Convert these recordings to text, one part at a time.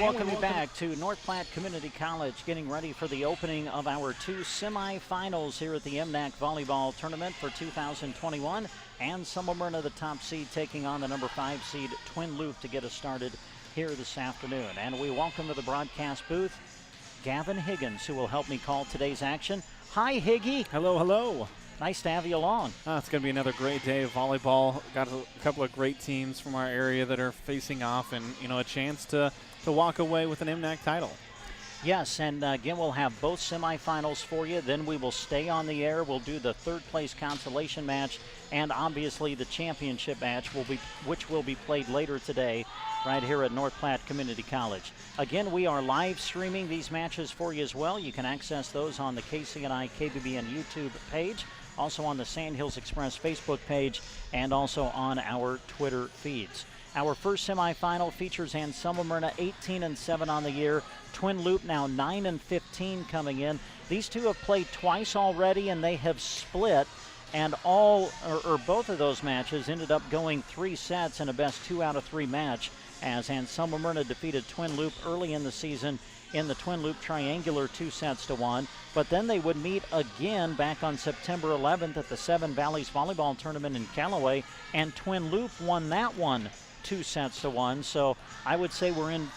welcome you back to North Platte Community College, getting ready for the opening of our two semifinals here at the MNAC Volleyball Tournament for 2021. And Semifinal, the top seed, taking on the number 5 seed Twin Loop to get us started here this afternoon. And we welcome to the broadcast booth Gavin Higgins, who will help me call today's action. Hi, Higgy. Hello, hello. Nice to have you along. It's going to be another great day of volleyball. Got a couple of great teams from our area that are facing off, and a chance to walk away with an MNAC title. Yes, and again, we'll have both semifinals for you. Then we will stay on the air. We'll do the third place consolation match, and obviously the championship match which will be played later today right here at North Platte Community College. Again, we are live streaming these matches for you as well. You can access those on the KCNI KBBN YouTube page, also on the Sandhills Express Facebook page, and also on our Twitter feeds. Our first semifinal features Semifinal 18-7 on the year. Twin Loop now 9-15 coming in. These two have played twice already, and they have split. And both of those matches ended up going 3 sets in a best 2 out of 3 match, as Semifinal defeated Twin Loop early in the season in the Twin Loop Triangular 2-1. But then they would meet again back on September 11th at the Seven Valleys Volleyball Tournament in Callaway, and Twin Loop won that one 2-1. So I would say we're in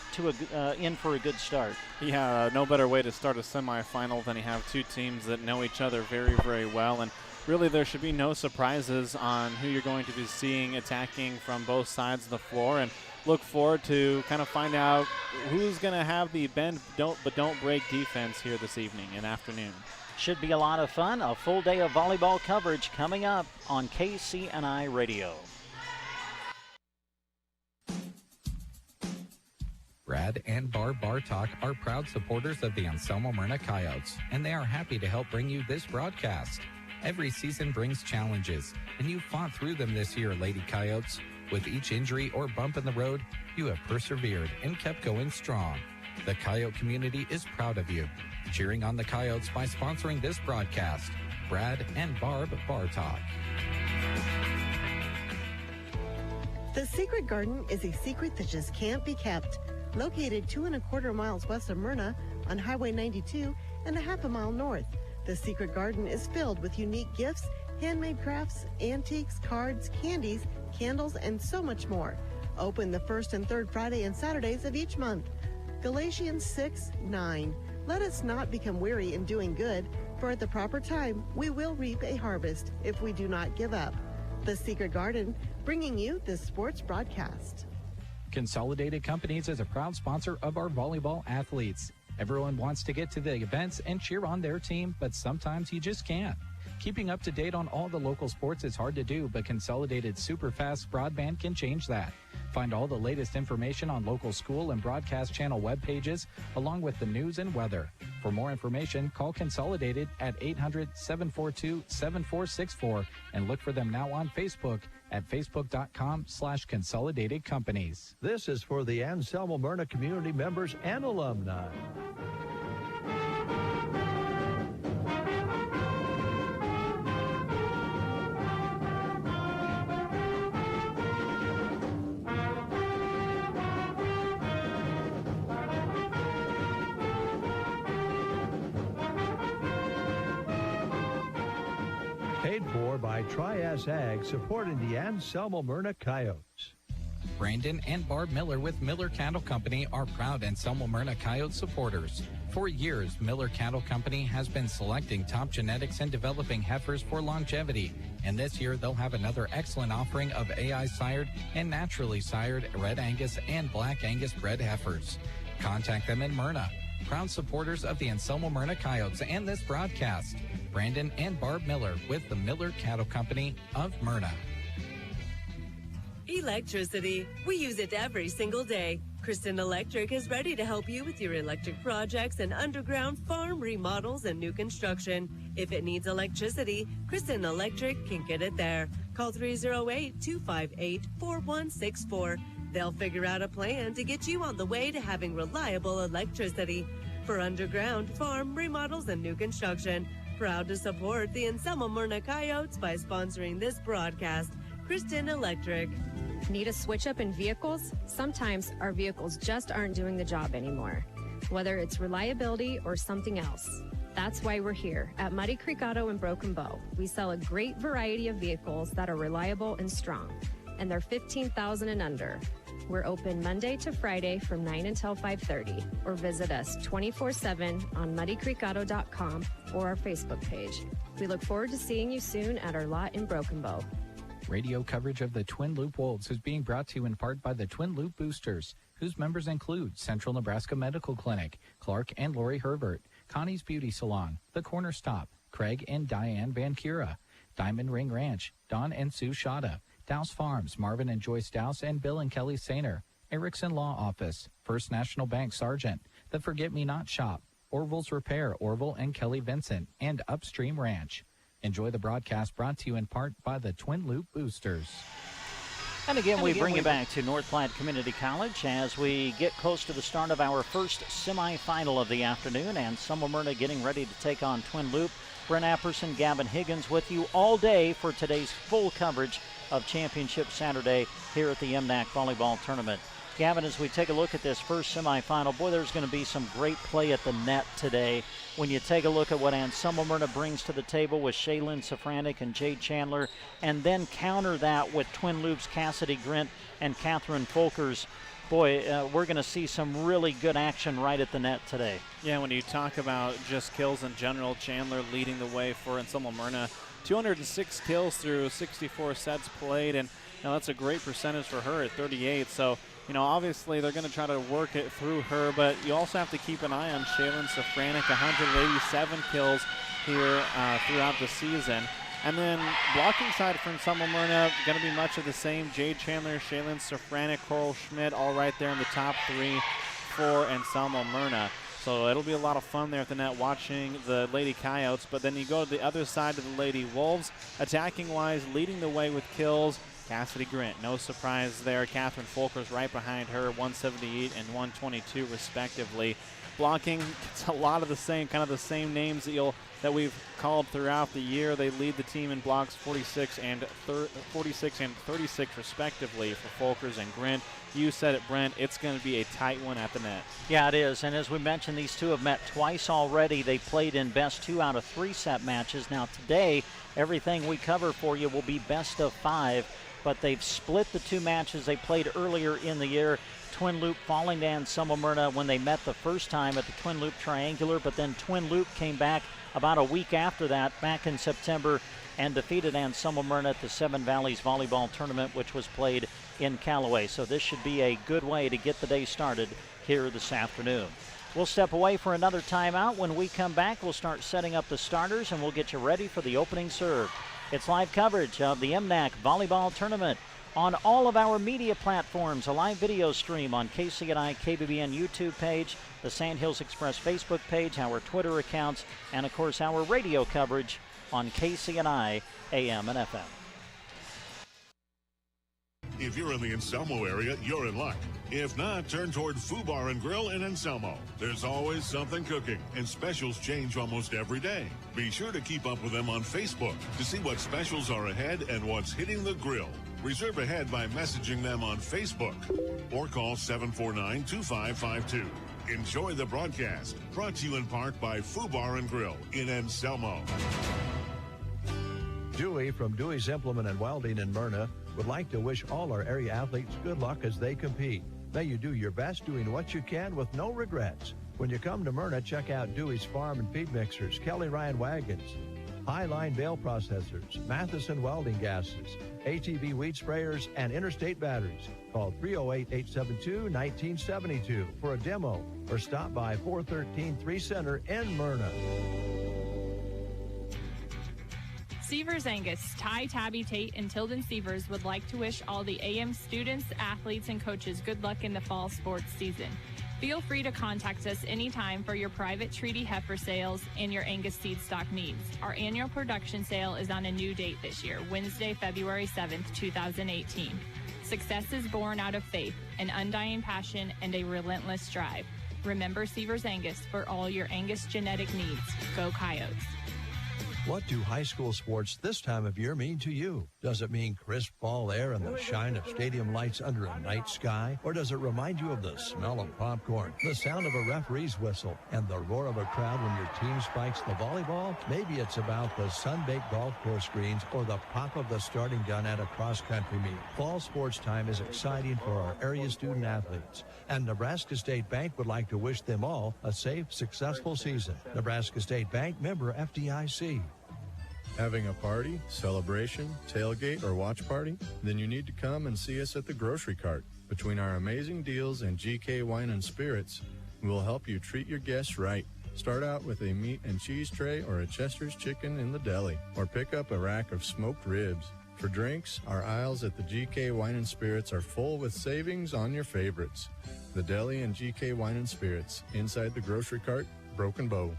for a good start. Yeah, no better way to start a semifinal than you have two teams that know each other very, very well. And really, there should be no surprises on who you're going to be seeing attacking from both sides of the floor, and look forward to kind of find out who's going to have the bend but don't break defense here this evening and afternoon. Should be a lot of fun. A full day of volleyball coverage coming up on KCNI Radio. Brad and Barb Bartok are proud supporters of the Anselmo Myrna Coyotes, and they are happy to help bring you this broadcast. Every season brings challenges, and you fought through them this year, Lady Coyotes. With each injury or bump in the road, you have persevered and kept going strong. The Coyote community is proud of you. Cheering on the Coyotes by sponsoring this broadcast, Brad and Barb Bartok. The Secret Garden is a secret that just can't be kept. Located 2 1/4 miles west of Myrna on Highway 92 and a half a mile north, the Secret Garden is filled with unique gifts, handmade crafts, antiques, cards, candies, candles, and so much more. Open the first and third Friday and Saturdays of each month. Galatians 6:9. Let us not become weary in doing good, for at the proper time we will reap a harvest if we do not give up. The Secret Garden, bringing you this sports broadcast. Consolidated Companies is a proud sponsor of our volleyball athletes. Everyone wants to get to the events and cheer on their team, but sometimes you just can't. Keeping up to date on all the local sports is hard to do, but Consolidated Superfast Broadband can change that. Find all the latest information on local school and broadcast channel web pages, along with the news and weather. For more information, call Consolidated at 800-742-7464 and look for them now on Facebook at facebook.com/Consolidated Companies. This is for the Anselmo Myrna community members and alumni. Paid for by Trias Ag, supporting the Anselmo Myrna Coyotes. Brandon and Barb Miller with Miller Cattle Company are proud Anselmo Myrna Coyote supporters. For years, Miller Cattle Company has been selecting top genetics and developing heifers for longevity. And this year, they'll have another excellent offering of AI-sired and naturally sired Red Angus and Black Angus bred heifers. Contact them in Myrna. Proud supporters of the Anselmo Myrna Coyotes and this broadcast. Brandon and Barb Miller with the Miller Cattle Company of Myrna. Electricity. We use it every single day. Kristen Electric is ready to help you with your electric projects and underground farm remodels and new construction. If it needs electricity, Kristen Electric can get it there. Call 308-258-4164. They'll figure out a plan to get you on the way to having reliable electricity. For underground, farm, remodels, and new construction, proud to support the Anselmo Myrna Coyotes by sponsoring this broadcast. Kristen Electric. Need a switch up in vehicles? Sometimes our vehicles just aren't doing the job anymore, whether it's reliability or something else. That's why we're here at Muddy Creek Auto in Broken Bow. We sell a great variety of vehicles that are reliable and strong, and they're $15,000 and under. We're open Monday to Friday from 9 until 5:30, or visit us 24/7 on muddycreekauto.com or our Facebook page. We look forward to seeing you soon at our lot in Broken Bow. Radio coverage of the Twin Loop Wolves is being brought to you in part by the Twin Loop Boosters, whose members include Central Nebraska Medical Clinic, Clark and Lori Herbert, Connie's Beauty Salon, The Corner Stop, Craig and Diane Van Kira, Diamond Ring Ranch, Don and Sue Shada, Douse Farms, Marvin and Joyce Douse, and Bill and Kelly Sainer, Erickson Law Office, First National Bank Sargent, The Forget Me Not Shop, Orville's Repair, Orville and Kelly Vincent, and Upstream Ranch. Enjoy the broadcast brought to you in part by the Twin Loop Boosters. And again, we bring you back to North Platte Community College as we get close to the start of our first semifinal of the afternoon, and Summer Myrna getting ready to take on Twin Loop. Brent Apperson, Gavin Higgins with you all day for today's full coverage of Championship Saturday here at the MNAC Volleyball Tournament. Gavin, as we take a look at this first semifinal, boy, there's going to be some great play at the net today. When you take a look at what Anselmo Myrna brings to the table with Shaylin Safranek and Jade Chandler, and then counter that with Twin Loop's Cassidy Grint and Catherine Folkers, boy, we're going to see some really good action right at the net today. Yeah, when you talk about just kills in general, Chandler leading the way for Anselmo Myrna. 206 kills through 64 sets played, and that's a great percentage for her at 38. So, obviously they're going to try to work it through her, but you also have to keep an eye on Shaylin Safranek, 187 kills here throughout the season. And then blocking side from Anselmo Myrna, going to be much of the same. Jade Chandler, Shaylin Safranek, Coral Schmidt, all right there in the top three for Anselmo Myrna. So it'll be a lot of fun there at the net watching the Lady Coyotes. But then you go to the other side of the Lady Wolves. Attacking-wise, leading the way with kills, Cassidy Grint. No surprise there. Catherine Folkers right behind her, 178 and 122 respectively. Blocking, it's a lot of the same, kind of the same names that we've called throughout the year. They lead the team in blocks 46 and 36 respectively for Folkers and Grint. You said it, Brent. It's going to be a tight one at the net. Yeah, it is. And as we mentioned, these two have met twice already. They played in best 2 out of 3 set matches. Now today, everything we cover for you will be best of 5, but they've split the 2 matches they played earlier in the year. Twin Loop falling to Anselmo Myrna when they met the first time at the Twin Loop Triangular, but then Twin Loop came back about a week after that, back in September, and defeated Anselmo Myrna at the Seven Valleys Volleyball Tournament, which was played in Callaway. So this should be a good way to get the day started here this afternoon. We'll step away for another timeout. When we come back, we'll start setting up the starters, and we'll get you ready for the opening serve. It's live coverage of the MNAC Volleyball Tournament on all of our media platforms, a live video stream on KCNI KBBN YouTube page, the Sandhills Express Facebook page, our Twitter accounts, and of course our radio coverage on KCNI AM and FM. If you're in the Anselmo area, you're in luck. If not, turn toward Foo Bar and Grill in Anselmo. There's always something cooking, and specials change almost every day. Be sure to keep up with them on Facebook to see what specials are ahead and what's hitting the grill. Reserve ahead by messaging them on Facebook or call 749-2552. Enjoy the broadcast. Brought to you in part by Foo Bar and Grill in Anselmo. Dewey from Dewey's Implement and Welding in Myrna would like to wish all our area athletes good luck as they compete. May you do your best doing what you can with no regrets. When you come to Myrna, check out Dewey's Farm and Feed Mixers, Kelly Ryan Wagons, Highline Bale Processors, Matheson Welding Gases, ATV Weed Sprayers, and Interstate Batteries. Call 308-872-1972 for a demo or stop by 413 3 Center in Myrna. Severs Angus, Ty, Tabby, Tate, and Tilden Severs would like to wish all the AM students, athletes, and coaches good luck in the fall sports season. Feel free to contact us anytime for your private treaty heifer sales and your Angus seed stock needs. Our annual production sale is on a new date this year, Wednesday, February 7th, 2018. Success is born out of faith, an undying passion, and a relentless drive. Remember Severs Angus for all your Angus genetic needs. Go Coyotes. What do high school sports this time of year mean to you? Does it mean crisp fall air and the shine of stadium lights under a night sky? Or does it remind you of the smell of popcorn, the sound of a referee's whistle, and the roar of a crowd when your team spikes the volleyball? Maybe it's about the sun-baked golf course greens or the pop of the starting gun at a cross-country meet. Fall sports time is exciting for our area student athletes, and Nebraska State Bank would like to wish them all a safe, successful season. Nebraska State Bank, member FDIC. Having a party, celebration, tailgate, or watch party? Then you need to come and see us at the grocery cart. Between our amazing deals and GK Wine and Spirits, we'll help you treat your guests right. Start out with a meat and cheese tray or a Chester's chicken in the deli, or pick up a rack of smoked ribs. For drinks, our aisles at the GK Wine and Spirits are full with savings on your favorites. The deli and GK Wine and Spirits, inside the grocery cart, Broken Bow.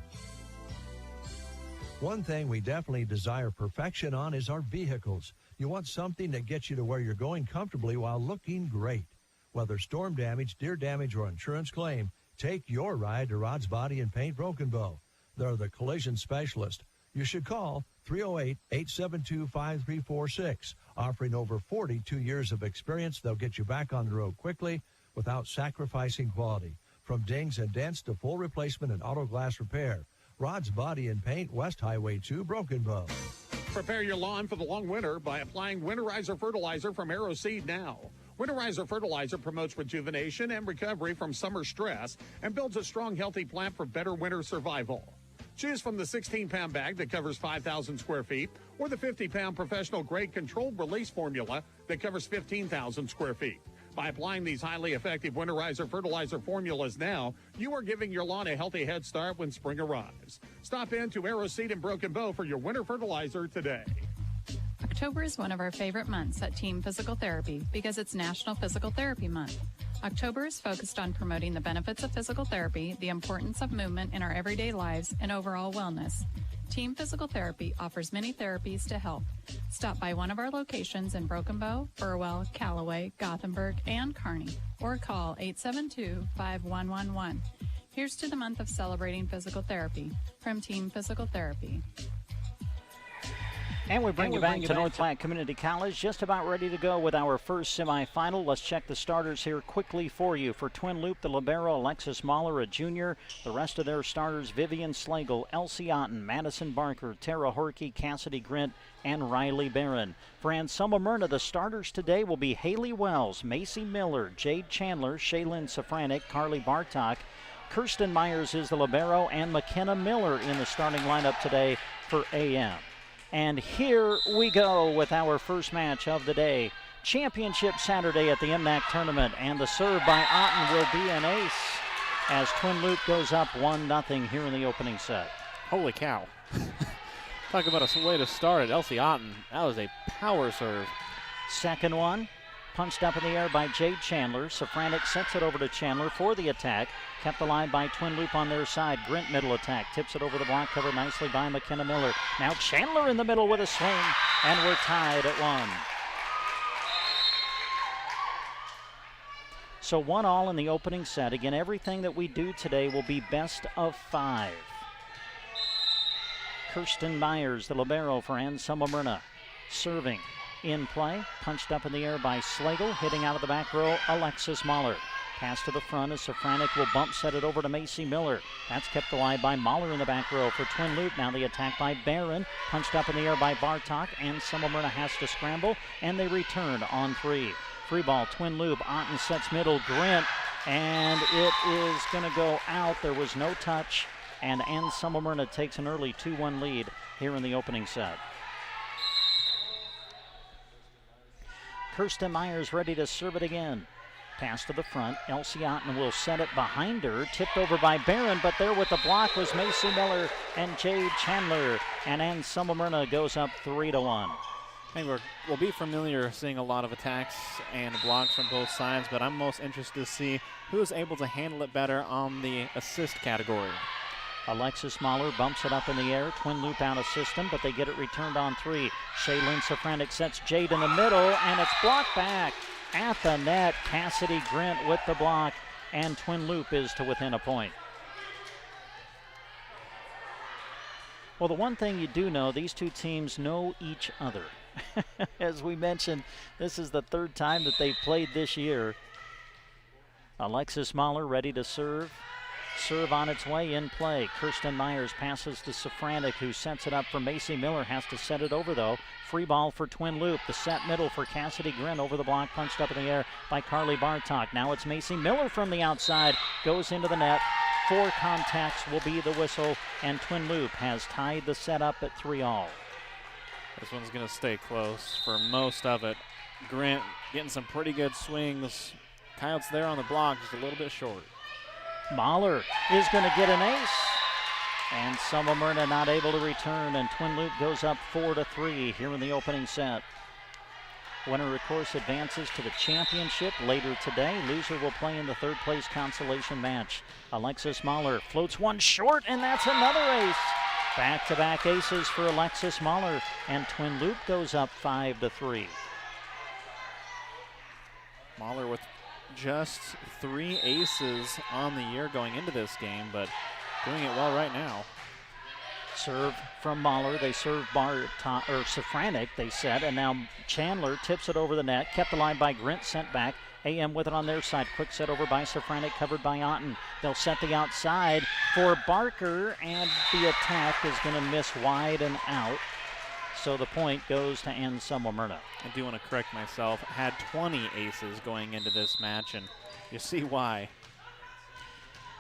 One thing we definitely desire perfection on is our vehicles. You want something that gets you to where you're going comfortably while looking great. Whether storm damage, deer damage, or insurance claim, take your ride to Rod's Body and Paint Broken Bow. They're the collision specialist. You should call 308-872-5346. Offering over 42 years of experience, they'll get you back on the road quickly without sacrificing quality. From dings and dents to full replacement and auto glass repair. Rod's Body and Paint, West Highway 2, Broken Bow. Prepare your lawn for the long winter by applying Winterizer Fertilizer from Arrow Seed now. Winterizer Fertilizer promotes rejuvenation and recovery from summer stress and builds a strong, healthy plant for better winter survival. Choose from the 16-pound bag that covers 5,000 square feet or the 50-pound professional-grade controlled release formula that covers 15,000 square feet. By applying these highly effective Winterizer Fertilizer formulas now, you are giving your lawn a healthy head start when spring arrives. Stop in to Arrow Seed and Broken Bow for your winter fertilizer today. October is one of our favorite months at Team Physical Therapy because it's National Physical Therapy Month. October is focused on promoting the benefits of physical therapy, the importance of movement in our everyday lives, and overall wellness. Team Physical Therapy offers many therapies to help. Stop by one of our locations in Broken Bow, Burwell, Callaway, Gothenburg, and Kearney, or call 872-5111. Here's to the month of celebrating physical therapy from Team Physical Therapy. And we bring you back to North Platte Community College, just about ready to go with our first semifinal. Let's check the starters here quickly for you. For Twin Loop, the libero, Alexis Mahler, a junior. The rest of their starters, Vivian Slagle, Elsie Otten, Madison Barker, Tara Horkey, Cassidy Grint, and Riley Barron. For Anselmo Myrna, the starters today will be Haley Wells, Macy Miller, Jade Chandler, Shaylin Safranek, Carly Bartok. Kirsten Myers is the libero, and McKenna Miller in the starting lineup today for AM. And here we go with our first match of the day. Championship Saturday at the MNAC tournament, and the serve by Otten will be an ace as Twin Loop goes up 1-0 here in the opening set. Holy cow. Talk about a way to start it. Elsie Otten, that was a power serve. Second one, punched up in the air by Jade Chandler. Safranek sets it over to Chandler for the attack. Kept alive by Twin Loop on their side. Grint middle attack. Tips it over the block, covered nicely by McKenna Miller. Now Chandler in the middle with a swing, and we're tied at 1. So 1-1 in the opening set. Again, everything that we do today will be best of 5. Kirsten Myers, the libero for Anselmo Myrna. Serving. In play, punched up in the air by Slagle, hitting out of the back row, Alexis Mahler. Pass to the front as Safranek will bump set it over to Macy Miller. That's kept alive by Mahler in the back row for Twin Loop. Now the attack by Barron, punched up in the air by Bartok, and Anselmo Myrna has to scramble, and they return on 3. Free ball, Twin Loop, Otten sets middle, Grint, and it is going to go out. There was no touch, and Anselmo Myrna takes an early 2-1 lead here in the opening set. Kirsten Myers ready to serve it again. Pass to the front. Elsie Otten will set it behind her. Tipped over by Barron, but there with the block was Macy Miller and Jade Chandler. And Anselmo Myrna goes up 3-1. I think we'll be familiar seeing a lot of attacks and blocks from both sides, but I'm most interested to see who is able to handle it better on the assist category. Alexis Mahler bumps it up in the air. Twin Loop out of system, but they get it returned on 3. Shaylin Safranek sets Jade in the middle, and it's blocked back at the net. Cassidy Grint with the block, and Twin Loop is to within a point. Well, the one thing you do know, these two teams know each other. As we mentioned, this is the third time that they've played this year. Alexis Mahler ready to serve. Serve on its way, in play. Kirsten Myers passes to Safranek, who sets it up for Macy Miller. Has to set it over, though. Free ball for Twin Loop. The set middle for Cassidy Grin. Over the block, punched up in the air by Carly Bartok. Now it's Macy Miller from the outside. Goes into the net. 4 contacts will be the whistle, and Twin Loop has tied the set up at 3-all. This one's going to stay close for most of it. Grant getting some pretty good swings. Coyotes there on the block, just a little bit short. Mahler is going to get an ace, and Selma Myrna not able to return, and Twin Loop goes up 4-3 here in the opening set. Winner, of course, advances to the championship later today. Loser will play in the third place consolation match. Alexis Mahler floats one short, and that's another ace. Back-to-back aces for Alexis Mahler, and Twin Loop goes up 5-3. Mahler with just 3 aces on the year going into this game, but doing it well right now. Serve from Mahler. They serve Safranek, they set, and now Chandler tips it over the net. Kept alive by Grint, sent back. AM with it on their side. Quick set over by Safranek, covered by Otten. They'll set the outside for Barker, and the attack is going to miss wide and out. So the point goes to Anselmo Myrna. I do want to correct myself. Had 20 aces going into this match, and you see why.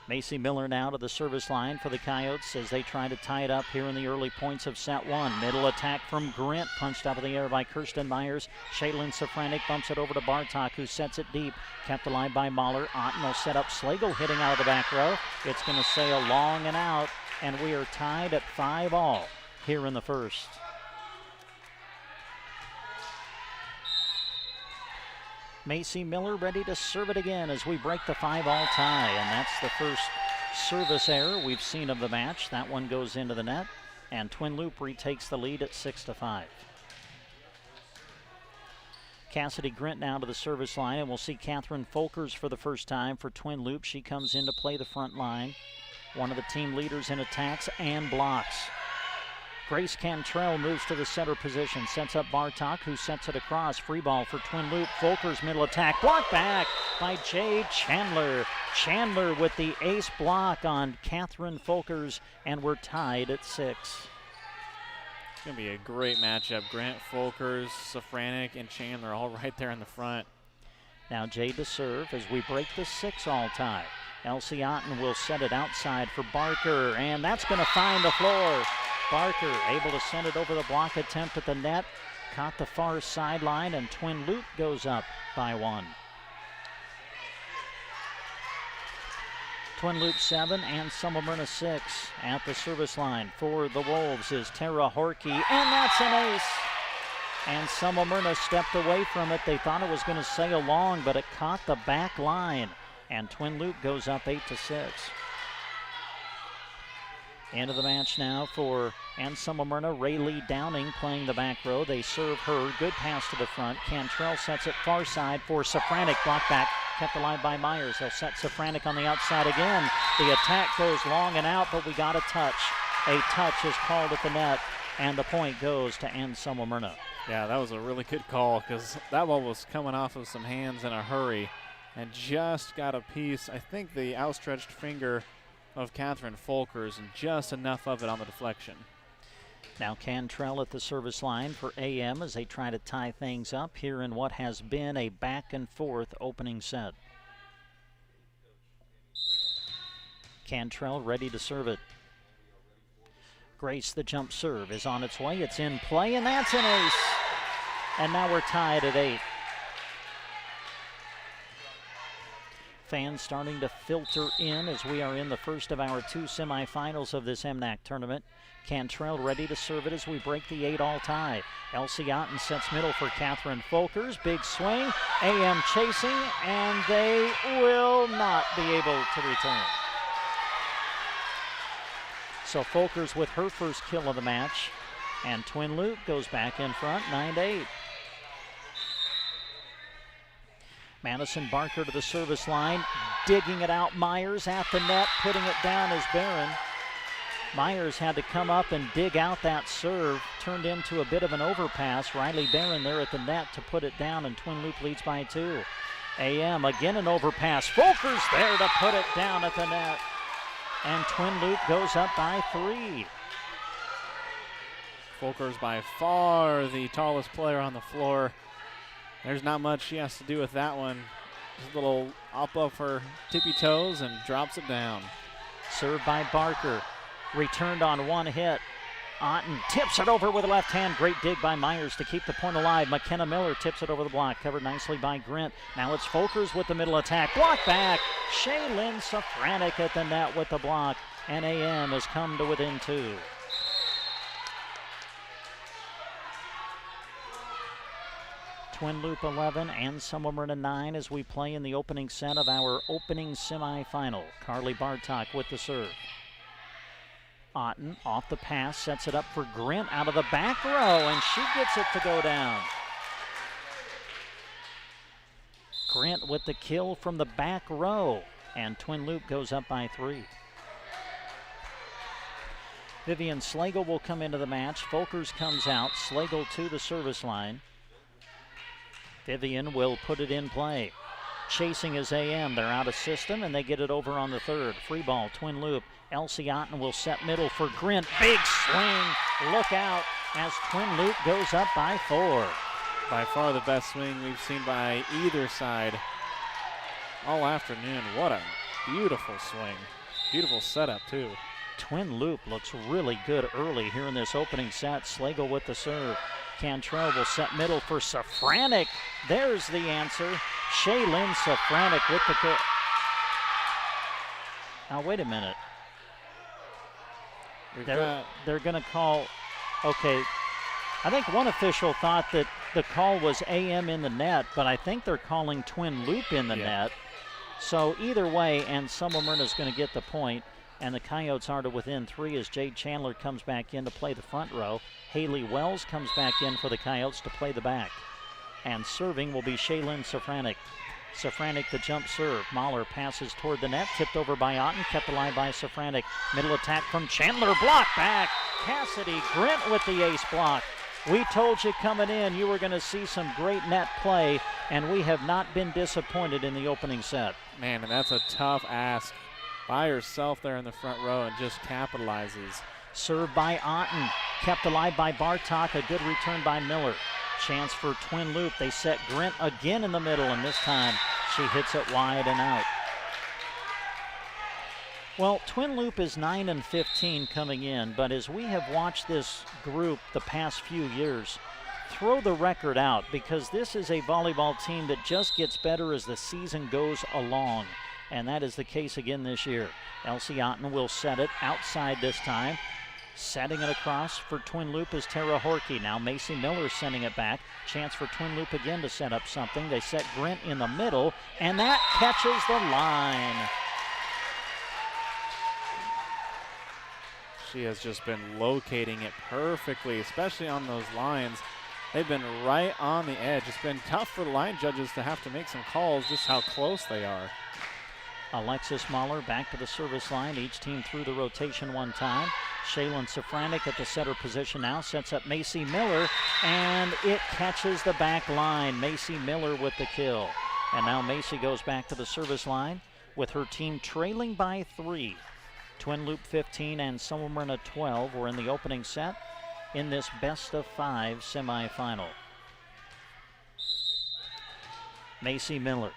Macy Miller now to the service line for the Coyotes as they try to tie it up here in the early points of set 1. Middle attack from Grint, punched up in the air by Kirsten Myers. Shaylin Safranek bumps it over to Bartok, who sets it deep. Kept alive by Mahler. Otten will set up. Slagle hitting out of the back row. It's going to sail long and out, and we are tied at 5-all here in the first. Macy Miller ready to serve it again as we break the 5-all tie, and that's the first service error we've seen of the match. That one goes into the net, and Twin Loop retakes the lead at 6-5. Cassidy Grint now to the service line, and we'll see Catherine Folkers for the first time for Twin Loop. She comes in to play the front line. One of the team leaders in attacks and blocks. Grace Cantrell moves to the center position, sets up Bartok, who sets it across. Free ball for Twin Loop. Folkers middle attack, blocked back by Jade Chandler. Chandler with the ace block on Catherine Folkers, and we're tied at 6. It's going to be a great matchup. Grant, Folkers, Safranek, and Chandler all right there in the front. Now Jade to serve as we break the 6-all tie. Elsie Otten will set it outside for Barker, and that's going to find the floor. Barker able to send it over the block attempt at the net. Caught the far sideline, and Twin Loop goes up by 1. Twin Loop 7 and Selma Myrna 6 at the service line. For the Wolves is Tara Horkey, and that's an ace. And Selma Myrna stepped away from it. They thought it was going to sail long, but it caught the back line, and Twin Loop goes up 8-6. End of the match now for Anselmo Myrna. Rayleigh Downing playing the back row. They serve her. Good pass to the front. Cantrell sets it far side for Safranek. Blocked back. Kept alive by Myers. They'll set Safranek on the outside again. The attack goes long and out, but we got a touch. A touch is called at the net, and the point goes to Anselmo Myrna. Yeah, that was a really good call because that one was coming off of some hands in a hurry and just got a piece. I think the outstretched finger of Catherine Folkers, and just enough of it on the deflection. Now Cantrell at the service line for AM as they try to tie things up here in what has been a back and forth opening set. Cantrell ready to serve it. Grace, the jump serve is on its way. It's in play, and that's an ace. And now we're tied at 8. Fans starting to filter in as we are in the first of our 2 semifinals of this MNAC tournament. Cantrell ready to serve it as we break the 8-all tie. Elsie Otten sets middle for Catherine Folkers. Big swing. AM chasing, and they will not be able to return. So Folkers with her first kill of the match, and Twin Loop goes back in front, 9-8. Madison Barker to the service line, digging it out. Myers at the net, putting it down as Barron. Myers had to come up and dig out that serve, turned into a bit of an overpass. Riley Barron there at the net to put it down, and Twin Loop leads by 2. AM again an overpass. Folkers there to put it down at the net, and Twin Loop goes up by 3. Folkers by far the tallest player on the floor. There's not much she has to do with that one. Just a little up of her tippy toes and drops it down. Served by Barker. Returned on one hit. Otten tips it over with the left hand. Great dig by Myers to keep the point alive. McKenna Miller tips it over the block. Covered nicely by Grint. Now it's Folkers with the middle attack. Block back. Shaylin Safranek at the net with the block. And AM has come to within 2. Twin Loop 11 and Semmelmyrna 9 as we play in the opening set of our opening semifinal. Carly Bartok with the serve. Otten off the pass, sets it up for Grint out of the back row, and she gets it to go down. Grint with the kill from the back row, and Twin Loop goes up by 3. Vivian Slagle will come into the match. Folkers comes out. Slagle to the service line. Vivian will put it in play. Chasing is AM. They're out of system, and they get it over on the third. Free ball, Twin Loop. Elsie Otten will set middle for Grint. Big swing. Look out as Twin Loop goes up by 4. By far the best swing we've seen by either side all afternoon. What a beautiful swing. Beautiful setup, too. Twin Loop looks really good early here in this opening set. Slagle with the serve. Cantrell will set middle for Safranek. There's the answer. Shaylin Safranek with the kick. Now, wait a minute. They're going to call, okay, I think one official thought that the call was AM in the net, but I think they're calling Twin Loop in the net. So either way, and Semmelmyrna's going to get the point, and the Coyotes are to within 3 as Jade Chandler comes back in to play the front row. Haley Wells comes back in for the Coyotes to play the back. And serving will be Shaylin Safranek. Safranek the jump serve. Mahler passes toward the net, tipped over by Otten, kept alive by Safranek. Middle attack from Chandler, block back. Cassidy Grint with the ace block. We told you coming in you were going to see some great net play, and we have not been disappointed in the opening set. Man, and that's a tough ask. By herself there in the front row and just capitalizes. Served by Otten, kept alive by Bartok, a good return by Miller. Chance for Twin Loop. They set Grint again in the middle, and this time she hits it wide and out. Well, Twin Loop is 9-15 coming in, but as we have watched this group the past few years, throw the record out, because this is a volleyball team that just gets better as the season goes along, and that is the case again this year. Elsie Otten will set it outside this time. Setting it across for Twin Loop is Tara Horkey. Now Macy Miller sending it back. Chance for Twin Loop again to set up something. They set Grint in the middle, and that catches the line. She has just been locating it perfectly, especially on those lines. They've been right on the edge. It's been tough for the line judges to have to make some calls just how close they are. Alexis Mahler back to the service line. Each team through the rotation one time. Shaylin Safranek at the setter position now. Sets up Macy Miller, and it catches the back line. Macy Miller with the kill. And now Macy goes back to the service line with her team trailing by 3. Twin Loop 15 and Semmelmyrna 12 were in the opening set in this best-of-5 semifinal. Macy Miller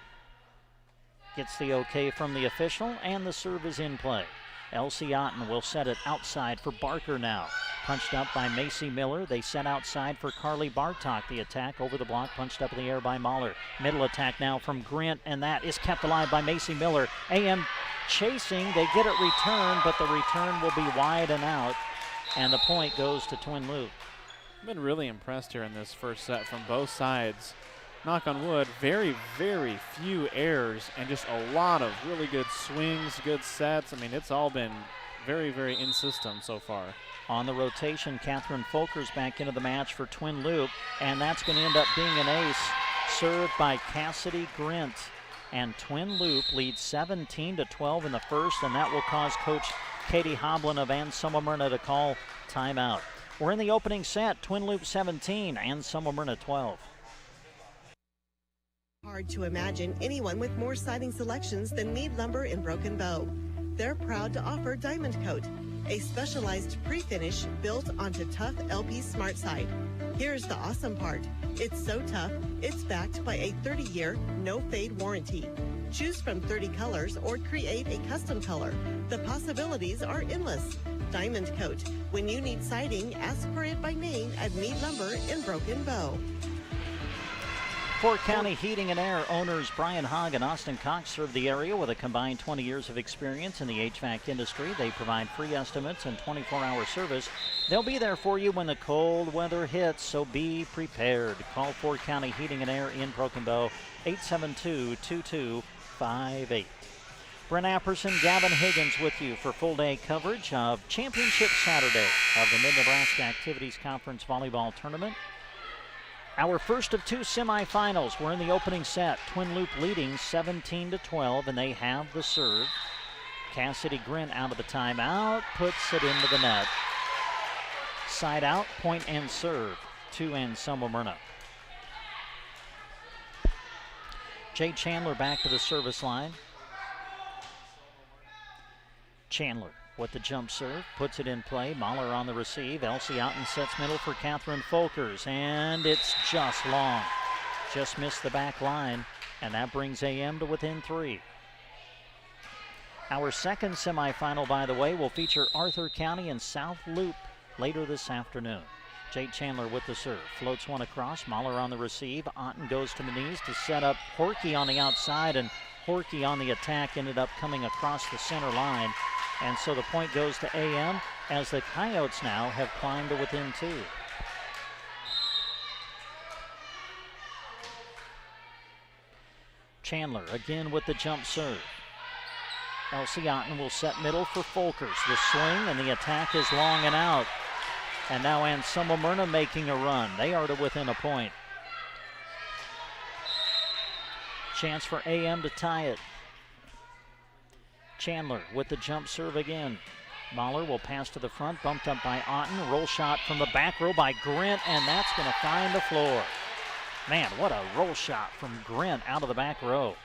gets the okay from the official, and the serve is in play. Elsie Otten will set it outside for Barker now. Punched up by Macy Miller. They set outside for Carly Bartok. The attack over the block, punched up in the air by Mahler. Middle attack now from Grint, and that is kept alive by Macy Miller. AM chasing, they get it returned, but the return will be wide and out, and the point goes to Twin Loop. I've been really impressed here in this first set from both sides. Knock on wood, very, very few errors and just a lot of really good swings, good sets. I mean, it's all been very, very in system so far. On the rotation, Catherine Folkers back into the match for Twin Loop, and that's going to end up being an ace. Served by Cassidy Grint. And Twin Loop leads 17-12 in the first, and that will cause Coach Katie Hoblin of Anselmo Myrna to call timeout. We're in the opening set, Twin Loop 17, Anselmo Myrna 12. Hard to imagine anyone with more siding selections than Mead Lumber in Broken Bow. They're proud to offer Diamond Coat, a specialized pre-finish built onto tough LP Smart Side. Here's the awesome part. It's so tough, it's backed by a 30-year, no-fade warranty. Choose from 30 colors or create a custom color. The possibilities are endless. Diamond Coat. When you need siding, ask for it by name at Mead Lumber in Broken Bow. Fort County Heating and Air owners Brian Hogg and Austin Cox serve the area with a combined 20 years of experience in the HVAC industry. They provide free estimates and 24-hour service. They'll be there for you when the cold weather hits, so be prepared. Call Fort County Heating and Air in Broken Bow, 872-2258. Brent Apperson, Gavin Higgins with you for full-day coverage of Championship Saturday of the Mid-Nebraska Activities Conference Volleyball Tournament. Our first of two semifinals. We're in the opening set. Twin Loop leading 17-12, and they have the serve. Cassidy Grint out of the timeout, puts it into the net. Side out, point and serve to Anselmo Myrna. Jay Chandler back to the service line. Chandler with the jump serve, puts it in play. Mahler on the receive. Elsie Otten sets middle for Catherine Folkers, and it's just long. Just missed the back line, and that brings AM to within 3. Our second semifinal, by the way, will feature Arthur County and South Loop later this afternoon. Jade Chandler with the serve. Floats one across. Mahler on the receive. Otten goes to the knees to set up Horkey on the outside, and Horkey on the attack ended up coming across the center line. And so the point goes to AM as the Coyotes now have climbed to within 2. Chandler again with the jump serve. Elsie Otten will set middle for Folkers. The swing and the attack is long and out. And now Anselmo Myrna making a run. They are to within a point. Chance for AM to tie it. Chandler with the jump serve again. Mahler will pass to the front, bumped up by Otten. Roll shot from the back row by Grint, and that's going to find the floor. Man, what a roll shot from Grint out of the back row.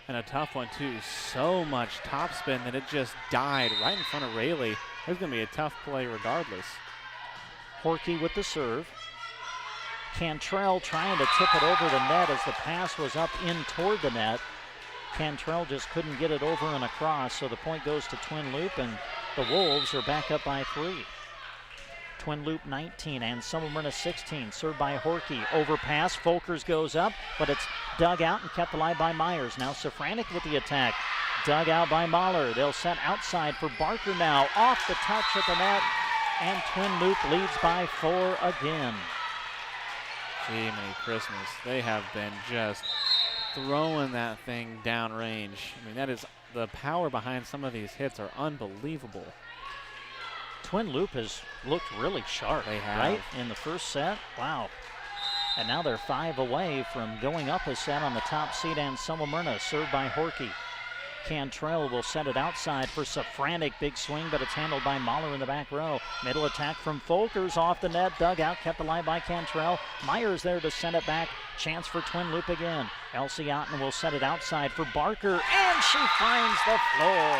And a tough one, too. So much topspin that it just died right in front of Rayleigh. There's going to be a tough play regardless. Horkey with the serve. Cantrell trying to tip it over the net as the pass was up in toward the net. Cantrell just couldn't get it over and across, so the point goes to Twin Loop, and the Wolves are back up by 3. Twin Loop 19 and Anselmo Myrna 16. Served by Horkey. Overpass. Folkers goes up, but it's dug out and kept alive by Myers. Now Safranek with the attack. Dug out by Mahler. They'll set outside for Barker now. Off the touch at the net, and Twin Loop leads by 4 again. Gee, Merry Christmas. They have been just throwing that thing downrange. I mean, that is the power behind some of these hits are unbelievable. Twin Loop has looked really sharp, they have. Right? In the first set. Wow. And now they're 5 away from going up a set on the top seed, Anselmo Myrna, served by Horkey. Cantrell will set it outside for Safranek. Big swing, but it's handled by Mahler in the back row. Middle attack from Folkers off the net. Dug out, kept alive by Cantrell. Myers there to send it back. Chance for Twin Loop again. Elsie Otten will set it outside for Barker, and she finds the floor.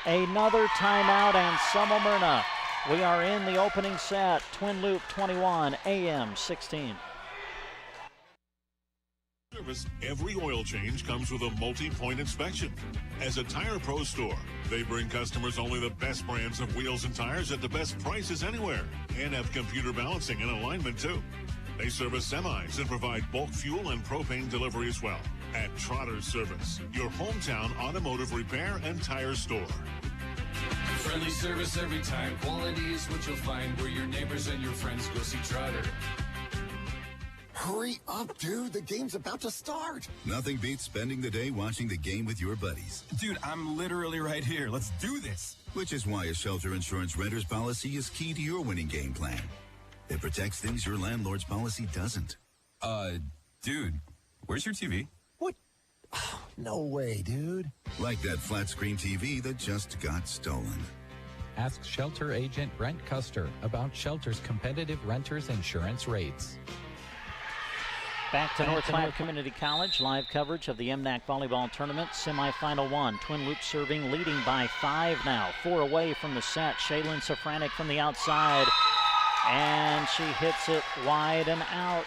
Another timeout, Anselmo Myrna. We are in the opening set. Twin Loop 21, AM 16. Every oil change comes with a multi-point inspection. As a Tire Pro store, they bring customers only the best brands of wheels and tires at the best prices anywhere, and have computer balancing and alignment too. They service semis and provide bulk fuel and propane delivery as well. At Trotter Service, your hometown automotive repair and tire store. Friendly service every time. Quality is what you'll find where your neighbors and your friends go see Trotter. Hurry up, dude. The game's about to start. Nothing beats spending the day watching the game with your buddies. Dude, I'm literally right here. Let's do this. Which is why a shelter insurance renter's policy is key to your winning game plan. It protects things your landlord's policy doesn't. Dude, where's your TV? What? No way, dude. Like that flat screen TV that just got stolen. Ask Shelter Agent Brent Custer about Shelter's competitive renters insurance rates. Back to North Platte Community College. Live coverage of the MNAC Volleyball Tournament. Semifinal 1. Twin Loop serving, leading by 5 now. 4 away from the set. Shaylin Safranek from the outside. And she hits it wide and out.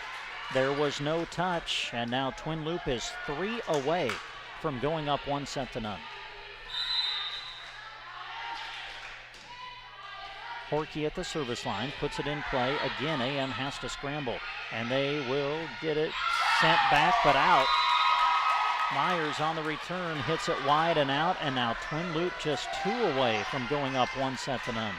There was no touch. And now Twin Loop is 3 away from going up 1-0. Horkey at the service line, puts it in play. Again, AM has to scramble, and they will get it sent back, but out. Myers on the return, hits it wide and out, and now Twin Loop just 2 away from going up 1-0.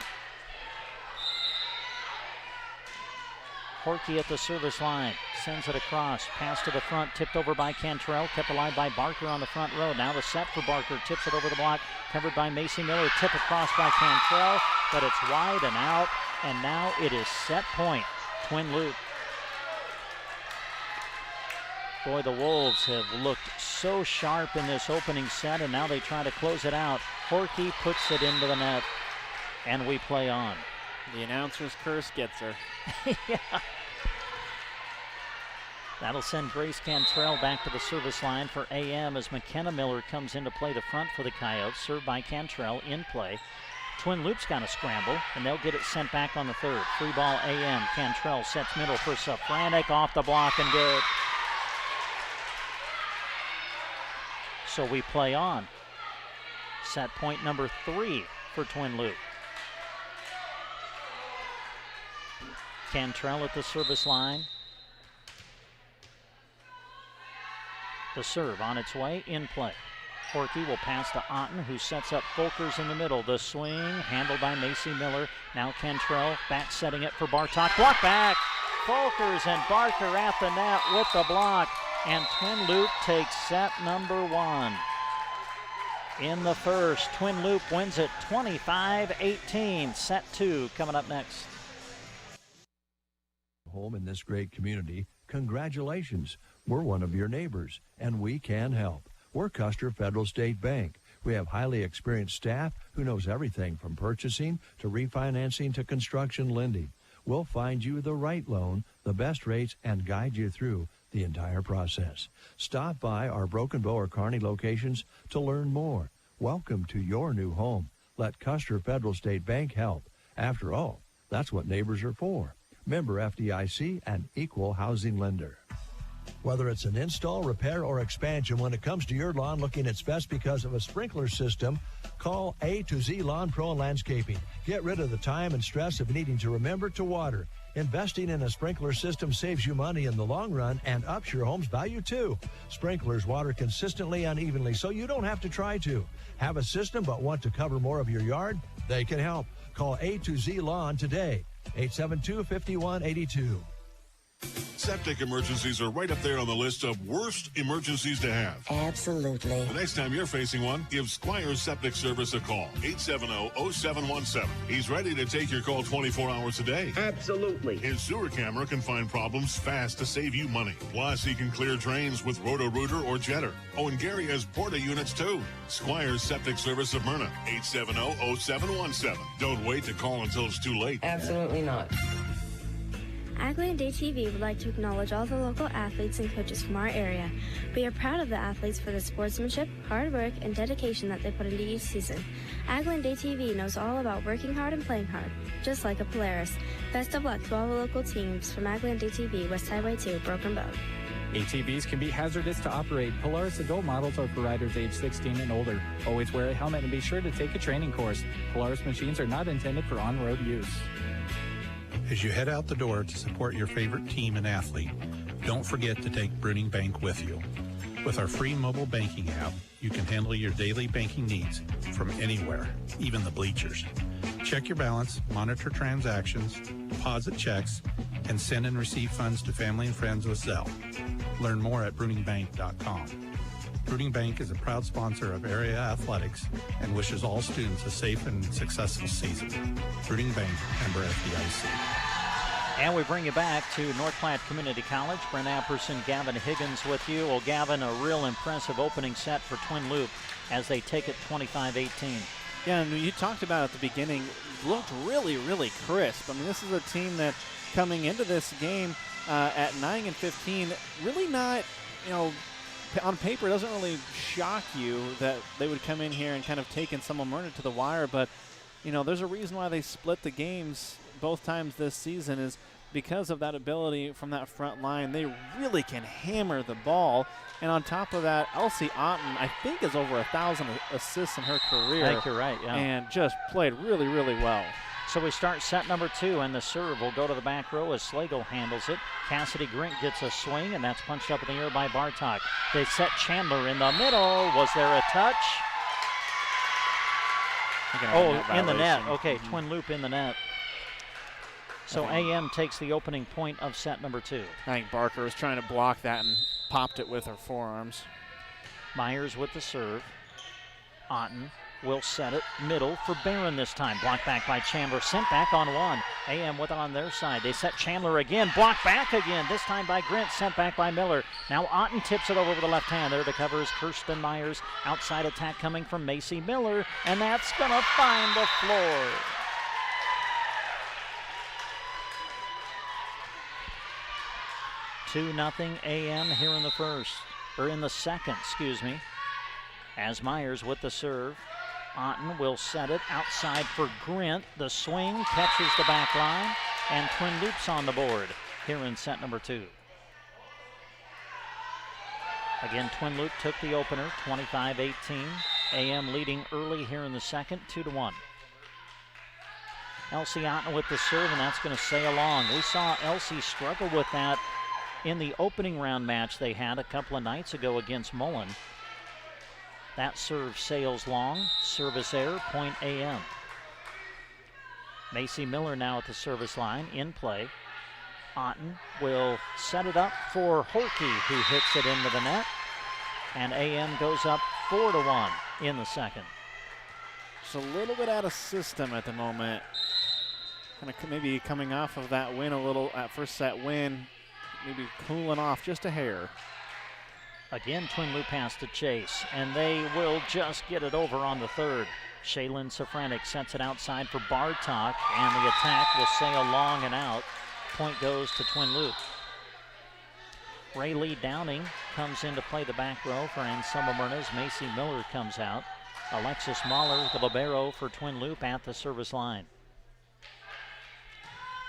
Horkey at the service line, sends it across, pass to the front, tipped over by Cantrell, kept alive by Barker on the front row. Now the set for Barker, tips it over the block, covered by Macy Miller, tip across by Cantrell, but it's wide and out, and now it is set point, Twin Loop. Boy, the Wolves have looked so sharp in this opening set, and now they try to close it out. Horkey puts it into the net, and we play on. The announcer's curse gets her. Yeah. That'll send Grace Cantrell back to the service line for AM as McKenna Miller comes in to play the front for the Coyotes. Served by Cantrell in play. Twin Loop's got to scramble, and they'll get it sent back on the third. Free ball AM. Cantrell sets middle for Safranek, off the block and good. So we play on. Set point number 3 for Twin Loop. Cantrell at the service line. The serve on its way, in play. Horkey will pass to Otten, who sets up Folkers in the middle. The swing, handled by Macy Miller. Now Cantrell back setting it for Bartok. Block back! Folkers and Barker at the net with the block. And Twin Loop takes set number 1. In the first, Twin Loop wins it 25-18. Set 2 coming up next. Home in this great community, congratulations. We're one of your neighbors, and we can help. We're Custer Federal State Bank. We have highly experienced staff who knows everything from purchasing to refinancing to construction lending. We'll find you the right loan, the best rates, and guide you through the entire process. Stop by our Broken Bow or Kearney locations to learn more. Welcome to your new home. Let Custer Federal State Bank help. After all, that's what neighbors are for. Member FDIC and equal housing lender. Whether it's an install, repair, or expansion, when it comes to your lawn looking its best because of a sprinkler system, call A to Z Lawn Pro and Landscaping. Get rid of the time and stress of needing to remember to water. Investing in a sprinkler system saves you money in the long run and ups your home's value too. Sprinklers water consistently and evenly, so you don't have to try to. Have a system but want to cover more of your yard? They can help. Call A to Z Lawn today. 872-5182. Septic emergencies are right up there on the list of worst emergencies to have. Absolutely. The next time you're facing one, give Squires Septic Service a call. 870-0717. He's ready to take your call 24 hours a day. Absolutely. His sewer camera can find problems fast to save you money. Plus, he can clear drains with Roto-Rooter or Jetter. Oh, and Gary has Porta units too. Squires Septic Service of Myrna. 870-0717. Don't wait to call until it's too late. Absolutely not. Agland ATV would like to acknowledge all the local athletes and coaches from our area. We are proud of the athletes for the sportsmanship, hard work, and dedication that they put into each season. Agland ATV knows all about working hard and playing hard, just like a Polaris. Best of luck to all the local teams from Agland ATV, West Highway 2, Broken Bow. ATVs can be hazardous to operate. Polaris adult models are for riders age 16 and older. Always wear a helmet and be sure to take a training course. Polaris machines are not intended for on-road use. As you head out the door to support your favorite team and athlete, don't forget to take Bruning Bank with you. With our free mobile banking app, you can handle your daily banking needs from anywhere, even the bleachers. Check your balance, monitor transactions, deposit checks, and send and receive funds to family and friends with Zelle. Learn more at BruningBank.com. Bruning Bank is a proud sponsor of area athletics and wishes all students a safe and successful season. Bruning Bank, member FDIC. And we bring you back to North Platte Community College. Brent Apperson, Gavin Higgins with you. Well, Gavin, a real impressive opening set for Twin Loup as they take it 25-18. Yeah, and you talked about at the beginning, looked really, really crisp. I mean, this is a team that coming into this game at 9-15, really not, on paper, it doesn't really shock you that they would come in here and kind of take Ensemble-Myrna to the wire, but, there's a reason why they split the games both times this season is because of that ability from that front line. They really can hammer the ball. And on top of that, Elsie Otten, I think, is over 1,000 assists in her career. I think you're right, yeah. And just played really, really well. So we start set number 2, and the serve will go to the back row as Slagle handles it. Cassidy Grint gets a swing, and that's punched up in the air by Bartok. They set Chandler in the middle. Was there a touch? In the net. Okay, Twin Loup in the net. So AM takes the opening point of set number 2. I think Barker was trying to block that and popped it with her forearms. Myers with the serve. Otten will set it middle for Barron this time. Blocked back by Chandler. Sent back on one. AM with it on their side. They set Chandler again. Blocked back again. This time by Grint. Sent back by Miller. Now Otten tips it over with the left hand. There to cover is Kirsten Myers. Outside attack coming from Macy Miller. And that's going to find the floor. Nothing AM here in the second, as Myers with the serve. Otten will set it outside for Grint. The swing catches the back line, and Twin Loups on the board here in set number 2. Again, Twin Loup took the opener, 25-18. AM leading early here in the second, 2-1. Elsie Otten with the serve, and that's going to sail along. We saw Elsie struggle with that in the opening round match they had a couple of nights ago against Mullen. That serve sails long. Service error, point AM. Macy Miller now at the service line, in play. Otten will set it up for Holke, who hits it into the net. And AM goes up 4-1 in the second. Just a little bit out of system at the moment. Kind of maybe coming off of that win a little, that first set win. Maybe cooling off just a hair. Again, Twin Loup has to chase, and they will just get it over on the third. Shaylin Safranek sets it outside for Bartok, and the attack will sail long and out. Point goes to Twin Loup. Raylee Downing comes in to play the back row for Ensemble-Myrna's. Macy Miller comes out. Alexis Mahler, the libero for Twin Loup at the service line.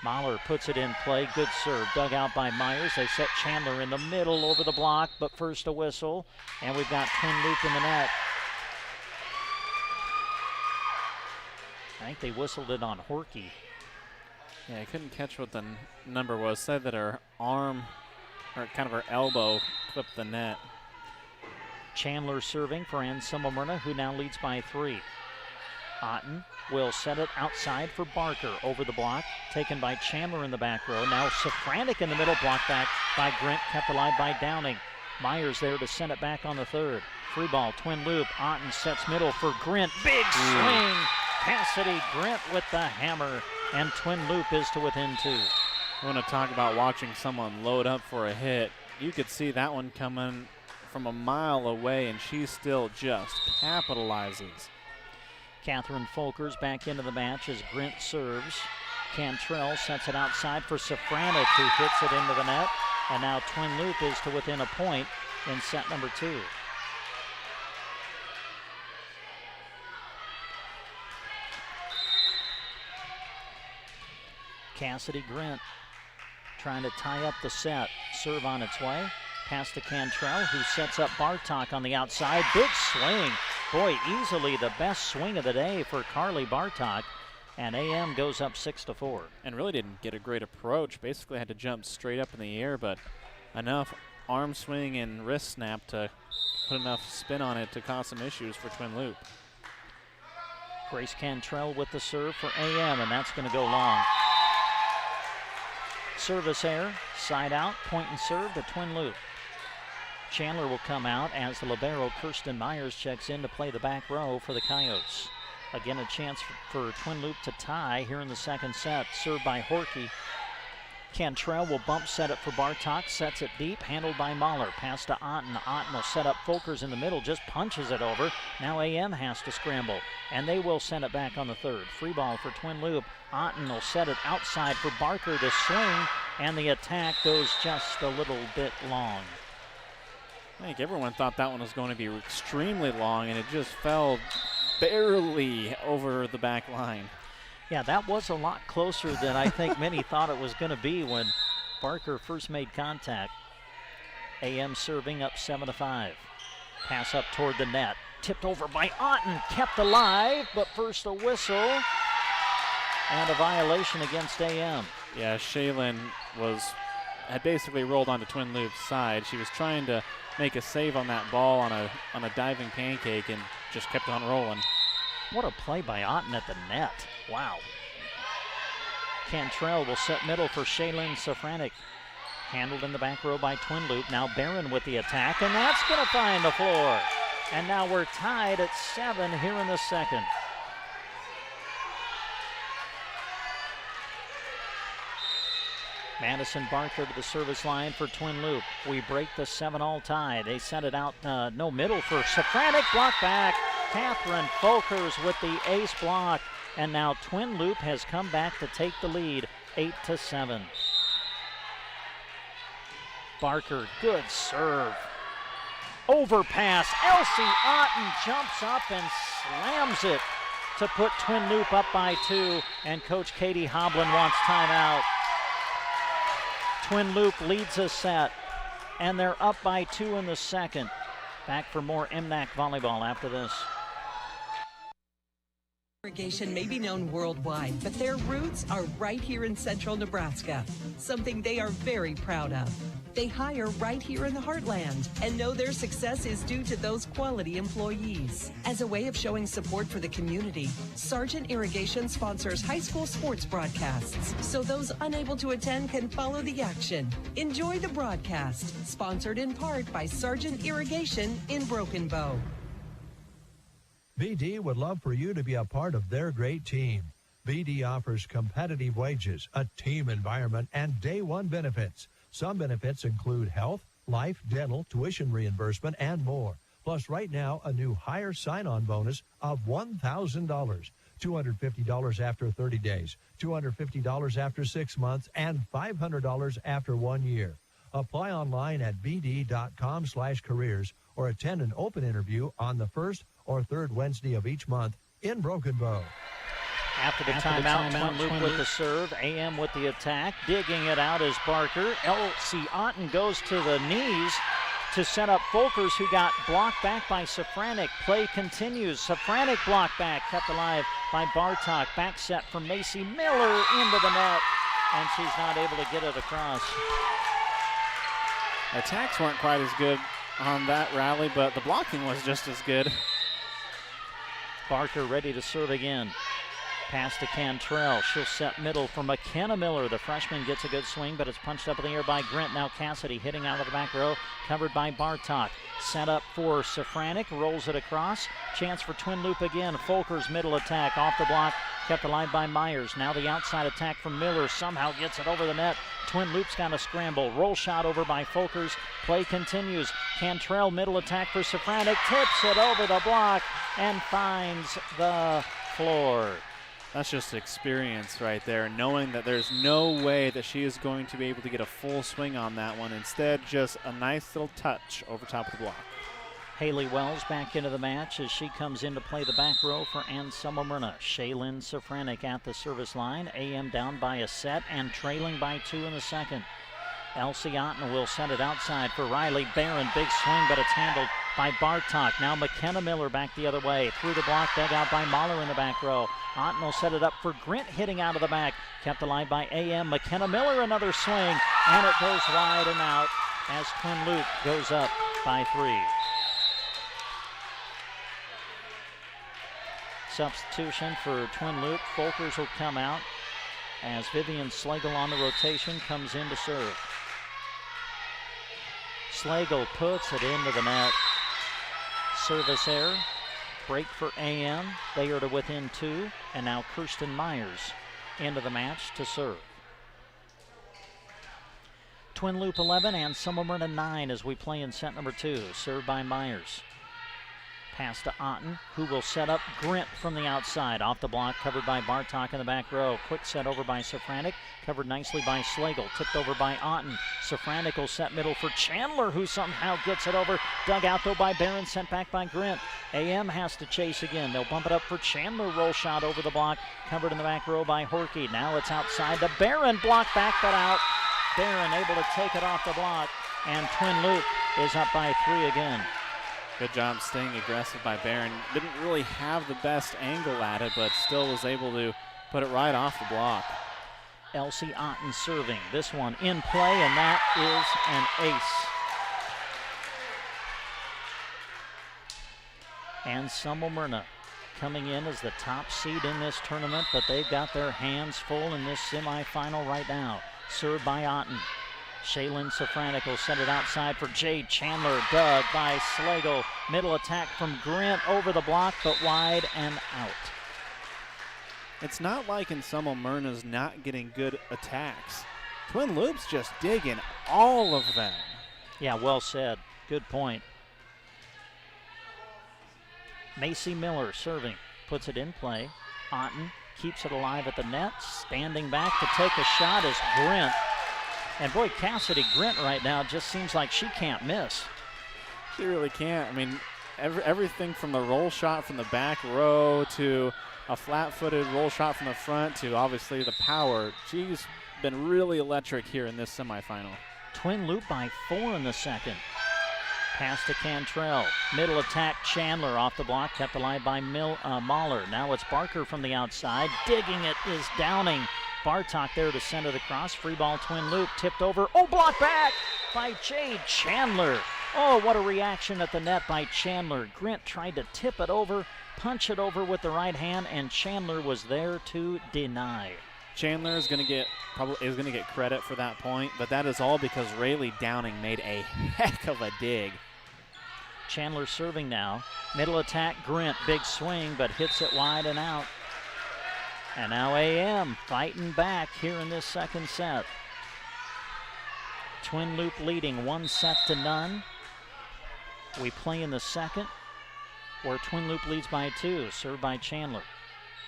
Mahler puts it in play. Good serve. Dug out by Myers. They set Chandler in the middle over the block, but first a whistle. And we've got Twin Loup in the net. I think they whistled it on Horkey. Yeah, I couldn't catch what the number was. Said that her arm, or kind of her elbow, clipped the net. Chandler serving for Ensemble-Myrna, who now leads by 3. Otten will set it outside for Barker over the block, taken by Chandler in the back row. Now Safranek in the middle, blocked back by Grint, kept alive by Downing. Myers there to send it back on the third. Free ball, Twin Loup. Otten sets middle for Grint. Big swing. Cassidy Grint with the hammer, and Twin Loup is to within 2. I want to talk about watching someone load up for a hit. You could see that one coming from a mile away, and she still just capitalizes. Catherine Folkers back into the match as Grint serves. Cantrell sets it outside for Safranek, who hits it into the net. And now Twin Loup is to within a point in set number 2. Cassidy Grint trying to tie up the set. Serve on its way. Pass to Cantrell, who sets up Bartok on the outside. Big swing. Boy, easily the best swing of the day for Carly Bartok. And AM goes up 6-4. And really didn't get a great approach. Basically had to jump straight up in the air, but enough arm swing and wrist snap to put enough spin on it to cause some issues for Twin Loup. Grace Cantrell with the serve for AM, and that's going to go long. Service error, side out, point and serve to Twin Loup. Chandler will come out as the libero Kirsten Myers checks in to play the back row for the Coyotes. Again, a chance for Twin Loup to tie here in the second set. Served by Horkey. Cantrell will bump set it for Bartok, sets it deep, handled by Mahler. Pass to Otten. Otten will set up Folkers in the middle, just punches it over. Now AM has to scramble, and they will send it back on the third. Free ball for Twin Loop. Otten will set it outside for Barker to swing, and the attack goes just a little bit long. I think everyone thought that one was going to be extremely long, and it just fell barely over the back line. Yeah, that was a lot closer than I think many thought it was going to be when Barker first made contact. AM serving up 7-5. Pass up toward the net. Tipped over by Otten. Kept alive, but first a whistle and a violation against AM. Yeah, Shaylin had basically rolled onto Twin Loop's side. She was trying to make a save on that ball on a diving pancake and just kept on rolling. What a play by Otten at the net. Wow. Cantrell will set middle for Shaylin Safranek. Handled in the back row by Twin Loop. Now Barron with the attack, and that's going to find the floor. And now we're tied at 7 here in the second. Madison Barker to the service line for Twin Loop. We break the 7-all tie. They sent it out, no middle for Safranek. Block back. Catherine Folkers with the ace block. And now Twin Loop has come back to take the lead, 8-7. Barker, good serve. Overpass. Elsie Otten jumps up and slams it to put Twin Loop up by 2. And Coach Katie Hoblin wants timeout. Twin Loop leads a set, and they're up by 2 in the second. Back for more MNAC volleyball after this. Irrigation may be known worldwide, but their roots are right here in central Nebraska, something they are very proud of. They hire right here in the heartland and know their success is due to those quality employees. As a way of showing support for the community, Sargent Irrigation sponsors high school sports broadcasts so those unable to attend can follow the action. Enjoy the broadcast, sponsored in part by Sargent Irrigation in Broken Bow. BD would love for you to be a part of their great team. BD offers competitive wages, a team environment, and day one benefits. Some benefits include health, life, dental, tuition reimbursement, and more. Plus, right now, a new higher sign-on bonus of $1,000, $250 after 30 days, $250 after 6 months, and $500 after 1 year. Apply online at bd.com/careers or attend an open interview on the first or third Wednesday of each month in Broken Bow. After the timeout, Twin Loop with the serve, AM with the attack. Digging it out is Barker. Elsie Otten goes to the knees to set up Folkers, who got blocked back by Safranek. Play continues. Safranek blocked back, kept alive by Bartok. Back set for Macy Miller into the net, and she's not able to get it across. Attacks weren't quite as good on that rally, but the blocking was just as good. Barker ready to serve again. Pass to Cantrell. She'll set middle for McKenna Miller. The freshman gets a good swing, but it's punched up in the air by Grint. Now Cassidy hitting out of the back row, covered by Bartok. Set up for Safranek, rolls it across. Chance for Twin Loop again. Folkers middle attack off the block, kept alive by Myers. Now the outside attack from Miller somehow gets it over the net. Twin Loop's got a scramble. Roll shot over by Folkers. Play continues. Cantrell middle attack for Safranek. Tips it over the block and finds the floor. That's just experience right there, knowing that there's no way that she is going to be able to get a full swing on that one. Instead, just a nice little touch over top of the block. Haley Wells back into the match as she comes in to play the back row for Anselmo Myrna. Shaylin Safranek at the service line. AM down by a set and trailing by 2 in the second. Elsie Otten will send it outside for Riley Barron. Big swing, but it's handled by Bartok. Now McKenna Miller back the other way. Through the block, dug out by Mahler in the back row. Otten will set it up for Grint, hitting out of the back. Kept alive by AM. McKenna Miller, another swing, and it goes wide and out as Twin Loop goes up by 3. Substitution for Twin Loop. Folkers will come out as Vivian Slagle on the rotation comes in to serve. Slagle puts it into the net. Service error. Break for AM. They are to within 2. And now Kirsten Myers into the match to serve. Twin Loop 11 and Semifinal 9 as we play in set number 2. Served by Myers. Pass to Otten, who will set up Grint from the outside. Off the block, covered by Bartok in the back row. Quick set over by Safranek, covered nicely by Slagle. Tipped over by Otten. Safranek will set middle for Chandler, who somehow gets it over. Dug out though by Barron, sent back by Grint. AM has to chase again. They'll bump it up for Chandler. Roll shot over the block, covered in the back row by Horkey. Now it's outside to Barron. Block back, but out. Barron able to take it off the block, and Twin Loop is up by 3 again. Good job staying aggressive by Barron. Didn't really have the best angle at it, but still was able to put it right off the block. Elsie Otten serving. This one in play, and that is an ace. And Semifinal coming in as the top seed in this tournament, but they've got their hands full in this semifinal right now. Served by Otten. Shaylin Safranek will send it outside for Jade Chandler. Dug by Slagle. Middle attack from Grint over the block, but wide and out. It's not like in Semifinal's not getting good attacks. Twin Loop's just digging all of them. Yeah, well said. Good point. Macy Miller serving. Puts it in play. Otten keeps it alive at the net. Standing back to take a shot is Grint. And boy, Cassidy Grint right now just seems like she can't miss. She really can't. I mean, everything from the roll shot from the back row to a flat-footed roll shot from the front to obviously the power. She's been really electric here in this semifinal. Twin Loop by 4 in the second. Pass to Cantrell. Middle attack, Chandler off the block, kept alive by Mahler. Now it's Barker from the outside. Digging it is Downing. Bartok there to send it across. Free ball, Twin Loop, tipped over. Oh, blocked back by Jade Chandler. Oh, what a reaction at the net by Chandler. Grint tried to tip it over, punch it over with the right hand, and Chandler was there to deny. Chandler is going to get credit for that point, but that is all because Rayleigh Downing made a heck of a dig. Chandler serving now. Middle attack, Grint, big swing, but hits it wide and out. And now AM fighting back here in this second set. Twin Loop leading 1-0. We play in the second, where Twin Loop leads by 2, served by Chandler.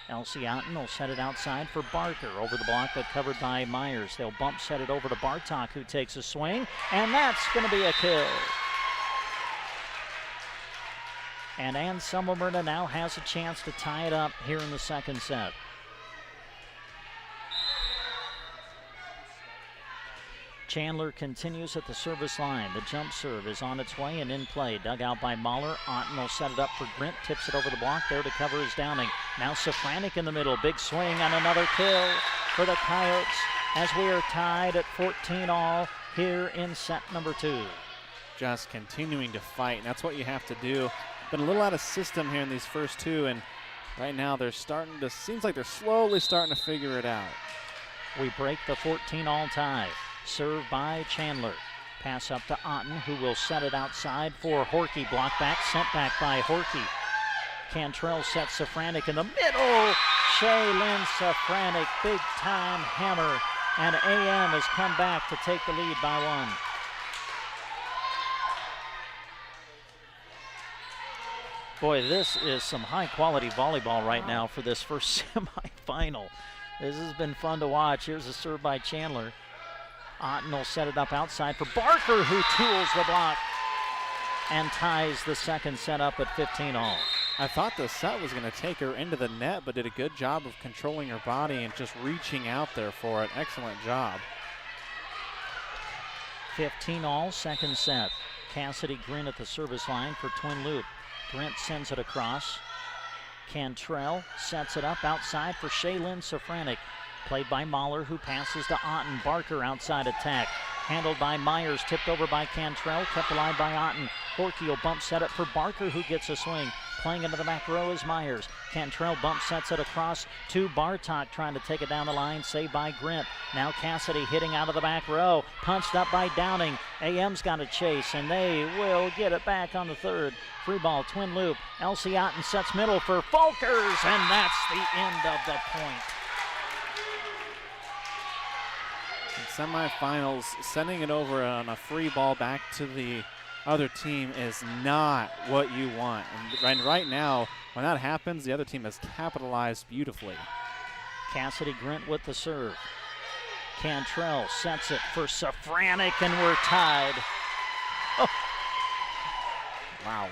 Elsie Otten will set it outside for Barker. Over the block, but covered by Myers. They'll bump set it over to Bartok, who takes a swing, and that's going to be a kill. And Ann Semifinal now has a chance to tie it up here in the second set. Chandler continues at the service line. The jump serve is on its way and in play. Dug out by Mahler. Otten will set it up for Grint. Tips it over the block. There to cover is Downing. Now Safranek in the middle. Big swing and another kill for the Coyotes as we are tied at 14-all here in set number 2. Just continuing to fight, and that's what you have to do. Been a little out of system here in these first 2, and right now they're seems like they're slowly starting to figure it out. We break the 14-all tie. Served by Chandler. Pass up to Otten, who will set it outside for Horkey. Block back, sent back by Horkey. Cantrell sets Safranek in the middle. Shaylin Safranek, big time hammer. And AM has come back to take the lead by 1. Boy, this is some high quality volleyball right now for this first semifinal. This has been fun to watch. Here's a serve by Chandler. Otten will set it up outside for Barker, who tools the block and ties the second set up at 15-all. I thought the set was going to take her into the net, but did a good job of controlling her body and just reaching out there for it. Excellent job. 15-all, second set. Cassidy Grint at the service line for Twin Loop. Grint sends it across. Cantrell sets it up outside for Shaylin Safranek. Played by Mahler, who passes to Otten. Barker outside attack. Handled by Myers, tipped over by Cantrell, kept alive by Otten. Horkey will bump set it for Barker, who gets a swing. Playing into the back row is Myers. Cantrell bump sets it across to Bartok, trying to take it down the line, saved by Grint. Now Cassidy hitting out of the back row, punched up by Downing. AM's got a chase, and they will get it back on the third. Free ball, Twin Loop. Elsie Otten sets middle for Folkers, and that's the end of the point. semifinals, sending it over on a free ball back to the other team is not what you want. And right now, when that happens, the other team has capitalized beautifully. Cassidy Grint with the serve. Cantrell sets it for Safranek, and we're tied. Oh. Wow.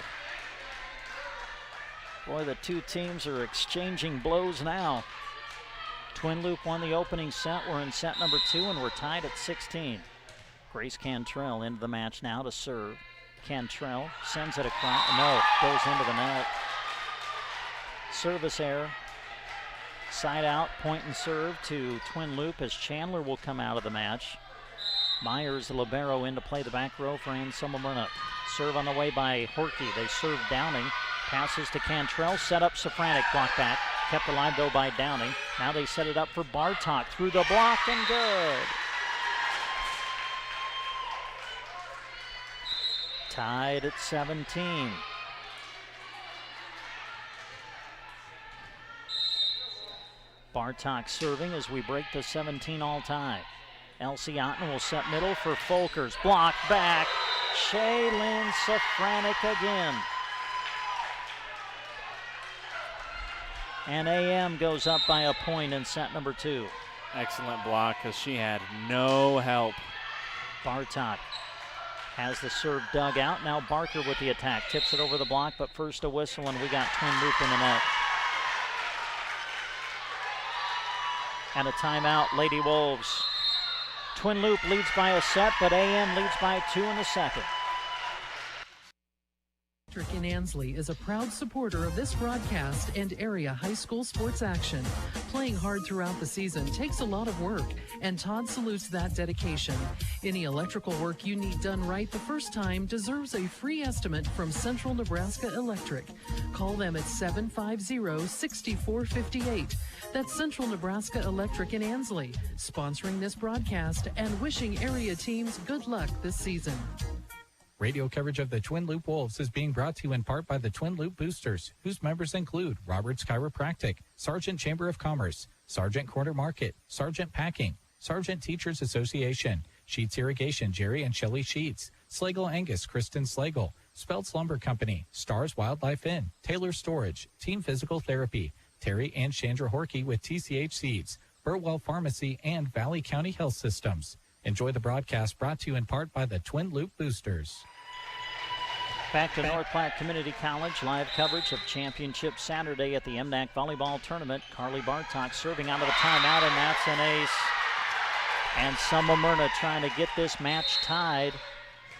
Boy, the two teams are exchanging blows now. Twin Loop won the opening set. We're in set number 2, and we're tied at 16. Grace Cantrell into the match now to serve. Cantrell sends it across. No, goes into the net. Service error. Side out, point and serve to Twin Loop as Chandler will come out of the match. Myers, the libero, in to play the back row for Anselmo Murnuck. Serve on the way by Horkey. They serve Downing. Passes to Cantrell. Set up Safranek. Block back. Kept alive though by Downing. Now they set it up for Bartok. Through the block and good. Tied at 17. Bartok serving as we break the 17 all tie. Elsie Otten will set middle for Folkers. Block back. Shaylin Safranek again. And AM goes up by a point in set number 2. Excellent block because she had no help. Bartok has the serve dug out. Now Barker with the attack. Tips it over the block, but first a whistle, and we got Twin Loop in the net. And a timeout, Lady Wolves. Twin Loop leads by a set, but AM leads by 2 in the second. Electric in Ansley is a proud supporter of this broadcast and area high school sports action. Playing hard throughout the season takes a lot of work, and Todd salutes that dedication. Any electrical work you need done right the first time deserves a free estimate from Central Nebraska Electric. Call them at 750-6458. That's Central Nebraska Electric in Ansley, sponsoring this broadcast and wishing area teams good luck this season. Radio coverage of the Twin Loop Wolves is being brought to you in part by the Twin Loop Boosters, whose members include Roberts Chiropractic, Sargent Chamber of Commerce, Sargent Corner Market, Sargent Packing, Sargent Teachers Association, Sheets Irrigation, Jerry and Shelley Sheets, Slagle Angus, Kristen Slagle, Speltz Lumber Company, Stars Wildlife Inn, Taylor Storage, Team Physical Therapy, Terry and Chandra Horkey with TCH Seeds, Burtwell Pharmacy, and Valley County Health Systems. Enjoy the broadcast brought to you in part by the Twin Loop Boosters. Back to North Platte Community College. Live coverage of Championship Saturday at the MNAC Volleyball Tournament. Carly Bartok serving out of the timeout, and that's an ace. And Summer trying to get this match tied.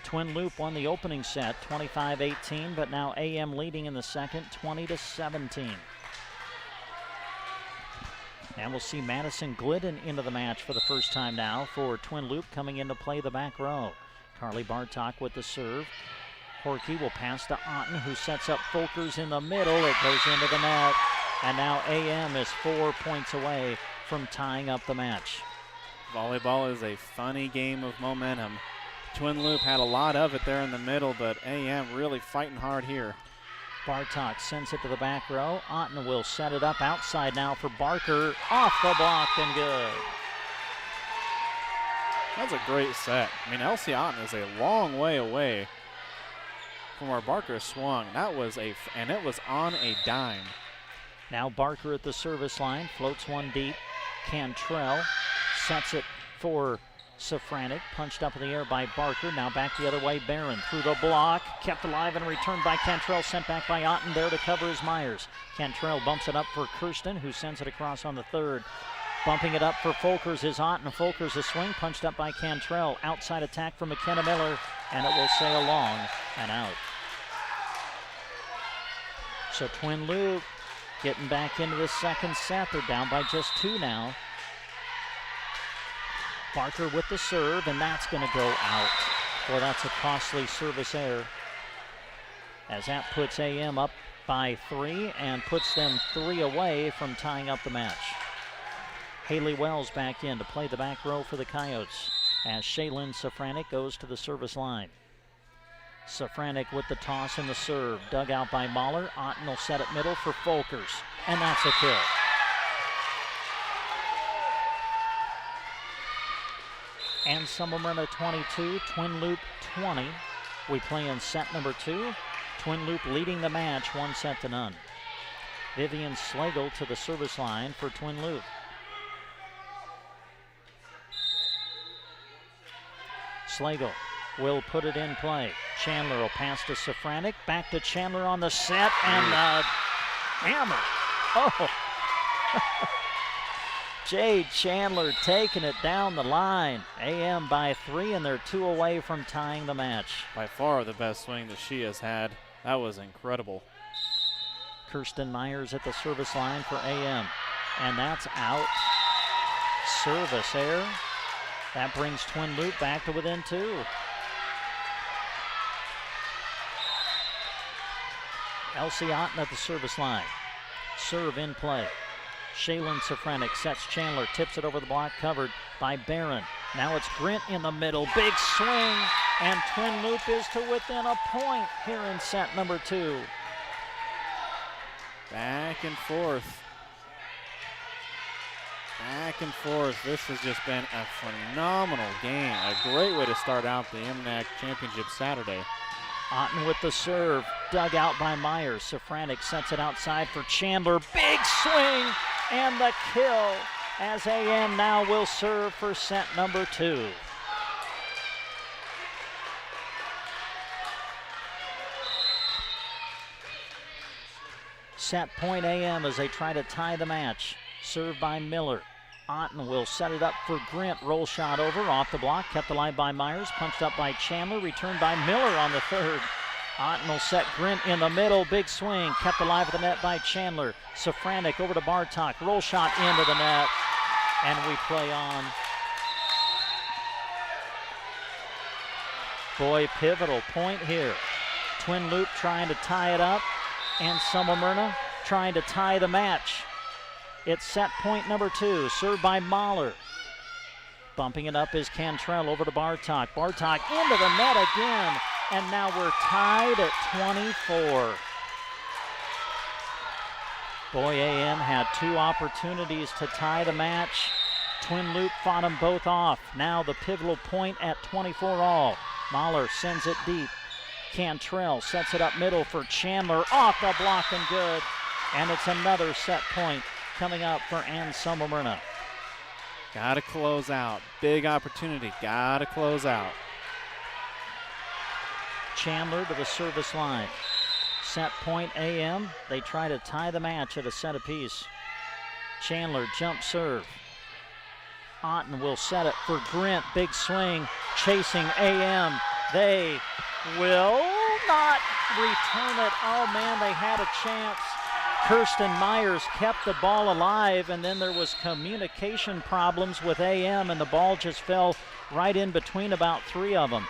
Twin Loop won the opening set, 25-18, but now AM leading in the second, 20-17. And we'll see Madison Glidden into the match for the first time now for Twin Loop, coming in to play the back row. Carly Bartok with the serve. Horkey will pass to Otten, who sets up Folkers in the middle. It goes into the net. And now AM is 4 points away from tying up the match. Volleyball is a funny game of momentum. Twin Loop had a lot of it there in the middle, but AM really fighting hard here. Bartok sends it to the back row. Otten will set it up outside now for Barker. Off the block and good. That's a great set. I mean, Elsie Otten is a long way away from where Barker swung. And it was on a dime. Now Barker at the service line, floats one deep. Cantrell sets it for Safranek, punched up in the air by Barker. Now back the other way, Barron through the block, kept alive and returned by Cantrell, sent back by Otten. There to cover is Myers. Cantrell bumps it up for Kirsten, who sends it across on the third. Bumping it up for Folkers is Otten. Folkers a swing, punched up by Cantrell. Outside attack from McKenna Miller, and it will sail long and out. So Twin Loop getting back into the second set. They're down by just 2 now. Barker with the serve, and that's going to go out. Boy, that's a costly service error, as that puts AM up by 3 and puts them 3 away from tying up the match. Haley Wells back in to play the back row for the Coyotes as Shaylin Safranek goes to the service line. Safranek with the toss and the serve, dug out by Mahler. Otten will set it middle for Folkers, and that's a kill. And Smyrna 22, Twin Loop 20. We play in set number 2. Twin Loop leading the match 1-0. Vivian Slagle to the service line for Twin Loop. Slagle will put it in play. Chandler will pass to Safranek. Back to Chandler on the set, and hammer. Oh! Jade Chandler taking it down the line. AM by 3, and they're 2 away from tying the match. By far the best swing that she has had. That was incredible. Kirsten Myers at the service line for AM, and that's out. Service error. That brings Twin Loop back to within 2. Elsie Otten at the service line. Serve in play. Shaylin Safranek sets Chandler, tips it over the block, covered by Barron. Now it's Grint in the middle. Big swing, and Twin Loop is to within a point here in set number 2. Back and forth. Back and forth. This has just been a phenomenal game. A great way to start out the MNAC Championship Saturday. Otten with the serve, dug out by Myers. Safranek sets it outside for Chandler. Big swing, and the kill as AM now will serve for set number 2. Set point AM as they try to tie the match. Served by Miller. Otten will set it up for Grint. Roll shot over, off the block, kept alive by Myers, punched up by Chandler, returned by Miller on the third. Otten will set Grint in the middle, big swing, kept alive at the net by Chandler. Safranek over to Bartok, roll shot into the net, and we play on. Boy, pivotal point here. Twin Loop trying to tie it up, and Smyrna trying to tie the match. It's set point number 2, served by Mahler. Bumping it up is Cantrell over to Bartok. Bartok into the net again, and now we're tied at 24. Boy, AM had 2 opportunities to tie the match. Twin Loop fought them both off. Now the pivotal point at 24 all. Mahler sends it deep. Cantrell sets it up middle for Chandler, off the block and good. And it's another set point coming up for Ann Smyrna. Gotta close out. Big opportunity. Gotta close out. Chandler to the service line. Set point AM. They try to tie the match at a set apiece. Chandler jump serve. Otten will set it for Grint. Big swing. Chasing AM. They will not return it. Oh man, they had a chance. Kirsten Myers kept the ball alive, and then there was communication problems with AM, and the ball just fell right in between about 3 of them.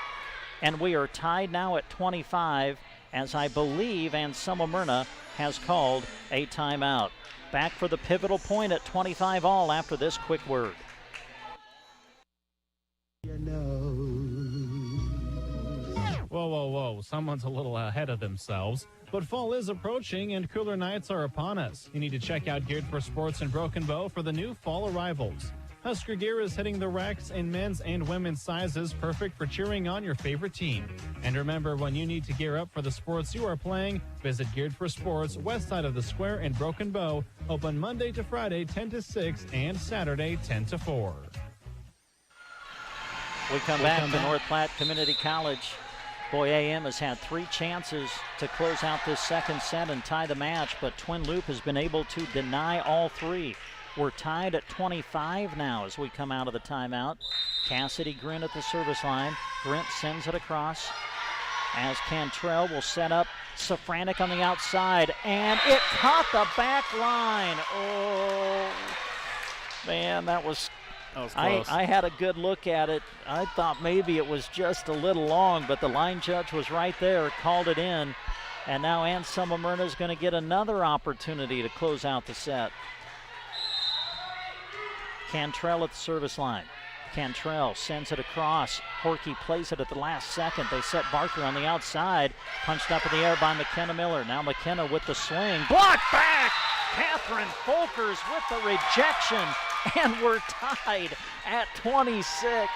And we are tied now at 25, as I believe Ann Smyrna has called a timeout. Back for the pivotal point at 25 all after this quick word. Whoa, whoa, whoa. Someone's a little ahead of themselves. But fall is approaching and cooler nights are upon us. You need to check out Geared for Sports in Broken Bow for the new fall arrivals. Husker gear is hitting the racks in men's and women's sizes, perfect for cheering on your favorite team. And remember, when you need to gear up for the sports you are playing, visit Geared for Sports, west side of the square in Broken Bow, open Monday to Friday 10 to 6 and Saturday 10 to 4. We come back to North Platte Community College. Boy, AM has had 3 chances to close out this second set and tie the match, but Twin Loop has been able to deny all 3. We're tied at 25 now as we come out of the timeout. Cassidy Grint at the service line. Grint sends it across as Cantrell will set up Safranek on the outside, and it caught the back line. Oh, man, that was close. I had a good look at it. I thought maybe it was just a little long, but the line judge was right there, called it in. And now Ann Smyrna is going to get another opportunity to close out the set. Cantrell at the service line. Cantrell sends it across. Horkey plays it at the last second. They set Barker on the outside. Punched up in the air by McKenna Miller. Now McKenna with the swing. Blocked back! Catherine Folkers with the rejection. And we're tied at 26.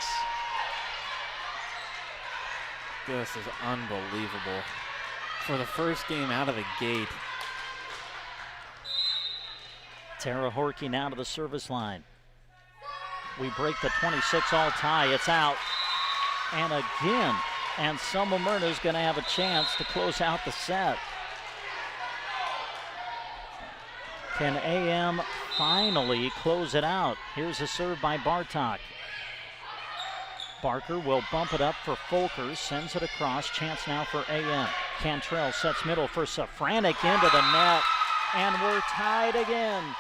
This is unbelievable. For the first game out of the gate. Tara Horkey now to the service line. We break the 26-all tie. It's out. And again, Anselmo Myrna is going to have a chance to close out the set. Can AM finally close it out? Here's a serve by Bartok. Barker will bump it up for Folkers, sends it across. Chance now for AM. Cantrell sets middle for Safranek into the net, and we're tied again.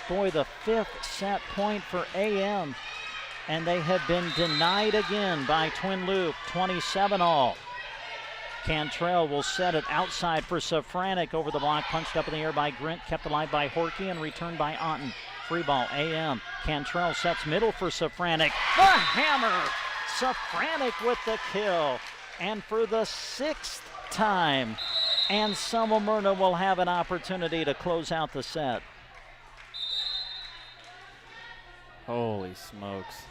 Boy, the 5th set point for AM, and they have been denied again by Twin Loup, 27-all. Cantrell will set it outside for Safranek over the block, punched up in the air by Grint, kept alive by Horkey, and returned by Otten. Free ball, AM. Cantrell sets middle for Safranek. The hammer! Safranek with the kill. And for the 6th time, Anselmo Myrna will have an opportunity to close out the set. Holy smokes.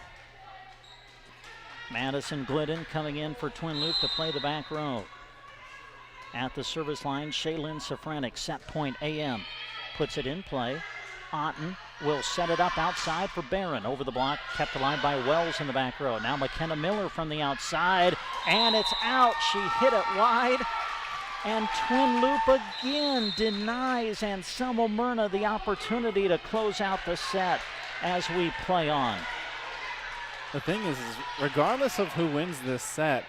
Madison Glidden coming in for Twin Loup to play the back row. At the service line, Shaylin Safranek, set point AM. Puts it in play. Otten will set it up outside for Barron. Over the block, kept alive by Wells in the back row. Now McKenna Miller from the outside, and it's out. She hit it wide, and Twin Loup again denies Anselmo Myrna the opportunity to close out the set as we play on. The thing is regardless of who wins this set,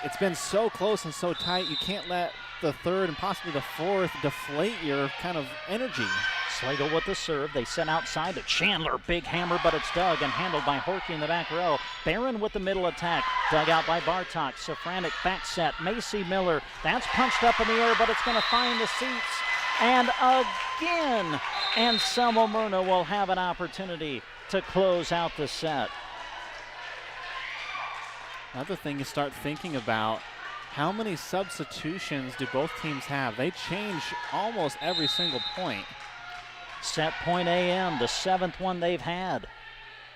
it's been so close and so tight, you can't let the 3rd and possibly the 4th deflate your kind of energy. Slagle with the serve. They set outside to Chandler. Big hammer, but it's dug and handled by Horkey in the back row. Barron with the middle attack. Dug out by Bartok. Safranek back set. Macy Miller. That's punched up in the air, but it's going to find the seats. And again, Anselmo Myrna will have an opportunity to close out the set. Another thing you start thinking about, how many substitutions do both teams have? They change almost every single point. Set point AM, the 7th one they've had.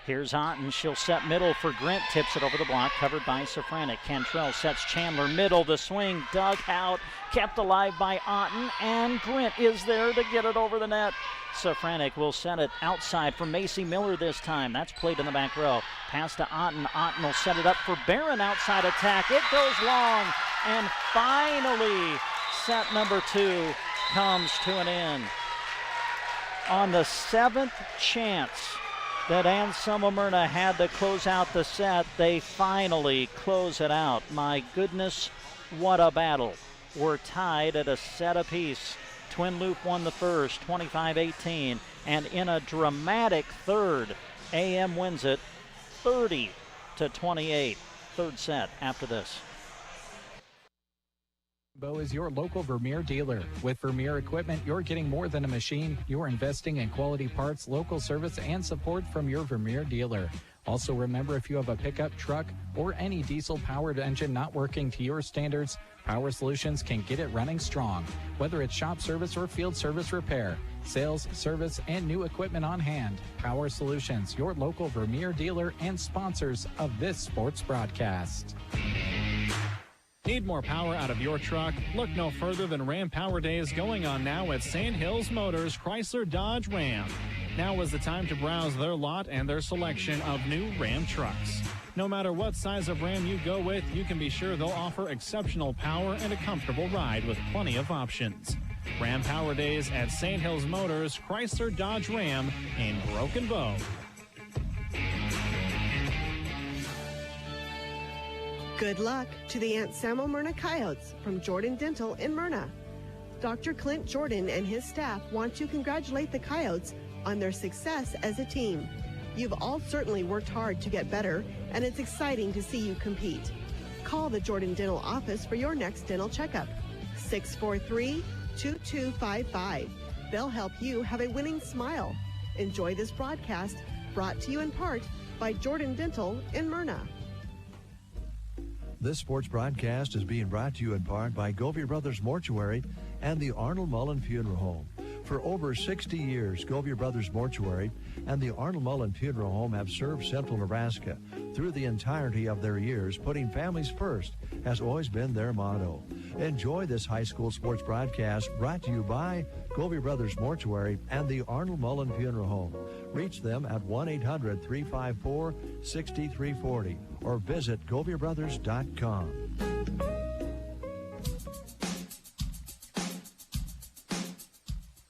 Here's Otten. She'll set middle for Grint. Tips it over the block, covered by Safranek. Cantrell sets Chandler middle. The swing dug out, kept alive by Otten, and Grint is there to get it over the net. Safranek will set it outside for Macy Miller this time. That's played in the back row. Pass to Otten. Otten will set it up for Barron. Outside attack. It goes long, and finally, set number 2 comes to an end. On the 7th chance that Anselmo Myrna had to close out the set, they finally close it out. My goodness, what a battle. We're tied at a set apiece. Twin Loup won the first, 25-18, and in a dramatic 3rd, AM wins it 30-28. 3rd set after this. Bo is your local Vermeer dealer. With Vermeer equipment, you're getting more than a machine. You're investing in quality parts, local service, and support from your Vermeer dealer. Also remember, if you have a pickup truck or any diesel-powered engine not working to your standards, Power Solutions can get it running strong. Whether it's shop service or field service repair, sales, service, and new equipment on hand, Power Solutions, your local Vermeer dealer and sponsors of this sports broadcast. Need more power out of your truck? Look no further than Ram Power Days going on now at Sand Hills Motors Chrysler Dodge Ram. Now is the time to browse their lot and their selection of new Ram trucks. No matter what size of Ram you go with, you can be sure they'll offer exceptional power and a comfortable ride with plenty of options. Ram Power Days at Sand Hills Motors Chrysler Dodge Ram in Broken Bow. Good luck to the Anselmo Myrna Coyotes from Jordan Dental in Myrna. Dr. Clint Jordan and his staff want to congratulate the Coyotes on their success as a team. You've all certainly worked hard to get better, and it's exciting to see you compete. Call the Jordan Dental office for your next dental checkup. 643-2255. They'll help you have a winning smile. Enjoy this broadcast, brought to you in part by Jordan Dental in Myrna. This sports broadcast is being brought to you in part by Govia Brothers Mortuary and the Arnold Mullen Funeral Home. For over 60 years, Govia Brothers Mortuary and the Arnold Mullen Funeral Home have served Central Nebraska. Through the entirety of their years, putting families first has always been their motto. Enjoy this high school sports broadcast brought to you by Colby Brothers Mortuary and the Arnold Mullen Funeral Home. Reach them at 1-800-354-6340 or visit colbybrothers.com.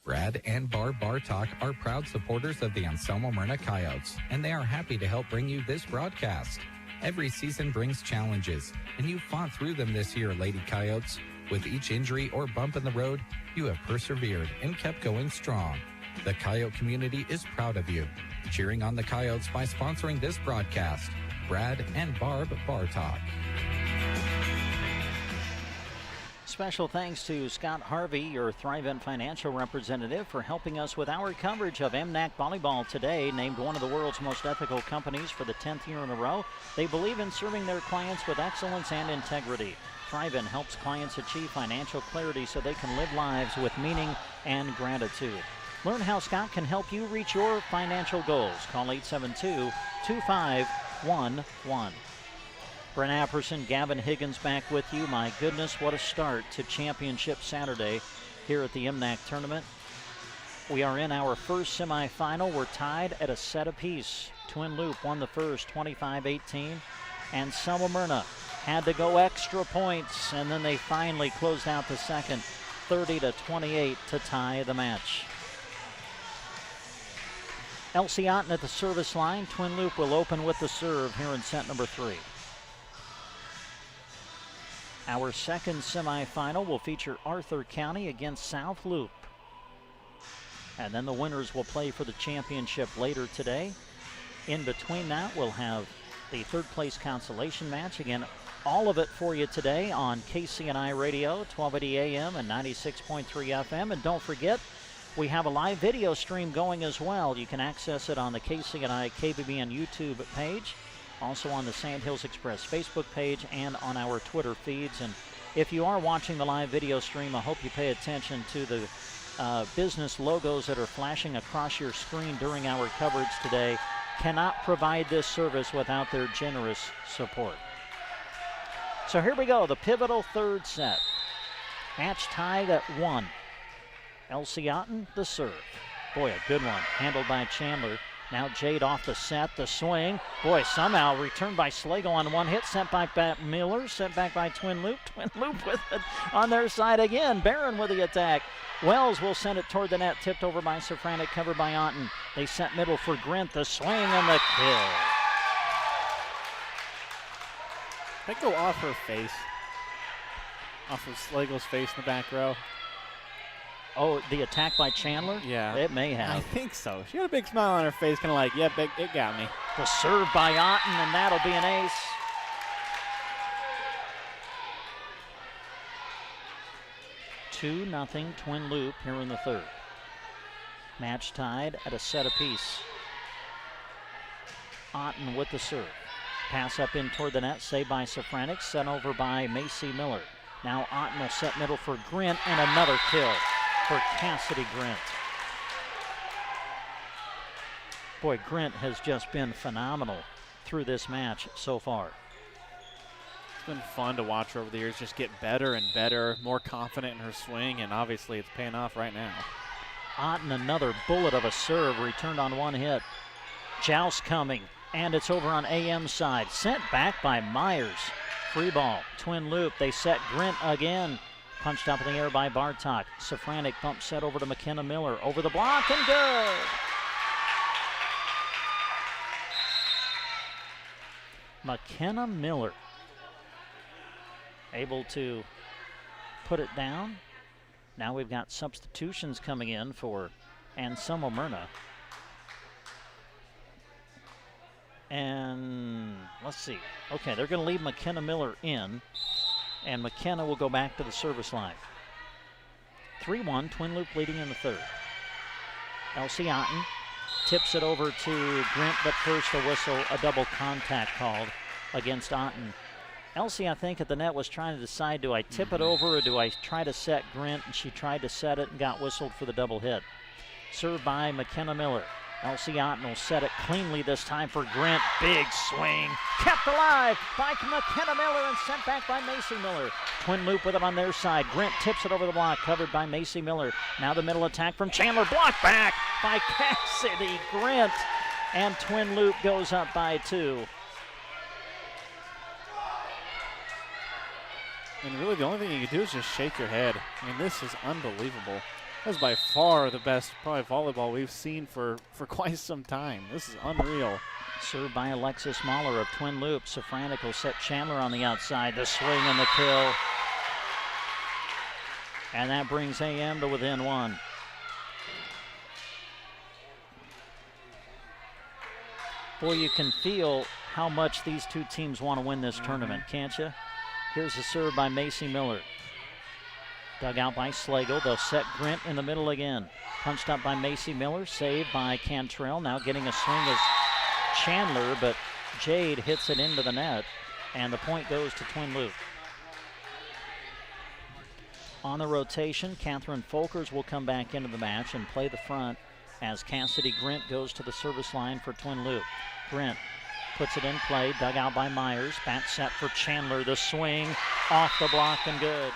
Brad and Barb Bartok are proud supporters of the Anselmo Myrna Coyotes, and they are happy to help bring you this broadcast. Every season brings challenges, and you fought through them this year, Lady Coyotes. With each injury or bump in the road, you have persevered and kept going strong. The Coyote community is proud of you. Cheering on the Coyotes by sponsoring this broadcast, Brad and Barb Bartok. Special thanks to Scott Harvey, your Thrivent financial representative, for helping us with our coverage of MNAC Volleyball today. Named one of the world's most ethical companies for the 10th year in a row, they believe in serving their clients with excellence and integrity. Thrivent helps clients achieve financial clarity so they can live lives with meaning and gratitude. Learn how Scott can help you reach your financial goals. Call 872-2511. Brent Apperson, Gavin Higgins back with you. My goodness, what a start to Championship Saturday here at the MNAC tournament. We are in our first semifinal. We're tied at a set apiece. Twin Loop won the first, 25-18, and Selma Myrna had to go extra points, and then they finally closed out the second, 30-28 to tie the match. Elsie Otten at the service line. Twin Loop will open with the serve here in set number 3. Our second semifinal will feature Arthur County against South Loop. And then the winners will play for the championship later today. In between that, we'll have the third place consolation match. Again, all of it for you today on KCNI Radio, 1280 AM and 96.3 FM. And don't forget, we have a live video stream going as well. You can access it on the KCNI KBBN YouTube page, also on the Sand Hills Express Facebook page, and on our Twitter feeds. And if you are watching the live video stream, I hope you pay attention to the business logos that are flashing across your screen during our coverage today. Cannot provide this service without their generous support. So here we go, the pivotal third set. Match tied at 1. Elsie Otten, the serve. Boy, a good one, handled by Chandler. Now Jade off the set, the swing. Boy, somehow returned by Slagle on one hit, sent back by Miller, sent back by Twin Loop. Twin Loop with it on their side again. Barron with the attack. Wells will send it toward the net, tipped over by Safranek, covered by Otten. They set middle for Grint, the swing and the kill. That go off her face, off of Slagle's face in the back row. Oh, the attack by Chandler? Yeah. It may have. I think so. She had a big smile on her face, kind of like, yep, it got me. The serve by Otten, and that'll be an ace. Two nothing Twin Loop here in the third. Match tied at a set apiece. Otten with the serve. Pass up in toward the net, saved by Safranek, sent over by Macy Miller. Now Otten will set middle for Grint, and another kill for Cassidy Grint. Boy, Grint has just been phenomenal through this match so far. It's been fun to watch her over the years just get better and better, more confident in her swing, and obviously it's paying off right now. Otten, another bullet of a serve, returned on one hit. Joust coming, and it's over on AM's side. Sent back by Myers. Free ball, Twin Loop, they set Grint again. Punched up in the air by Bartok. Safranek bump set over to McKenna Miller. Over the block and good. McKenna Miller able to put it down. Now we've got substitutions coming in for Anselmo Myrna. And let's see. Okay, they're going to leave McKenna Miller in, and McKenna will go back to the service line. 3-1, Twin Loop leading in the third. Elsie Otten tips it over to Grint, but first a whistle, a double contact called against Otten. Elsie, I think, at the net was trying to decide, do I tip it over or do I try to set Grint? And she tried to set it and got whistled for the double hit. Served by McKenna Miller. Elsie Otten will set it cleanly this time for Grint. Big swing. Kept alive by McKenna Miller and sent back by Macy Miller. Twin Loop with it on their side. Grint tips it over the block, covered by Macy Miller. Now the middle attack from Chandler. Blocked back by Cassidy Grint. And Twin Loop goes up by 2. And really the only thing you can do is just shake your head. I mean, this is unbelievable. That's by far the best probably volleyball we've seen for quite some time. This is unreal. Served by Alexis Mahler of Twin Loop. Safranek will set Chandler on the outside. The swing and the kill. And that brings AM to within 1. Boy, you can feel how much these two teams want to win this tournament, can't you? Here's a serve by Macy Miller. Dug out by Slagle. They'll set Grint in the middle again. Punched up by Macy Miller. Saved by Cantrell. Now getting a swing is Chandler, but Jade hits it into the net, and the point goes to Twin Loop. On the rotation, Catherine Folkers will come back into the match and play the front as Cassidy Grint goes to the service line for Twin Loop. Grint puts it in play, dug out by Myers. Back set for Chandler. The swing off the block and good.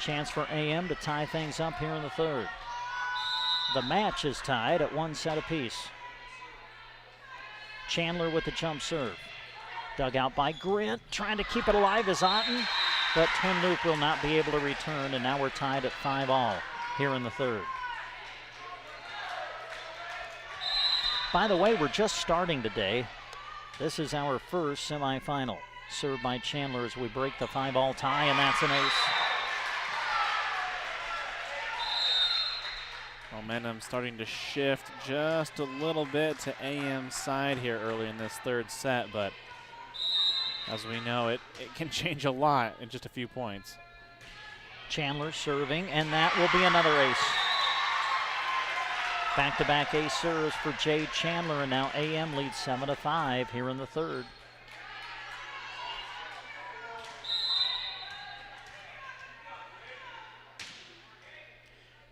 Chance for AM to tie things up here in the third. The match is tied at 1 set apiece. Chandler with the jump serve. Dug out by Grint, trying to keep it alive is Otten, but Twin Loop will not be able to return, and now we're tied at 5-all here in the third. By the way, we're just starting today. This is our first semifinal. Served by Chandler as we break the 5-all tie, and that's an ace. Momentum starting to shift just a little bit to AM's side here early in this third set, but as we know, it can change a lot in just a few points. Chandler serving, and that will be another ace. Back-to-back ace serves for Jade Chandler, and now AM leads 7-5 here in the third.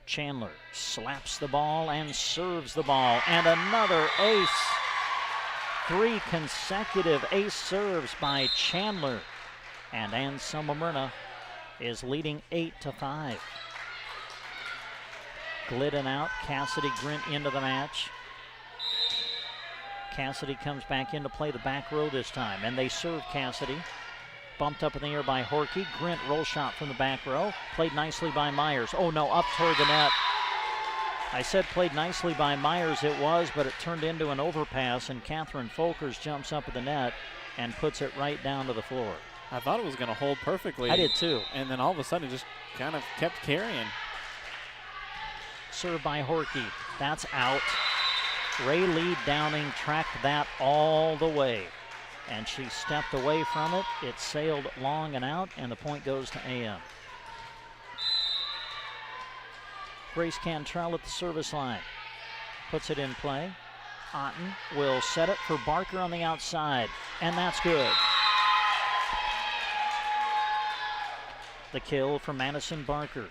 Chandler slaps the ball and serves the ball, and another ace. 3 consecutive ace serves by Chandler, and Ann Summermyrna is leading 8-5. Glidden out, Cassidy Grint into the match. Cassidy comes back in to play the back row this time, and they serve Cassidy. Bumped up in the air by Horkey. Grint roll shot from the back row. Played nicely by Myers. Oh no, up toward the net. I said played nicely by Myers, it was, but it turned into an overpass, and Catherine Folkers jumps up at the net and puts it right down to the floor. I thought it was going to hold perfectly. I did too. And then all of a sudden it just kind of kept carrying. Served by Horkey. That's out. Ray Lee Downing tracked that all the way, and she stepped away from it. It sailed long and out, and the point goes to AM. Grace Cantrell at the service line. Puts it in play. Otten will set it for Barker on the outside, and that's good. The kill for Madison Barker.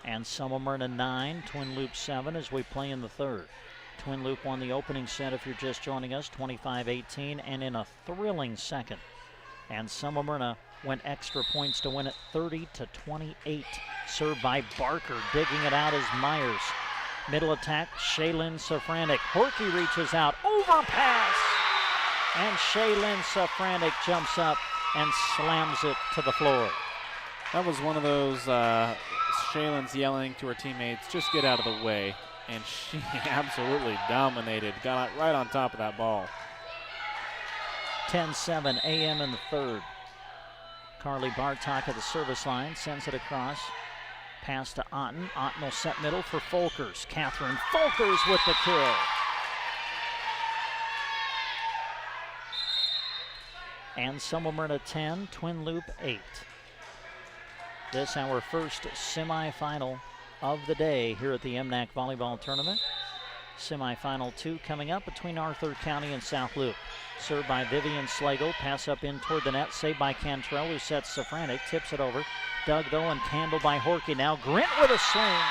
And Summermyrna 9, Twin Loop 7 as we play in the third. Twin Loop won the opening set if you're just joining us, 25-18, and in a thrilling second. And Summermyrna went extra points to win it 30-28. Served by Barker, digging it out as Myers. Middle attack, Shaylin Safranek. Horkey reaches out, overpass! And Shaylin Safranek jumps up and slams it to the floor. That was one of those Shaylin's yelling to her teammates, just get out of the way. And she absolutely dominated, got right on top of that ball. 10-7, AM in the third. Carly Bartok at the service line, sends it across. Pass to Otten. Otten will set middle for Folkers. Catherine Folkers with the kill. And Summermyrna 10, Twin Loop 8. This our first semifinal of the day here at the MNAC Volleyball Tournament. Semifinal 2 coming up between Arthur County and South Loop. Served by Vivian Slagle. Pass up in toward the net. Saved by Cantrell, who sets Safranek. Tips it over. Dug, though, and handled by Horky. Now Grint with a swing.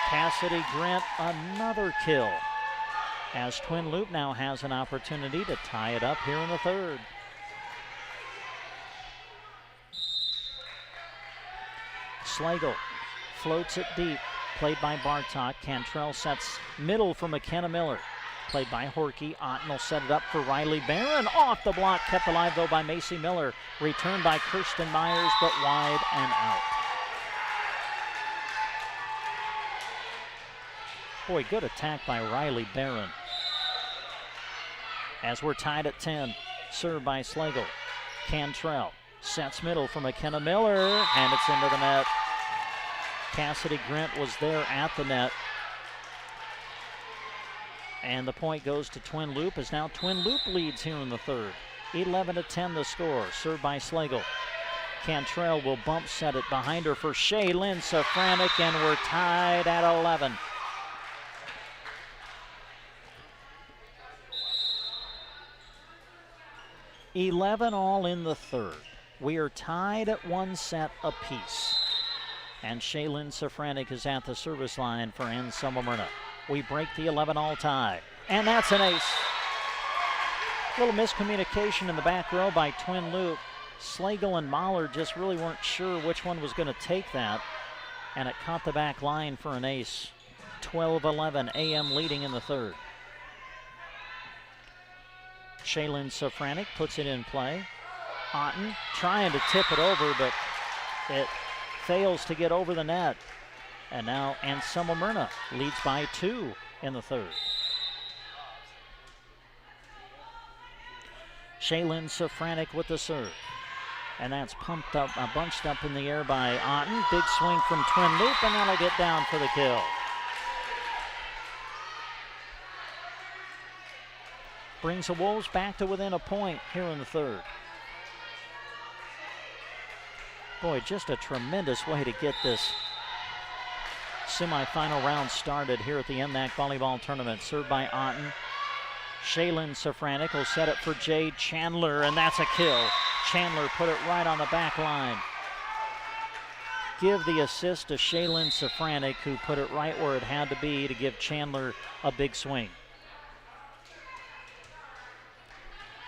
Cassidy Grint, another kill. As Twin Loop now has an opportunity to tie it up here in the third. Slagle floats it deep. Played by Bartok. Cantrell sets middle for McKenna Miller. Played by Horky. Otten will set it up for Riley Barron. Off the block. Kept alive, though, by Macy Miller. Returned by Kirsten Myers, but wide and out. Boy, good attack by Riley Barron. As we're tied at 10. Served by Slagle. Cantrell sets middle for McKenna Miller, and it's into the net. Cassidy Grint was there at the net. And the point goes to Twin Loop, as now Twin Loop leads here in the third. 11-10 the score, served by Slagle. Cantrell will bump set it behind her for Shaylin Safranek, and we're tied at 11. All in the third. We are tied at 1 set apiece. And Shaylin Safranek is at the service line for Anselmo-Myrna. We break the 11-all tie. And that's an ace. A little miscommunication in the back row by Twin Loop. Slagle and Mahler just really weren't sure which one was going to take that. And it caught the back line for an ace. 12-11, AM leading in the third. Shaylin Safranek puts it in play. Otten trying to tip it over, but it fails to get over the net. And now Anselmo-Myrna leads by 2 in the third. Shaylin Safranek with the serve. And that's pumped up, bunched up in the air by Otten. Big swing from Twin Loop, and that'll get down for the kill. Brings the Wolves back to within a point here in the third. Boy, just a tremendous way to get this semifinal round started here at the MNAC Volleyball Tournament. Served by Otten. Shaylin Safranek will set it for Jade Chandler, and that's a kill. Chandler put it right on the back line. Give the assist to Shaylin Safranek, who put it right where it had to be to give Chandler a big swing.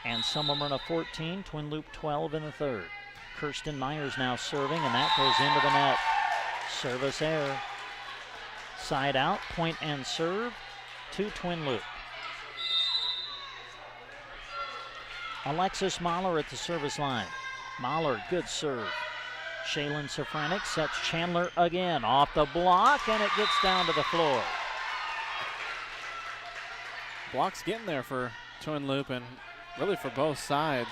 Anselmo-Myrna 14, Twin Loop 12 in the third. Kirsten Myers now serving, and that goes into the net. Service error. Side out, point and serve to Twin Loop. Alexis Mahler at the service line. Mahler, good serve. Shaylin Safranek sets Chandler again off the block, and it gets down to the floor. Block's getting there for Twin Loop, and really for both sides.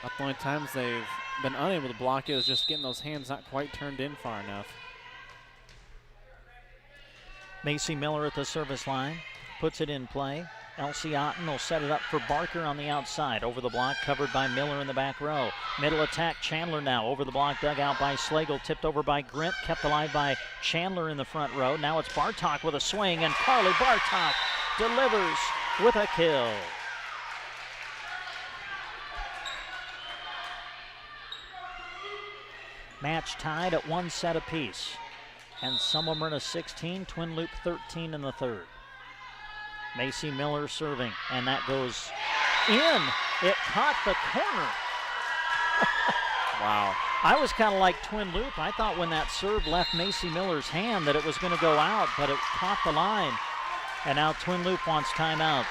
The only times they've been unable to block it is just getting those hands not quite turned in far enough. Macy Miller at the service line, puts it in play. Elsie Otten will set it up for Barker on the outside. Over the block, covered by Miller in the back row. Middle attack, Chandler now. Over the block, dug out by Slagle. Tipped over by Grint. Kept alive by Chandler in the front row. Now it's Bartok with a swing, and Carly Bartok delivers with a kill. Match tied at 1 set apiece. Anselmo-Myrna 16, Twin Loop 13 in the third. Macy Miller serving, and that goes in. It caught the corner. Wow. I was kind of like Twin Loop. I thought when that serve left Macy Miller's hand that it was going to go out, but it caught the line. And now Twin Loop wants timeout.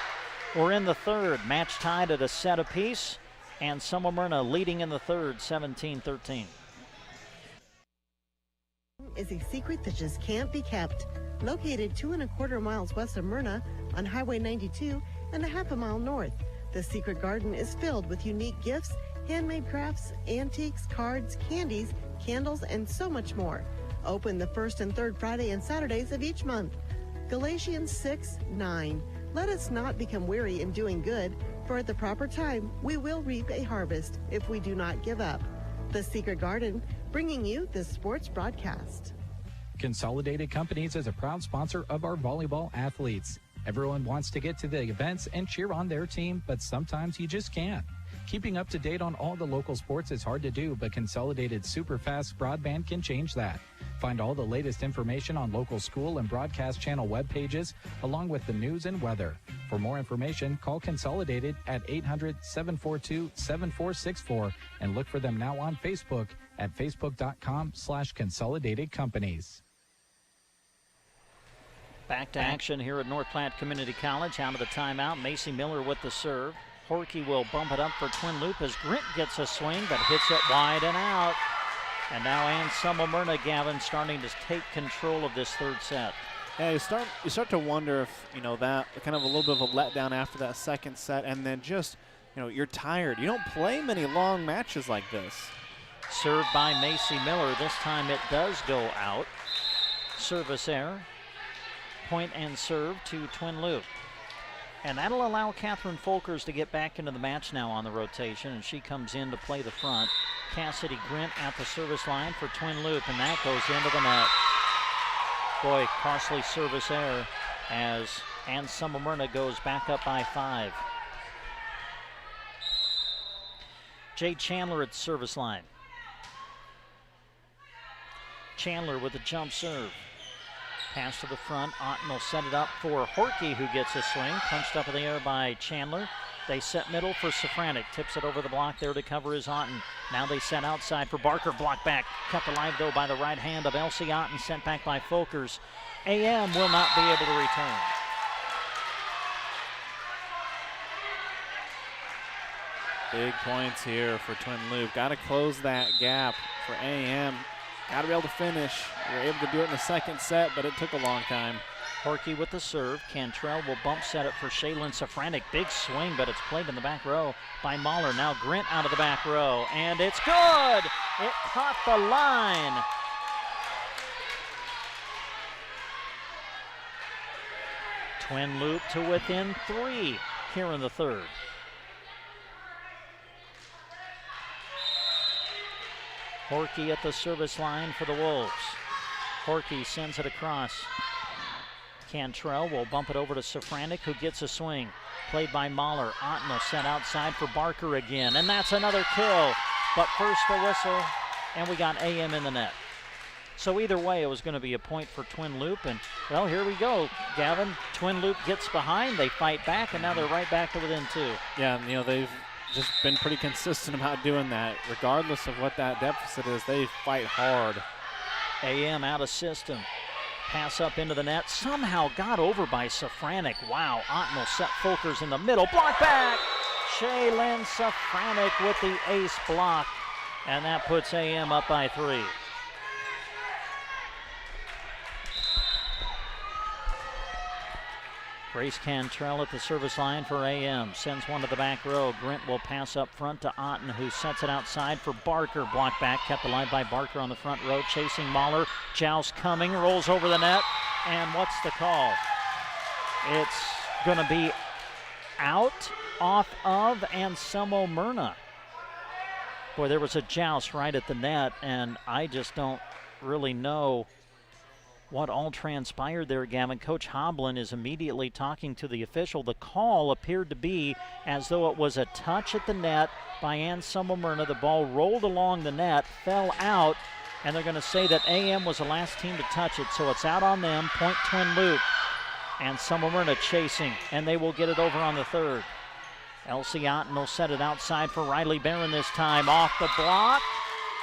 We're in the third. Match tied at a set apiece. Anselmo-Myrna leading in the third, 17-13. Is a secret that just can't be kept. Located 2 1/4 miles west of Myrna on Highway 92 and a half a mile north, the Secret Garden is filled with unique gifts, handmade crafts, antiques, cards, candies, candles, and so much more. Open the first and third Friday and Saturdays of each month. Galatians 6:9. Let us not become weary in doing good, for at the proper time we will reap a harvest if we do not give up. The Secret Garden, bringing you this sports broadcast. Consolidated Companies is a proud sponsor of our volleyball athletes. Everyone wants to get to the events and cheer on their team, but sometimes you just can't. Keeping up to date on all the local sports is hard to do, but Consolidated Superfast Broadband can change that. Find all the latest information on local school and broadcast channel web pages, along with the news and weather. For more information, call Consolidated at 800-742-7464 and look for them now on Facebook at facebook.com/Consolidated Companies. Back to action here at North Platte Community College. Out of the timeout, Macy Miller with the serve. Horkey will bump it up for Twin Loop as Grint gets a swing, but hits it wide and out. And now Anselmo Myrna, Gavin, starting to take control of this third set. Yeah, you start to wonder if, that kind of a little bit of a letdown after that second set, and then just, you're tired. You don't play many long matches like this. Served by Macy Miller. This time it does go out. Service error. Point and serve to Twin Loop. And that'll allow Catherine Folkers to get back into the match now on the rotation, and she comes in to play the front. Cassidy Grint at the service line for Twin Loop, and that goes into the net. Boy, costly service error as Anselmo Myrna goes back up by 5. Jay Chandler at the service line. Chandler with a jump serve. Pass to the front. Otten will set it up for Horkey, who gets a swing. Punched up in the air by Chandler. They set middle for Safranek. Tips it over the block there to cover is Otten. Now they set outside for Barker. Block back. Kept alive, though, by the right hand of Elsie Otten. Sent back by Folkers. AM will not be able to return. Big points here for Twin Loop. Got to close that gap for AM. Got to be able to finish. We were able to do it in the second set, but it took a long time. Horkey with the serve. Cantrell will bump set it for Shaylin Safranek. Big swing, but it's played in the back row by Mahler. Now Grint out of the back row, and it's good! It caught the line. Twin Loop to within 3 here in the third. Horkey at the service line for the Wolves. Horkey sends it across. Cantrell will bump it over to Safranek, who gets a swing. Played by Mahler. Otten will set outside for Barker again, and that's another kill. But first the whistle, and we got AM in the net. So either way, it was going to be a point for Twin Loop, and, well, here we go, Gavin. Twin Loop gets behind, they fight back, and now they're right back to within 2. Yeah, they've just been pretty consistent about doing that. Regardless of what that deficit is, they fight hard. AM out of system. Pass up into the net. Somehow got over by Safranek. Wow, Otten will set Folkers in the middle. Block back! Shaylin Safranek with the ace block. And that puts AM up by 3. Grace Cantrell at the service line for AM. Sends one to the back row. Grint will pass up front to Otten, who sets it outside for Barker. Blocked back, kept alive by Barker on the front row. Chasing Mahler. Joust coming, rolls over the net. And what's the call? It's going to be out off of Anselmo Myrna. Boy, there was a joust right at the net, and I just don't really know what all transpired there, Gavin. Coach Hoblin is immediately talking to the official. The call appeared to be as though it was a touch at the net by Anselmo Myrna. The ball rolled along the net, fell out, and they're going to say that AM was the last team to touch it, so it's out on them. Point Twin Loop. Anselmo Myrna chasing, and they will get it over on the third. Elsie Otten will set it outside for Riley Barron this time. Off the block,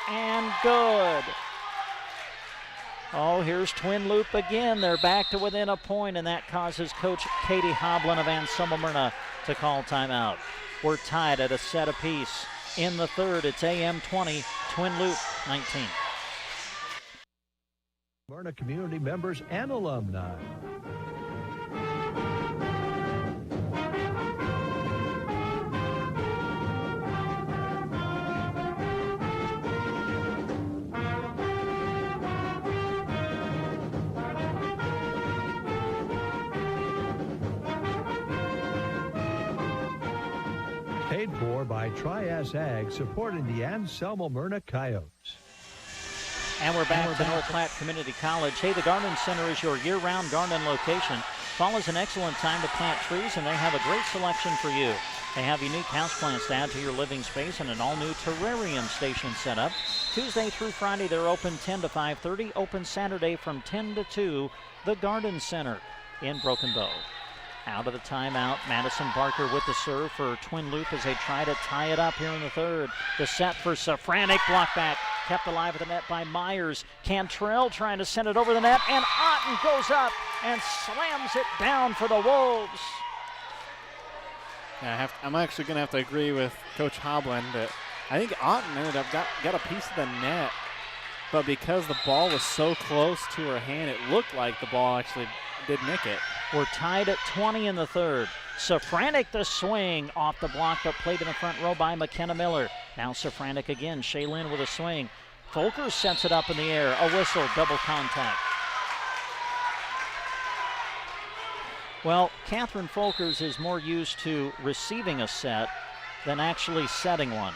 and good. Oh, here's Twin Loop again. They're back to within a point, and that causes Coach Katie Hoblin of Anselmo Myrna to call timeout. We're tied at a set apiece. In the third, it's AM 20, Twin Loop 19. Myrna community members and alumni. Paid for by Trias Ag, supporting the Anselmo Myrna Coyotes. And we're back to North Platte Community College. Hey, the Garden Center is your year-round garden location. Fall is an excellent time to plant trees, and they have a great selection for you. They have unique houseplants to add to your living space and an all-new terrarium station set up. Tuesday through Friday, they're open 10 to 5:30. Open Saturday from 10 to 2, the Garden Center in Broken Bow. Out of the timeout, Madison Barker with the serve for Twin Loop as they try to tie it up here in the third. The set for Safranek, block back, kept alive at the net by Myers. Cantrell trying to send it over the net, and Otten goes up and slams it down for the Wolves. Yeah, I'm actually going to have to agree with Coach Hoblin that I think Otten ended up got a piece of the net, but because the ball was so close to her hand, it looked like the ball actually did nick it. We're tied at 20 in the third. Safranek the swing off the block, but played in the front row by McKenna Miller. Now Safranek again. Shaylin with a swing. Folkers sets it up in the air. A whistle, double contact. Well, Catherine Folkers is more used to receiving a set than actually setting one.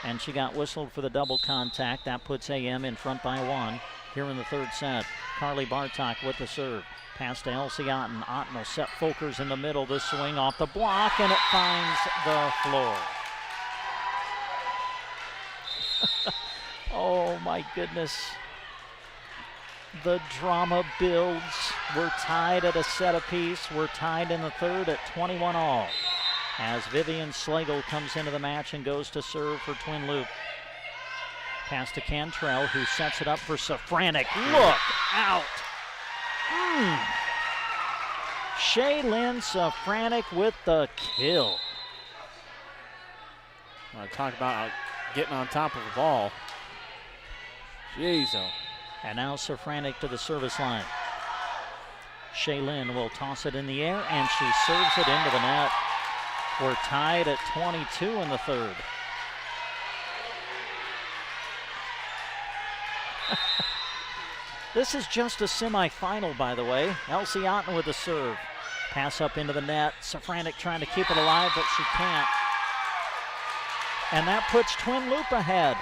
And she got whistled for the double contact. That puts AM in front by 1 here in the third set. Carly Bartok with the serve. Pass to Elsie Otten. Otten will set Folkers in the middle. The swing off the block, and it finds the floor. Oh, my goodness. The drama builds. We're tied at a set apiece. We're tied in the third at 21 all. As Vivian Slagle comes into the match and goes to serve for Twin Loop. Pass to Cantrell, who sets it up for Safranek. Look out! Shaylin Safranek with the kill. Want to talk about getting on top of the ball. Jeez, oh. And now Safranek to the service line. Shaylin will toss it in the air, and she serves it into the net. We're tied at 22 in the third. This is just a semifinal, by the way. Elsie Otten with the serve. Pass up into the net. Safranek trying to keep it alive, but she can't. And that puts Twin Loop ahead.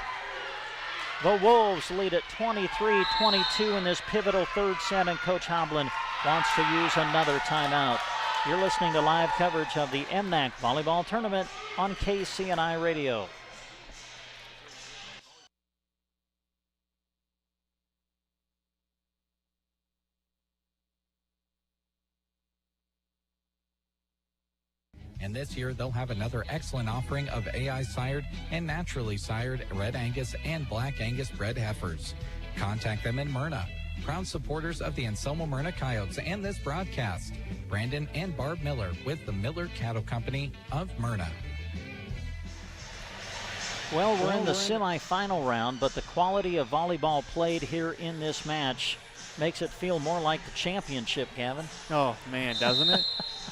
The Wolves lead at 23-22 in this pivotal third set, and Coach Hoblin wants to use another timeout. You're listening to live coverage of the MNAC Volleyball Tournament on KCNI Radio. And this year, they'll have another excellent offering of AI-sired and naturally sired Red Angus and Black Angus bred heifers. Contact them in Myrna. Proud supporters of the Anselmo Myrna Coyotes and this broadcast. Brandon and Barb Miller with the Miller Cattle Company of Myrna. Well, we're in the semifinal round, but the quality of volleyball played here in this match makes it feel more like the championship, Gavin. Oh, man, doesn't it?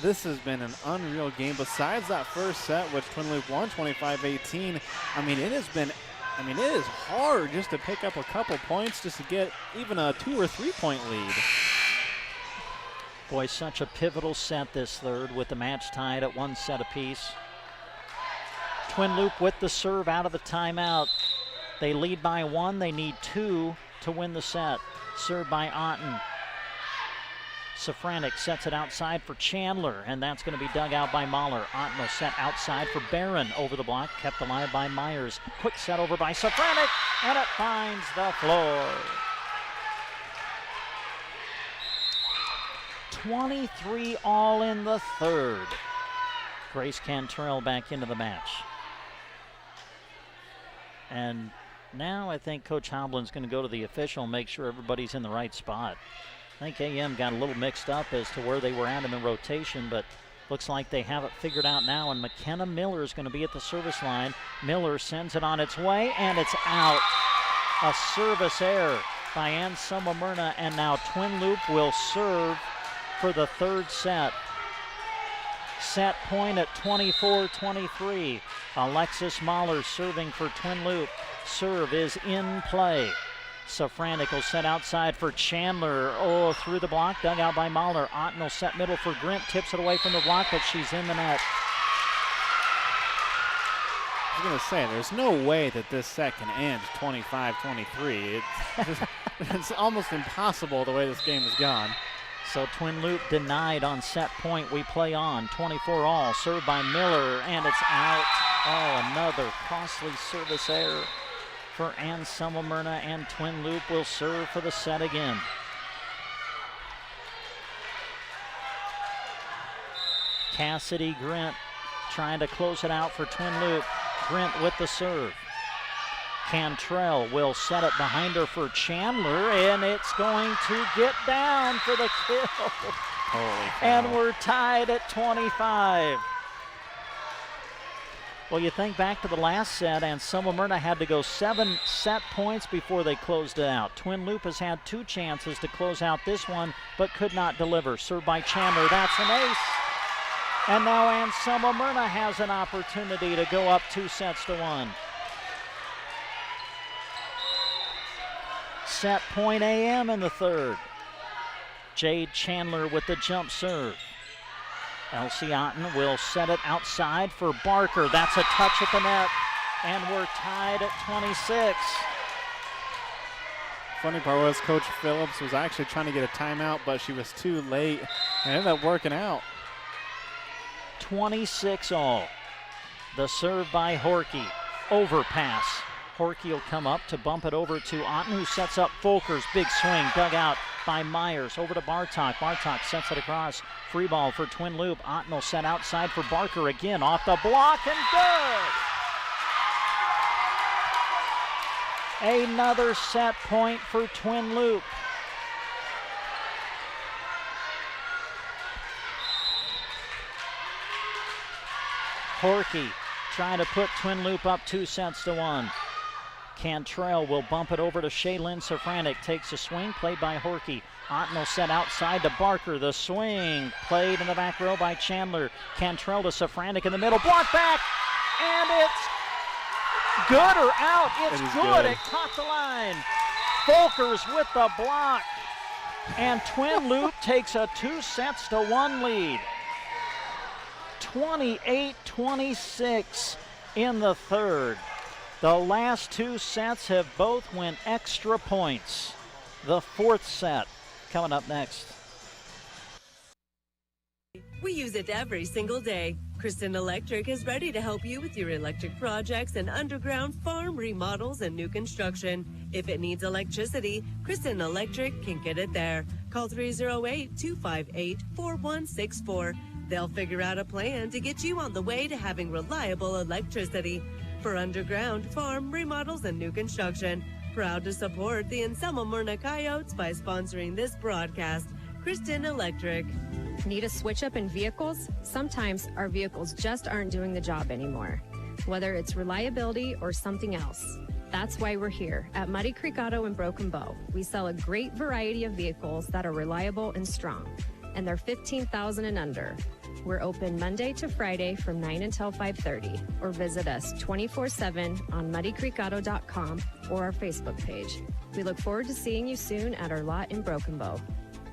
This has been an unreal game. Besides that first set, which Twin Loop won 25-18, it is hard just to pick up a couple points just to get even a 2 or 3 point lead. Boy, such a pivotal set this third with the match tied at 1 set apiece. Twin Loop with the serve out of the timeout. They lead by 1. They need 2 to win the set. Served by Otten. Safranek sets it outside for Chandler, and that's going to be dug out by Mahler. Otten will set outside for Barron over the block, kept alive by Myers. Quick set over by Safranek, and it finds the floor. 23 all in the third. Grace Cantrell back into the match. And now I think Coach Hoblin's going to go to the official and make sure everybody's in the right spot. I think AM got a little mixed up as to where they were at in the rotation, but looks like they have it figured out now, and McKenna Miller is going to be at the service line. Miller sends it on its way, and it's out. A service error by Anselmo Myrna, and now Twin Loop will serve for the third set. Set point at 24-23. Alexis Mahler serving for Twin Loop. Serve is in play. Safranek will set outside for Chandler. Oh, through the block, dug out by Mahler. Otten will set middle for Grint, tips it away from the block, but she's in the net. I was going to say, there's no way that this set can end 25-23. It's almost impossible the way this game has gone. So Twin Loop denied on set point. We play on. 24 all. Served by Miller, and it's out. Oh, another costly service error for Anselmo Myrna, and Twin Loop will serve for the set again. Cassidy Grint trying to close it out for Twin Loop. Grint with the serve. Cantrell will set it behind her for Chandler, and it's going to get down for the kill. Holy cow. And we're tied at 25. Well, you think back to the last set, and Anselmo Myrna had to go 7 set points before they closed it out. Twin Loop has had 2 chances to close out this one, but could not deliver. Served by Chandler, that's an ace. And now Anselmo Myrna has an opportunity to go up 2-1. Set point AM in the third. Jade Chandler with the jump serve. Elsie Otten will set it outside for Barker. That's a touch at the net, and we're tied at 26. Funny part was Coach Phillips was actually trying to get a timeout, but she was too late and ended up working out. 26 all. The serve by Horkey. Overpass. Horkey will come up to bump it over to Otten, who sets up Folkers. Big swing, dug out by Myers. Over to Bartok. Bartok sets it across. Free ball for Twin Loop. Otten will set outside for Barker again. Off the block and good! Another set point for Twin Loop. Horkey trying to put Twin Loop up 2-1. Cantrell will bump it over to Shaylin Safranek. Takes a swing, played by Horkey. Otten will set outside to Barker. The swing played in the back row by Chandler. Cantrell to Safranek in the middle. Block back, and it's good or out. It's good. It caught the line. Folkers with the block. And Twin Loop takes a 2-1 lead. 28-26 in the third. The last 2 sets have both went extra points. The fourth set coming up next. We use it every single day. Kristen Electric is ready to help you with your electric projects and underground farm remodels and new construction. If it needs electricity, Kristen Electric can get it there. Call 308-258-4164. They'll figure out a plan to get you on the way to having reliable electricity. For underground, farm, remodels, and new construction. Proud to support the Anselmo Myrna Coyotes by sponsoring this broadcast. Kristen Electric. Need a switch up in vehicles? Sometimes our vehicles just aren't doing the job anymore. Whether it's reliability or something else. That's why we're here at Muddy Creek Auto in Broken Bow. We sell a great variety of vehicles that are reliable and strong, and they're $15,000 and under. We're open Monday to Friday from 9 until 5:30, or visit us 24/7 on muddycreekauto.com or our Facebook page. We look forward to seeing you soon at our lot in Broken Bow.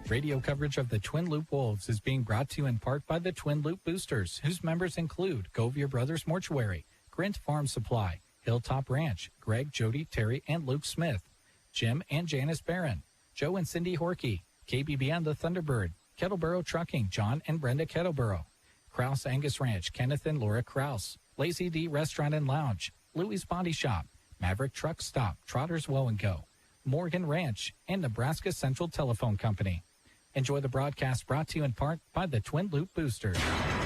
Radio coverage of the Twin Loop Wolves is being brought to you in part by the Twin Loop Boosters, whose members include Govier Brothers Mortuary, Grint Farm Supply, Hilltop Ranch, Greg, Jody, Terry, and Luke Smith, Jim and Janice Barron, Joe and Cindy Horkey, KBB and the Thunderbird, Kettleboro Trucking, John and Brenda Kettleboro, Kraus Angus Ranch, Kenneth and Laura Kraus, Lazy D Restaurant and Lounge, Louie's Body Shop, Maverick Truck Stop, Trotters Woe and Go, Morgan Ranch, and Nebraska Central Telephone Company. Enjoy the broadcast brought to you in part by the Twin Loop Boosters.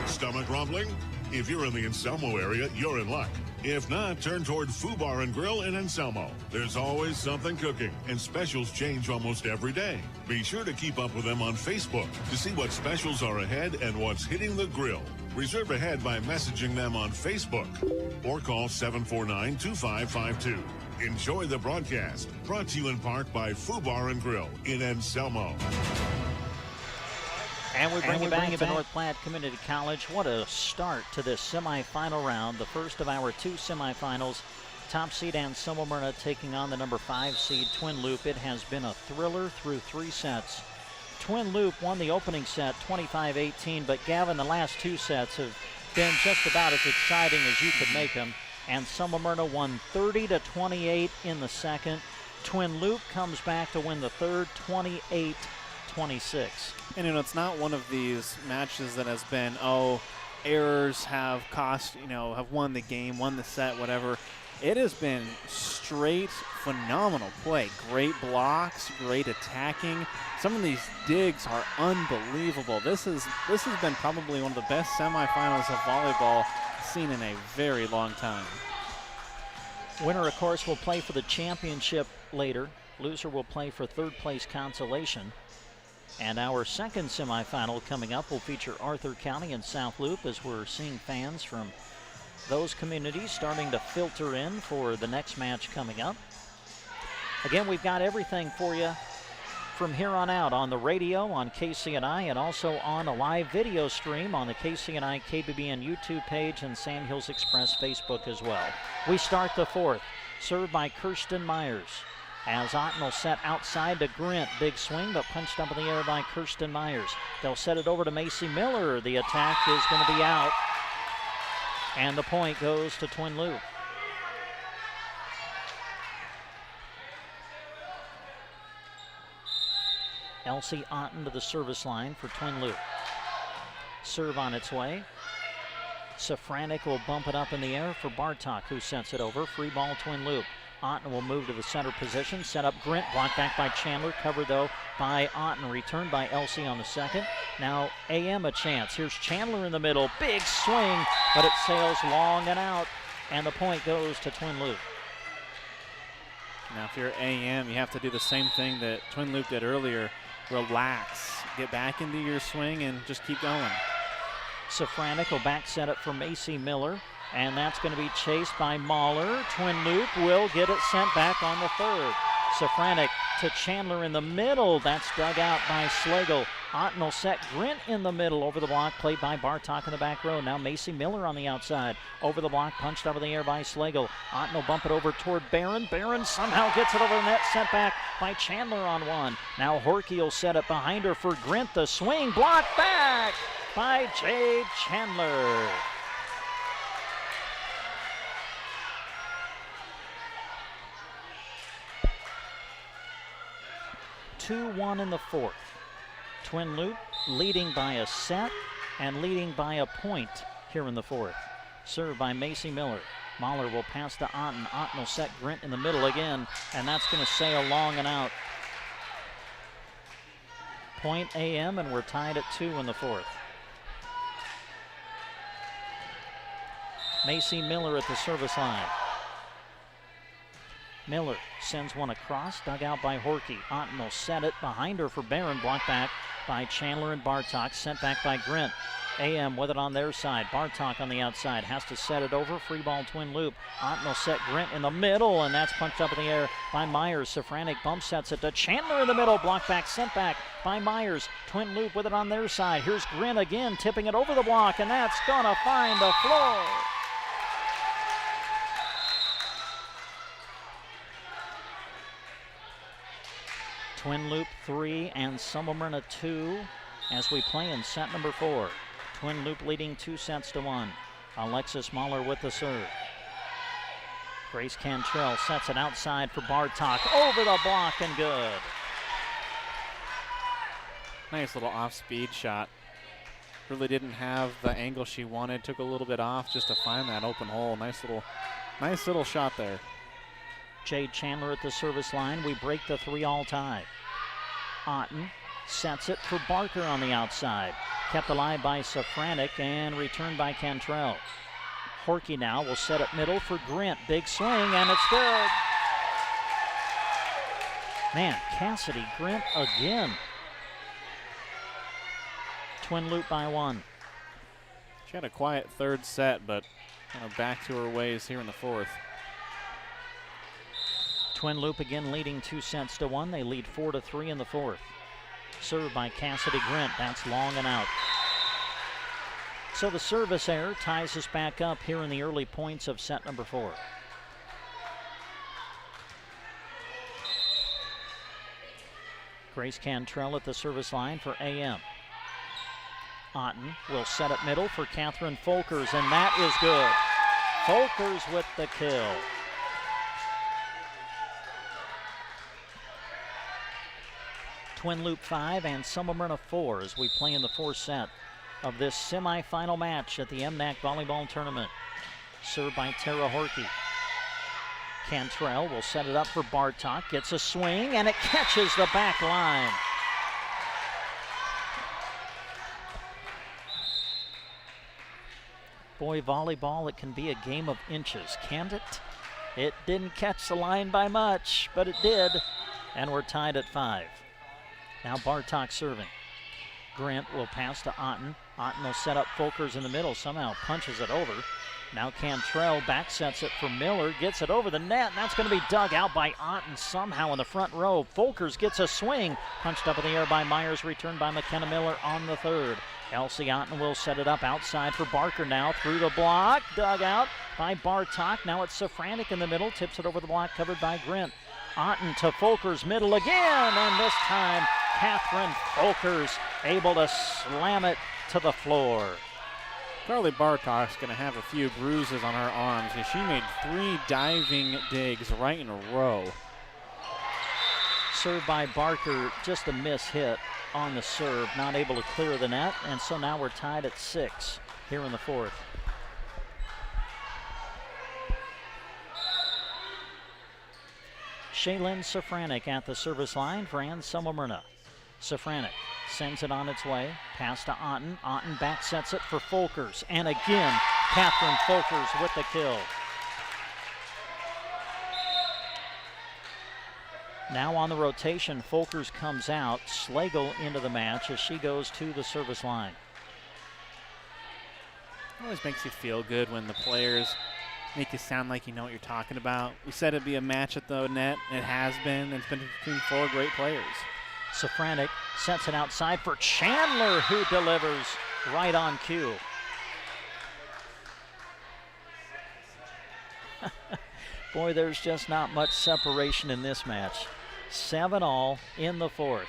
Stomach rumbling? If you're in the Anselmo area, you're in luck. If not, turn toward Foo Bar and Grill in Anselmo. There's always something cooking, and specials change almost every day. Be sure to keep up with them on Facebook to see what specials are ahead and what's hitting the grill. Reserve ahead by messaging them on Facebook or call 749-2552. Enjoy the broadcast, brought to you in part by Foo Bar and Grill in Anselmo. And we bring you back to North Platte Community College. What a start to this semifinal round, the first of our 2 semifinals. Top seed Anselmo Myrna taking on the number 5 seed Twin Loop. It has been a thriller through 3 sets. Twin Loop won the opening set 25-18, but Gavin, the last 2 sets have been just about as exciting as you could make them. Anselmo Myrna won 30-28 in the second. Twin Loop comes back to win the third 28-26. And, it's not one of these matches that has been, errors have cost, have won the game, won the set, whatever. It has been straight phenomenal play. Great blocks, great attacking. Some of these digs are unbelievable. This has been probably one of the best semifinals of volleyball seen in a very long time. Winner, of course, will play for the championship later. Loser will play for third place consolation. And our second semifinal coming up will feature Arthur County and South Loop, as we're seeing fans from those communities starting to filter in for the next match coming up. Again, we've got everything for you from here on out on the radio, on KCNI, and also on a live video stream on the KCNI KBBN YouTube page and Sand Hills Express Facebook as well. We start the fourth, served by Kirsten Myers. As Otten will set outside to Grint. Big swing, but punched up in the air by Kirsten Myers. They'll set it over to Macy Miller. The attack is going to be out. And the point goes to Twin Loup. Elsie Otten to the service line for Twin Loup. Serve on its way. Safranek will bump it up in the air for Bartok, who sets it over. Free ball, Twin Loup. Otten will move to the center position, set up Grint, blocked back by Chandler, covered though by Otten, returned by Elsie on the second. Now AM a chance. Here's Chandler in the middle, big swing, but it sails long and out, and the point goes to Twin Loup. Now if you're AM, you have to do the same thing that Twin Loup did earlier. Relax, get back into your swing and just keep going. Safranek will back set it for Macy Miller. And that's going to be chased by Mahler. Twin Loup will get it sent back on the third. Safranek to Chandler in the middle. That's dug out by Slagle. Otten will set Grint in the middle over the block, played by Bartok in the back row. Now Macy Miller on the outside. Over the block, punched up in the air by Slagle. Otten will bump it over toward Barron. Barron somehow gets it over the net, sent back by Chandler on one. Now Horkey will set it behind her for Grint. The swing blocked back by Jade Chandler. 2-1 in the fourth. Twin Loup leading by a set and leading by a point here in the fourth. Served by Macy Miller. Mahler will pass to Otten. Otten will set Grint in the middle again, and that's going to sail long and out. Point AM, and we're tied at 2 in the fourth. Macy Miller at the service line. Miller sends one across, dug out by Horkey. Otten will set it behind her for Barron, blocked back by Chandler and Bartok, sent back by Grint. AM with it on their side. Bartok on the outside, has to set it over. Free ball, Twin Loup. Otten will set Grint in the middle, and that's punched up in the air by Myers. Safranek bump sets it to Chandler in the middle, blocked back, sent back by Myers. Twin Loup with it on their side. Here's Grint again, tipping it over the block, and that's gonna find the floor. Twin Loup 3 and Semmelmyrna 2 as we play in set number 4. Twin Loup leading 2-1. Alexis Mahler with the serve. Grace Cantrell sets it outside for Bartok. Over the block and good. Nice little off-speed shot. Really didn't have the angle she wanted. Took a little bit off just to find that open hole. Nice little shot there. Jade Chandler at the service line. We break the 3-all tie. Otten sets it for Barker on the outside. Kept alive by Safranek and returned by Cantrell. Horkey now will set it middle for Grint. Big swing, and it's good. Man, Cassidy Grint again. Twin Loup by 1. She had a quiet third set, but kind of back to her ways here in the fourth. Twin Loup again leading 2-1. They lead 4-3 in the fourth. Served by Cassidy Grint. That's long and out. So the service error ties us back up here in the early points of set number 4. Grace Cantrell at the service line for AM. Otten will set it middle for Catherine Folkers, and that is good. Folkers with the kill. Twin Loop 5 and Semifinal 4 as we play in the fourth set of this semifinal match at the MNAC Volleyball Tournament. Served by Tara Horkey. Cantrell will set it up for Bartok, gets a swing, and it catches the back line. Boy, volleyball, it can be a game of inches, can't it? It didn't catch the line by much, but it did, and we're tied at 5. Now Bartok serving. Grant will pass to Otten. Otten will set up Folkers in the middle, somehow punches it over. Now Cantrell back sets it for Miller, gets it over the net, and that's going to be dug out by Otten somehow in the front row. Folkers gets a swing, punched up in the air by Myers, returned by McKenna Miller on the third. Elsie Otten will set it up outside for Barker now, through the block, dug out by Bartok. Now it's Safranek in the middle, tips it over the block, covered by Grint. Otten to Folkers, middle again, and this time Catherine Folkers able to slam it to the floor. Carly Bartok's going to have a few bruises on her arms because she made 3 diving digs right in a row. Served by Barker, just a miss hit on the serve, not able to clear the net, and so now we're tied at 6 here in the fourth. Shaylin Safranek at the service line for Ann Semmelmyrna. Safranek sends it on its way, pass to Otten. Otten back sets it for Folkers, and again, Catherine Folkers with the kill. Now on the rotation, Folkers comes out, Slagle into the match as she goes to the service line. It always makes you feel good when the players make you sound like you know what you're talking about. We said it'd be a match at the net. It has been. It's been between 4 great players. Safranek sets it outside for Chandler, who delivers right on cue. Boy, there's just not much separation in this match. 7-all in the fourth.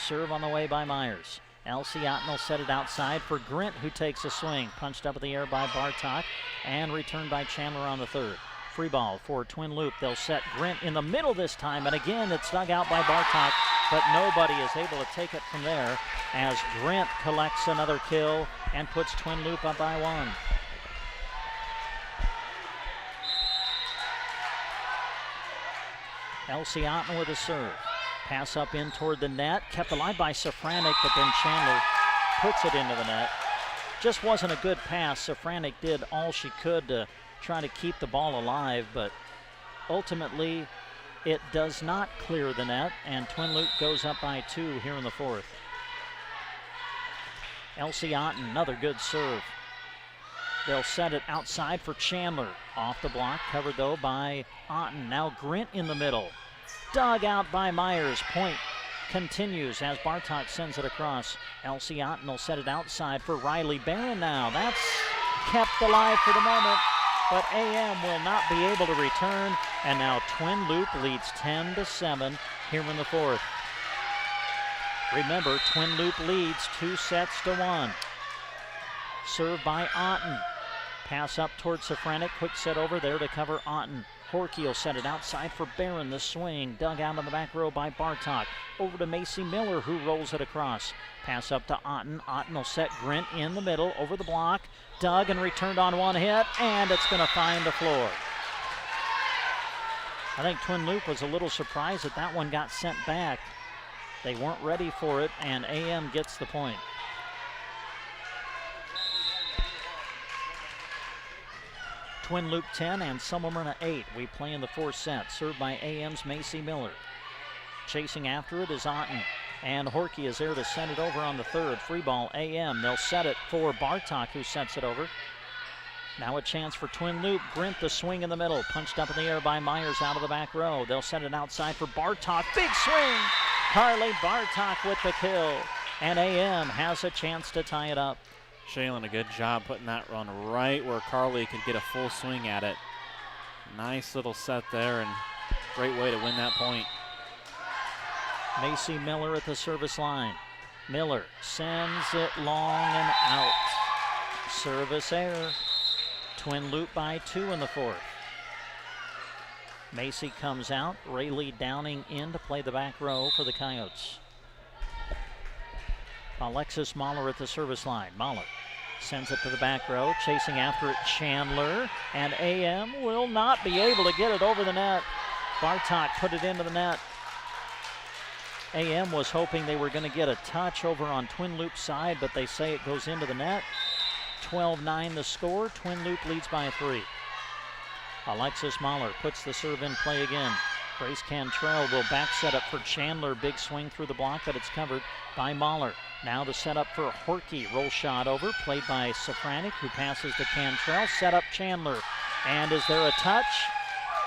Serve on the way by Myers. Elsie Otten will set it outside for Grint, who takes a swing. Punched up in the air by Bartok and returned by Chandler on the third. Free ball for Twin Loop. They'll set Grint in the middle this time, and again it's dug out by Bartok, but nobody is able to take it from there as Grint collects another kill and puts Twin Loop up by 1. Elsie Otten with a serve. Pass up in toward the net, kept alive by Safranek, but then Chandler puts it into the net. Just wasn't a good pass. Safranek did all she could to try to keep the ball alive, but ultimately it does not clear the net, and Twin Loop goes up by 2 here in the fourth. Elsie Otten, another good serve. They'll set it outside for Chandler. Off the block, covered though by Otten. Now Grint in the middle. Dug out by Myers. Point continues as Bartok sends it across. Elsie Otten will set it outside for Riley Barron now. That's kept alive for the moment, but AM will not be able to return, and now Twin Loop leads 10-7 here in the fourth. Remember, Twin Loop leads 2-1. Served by Otten. Pass up towards Safranek. Quick set over there to cover Otten. Horkey will set it outside for Barron. The swing dug out on the back row by Bartok. Over to Macy Miller, who rolls it across. Pass up to Otten. Otten will set Grint in the middle over the block. Dug and returned on one hit, and it's going to find the floor. I think Twin Loop was a little surprised that that one got sent back. They weren't ready for it, and AM gets the point. Twin Loop 10 and Semmelmyrna 8. We play in the fourth set. Served by AM's Macy Miller. Chasing after it is Otten. And Horkey is there to send it over on the third. Free ball, AM. They'll set it for Bartok, who sets it over. Now a chance for Twin Loop. Grint the swing in the middle. Punched up in the air by Myers out of the back row. They'll set it outside for Bartok. Big swing! Carly Bartok with the kill. And AM has a chance to tie it up. Shaylin, a good job putting that run right where Carly could get a full swing at it. Nice little set there and great way to win that point. Macy Miller at the service line. Miller sends it long and out. Service error. Twin Loop by 2 in the fourth. Macy comes out. Rayleigh Downing in to play the back row for the Coyotes. Alexis Mahler at the service line. Mahler sends it to the back row, chasing after it Chandler, and AM will not be able to get it over the net. Bartok put it into the net. AM was hoping they were going to get a touch over on Twin Loop's side, but they say it goes into the net. 12-9 the score. Twin Loop leads by 3. Alexis Mahler puts the serve in play again. Grace Cantrell will back set up for Chandler. Big swing through the block, but it's covered by Mahler. Now the setup for Horky. Roll shot over, played by Safranik, who passes to Cantrell. Set up Chandler. And is there a touch?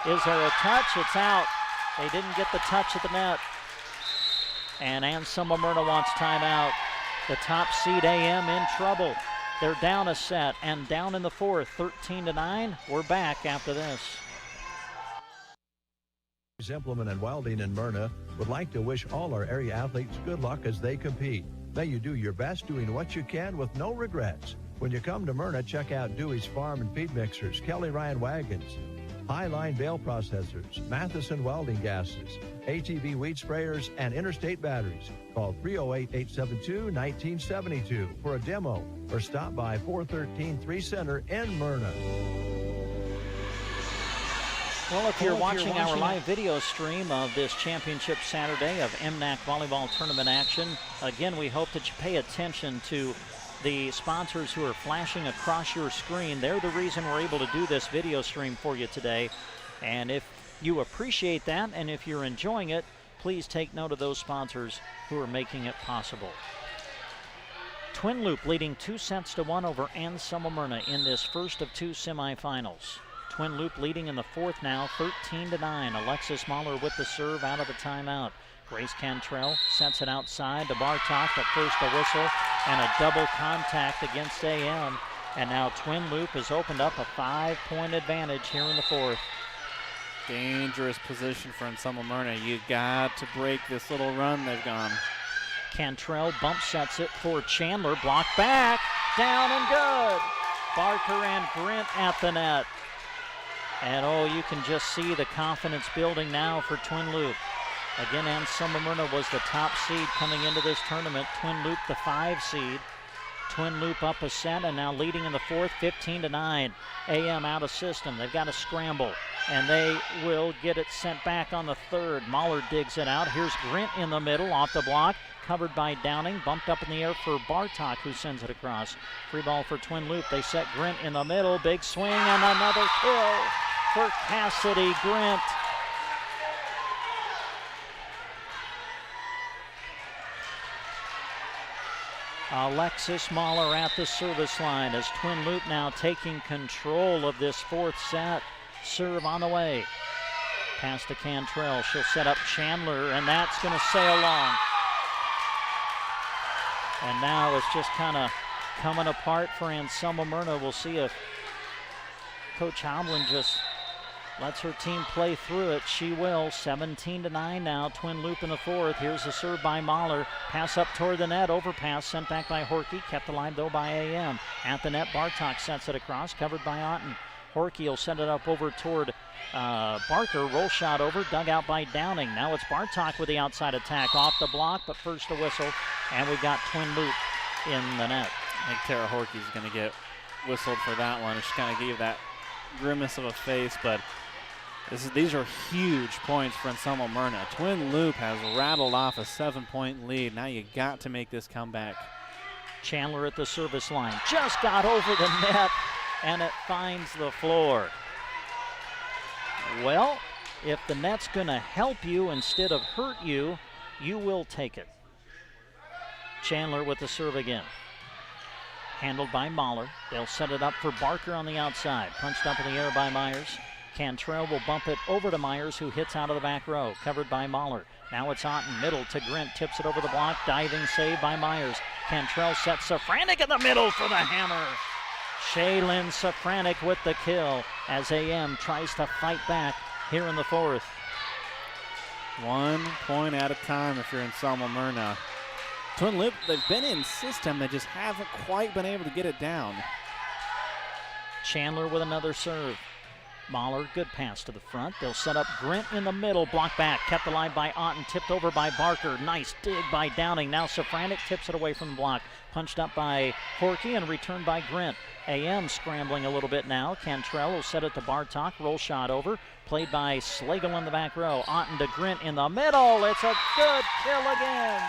Is there a touch? It's out. They didn't get the touch at the net. And Anselmo Myrna wants timeout. The top seed AM in trouble. They're down a set and down in the fourth, 13-9. We're back after this. Implement and Welding in Myrna would like to wish all our area athletes good luck as they compete. May you do your best doing what you can with no regrets. When you come to Myrna, check out Dewey's Farm and Feed Mixers, Kelly Ryan Wagons, Highline Bale Processors, Matheson Welding Gases, ATV Weed Sprayers, and Interstate Batteries. Call 308-872-1972 for a demo or stop by 413 3 Center in Myrna. Well, if you're watching our live video stream of this championship Saturday of MNAC volleyball tournament action, again, we hope that you pay attention to the sponsors who are flashing across your screen. They're the reason we're able to do this video stream for you today. And if you appreciate that and if you're enjoying it, please take note of those sponsors who are making it possible. Twin Loop leading 2-1 over Anselmo Myrna in this first of 2 semifinals. Twin Loop leading in the fourth now, 13-9. Alexis Mahler with the serve out of the timeout. Grace Cantrell sets it outside to Bartok, but first a whistle and a double contact against AM. And now Twin Loop has opened up a 5-point advantage here in the fourth. Dangerous position for Anselmo Myrna. You got to break this little run they've gone. Cantrell bump sets it for Chandler, blocked back, down and good. Barker and Grint at the net. And oh, you can just see the confidence building now for Twin Loop. Again, Anselmo Myrna was the top seed coming into this tournament. Twin Loop the 5 seed. Twin Loop up a set and now leading in the fourth, 15-9. AM out of system. They've got to scramble, and they will get it sent back on the third. Mahler digs it out. Here's Grint in the middle, off the block, covered by Downing. Bumped up in the air for Bartok, who sends it across. Free ball for Twin Loop. They set Grint in the middle. Big swing and another kill for Cassidy Grint. Alexis Mahler at the service line as Twin Loop now taking control of this fourth set. Serve on the way. Pass to Cantrell. She'll set up Chandler, and that's going to sail long. And now it's just kind of coming apart for Anselmo Myrna. We'll see if Coach Homlin just lets her team play through it. She will. 17-9 now. Twin Loop in the fourth. Here's the serve by Mahler. Pass up toward the net. Overpass sent back by Horky. Kept alive though by AM. At the net, Bartok sets it across. Covered by Otten. Horky will send it up over toward Barker. Roll shot over. Dug out by Downing. Now it's Bartok with the outside attack. Off the block, but first a whistle. And we've got Twin Loop in the net. I think Tara Horky's going to get whistled for that one. She kind of gave that grimace of a face, but these are huge points for Anselmo Myrna. Twin Loop has rattled off a 7-point lead. Now you got to make this comeback. Chandler at the service line. Just got over the net, and it finds the floor. Well, if the net's going to help you instead of hurt you, you will take it. Chandler with the serve again. Handled by Mahler. They'll set it up for Barker on the outside. Punched up in the air by Myers. Cantrell will bump it over to Myers, who hits out of the back row. Covered by Mahler. Now it's Otten, middle to Grint. Tips it over the block. Diving save by Myers. Cantrell sets Safranik in the middle for the hammer. Shaylin Safranik with the kill as AM tries to fight back here in the fourth. 1 point at a time if you're Anselmo Myrna. Twin Loop, they've been in system. They just haven't quite been able to get it down. Chandler with another serve. Mahler, good pass to the front. They'll set up Grint in the middle. Block back. Kept alive by Otten. Tipped over by Barker. Nice dig by Downing. Now Safranek tips it away from the block. Punched up by Horky and returned by Grint. AM scrambling a little bit now. Cantrell will set it to Bartok. Roll shot over. Played by Slagle in the back row. Otten to Grint in the middle. It's a good kill again.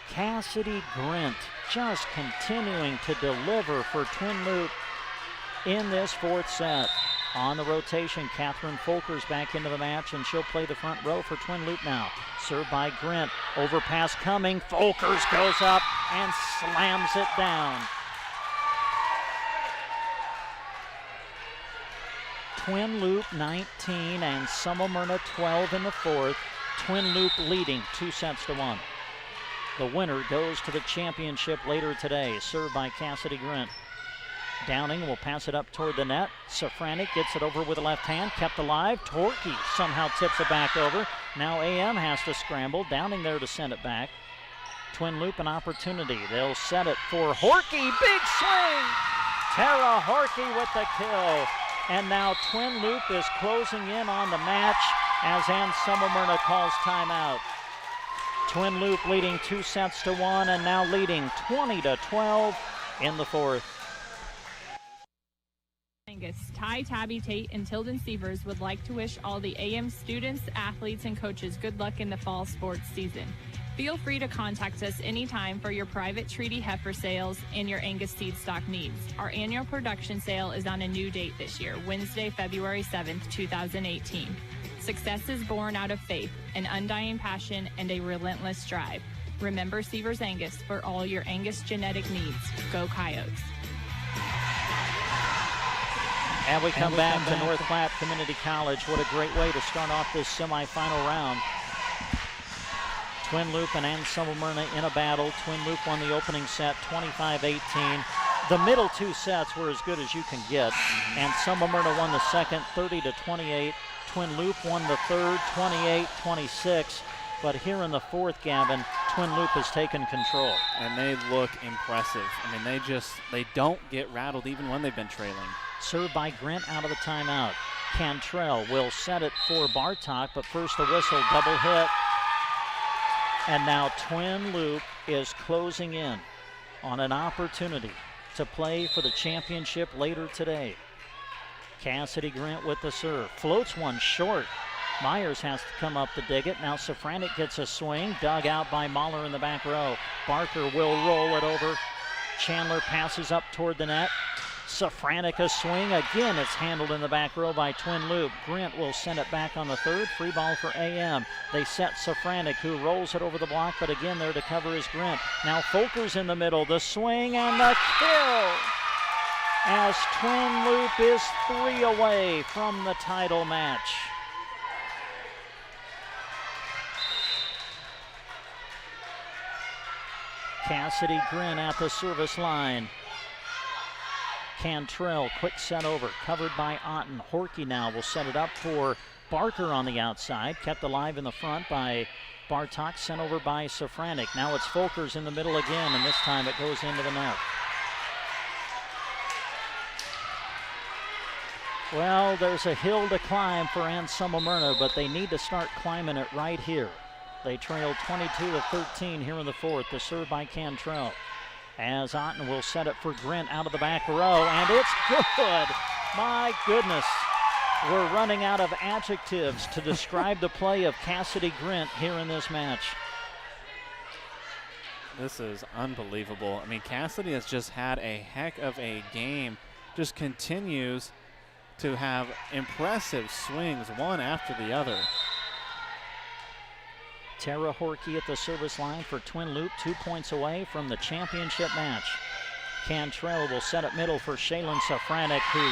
Cassidy Grint just continuing to deliver for Twin Loup in this fourth set. On the rotation, Catherine Folkers back into the match, and she'll play the front row for Twin Loup now. Served by Grint. Overpass coming. Folkers goes up and slams it down. Twin Loup 19 and Summermyrna 12 in the fourth. Twin Loup leading 2-1. The winner goes to the championship later today. Served by Cassidy Grint. Downing will pass it up toward the net. Safranek gets it over with the left hand. Kept alive. Torkey somehow tips it back over. Now AM has to scramble. Downing there to send it back. Twin Loup an opportunity. They'll set it for Horky. Big swing! Tara Horky with the kill. And now Twin Loup is closing in on the match as Ann Summermyrna calls timeout. Twin Loup leading 2-1 and now leading 20-12 in the fourth. Ty, Tabby, Tate, and Tilden Sievers would like to wish all the AM students, athletes, and coaches good luck in the fall sports season. Feel free to contact us anytime for your private treaty heifer sales and your Angus seed stock needs. Our annual production sale is on a new date this year, Wednesday, February 7th, 2018. Success is born out of faith, an undying passion, and a relentless drive. Remember Sievers Angus for all your Angus genetic needs. Go Coyotes. And we come back to North Platte Community College. What a great way to start off this semifinal round. Twin Loup and Ann Summermyrna in a battle. Twin Loup won the opening set 25-18. The middle two sets were as good as you can get. And Summermyrna won the second 30-28. Twin Loup won the third 28-26. But here in the fourth, Gavin, Twin Loup has taken control. And they look impressive. I mean, they don't get rattled even when they've been trailing. Served by Grint out of the timeout. Cantrell will set it for Bartok, but first a whistle, double hit. And now Twin Loup is closing in on an opportunity to play for the championship later today. Cassidy Grint with the serve. Floats one short. Myers has to come up to dig it. Now Safranek gets a swing, dug out by Mahler in the back row. Barker will roll it over. Chandler passes up toward the net. Safranek a swing. Again, it's handled in the back row by Twin Loup. Grint will send it back on the third. Free ball for AM. They set Safranek, who rolls it over the block, but again, there to cover is Grint. Now Folkers in the middle. The swing and the kill as Twin Loup is 3 away from the title match. Cassidy Grint at the service line. Cantrell, quick set over, covered by Otten. Horky now will set it up for Barker on the outside. Kept alive in the front by Bartok, sent over by Safranek. Now it's Folkers in the middle again, and this time it goes into the net. Well, there's a hill to climb for Ann Summermyrna, but they need to start climbing it right here. They trail 22-13 here in the fourth. The serve by Cantrell. As Otten will set it for Grint out of the back row, and it's good. My goodness, we're running out of adjectives to describe the play of Cassidy Grint here in this match. This is unbelievable. I mean, Cassidy has just had a heck of a game. Just continues to have impressive swings, one after the other. Tara Horky at the service line for Twin Loup, 2 points away from the championship match. Cantrell will set it middle for Shaylin Safranek, who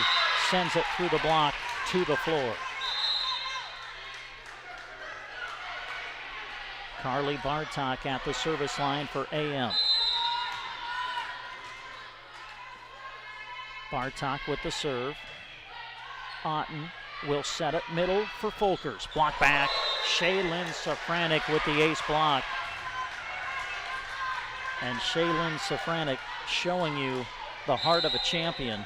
sends it through the block to the floor. Carly Bartok at the service line for AM. Bartok with the serve. Otten will set it middle for Folkers. Block back. Shaylin Safranek with the ace block. And Shaylin Safranek showing you the heart of a champion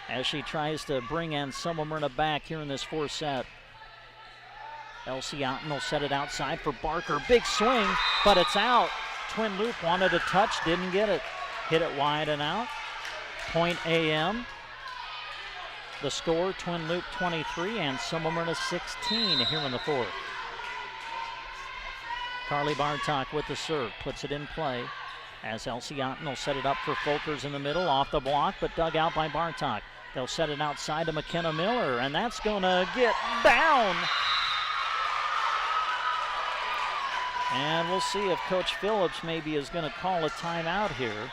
as she tries to bring Anselmo Myrna back here in this fourth set. Elsie Otten will set it outside for Barker. Big swing, but it's out. Twin Loop wanted a touch, didn't get it. Hit it wide and out. Point AM. The score, Twin Loop 23 and Anselmo Myrna 16 here in the fourth. Carly Bartok with the serve, puts it in play as Elsie Otten will set it up for Folkers in the middle, off the block, but dug out by Bartok. They'll set it outside to McKenna Miller, and that's going to get down. And we'll see if Coach Phillips maybe is going to call a timeout here.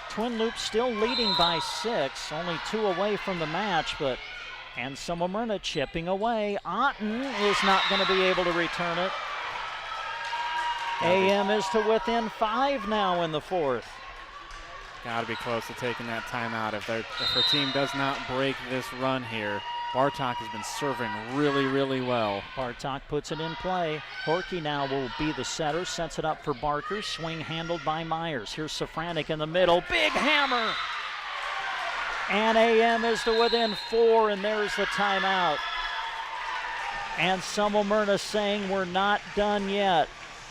Twin Loop still leading by 6, only 2 away from the match, but Anselmo Myrna chipping away. Otten is not going to be able to return it. AM is to within 5 now in the fourth. Got to be close to taking that timeout if her team does not break this run here. Bartok has been serving really, really well. Bartok puts it in play. Horkey now will be the setter, sets it up for Barker. Swing handled by Myers. Here's Safranek in the middle. Big hammer! And AM is to within 4, and there's the timeout. Anselmo Myrna saying we're not done yet.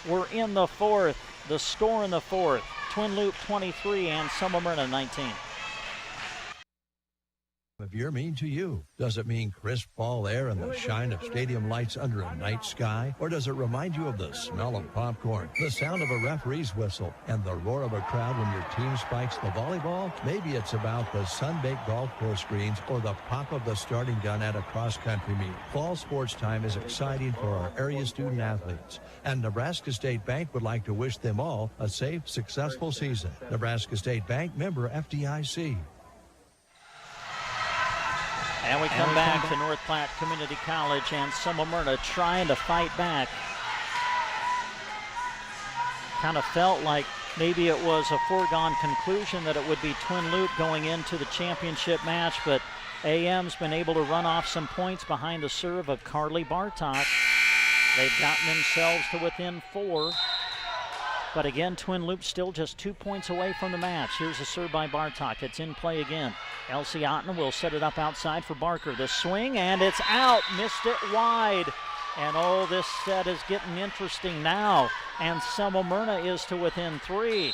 We're in the fourth. The score in the fourth. Twin Loop 23 and Anselmo Myrna 19. If you're mean to you, does it mean crisp fall air and the shine of stadium lights under a night sky? Or does it remind you of the smell of popcorn, the sound of a referee's whistle, and the roar of a crowd when your team spikes the volleyball? Maybe it's about the sun-baked golf course greens or the pop of the starting gun at a cross-country meet. Fall sports time is exciting for our area student athletes, and Nebraska State Bank would like to wish them all a safe, successful season. Nebraska State Bank, member FDIC. And we come back to North Platte Community College, and Anselmo Myrna trying to fight back. Kind of felt like maybe it was a foregone conclusion that it would be Twin Loop going into the championship match, but AM's been able to run off some points behind the serve of Carly Bartok. They've gotten themselves to within 4. But again, Twin Loop still just 2 points away from the match. Here's a serve by Bartok. It's in play again. Elsie Otten will set it up outside for Barker. The swing, and it's out. Missed it wide. And oh, this set is getting interesting now. And Anselmo Myrna is to within 3.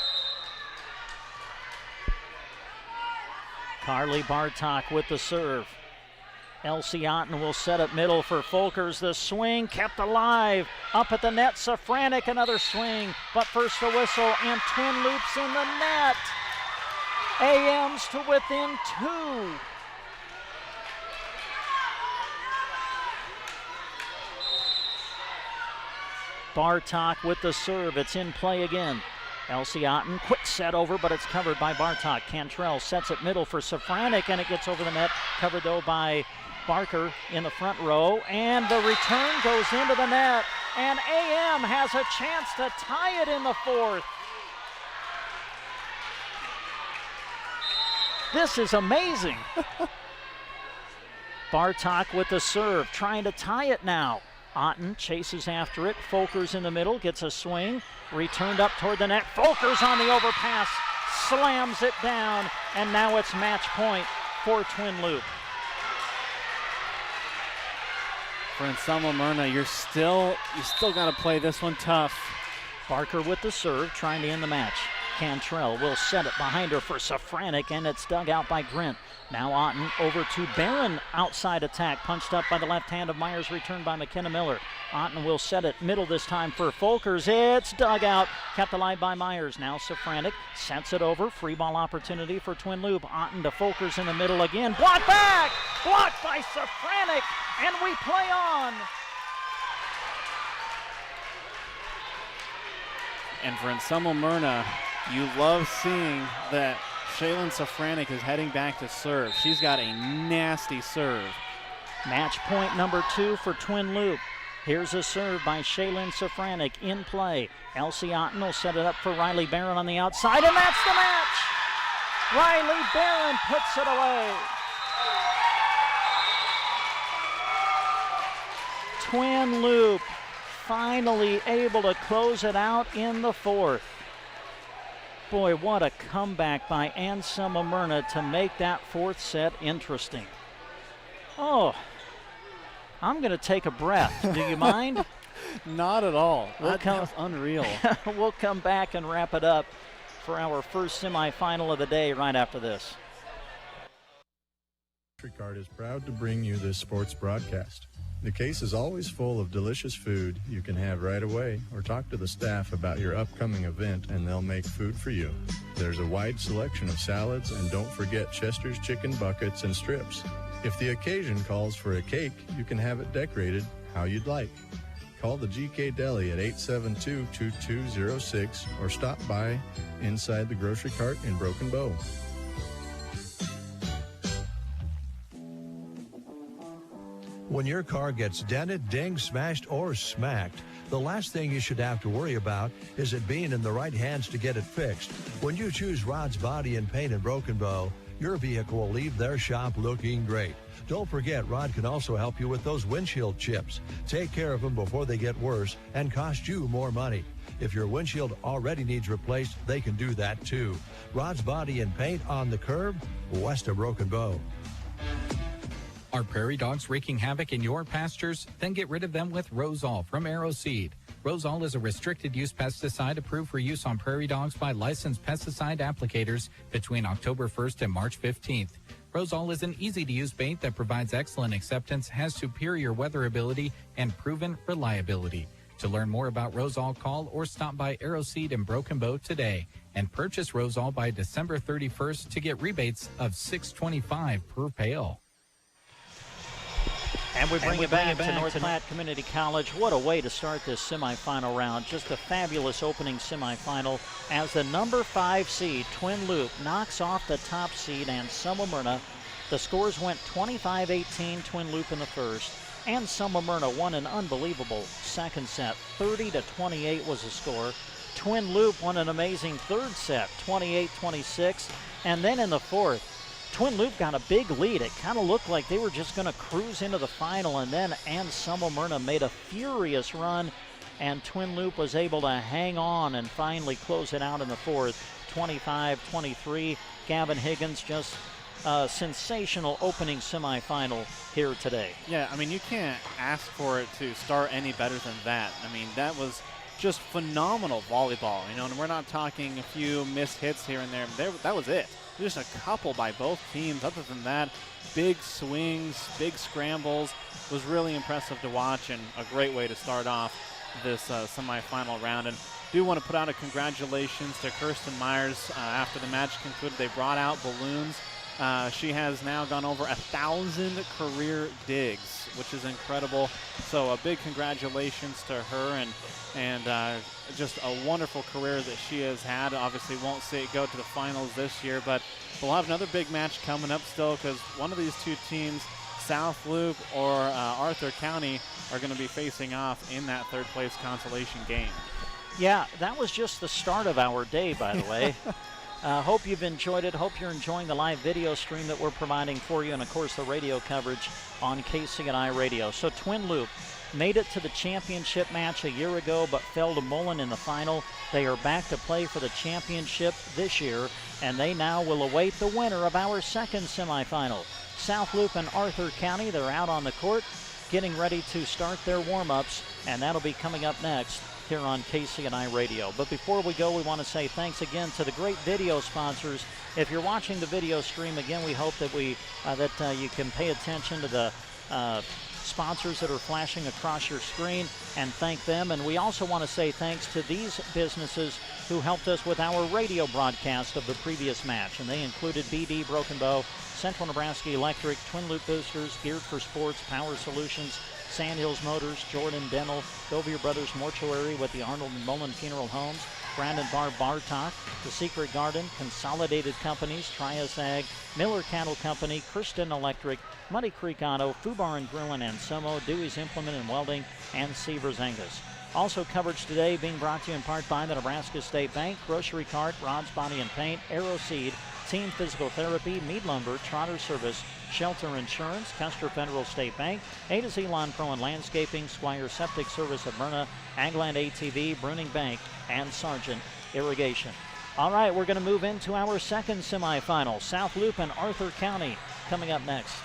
Carly Bartok with the serve. Elsie Otten will set it middle for Folkers. The swing kept alive. Up at the net, Safranek, another swing. But first the whistle, and Twin Loops in the net. AM's to within 2. Bartok with the serve. It's in play again. Elsie Otten, quick set over, but it's covered by Bartok. Cantrell sets it middle for Safranek, and it gets over the net. Covered, though, by Barker in the front row, and the return goes into the net, and AM has a chance to tie it in the fourth. This is amazing. Bartok with the serve, trying to tie it now. Otten chases after it. Folkers in the middle, gets a swing, returned up toward the net. Folkers on the overpass, slams it down, and now it's match point for Twin Loop. For Anselmo Myrna, you still got to play this one tough. Barker with the serve, trying to end the match. Cantrell will set it behind her for Safranek, and it's dug out by Grint. Now Otten over to Barron, outside attack, punched up by the left hand of Myers, returned by McKenna Miller. Otten will set it middle this time for Folkers. It's dug out, kept alive by Myers. Now Safranek sets it over, free ball opportunity for Twin Loop. Otten to Folkers in the middle again, blocked back, blocked by Safranek, and we play on. And for Anselmo Myrna, you love seeing that Shaylin Safranek is heading back to serve. She's got a nasty serve. Match point number 2 for Twin Loop. Here's a serve by Shaylin Safranek in play. Elsie Otten will set it up for Riley Barron on the outside, and that's the match! Riley Barron puts it away. Twin Loop finally able to close it out in the fourth. Boy, what a comeback by Anselmo Myrna to make that fourth set interesting. Oh, I'm going to take a breath. Do you mind? Not at all. That was unreal. We'll come back and wrap it up for our first semifinal of the day right after this. Card is proud to bring you this sports broadcast. The case is always full of delicious food you can have right away, or talk to the staff about your upcoming event and they'll make food for you. There's a wide selection of salads, and don't forget Chester's chicken buckets and strips. If the occasion calls for a cake, you can have it decorated how you'd like. Call the GK Deli at 872-2206 or stop by inside the grocery cart in Broken Bow. When your car gets dented, dinged, smashed, or smacked, the last thing you should have to worry about is it being in the right hands to get it fixed. When you choose Rod's Body and Paint in Broken Bow, your vehicle will leave their shop looking great. Don't forget, Rod can also help you with those windshield chips. Take care of them before they get worse and cost you more money. If your windshield already needs replaced, they can do that too. Rod's Body and Paint on the curb, west of Broken Bow. Are prairie dogs wreaking havoc in your pastures? Then get rid of them with Rosol from Aeroseed. Rosol is a restricted use pesticide approved for use on prairie dogs by licensed pesticide applicators between October 1st and March 15th. Rosol is an easy-to-use bait that provides excellent acceptance, has superior weatherability, and proven reliability. To learn more about Rosol, call or stop by Aeroseed in Broken Bow today and purchase Rosol by December 31st to get rebates of $6.25 per pail. And we bring it back to North Platte Community College. What a way to start this semifinal round. Just a fabulous opening semifinal as the number 5 seed, Twin Loop, knocks off the top seed, Anselmo Myrna. The scores went 25-18, Twin Loop in the first. Anselmo Myrna won an unbelievable second set. 30-28 was the score. Twin Loop won an amazing third set, 28-26. And then in the fourth, Twin Loop got a big lead. It kind of looked like they were just going to cruise into the final, and then Anselmo Myrna made a furious run, and Twin Loop was able to hang on and finally close it out in the fourth, 25-23. Gavin Higgins, just a sensational opening semifinal here today. Yeah, I mean, you can't ask for it to start any better than that. I mean, that was just phenomenal volleyball, you know, and we're not talking a few missed hits here and there. That was it. Just a couple by both teams. Other than that, big swings, big scrambles. Was really impressive to watch, and a great way to start off this semifinal round. And do want to put out a congratulations to Kirsten Myers. After the match concluded, they brought out balloons. She has now gone over 1,000 career digs, which is incredible. So a big congratulations to her, and just a wonderful career that she has had. Obviously won't see it go to the finals this year, but we'll have another big match coming up still, because one of these two teams, South Loop or Arthur County, are going to be facing off in that third place consolation game. Yeah, that was just the start of our day, by the way. Hope you've enjoyed it. Hope you're enjoying the live video stream that we're providing for you, and of course the radio coverage on KCNI Radio. So Twin Loop made it to the championship match a year ago, but fell to Mullen in the final. They are back to play for the championship this year, and they now will await the winner of our second semifinal. South Loop and Arthur County, they're out on the court getting ready to start their warm-ups, and that'll be coming up next here on KCNI Radio. But before we go, we want to say thanks again to the great video sponsors. If you're watching the video stream, again, we hope that you can pay attention to the sponsors that are flashing across your screen and thank them. And we also want to say thanks to these businesses who helped us with our radio broadcast of the previous match, and they included BD Broken Bow, Central Nebraska Electric, Twin Loop Boosters, Geared for Sports, Power Solutions, Sandhills Motors, Jordan Dental, Govier Brothers Mortuary with the Arnold and Mullen Funeral Homes, Brandon Bar Bartok, The Secret Garden, Consolidated Companies, Trias Ag, Miller Cattle Company, Kristen Electric, Muddy Creek Auto, Fubar and Grill in Anselmo, Dewey's Implement and Welding, and Severs Angus. Also coverage today being brought to you in part by the Nebraska State Bank, Grocery Cart, Rod's Body and Paint, Aeroseed, Team Physical Therapy, Mead Lumber, Trotter Service, Shelter Insurance, Custer Federal State Bank, A to Z Lawn Pro and Landscaping, Squire Septic Service of Myrna, Agland ATV, Bruning Bank, and Sargent Irrigation. All right, we're going to move into our second semifinal. South Loop and Arthur County coming up next.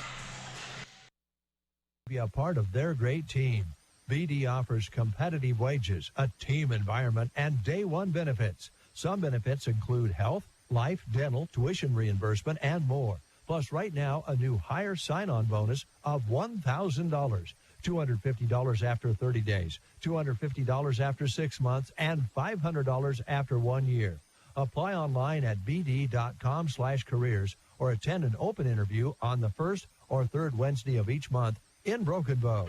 Be a part of their great team. BD offers competitive wages, a team environment, and day one benefits. Some benefits include health, life, dental, tuition reimbursement, and more. Plus, right now, a new higher sign-on bonus of $1,000. $250 after 30 days, $250 after 6 months, and $500 after 1 year. Apply online at bd.com/careers or attend an open interview on the first or third Wednesday of each month in Broken Bow.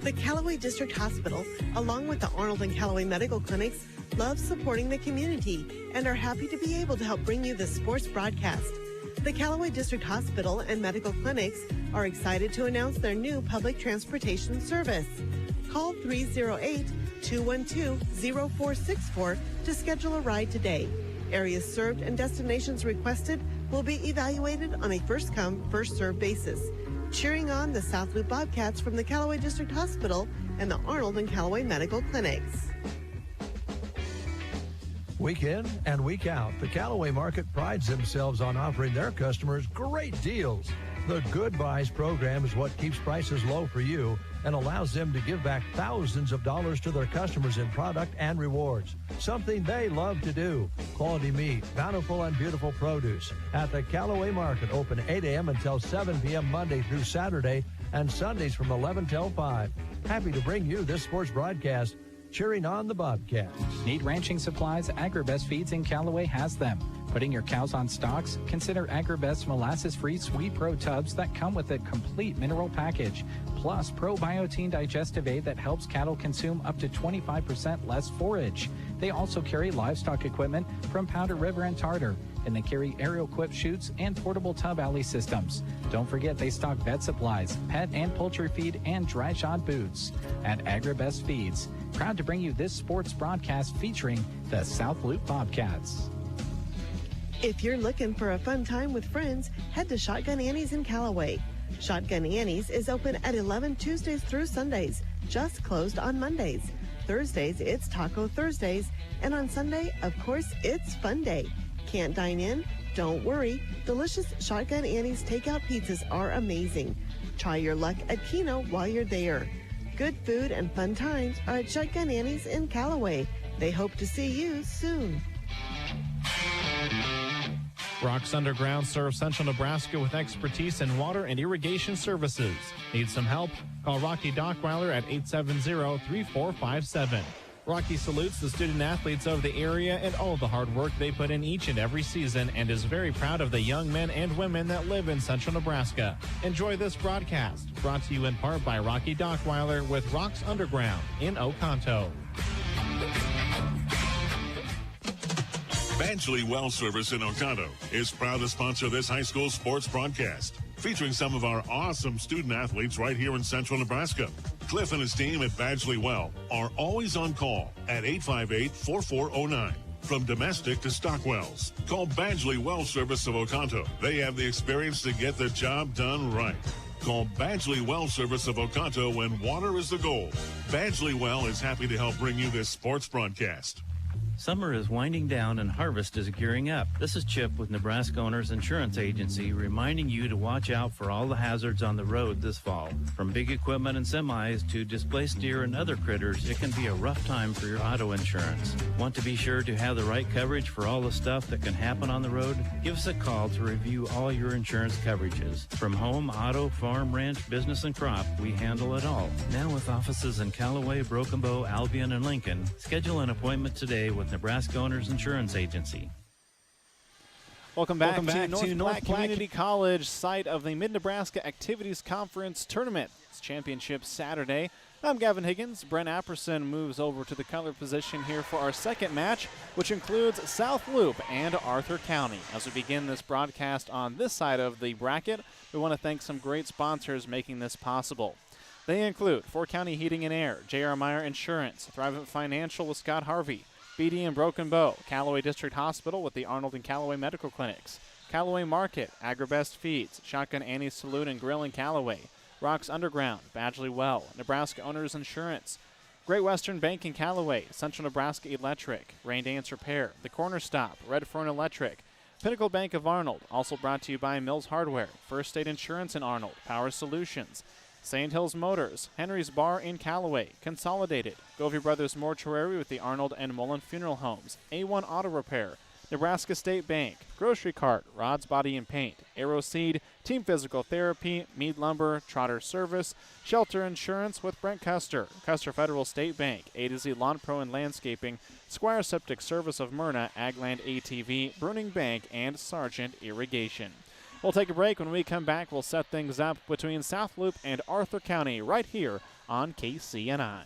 The Callaway District Hospital, along with the Arnold and Callaway Medical Clinics, love supporting the community and are happy to be able to help bring you this sports broadcast. The Callaway District Hospital and Medical Clinics are excited to announce their new public transportation service. Call 308-212-0464 to schedule a ride today. Areas served and destinations requested will be evaluated on a first-come, first-served basis. Cheering on the South Loop Bobcats from the Callaway District Hospital and the Arnold and Callaway Medical Clinics. Week in and week out, the Callaway Market prides themselves on offering their customers great deals. The Good Buys program is what keeps prices low for you and allows them to give back thousands of dollars to their customers in product and rewards, something they love to do. Quality meat, bountiful and beautiful produce at the Callaway Market, open 8 a.m. until 7 p.m. Monday through Saturday and Sundays from 11 till 5. Happy to bring you this sports broadcast, cheering on the Bobcats. Need ranching supplies? AgriBest Feeds in Callaway has them. Putting your cows on stalks? Consider AgriBest molasses-free Sweet Pro tubs that come with a complete mineral package, plus probiotin digestive aid that helps cattle consume up to 25% less forage. They also carry livestock equipment from Powder River and Tartar, and they carry aerial quip chutes and portable tub alley systems. Don't forget they stock vet supplies, pet and poultry feed, and dry shod boots. At AgriBest Feeds, proud to bring you this sports broadcast featuring the South Loop Bobcats. If you're looking for a fun time with friends, head to Shotgun Annie's in Callaway. Shotgun Annie's is open at 11 Tuesdays through Sundays, just closed on Mondays. Thursdays, it's Taco Thursdays, and on Sunday, of course, it's Fun Day. Can't dine in? Don't worry. Delicious Shotgun Annie's takeout pizzas are amazing. Try your luck at Keno while you're there. Good food and fun times are at Shotgun Annie's in Callaway. They hope to see you soon. Rocks Underground serves Central Nebraska with expertise in water and irrigation services. Need some help? Call Rocky Dockweiler at 870-3457. Rocky salutes the student athletes of the area and all the hard work they put in each and every season and is very proud of the young men and women that live in Central Nebraska. Enjoy this broadcast, brought to you in part by Rocky Dockweiler with Rocks Underground in Oconto. Badgley Well Service in Oconto is proud to sponsor this high school sports broadcast, featuring some of our awesome student athletes right here in Central Nebraska. Cliff and his team at Badgley Well are always on call at 858-4409. From domestic to stock wells, call Badgley Well Service of Oconto. They have the experience to get the job done right. Call Badgley Well Service of Oconto when water is the goal. Badgley Well is happy to help bring you this sports broadcast. Summer is winding down and harvest is gearing up. This is Chip with Nebraska Owners Insurance Agency reminding you to watch out for all the hazards on the road this fall. From big equipment and semis to displaced deer and other critters, it can be a rough time for your auto insurance. Want to be sure to have the right coverage for all the stuff that can happen on the road? Give us a call to review all your insurance coverages. From home, auto, farm, ranch, business, and crop, we handle it all. Now with offices in Callaway, Broken Bow, Albion, and Lincoln, schedule an appointment today with Nebraska Owners Insurance Agency. Welcome back to North Platte Community College, site of the Mid-Nebraska Activities Conference Tournament. It's championship Saturday. I'm Gavin Higgins. Brent Apperson moves over to the color position here for our second match, which includes South Loop and Arthur County. As we begin this broadcast on this side of the bracket, we want to thank some great sponsors making this possible. They include Fort County Heating and Air, J.R. Meyer Insurance, Thrivent Financial with Scott Harvey, BD and Broken Bow, Callaway District Hospital with the Arnold and Callaway Medical Clinics, Callaway Market, AgriBest Feeds, Shotgun Annie's Saloon and Grill in Callaway, Rocks Underground, Badgley Well, Nebraska Owners Insurance, Great Western Bank in Callaway, Central Nebraska Electric, Rain Dance Repair, The Corner Stop, Redfern Electric, Pinnacle Bank of Arnold, also brought to you by Mills Hardware, First State Insurance in Arnold, Power Solutions, St. Hills Motors, Henry's Bar in Callaway, Consolidated, Govey Brothers Mortuary with the Arnold and Mullen Funeral Homes, A1 Auto Repair, Nebraska State Bank, Grocery Cart, Rod's Body and Paint, Aero Seed, Team Physical Therapy, Mead Lumber, Trotter Service, Shelter Insurance with Brent Custer, Custer Federal State Bank, A to Z Lawn Pro and Landscaping, Squire Septic Service of Myrna, Agland ATV, Bruning Bank, and Sargent Irrigation. We'll take a break. When we come back, we'll set things up between South Loop and Arthur County right here on KCNI.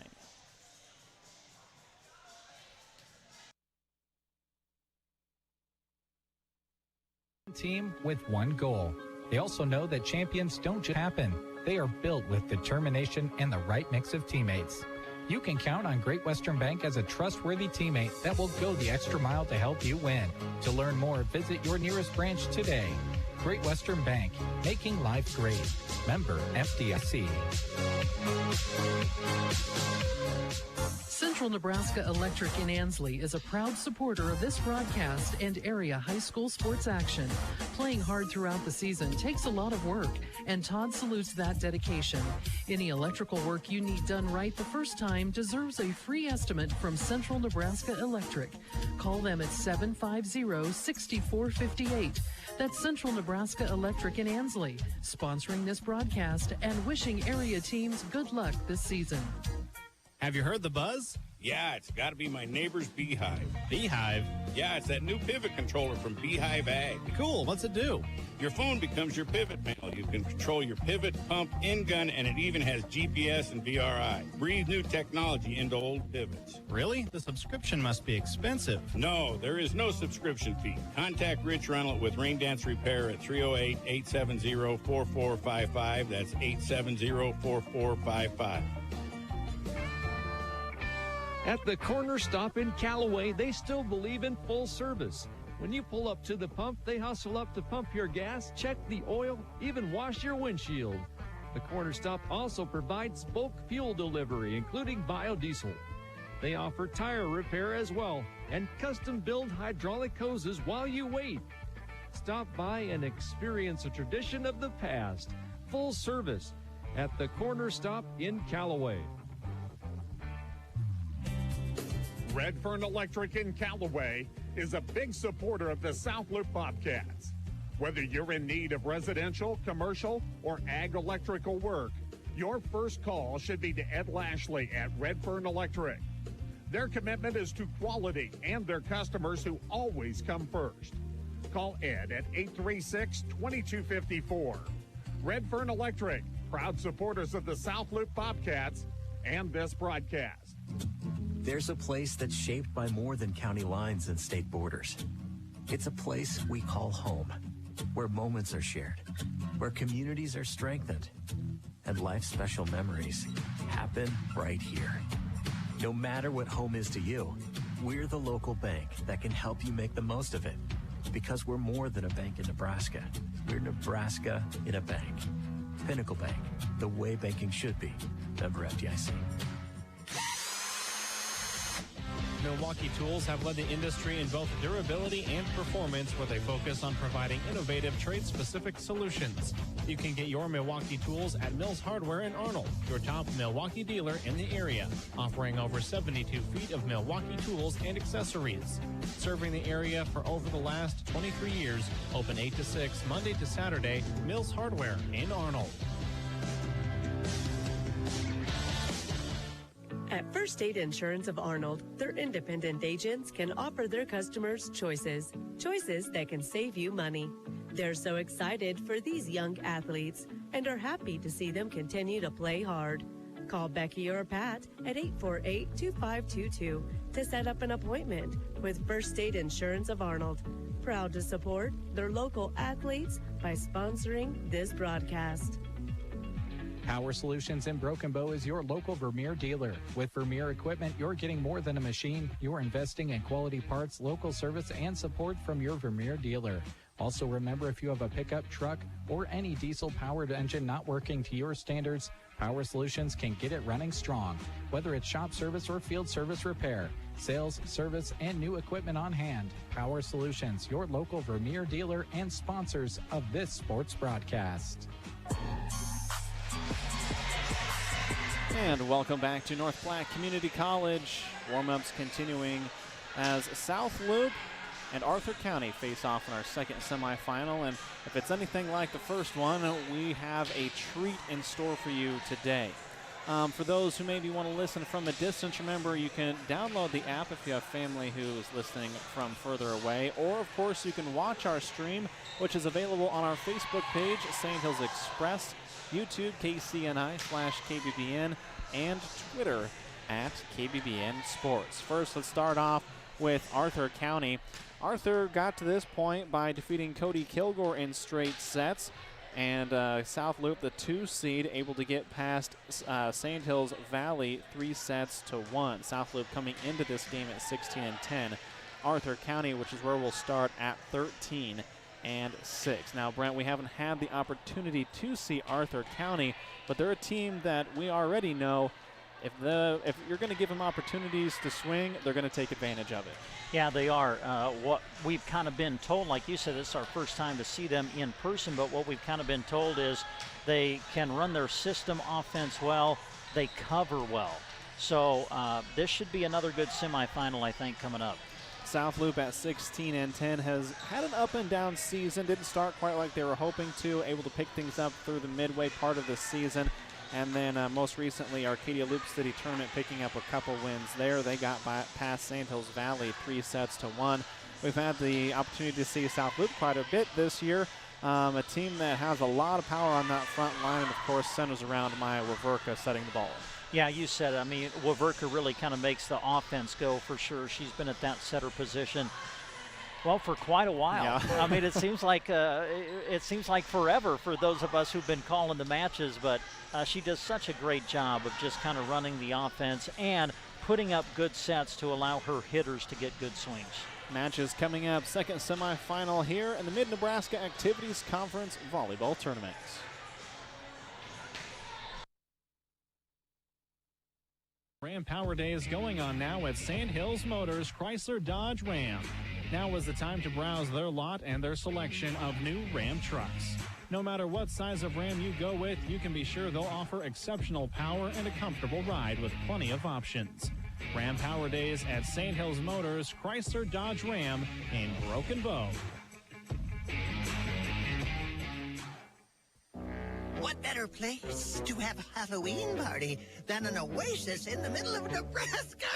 Team with one goal. They also know that champions don't just happen. They are built with determination and the right mix of teammates. You can count on Great Western Bank as a trustworthy teammate that will go the extra mile to help you win. To learn more, visit your nearest branch today. Great Western Bank, making life great. Member FDIC. Central Nebraska Electric in Ansley is a proud supporter of this broadcast and area high school sports action. Playing hard throughout the season takes a lot of work, and Todd salutes that dedication. Any electrical work you need done right the first time deserves a free estimate from Central Nebraska Electric. Call them at 750-6458. That's Central Nebraska Electric in Ansley, sponsoring this broadcast and wishing area teams good luck this season. Have you heard the buzz? Yeah, it's got to be my neighbor's Beehive. Beehive? Yeah, it's that new pivot controller from Beehive Ag. Cool, what's it do? Your phone becomes your pivot panel. You can control your pivot, pump, in-gun, and it even has GPS and VRI. Breathe new technology into old pivots. Really? The subscription must be expensive. No, there is no subscription fee. Contact Rich Reynolds with Rain Dance Repair at 308-870-4455. That's 870-4455. At the Corner Stop in Callaway, they still believe in full service. When you pull up to the pump, they hustle up to pump your gas, check the oil, even wash your windshield. The Corner Stop also provides bulk fuel delivery, including biodiesel. They offer tire repair as well and custom-build hydraulic hoses while you wait. Stop by and experience a tradition of the past. Full service at the Corner Stop in Callaway. Redfern Electric in Callaway is a big supporter of the South Loop Bobcats. Whether you're in need of residential, commercial, or ag electrical work, your first call should be to Ed Lashley at Redfern Electric. Their commitment is to quality and their customers who always come first. Call Ed at 836-2254. Redfern Electric, proud supporters of the South Loop Bobcats and this broadcast. There's a place that's shaped by more than county lines and state borders. It's a place we call home, where moments are shared, where communities are strengthened, and life's special memories happen right here. No matter what home is to you, we're the local bank that can help you make the most of it. Because we're more than a bank in Nebraska. We're Nebraska in a bank. Pinnacle Bank, the way banking should be. Member FDIC. Milwaukee Tools have led the industry in both durability and performance with a focus on providing innovative trade-specific solutions. You can get your Milwaukee Tools at Mills Hardware in Arnold, your top Milwaukee dealer in the area, offering over 72 feet of Milwaukee tools and accessories. Serving the area for over the last 23 years, open 8 to 6, Monday to Saturday, Mills Hardware in Arnold. At First State Insurance of Arnold, their independent agents can offer their customers choices that can save you money. They're so excited for these young athletes and are happy to see them continue to play hard. Call Becky or Pat at 848-2522 to set up an appointment with First State Insurance of Arnold. Proud to support their local athletes by sponsoring this broadcast. Power Solutions in Broken Bow is your local Vermeer dealer. With Vermeer equipment, you're getting more than a machine. You're investing in quality parts, local service, and support from your Vermeer dealer. Also remember, if you have a pickup truck or any diesel-powered engine not working to your standards, Power Solutions can get it running strong. Whether it's shop service or field service repair, sales, service, and new equipment on hand, Power Solutions, your local Vermeer dealer and sponsors of this sports broadcast. And welcome back to North Platte Community College. Warm-ups continuing as South Loop and Arthur County face off in our second semifinal. And if it's anything like the first one, we have a treat in store for you today. For those who maybe want to listen from a distance, remember you can download the app if you have family who is listening from further away. Or, of course, you can watch our stream, which is available on our Facebook page, St. Hills Express, YouTube, KCNI/KBBN, and Twitter at KBBN Sports. First, let's start off with Arthur County. Arthur got to this point by defeating Cody Kilgore in straight sets, and South Loop, the 2 seed, able to get past St. Hills Valley 3-1. South Loop coming into this game at 16-10. Arthur County, which is where we'll start, at 13-6. Now, Brent, we haven't had the opportunity to see Arthur County, but they're a team that we already know if you're going to give them opportunities to swing, they're going to take advantage of it. Yeah, they are. What we've kind of been told, like you said, it's our first time to see them in person, but what we've kind of been told is they can run their system offense well, they cover well. So this should be another good semifinal, I think, coming up. South Loop at 16-10 has had an up and down season. Didn't start quite like they were hoping to, able to pick things up through the midway part of the season. And then most recently, Arcadia Loop City Tournament picking up a couple wins there. They got past St. Hills Valley 3-1. We've had the opportunity to see South Loop quite a bit this year. A team that has a lot of power on that front line, and of course centers around Maya Waverka setting the ball. Yeah, you said, I mean, Waverka really kind of makes the offense go for sure. She's been at that setter position, well, for quite a while. Yeah. I mean, it seems like forever for those of us who've been calling the matches, but she does such a great job of just kind of running the offense and putting up good sets to allow her hitters to get good swings. Matches coming up, second semifinal here in the Mid-Nebraska Activities Conference Volleyball Tournament. Ram Power Day is going on now at Sand Hills Motors Chrysler Dodge Ram. Now is the time to browse their lot and their selection of new Ram trucks. No matter what size of Ram you go with, you can be sure they'll offer exceptional power and a comfortable ride with plenty of options. Ram Power Days at St. Hills Motors Chrysler Dodge Ram in Broken Bow. What better place to have a Halloween party than an oasis in the middle of Nebraska?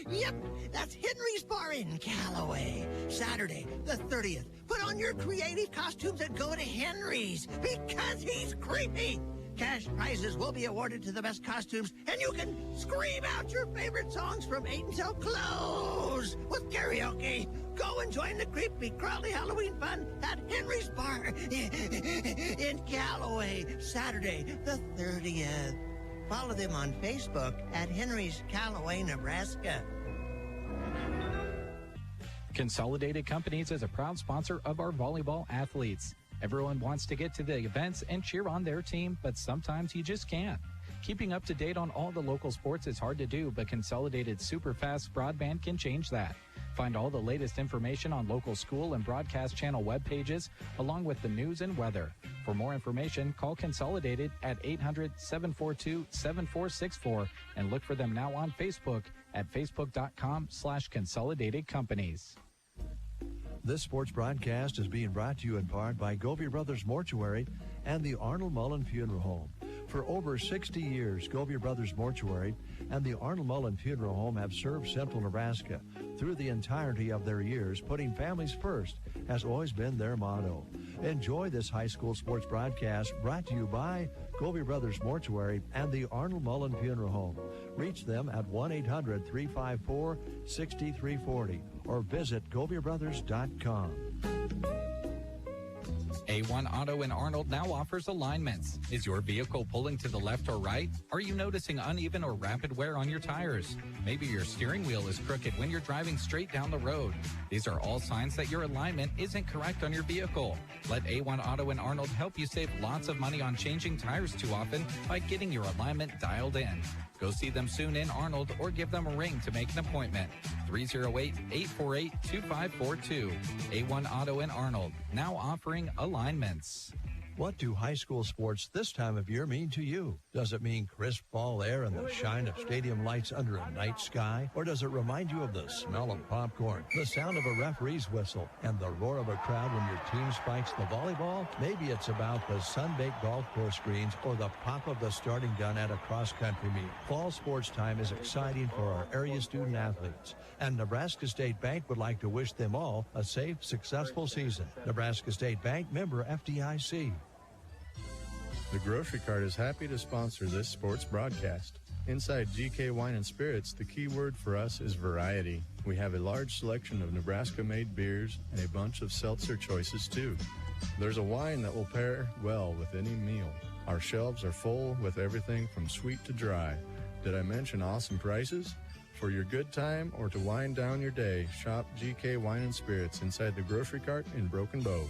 Yep, that's Henry's Bar in Callaway. Saturday, the 30th. Put on your creative costumes and go to Henry's because he's creepy. Cash prizes will be awarded to the best costumes, and you can scream out your favorite songs from 8 until close with karaoke. Go and join the creepy, crawly Halloween fun at Henry's Bar in Callaway, Saturday the 30th. Follow them on Facebook at Henry's Callaway, Nebraska. Consolidated Companies is a proud sponsor of our volleyball athletes. Everyone wants to get to the events and cheer on their team, but sometimes you just can't. Keeping up to date on all the local sports is hard to do, but Consolidated Superfast Broadband can change that. Find all the latest information on local school and broadcast channel web pages, along with the news and weather. For more information, call Consolidated at 800-742-7464 and look for them now on Facebook at facebook.com/Consolidated Companies. This sports broadcast is being brought to you in part by Govey Brothers Mortuary and the Arnold Mullen Funeral Home. For over 60 years, Govey Brothers Mortuary and the Arnold Mullen Funeral Home have served Central Nebraska. Through the entirety of their years, putting families first has always been their motto. Enjoy this high school sports broadcast brought to you by Govey Brothers Mortuary and the Arnold Mullen Funeral Home. Reach them at 1-800-354-6340 or visit GoveyBrothers.com. A1 Auto in Arnold now offers alignments. Is your vehicle pulling to the left or right? Are you noticing uneven or rapid wear on your tires? Maybe your steering wheel is crooked when you're driving straight down the road. These are all signs that your alignment isn't correct on your vehicle. Let A1 Auto in Arnold help you save lots of money on changing tires too often by getting your alignment dialed in. Go see them soon in Arnold or give them a ring to make an appointment. 308-848-2542. A1 Auto in Arnold, now offering alignments. What do high school sports this time of year mean to you? Does it mean crisp fall air and the shine of stadium lights under a night sky? Or does it remind you of the smell of popcorn, the sound of a referee's whistle, and the roar of a crowd when your team spikes the volleyball? Maybe it's about the sun-baked golf course greens or the pop of the starting gun at a cross-country meet. Fall sports time is exciting for our area student athletes, and Nebraska State Bank would like to wish them all a safe, successful season. Nebraska State Bank, member FDIC. The Grocery Cart is happy to sponsor this sports broadcast. Inside GK Wine and Spirits, the key word for us is variety. We have a large selection of Nebraska-made beers and a bunch of seltzer choices, too. There's a wine that will pair well with any meal. Our shelves are full with everything from sweet to dry. Did I mention awesome prices? For your good time or to wind down your day, shop GK Wine and Spirits inside the Grocery Cart in Broken Bow.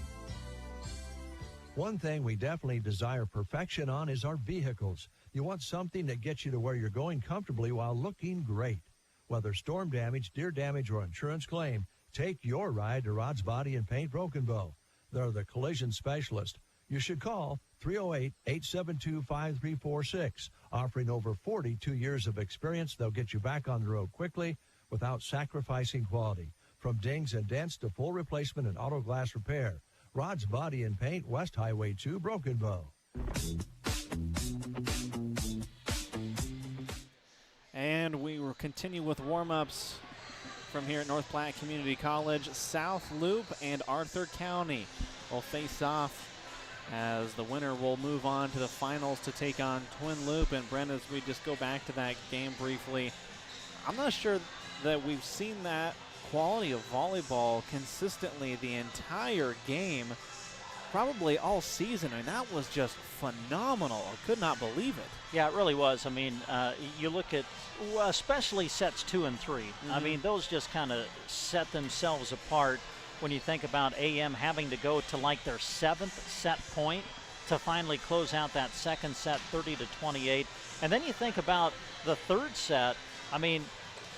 One thing we definitely desire perfection on is our vehicles. You want something that gets you to where you're going comfortably while looking great. Whether storm damage, deer damage, or insurance claim, take your ride to Rod's Body and Paint Broken Bow. They're the collision specialist. You should call 308-872-5346. Offering over 42 years of experience, they'll get you back on the road quickly without sacrificing quality. From dings and dents to full replacement and auto glass repair. Rod's Body and Paint, West Highway 2, Broken Bow. And we will continue with warm-ups from here at North Platte Community College. South Loop and Arthur County will face off as the winner will move on to the finals to take on Twin Loop. And Brent, as we just go back to that game briefly, I'm not sure that we've seen that quality of volleyball consistently the entire game, probably all season, and that was just phenomenal. I could not believe it. Yeah, it really was. I mean, you look at, especially sets 2 and 3. I mean, those just kind of set themselves apart when you think about AM having to go to like their 7th set point to finally close out that second set 30-28. And then you think about the third set. I mean,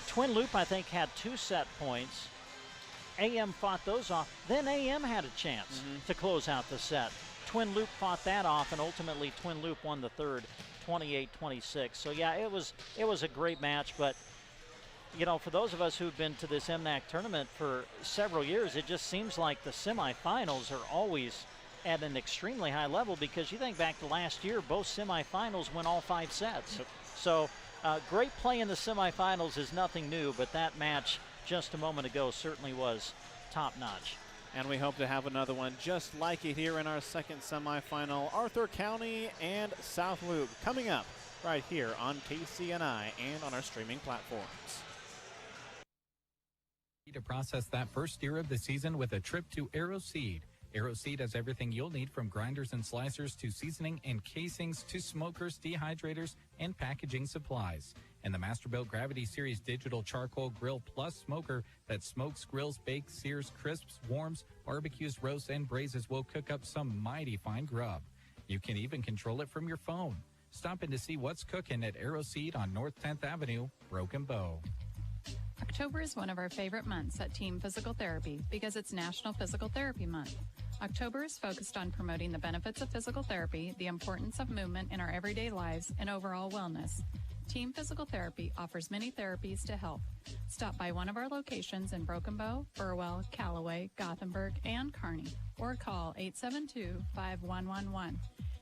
Twin Loop, I think, had 2 set points. AM fought those off. Then AM had a chance to close out the set. Twin Loop fought that off, and ultimately Twin Loop won the third, 28-26. So, yeah, it was a great match. But, you know, for those of us who've been to this MNAC tournament for several years, it just seems like the semifinals are always at an extremely high level, because you think back to last year, both semifinals went all 5 sets. So, great play in the semifinals is nothing new, but that match just a moment ago certainly was top-notch. And we hope to have another one just like it here in our second semifinal. Arthur County and South Loop coming up right here on KCNI and on our streaming platforms. To process that first steer of the season with a trip to AeroSeed. AeroSeed has everything you'll need, from grinders and slicers to seasoning and casings to smokers, dehydrators, and packaging supplies. And the Masterbuilt Gravity Series Digital Charcoal Grill Plus Smoker that smokes, grills, bakes, sears, crisps, warms, barbecues, roasts, and braises will cook up some mighty fine grub. You can even control it from your phone. Stop in to see what's cooking at AeroSeed on North 10th Avenue, Broken Bow. October is one of our favorite months at Team Physical Therapy because it's National Physical Therapy Month. October is focused on promoting the benefits of physical therapy, the importance of movement in our everyday lives, and overall wellness. Team Physical Therapy offers many therapies to help. Stop by one of our locations in Broken Bow, Burwell, Callaway, Gothenburg, and Kearney, or call 872-5111.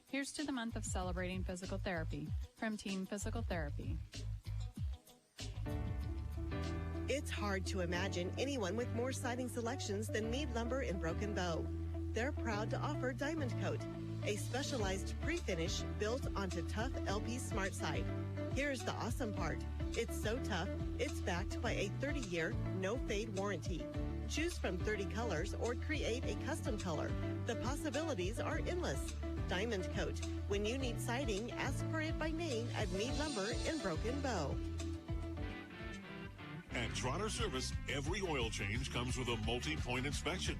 Here's to the month of celebrating physical therapy from Team Physical Therapy. It's hard to imagine anyone with more siding selections than Mead Lumber in Broken Bow. They're proud to offer Diamond Coat, a specialized pre-finish built onto tough LP Smart Side. Here's the awesome part. It's so tough, it's backed by a 30-year no-fade warranty. Choose from 30 colors or create a custom color. The possibilities are endless. Diamond Coat. When you need siding, ask for it by name at Mead Lumber in Broken Bow. At Trotter Service, every oil change comes with a multi-point inspection.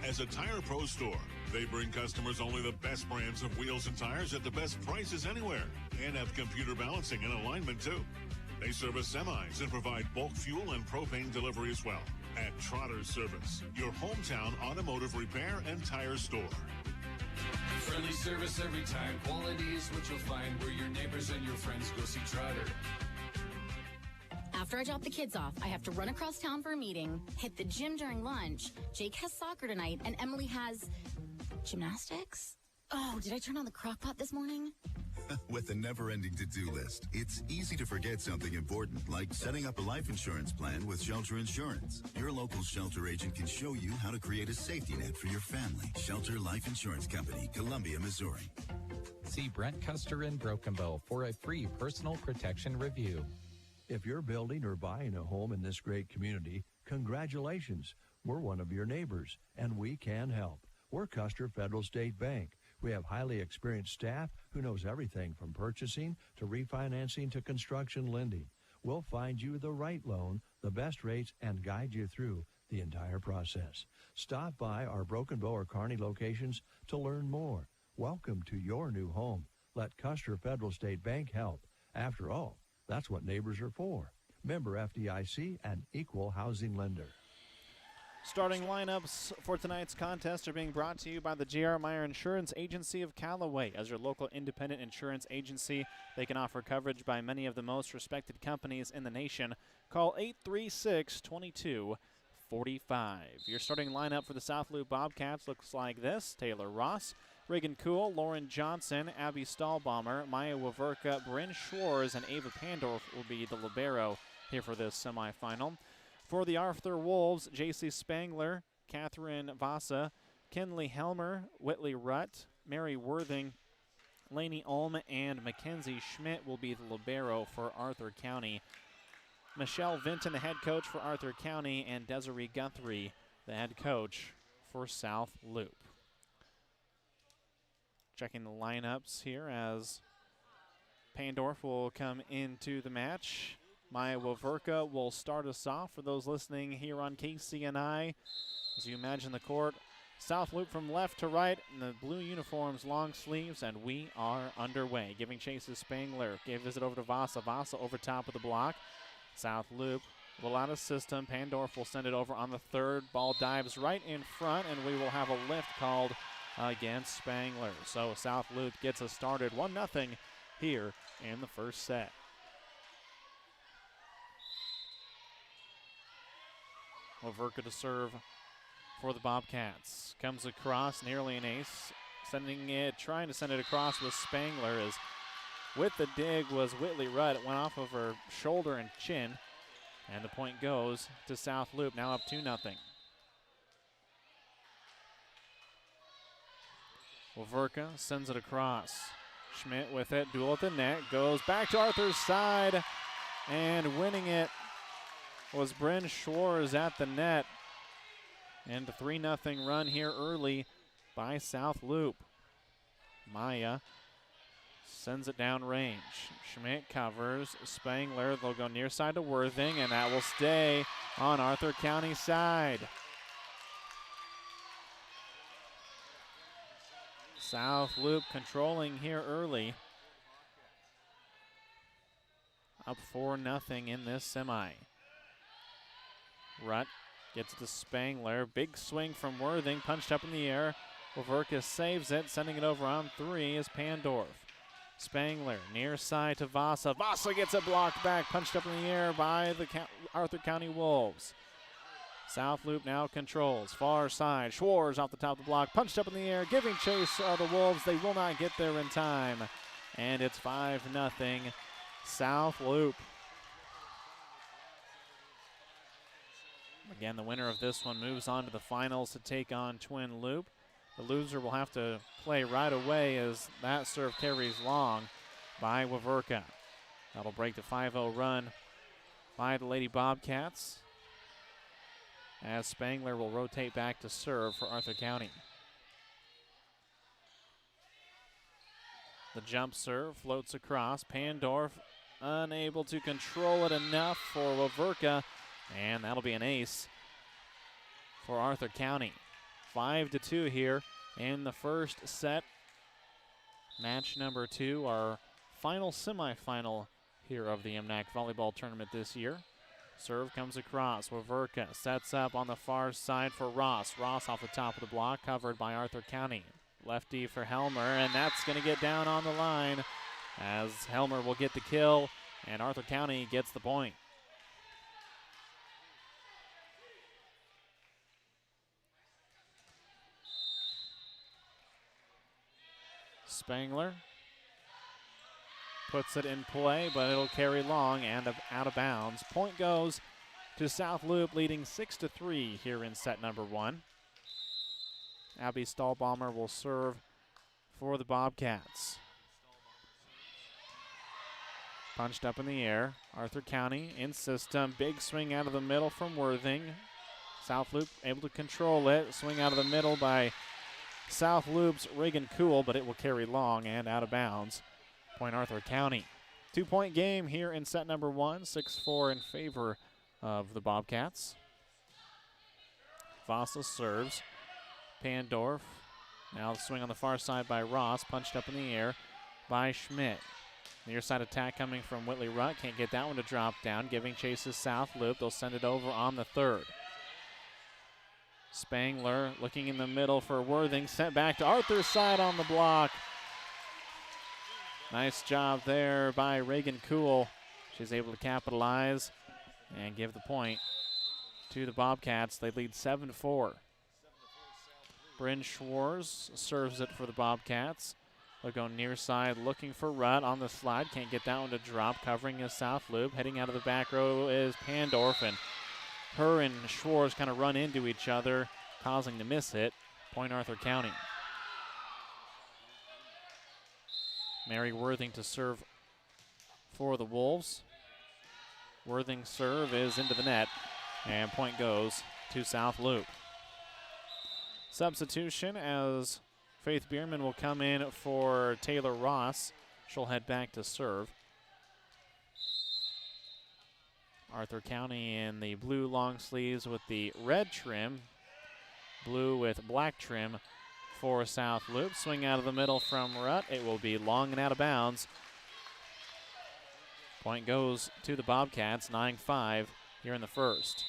As a Tire Pro store, they bring customers only the best brands of wheels and tires at the best prices anywhere, and have computer balancing and alignment too. They service semis and provide bulk fuel and propane delivery as well. At Trotter Service, your hometown automotive repair and tire store. Friendly service every time. Quality is what you'll find where your neighbors and your friends go see Trotter. After I drop the kids off, I have to run across town for a meeting, hit the gym during lunch. Jake has soccer tonight, and Emily has gymnastics? Oh, did I turn on the crock pot this morning? With a never-ending to-do list, it's easy to forget something important, like setting up a life insurance plan with Shelter Insurance. Your local Shelter agent can show you how to create a safety net for your family. Shelter Life Insurance Company, Columbia, Missouri. See Brent Custer in Broken Bow for a free personal protection review. If you're building or buying a home in this great community, congratulations. We're one of your neighbors, and we can help. We're Custer Federal State Bank. We have highly experienced staff who knows everything from purchasing to refinancing to construction lending. We'll find you the right loan, the best rates, and guide you through the entire process. Stop by our Broken Bow or Kearney locations to learn more. Welcome to your new home. Let Custer Federal State Bank help. After all, that's what neighbors are for. Member FDIC and equal housing lender. Starting lineups for tonight's contest are being brought to you by the J.R. Meyer Insurance Agency of Callaway. As your local independent insurance agency, they can offer coverage by many of the most respected companies in the nation. Call 836-2245. Your starting lineup for the South Loop Bobcats looks like this. Taylor Ross, Reagan Kuhl, Lauren Johnson, Abby Stahlbaumer, Maya Waverka, Bryn Schwarz, and Ava Pandorf will be the libero here for this semifinal. For the Arthur Wolves, J.C. Spangler, Catherine Vasa, Kinley Helmer, Whitley Rutt, Mary Worthing, Lainey Ulm, and Mackenzie Schmidt will be the libero for Arthur County. Michelle Vinton, the head coach for Arthur County, and Desiree Guthrie, the head coach for South Loop. Checking the lineups here as Pandorf will come into the match. Maya Waverka will start us off. For those listening here on KCNI, as you imagine the court, South Loop from left to right in the blue uniforms, long sleeves, and we are underway. Giving chase to Spangler. Gave visit over to Vasa. Vasa over top of the block. South Loop a little out of system. Pandorf will send it over on the third. Ball dives right in front, and we will have a lift called against Spangler. So South Loop gets us started 1-0 here in the first set. Waverka to serve for the Bobcats. Comes across, nearly an ace. Trying to send it across with Spangler. As with the dig was Whitley Rudd. It went off of her shoulder and chin. And the point goes to South Loop, now up 2-0. Waverka sends it across. Schmidt with it, duel at the net, goes back to Arthur's side, and winning it was Bryn Schwarz at the net. And a 3-0 run here early by South Loop. Maya sends it down range. Schmidt covers. Spangler, they'll go near side to Worthing, and that will stay on Arthur County's side. South Loop controlling here early. Up 4-0 in this semi. Rutt gets it to Spangler. Big swing from Worthing, punched up in the air. Waverka saves it, sending it over on three is Pandorf. Spangler near side to Vasa. Vasa gets it blocked back, punched up in the air by the Arthur County Wolves. South Loop now controls. Far side. Schwarz off the top of the block. Punched up in the air. Giving chase are the Wolves. They will not get there in time. And it's 5-0 South Loop. Again, the winner of this one moves on to the finals to take on Twin Loop. The loser will have to play right away as that serve carries long by Waverka. That'll break the 5-0 run by the Lady Bobcats. as Spangler will rotate back to serve for Arthur County. The jump serve floats across. Pandorf unable to control it enough for Waverka, and that'll be an ace for Arthur County. 5-2 here in the first set. Match number 2, our final semifinal here of the MNAC volleyball tournament this year. Serve comes across. Waverka sets up on the far side for Ross. Ross off the top of the block, covered by Arthur County. Lefty for Helmer, and that's going to get down on the line as Helmer will get the kill, and Arthur County gets the point. Spangler puts it in play, but it'll carry long and out of bounds. Point goes to South Loop, leading 6-3 here in set number 1. Abby Stahlbaumer will serve for the Bobcats. Punched up in the air. Arthur County in system. Big swing out of the middle from Worthing. South Loop able to control it. Swing out of the middle by South Loop's Reagan Cool, but it will carry long and out of bounds. Point Arthur County. 2-point game here in set number 1. 6-4 in favor of the Bobcats. Vossa serves. Pandorf. Now the swing on the far side by Ross. Punched up in the air by Schmidt. Near side attack coming from Whitley Rutt. Can't get that one to drop down. Giving chase is South Loop. They'll send it over on the third. Spangler looking in the middle for Worthing. Sent back to Arthur's side on the block. Nice job there by Reagan Cool. She's able to capitalize and give the point to the Bobcats. They lead 7-4. Bryn Schwartz serves it for the Bobcats. They'll go near side looking for Rutt on the slide. Can't get that one to drop. Covering is South Loop. Heading out of the back row is Pandorf, and her and Schwartz kind of run into each other, causing the miss hit. Point Arthur County. Mary Worthing to serve for the Wolves. Worthing's serve is into the net, and point goes to South Loop. Substitution as Faith Bierman will come in for Taylor Ross. She'll head back to serve. Arthur County in the blue long sleeves with the red trim. Blue with black trim for South Loop. Swing out of the middle from Rutt. It will be long and out of bounds. Point goes to the Bobcats, 9-5 here in the first.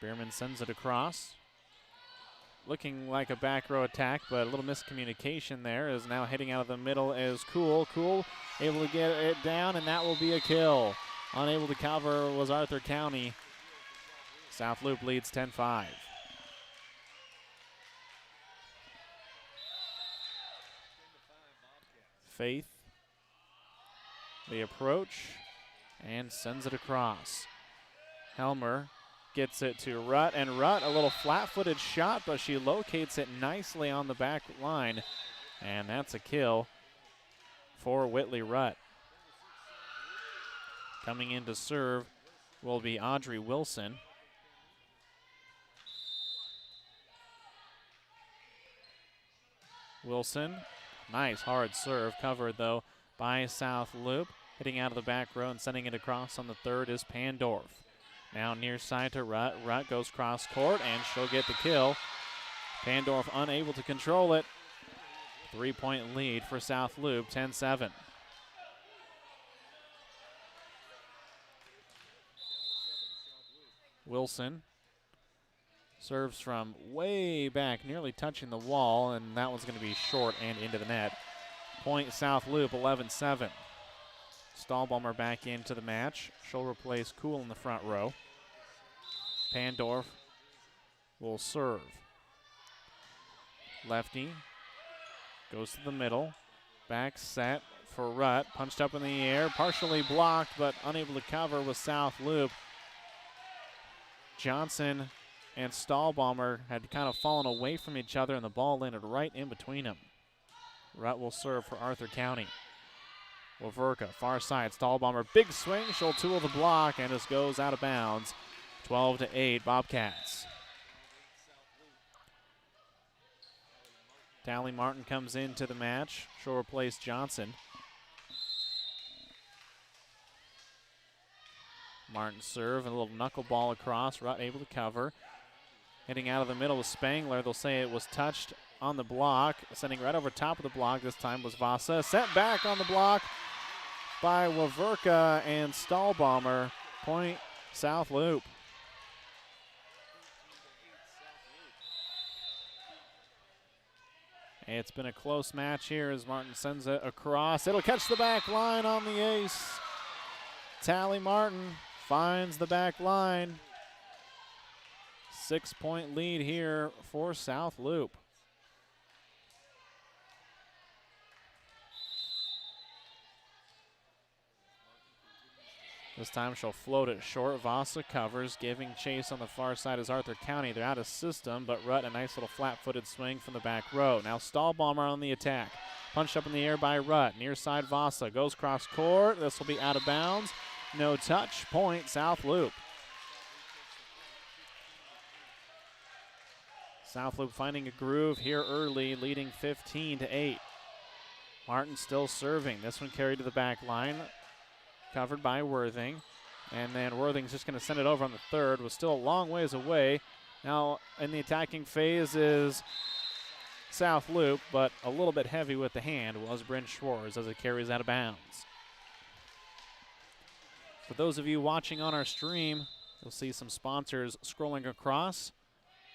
Bierman sends it across. Looking like a back row attack, but a little miscommunication there. Is now heading out of the middle is Cool. Cool able to get it down, and that will be a kill. Unable to cover was Arthur County. South Loop leads 10-5. Faith, the approach, and sends it across. Helmer gets it to Rutt, and Rutt, a little flat-footed shot, but she locates it nicely on the back line, and that's a kill for Whitley Rutt. Coming in to serve will be Audrey Wilson. Wilson, nice hard serve, covered though by South Loop. Hitting out of the back row and sending it across on the third is Pandorf. Now near side to Rutt. Rutt goes cross court, and she'll get the kill. Pandorf unable to control it. 3-point lead for South Loop, 10-7. Wilson serves from way back, nearly touching the wall, and that one's going to be short and into the net. Point South Loop, 11-7. Stahlbaumer back into the match. She'll replace Cool in the front row. Pandorf will serve. Lefty goes to the middle. Back set for Rutt. Punched up in the air. Partially blocked, but unable to cover with South Loop. Johnson and Stahlbaumer had kind of fallen away from each other, and the ball landed right in between them. Rutt will serve for Arthur County. Waverka, far side, Stahlbomber, big swing. She'll tool the block and just goes out of bounds. 12-8, Bobcats. Tally Martin comes into the match. She'll replace Johnson. Martin serve, a little knuckleball across. Rutt able to cover. Hitting out of the middle with Spangler. They'll say it was touched on the block. Sending right over top of the block. This time was Vasa. Sent back on the block by Waverka and Stahlbomber. Point South Loop. It's been a close match here as Martin sends it across. It'll catch the back line on the ace. Tally Martin finds the back line. 6-point lead here for South Loop. This time she'll float it short. Vasa covers, giving chase on the far side is Arthur County. They're out of system, but Rutt, a nice little flat-footed swing from the back row. Now Stahlbomber on the attack. Punched up in the air by Rutt. Near side Vasa goes cross court. This will be out of bounds. No touch. Point South Loop. South Loop finding a groove here early, leading 15-8. Martin still serving. This one carried to the back line. Covered by Worthing. And then Worthing's just going to send it over on the third. Was still a long ways away. Now in the attacking phase is South Loop, but a little bit heavy with the hand was Bryn Schwartz as it carries out of bounds. For those of you watching on our stream, you'll see some sponsors scrolling across.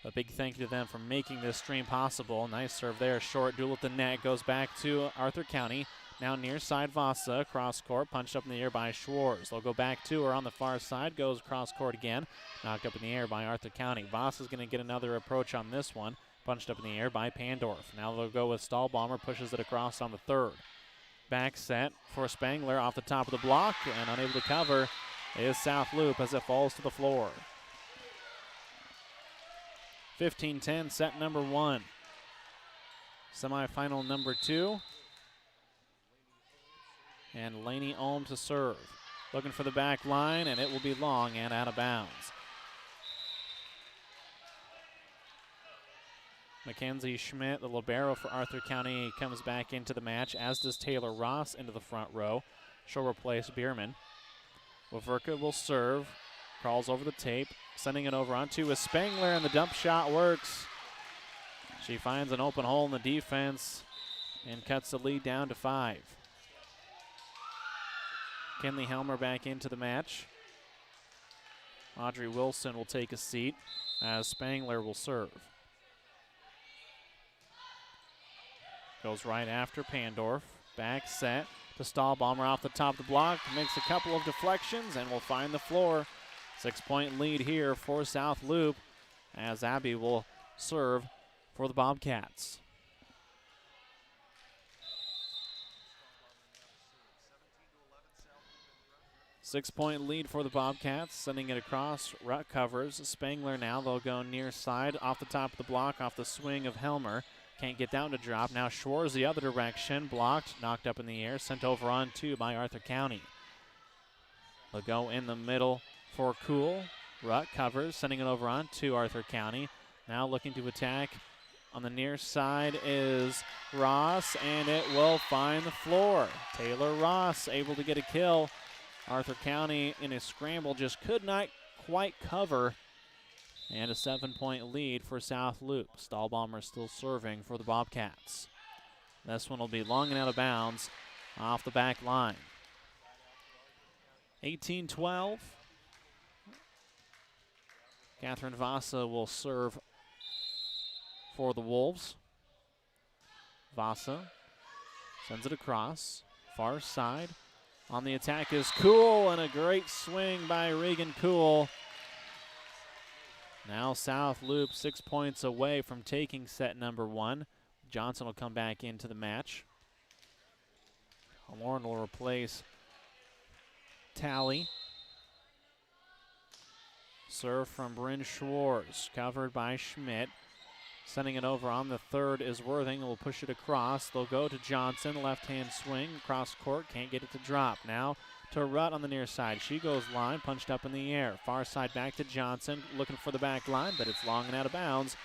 A big thank you to them for making this stream possible. Nice serve there, short duel at the net. Goes back to Arthur County. Now near side Vasa, cross court, punched up in the air by Schwartz. They'll go back to her on the far side, goes cross court again. Knocked up in the air by Arthur County. Vasa's going to get another approach on this one. Punched up in the air by Pandorf. Now they'll go with Stahlbomber, pushes it across on the third. Back set for Spangler off the top of the block, and unable to cover is South Loop as it falls to the floor. 15-10, set number 1. Semifinal number 2. And Laney Ohm to serve. Looking for the back line, and it will be long and out of bounds. Mackenzie Schmidt, the libero for Arthur County, comes back into the match, as does Taylor Ross into the front row. She'll replace Bierman. Waverka will serve. Crawls over the tape, sending it over onto a Spangler, and the dump shot works. She finds an open hole in the defense and cuts the lead down to 5. Kenley Helmer back into the match. Audrey Wilson will take a seat as Spangler will serve. Goes right after Pandorf. Back set to Stahlbomber off the top of the block. Makes a couple of deflections and will find the floor. 6-point lead here for South Loop as Abby will serve for the Bobcats. Six-point lead for the Bobcats, sending it across. Rutt covers. Spangler now. They'll go near side off the top of the block, off the swing of Helmer. Can't get down to drop. Now Schwartz the other direction. Blocked, knocked up in the air, sent over on 2 by Arthur County. They'll go in the middle for Kuhl. Rutt covers, sending it over on to Arthur County. Now looking to attack. On the near side is Ross, and it will find the floor. Taylor Ross able to get a kill. Arthur County in a scramble just could not quite cover. And a 7-point lead for South Loop. Stahlbomber still serving for the Bobcats. This one will be long and out of bounds off the back line. 18-12. Catherine Vasa will serve for the Wolves. Vasa sends it across. Far side. On the attack is Kuhl, and a great swing by Regan Kuhl. Now South Loop 6 points away from taking set number 1. Johnson will come back into the match. Lauren will replace Tally. Serve from Bryn Schwartz, covered by Schmidt. Sending it over on the third is Worthing. Will push it across. They'll go to Johnson. Left-hand swing. Cross court. Can't get it to drop. Now to Rutt on the near side. She goes line. Punched up in the air. Far side back to Johnson. Looking for the back line, but it's long and out of bounds.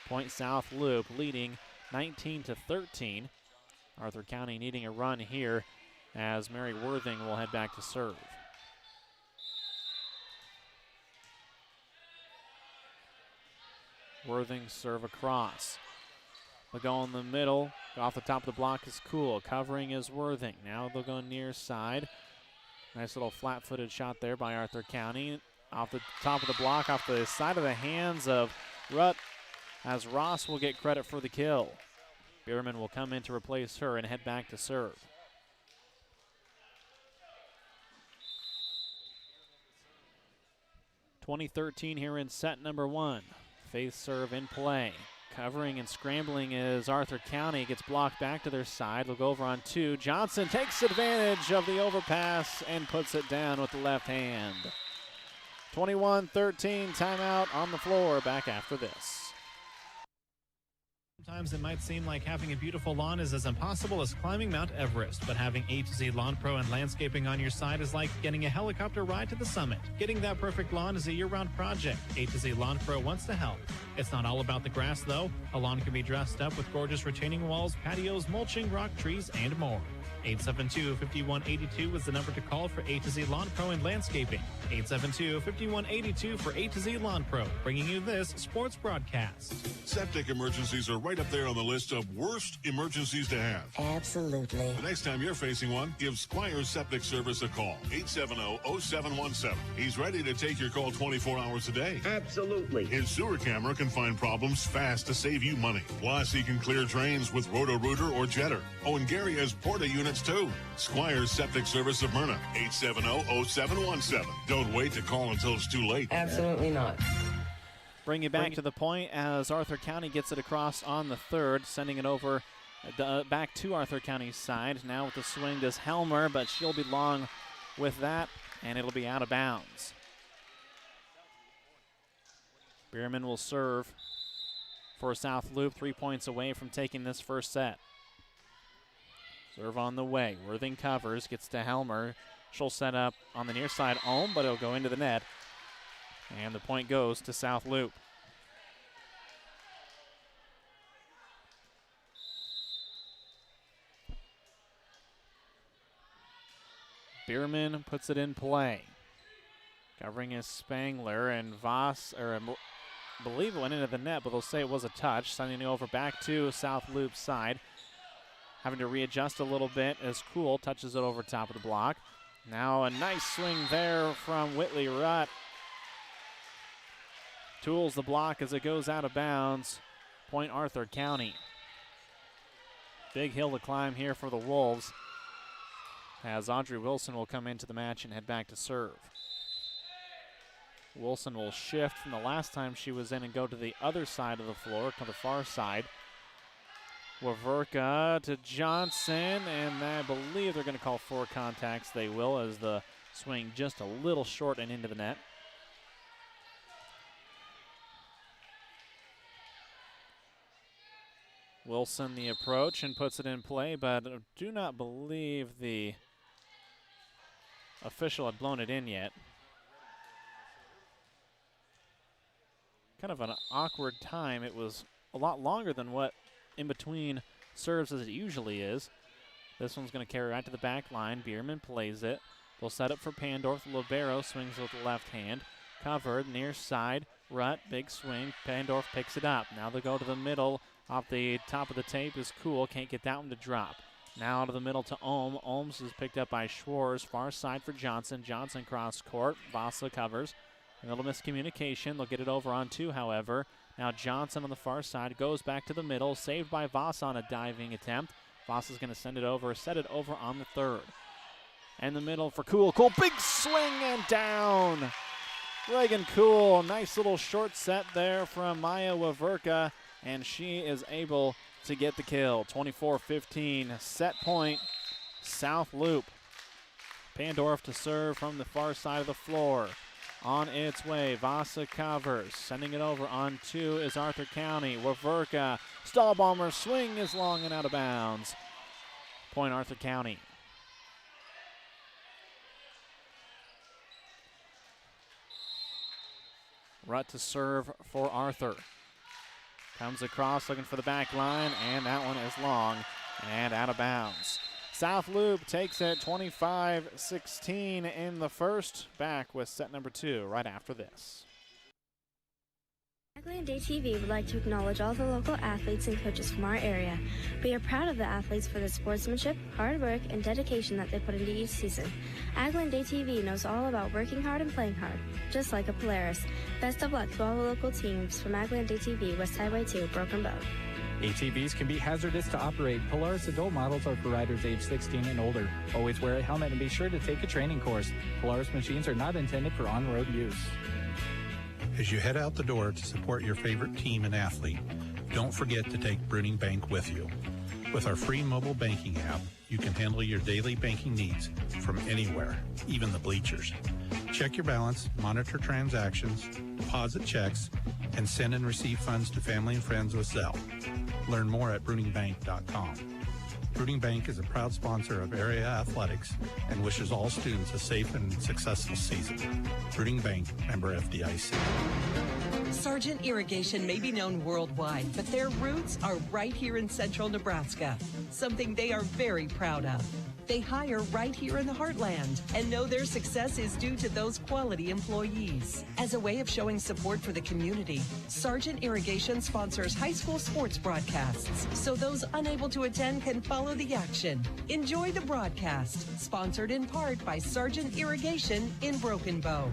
Point South Loop leading 19-13. Arthur County needing a run here as Mary Worthing will head back to serve. Worthing serve across. They'll go in the middle. Off the top of the block is Cool. Covering is Worthing. Now they'll go near side. Nice little flat-footed shot there by Arthur County. Off the top of the block, off the side of the hands of Rutt, as Ross will get credit for the kill. Bierman will come in to replace her and head back to serve. (2013) here in set number 1. Faith serve in play. Covering and scrambling is Arthur County. Gets blocked back to their side. They'll go over on 2. Johnson takes advantage of the overpass and puts it down with the left hand. 21-13, timeout on the floor. Back after this. Sometimes it might seem like having a beautiful lawn is as impossible as climbing Mount Everest, but having A to Z Lawn Pro and landscaping on your side is like getting a helicopter ride to the summit. Getting that perfect lawn is a year-round project. A to Z Lawn Pro wants to help. It's not all about the grass, though. A lawn can be dressed up with gorgeous retaining walls, patios, mulching, rock trees, and more. 872-5182 is the number to call for A to Z Lawn Pro and landscaping. 872-5182 for A to Z Lawn Pro, bringing you this sports broadcast. Septic emergencies are right up there on the list of worst emergencies to have. Absolutely. The next time you're facing one, give Squires Septic Service a call. 870-0717. He's ready to take your call 24 hours a day. Absolutely. His sewer camera can find problems fast to save you money. Plus, he can clear drains with Roto-Rooter or Jetter. Oh, and Gary has Porta units too. Squires Septic Service of Myrna. 870-0717. Don't wait to call until it's too late. Absolutely not. Bring you back to the point as Arthur County gets it across on the third, sending it over back to Arthur County's side. Now with the swing does Helmer, but she'll be long with that, and it'll be out of bounds. Bierman will serve for South Loop, 3 points away from taking this first set. Serve on the way. Worthing covers, gets to Helmer. She'll set up on the near side, Ohm, but it'll go into the net. And the point goes to South Loop. Bierman puts it in play. Covering is Spangler, and Voss, I believe it went into the net, but they'll say it was a touch. Sending it over back to South Loop's side. Having to readjust a little bit as Cool touches it over top of the block. Now a nice swing there from Whitley Rutt. Tools the block as it goes out of bounds. Point Arthur County. Big hill to climb here for the Wolves as Audrey Wilson will come into the match and head back to serve. Wilson will shift from the last time she was in and go to the other side of the floor, to the far side. Waverka to Johnson, and I believe they're going to call 4 contacts. They will, as the swing just a little short and into the net. Wilson the approach and puts it in play, but I do not believe the official had blown it in yet. Kind of an awkward time. It was a lot longer than what in between serves as it usually is. This one's going to carry right to the back line. Bierman plays it. They'll set up for Pandorf. Libero swings with the left hand. Covered, near side. Rutt, big swing. Pandorf picks it up. Now they go to the middle. Off the top of the tape is Cool. Can't get that one to drop. Now to the middle to Ohm. Ohms is picked up by Schwarz. Far side for Johnson. Johnson cross court. Vasa covers. A little miscommunication. They'll get it over on 2, however. Now Johnson on the far side goes back to the middle. Saved by Voss on a diving attempt. Voss is going to send it over. Set it over on the third. And the middle for Cool. Cool, big swing and down. Reagan Cool, nice little short set there from Maya Waverka, and she is able to get the kill. 24-15, set point, South Loop. Pandorf to serve from the far side of the floor. on its way. Vasa covers, sending it over on two is Arthur County. Waverka, Stahlbomber swing is long and out of bounds. Point Arthur County. Rutt to serve for Arthur. Comes across looking for the back line, and that one is long and out of bounds. South Loop takes it 25-16 in the first. Back with set number 2 right after this. Agland Day TV would like to acknowledge all the local athletes and coaches from our area. We are proud of the athletes for the sportsmanship, hard work, and dedication that they put into each season. Agland Day TV knows all about working hard and playing hard, just like a Polaris. Best of luck to all the local teams from Agland Day TV, West Highway 2, Broken Bow. ATVs can be hazardous to operate. Polaris adult models are for riders age 16 and older. Always wear a helmet and be sure to take a training course. Polaris machines are not intended for on-road use. As you head out the door to support your favorite team and athlete, don't forget to take Bruning Bank with you. With our free mobile banking app, you can handle your daily banking needs from anywhere, even the bleachers. Check your balance, monitor transactions, deposit checks, and send and receive funds to family and friends with Zelle. Learn more at bruningbank.com. Bruning Bank is a proud sponsor of area athletics and wishes all students a safe and successful season. Bruning Bank, member FDIC. Sargent Irrigation may be known worldwide, but their roots are right here in central Nebraska, something they are very proud of. They hire right here in the heartland and know their success is due to those quality employees. As a way of showing support for the community, Sargent Irrigation sponsors high school sports broadcasts so those unable to attend can follow the action. Enjoy the broadcast, sponsored in part by Sargent Irrigation in Broken Bow.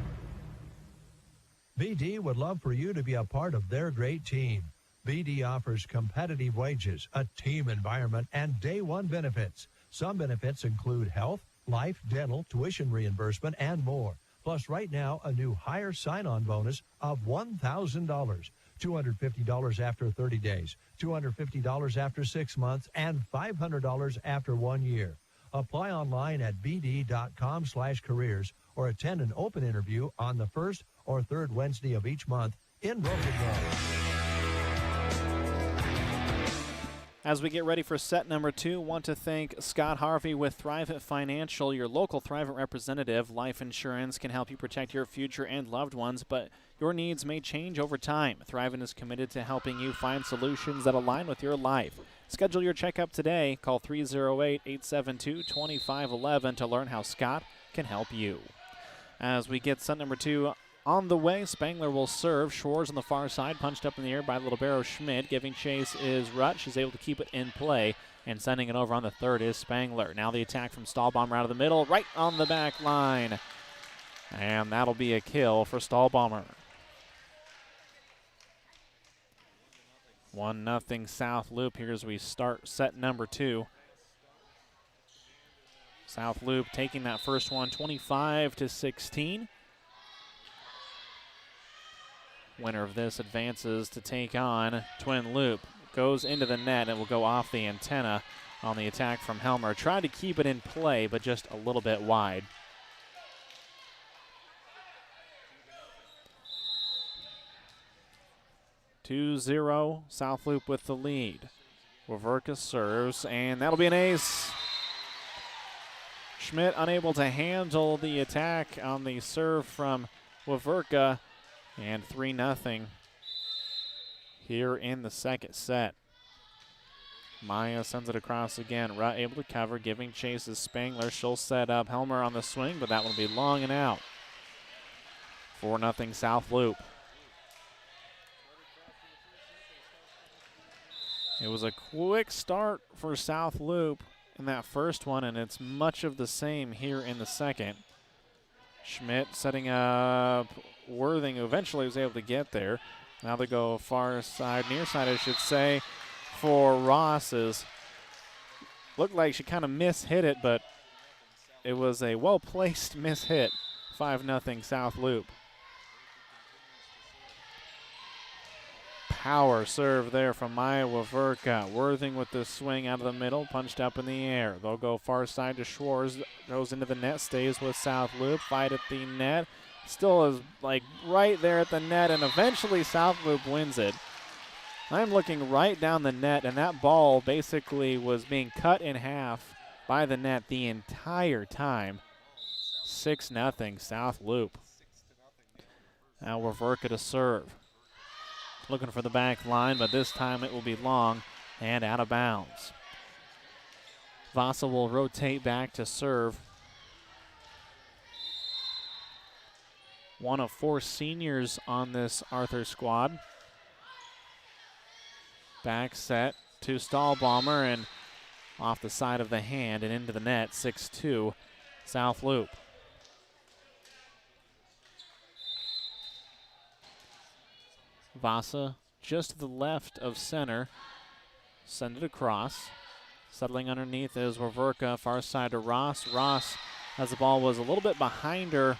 BD would love for you to be a part of their great team. BD offers competitive wages, a team environment, and day one benefits. Some benefits include health, life, dental, tuition reimbursement, and more. Plus, right now, a new higher sign-on bonus of $1,000, $250 after 30 days, $250 after 6 months, and $500 after 1 year. Apply online at bd.com/careers or attend an open interview on the first or third Wednesday of each month in Broken Bow. As we get ready for set number 2, want to thank Scott Harvey with Thrivent Financial, your local Thrivent representative. Life insurance can help you protect your future and loved ones, but your needs may change over time. Thrivent is committed to helping you find solutions that align with your life. Schedule your checkup today. Call 308-872-2511 to learn how Scott can help you. As we get set number 2 on the way, Spangler will serve. Schwartz on the far side, punched up in the air by Libero Schmidt. Giving chase is Rutt. She's able to keep it in play, and sending it over on the third is Spangler. Now the attack from Stahlbomber out of the middle, right on the back line. And that'll be a kill for Stahlbomber. 1-0 South Loop here as we start set number 2. South Loop taking that first one 25-16. Winner of this advances to take on Twin Loop. Goes into the net and will go off the antenna on the attack from Helmer. Tried to keep it in play, but just a little bit wide. (2-0) South Loop with the lead. Waverka serves, and that'll be an ace. Schmidt unable to handle the attack on the serve from Waverka. And 3-0 here in the second set. Maya sends it across again. Rutt able to cover, giving chase is Spangler. She'll set up Helmer on the swing, but that one will be long and out. 4-0 South Loop. It was a quick start for South Loop in that first one, and it's much of the same here in the second. Schmidt setting up Worthing, who eventually was able to get there. Now they go far side, near side I should say, for Ross's. Looked like she kind of mishit it, but it was a well-placed mishit. 5-0 South Loop. Power serve there from Maya Waverka. Worthing with the swing out of the middle, punched up in the air. They'll go far side to Schwartz. Goes into the net, stays with South Loop. Fight at the net. Still is like right there at the net, and eventually South Loop wins it. I'm looking right down the net, and that ball basically was being cut in half by the net the entire time. 6-0 South Loop. Now Waverka to serve. Looking for the back line, but this time it will be long and out of bounds. Vasa will rotate back to serve. One of 4 seniors on this Arthur squad. Back set to Stahlbomber and off the side of the hand and into the net, 6-2 South Loop. Vasa just to the left of center. Send it across. Settling underneath is Waverka, far side to Ross. Ross, as the ball was a little bit behind her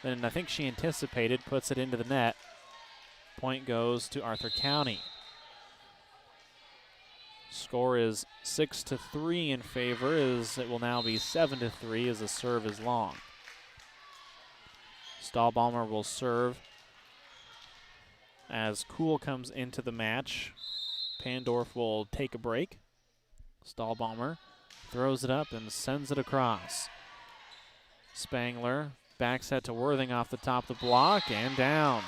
than I think she anticipated, puts it into the net. Point goes to Arthur County. Score is 6-3 in favor, as it will now be 7-3 as the serve is long. Stahlbomber will serve as Kuhl comes into the match. Pandorf will take a break. Stahlbomber throws it up and sends it across. Spangler back set to Worthing off the top of the block and down.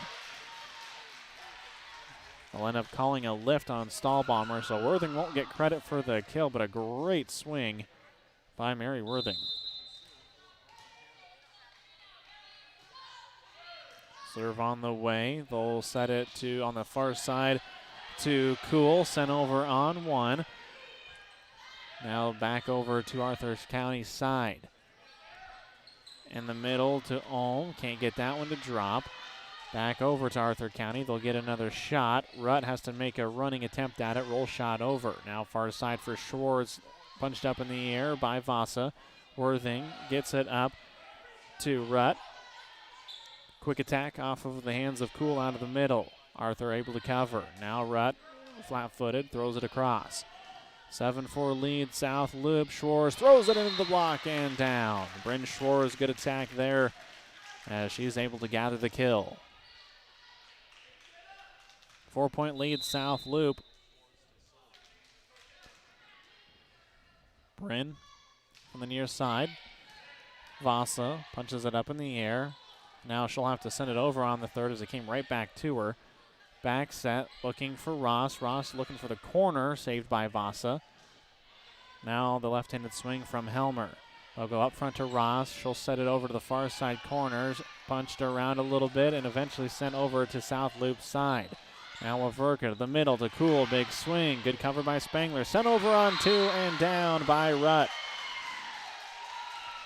They'll end up calling a lift on Stahlbomber, so Worthing won't get credit for the kill, but a great swing by Mary Worthing. Serve on the way. They'll set it to on the far side to Kuhl, sent over on one. Now back over to Arthur County's side. In the middle to Ulm. Can't get that one to drop. Back over to Arthur County. They'll get another shot. Rutt has to make a running attempt at it. Roll shot over. Now far side for Schwartz. Punched up in the air by Vasa. Worthing gets it up to Rutt. Quick attack off of the hands of Kuhl out of the middle. Arthur able to cover. Now Rutt, flat-footed, throws it across. 7-4 lead, South Loop. Schwartz throws it into the block and down. Bryn Schwartz, good attack there as she's able to gather the kill. 4-point lead, South Loop. Bryn from the near side. Vasa punches it up in the air. Now she'll have to send it over on the third as it came right back to her. Back set, looking for Ross. Ross looking for the corner, saved by Vasa. Now the left-handed swing from Helmer. They'll go up front to Ross. She'll set it over to the far side corners. Punched around a little bit and eventually sent over to South Loop's side. Now Waverka to the middle to Kuhl. Big swing. Good cover by Spangler. Sent over on 2 and down by Rutt.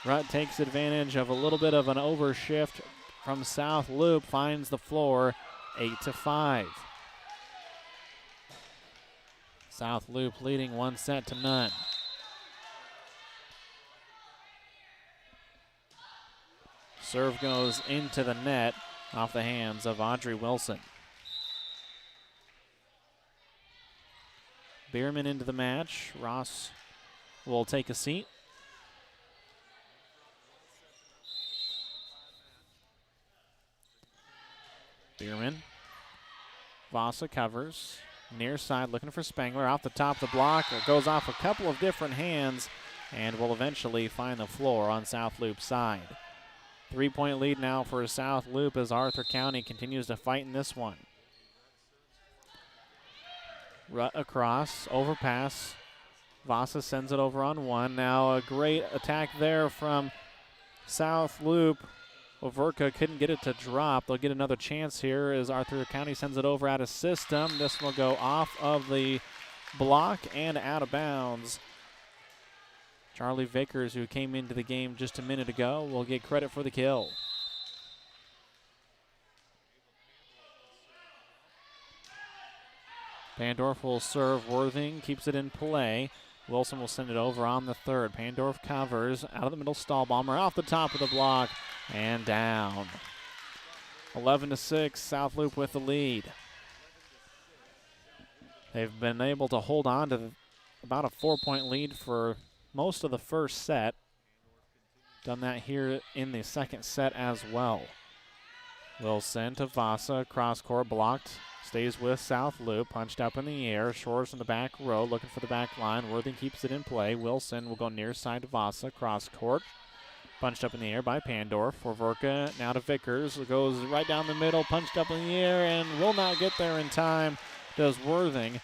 Rutt takes advantage of a little bit of an overshift from South Loop. Finds the floor. 8-5. South Loop leading 1-0. Serve goes into the net off the hands of Audrey Wilson. Bierman into the match. Ross will take a seat. Bierman. Vasa covers. Near side looking for Spangler. Off the top of the block. It goes off a couple of different hands and will eventually find the floor on South Loop's side. 3-point lead now for South Loop as Arthur County continues to fight in this one. Rutt across. Overpass. Vasa sends it over on one. Now a great attack there from South Loop. Waverka couldn't get it to drop. They'll get another chance here as Arthur County sends it over out of system. This will go off of the block and out of bounds. Charlie Vickers, who came into the game just a minute ago, will get credit for the kill. Pandorf will serve. Worthing keeps it in play. Wilson will send it over on the third. Pandorf covers out of the middle. Stahlbomber off the top of the block and down. 11-6, South Loop with the lead. They've been able to hold on to about a 4-point lead for most of the first set. Done that here in the second set as well. Wilson to Vasa, cross court blocked. Stays with South Loop, punched up in the air. Shores in the back row, looking for the back line. Worthing keeps it in play. Wilson will go near side to Vasa, cross court. Punched up in the air by Pandorf. Waverka now to Vickers. Goes right down the middle, punched up in the air, and will not get there in time. Does Worthing.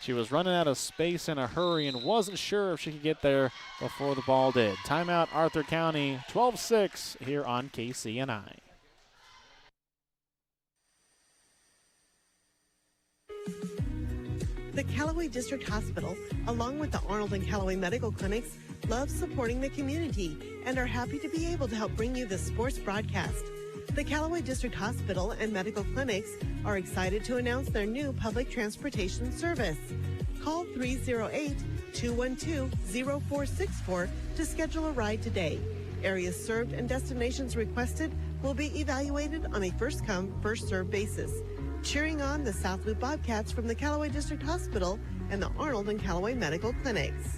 She was running out of space in a hurry and wasn't sure if she could get there before the ball did. Timeout, Arthur County, 12-6 here on KCNI. The Callaway District Hospital, along with the Arnold and Callaway Medical Clinics, love supporting the community and are happy to be able to help bring you this sports broadcast. The Callaway District Hospital and Medical Clinics are excited to announce their new public transportation service. Call 308-212-0464 to schedule a ride today. Areas served and destinations requested will be evaluated on a first-come, first-served basis. Cheering on the South Loop Bobcats from the Callaway District Hospital and the Arnold and Callaway Medical Clinics.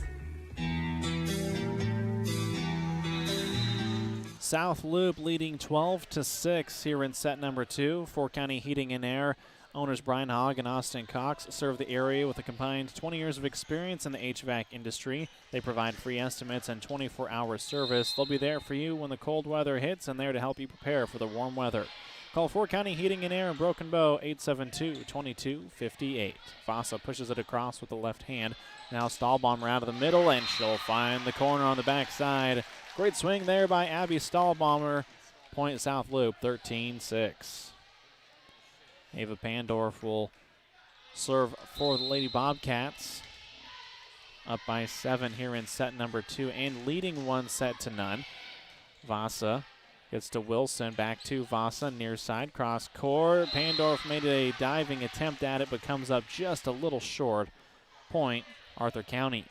South Loop leading 12-6 here in set number 2. Fort County Heating and Air owners Brian Hogg and Austin Cox serve the area with a combined 20 years of experience in the HVAC industry. They provide free estimates and 24-hour service. They'll be there for you when the cold weather hits and there to help you prepare for the warm weather. Call Fort County Heating and Air in Broken Bow, 872-2258. Vasa pushes it across with the left hand. Now Stahlbomber out of the middle, and she'll find the corner on the backside. Great swing there by Abby Stahlbomber. Point South Loop, 13-6. Ava Pandorf will serve for the Lady Bobcats. Up by 7 here in set number 2 and leading 1-0. Vasa gets to Wilson, back to Vasa, near side, cross court. Pandorf made a diving attempt at it, but comes up just a little short. Point, Arthur County.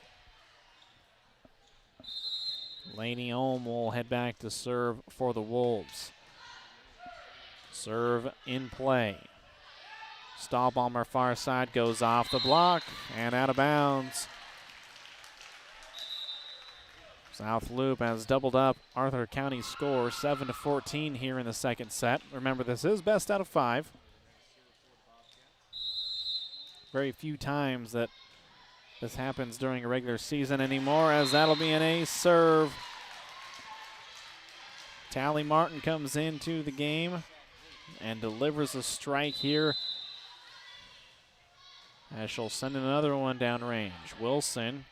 Lainey Ohm will head back to serve for the Wolves. Serve in play. Stahlbomber far side goes off the block and out of bounds. South Loop has doubled up Arthur County's score, 7-14 here in the second set. Remember, this is best out of 5. Very few times that this happens during a regular season anymore, as that'll be an ace serve. Tally Martin comes into the game and delivers a strike here, as she'll send another one downrange. Wilson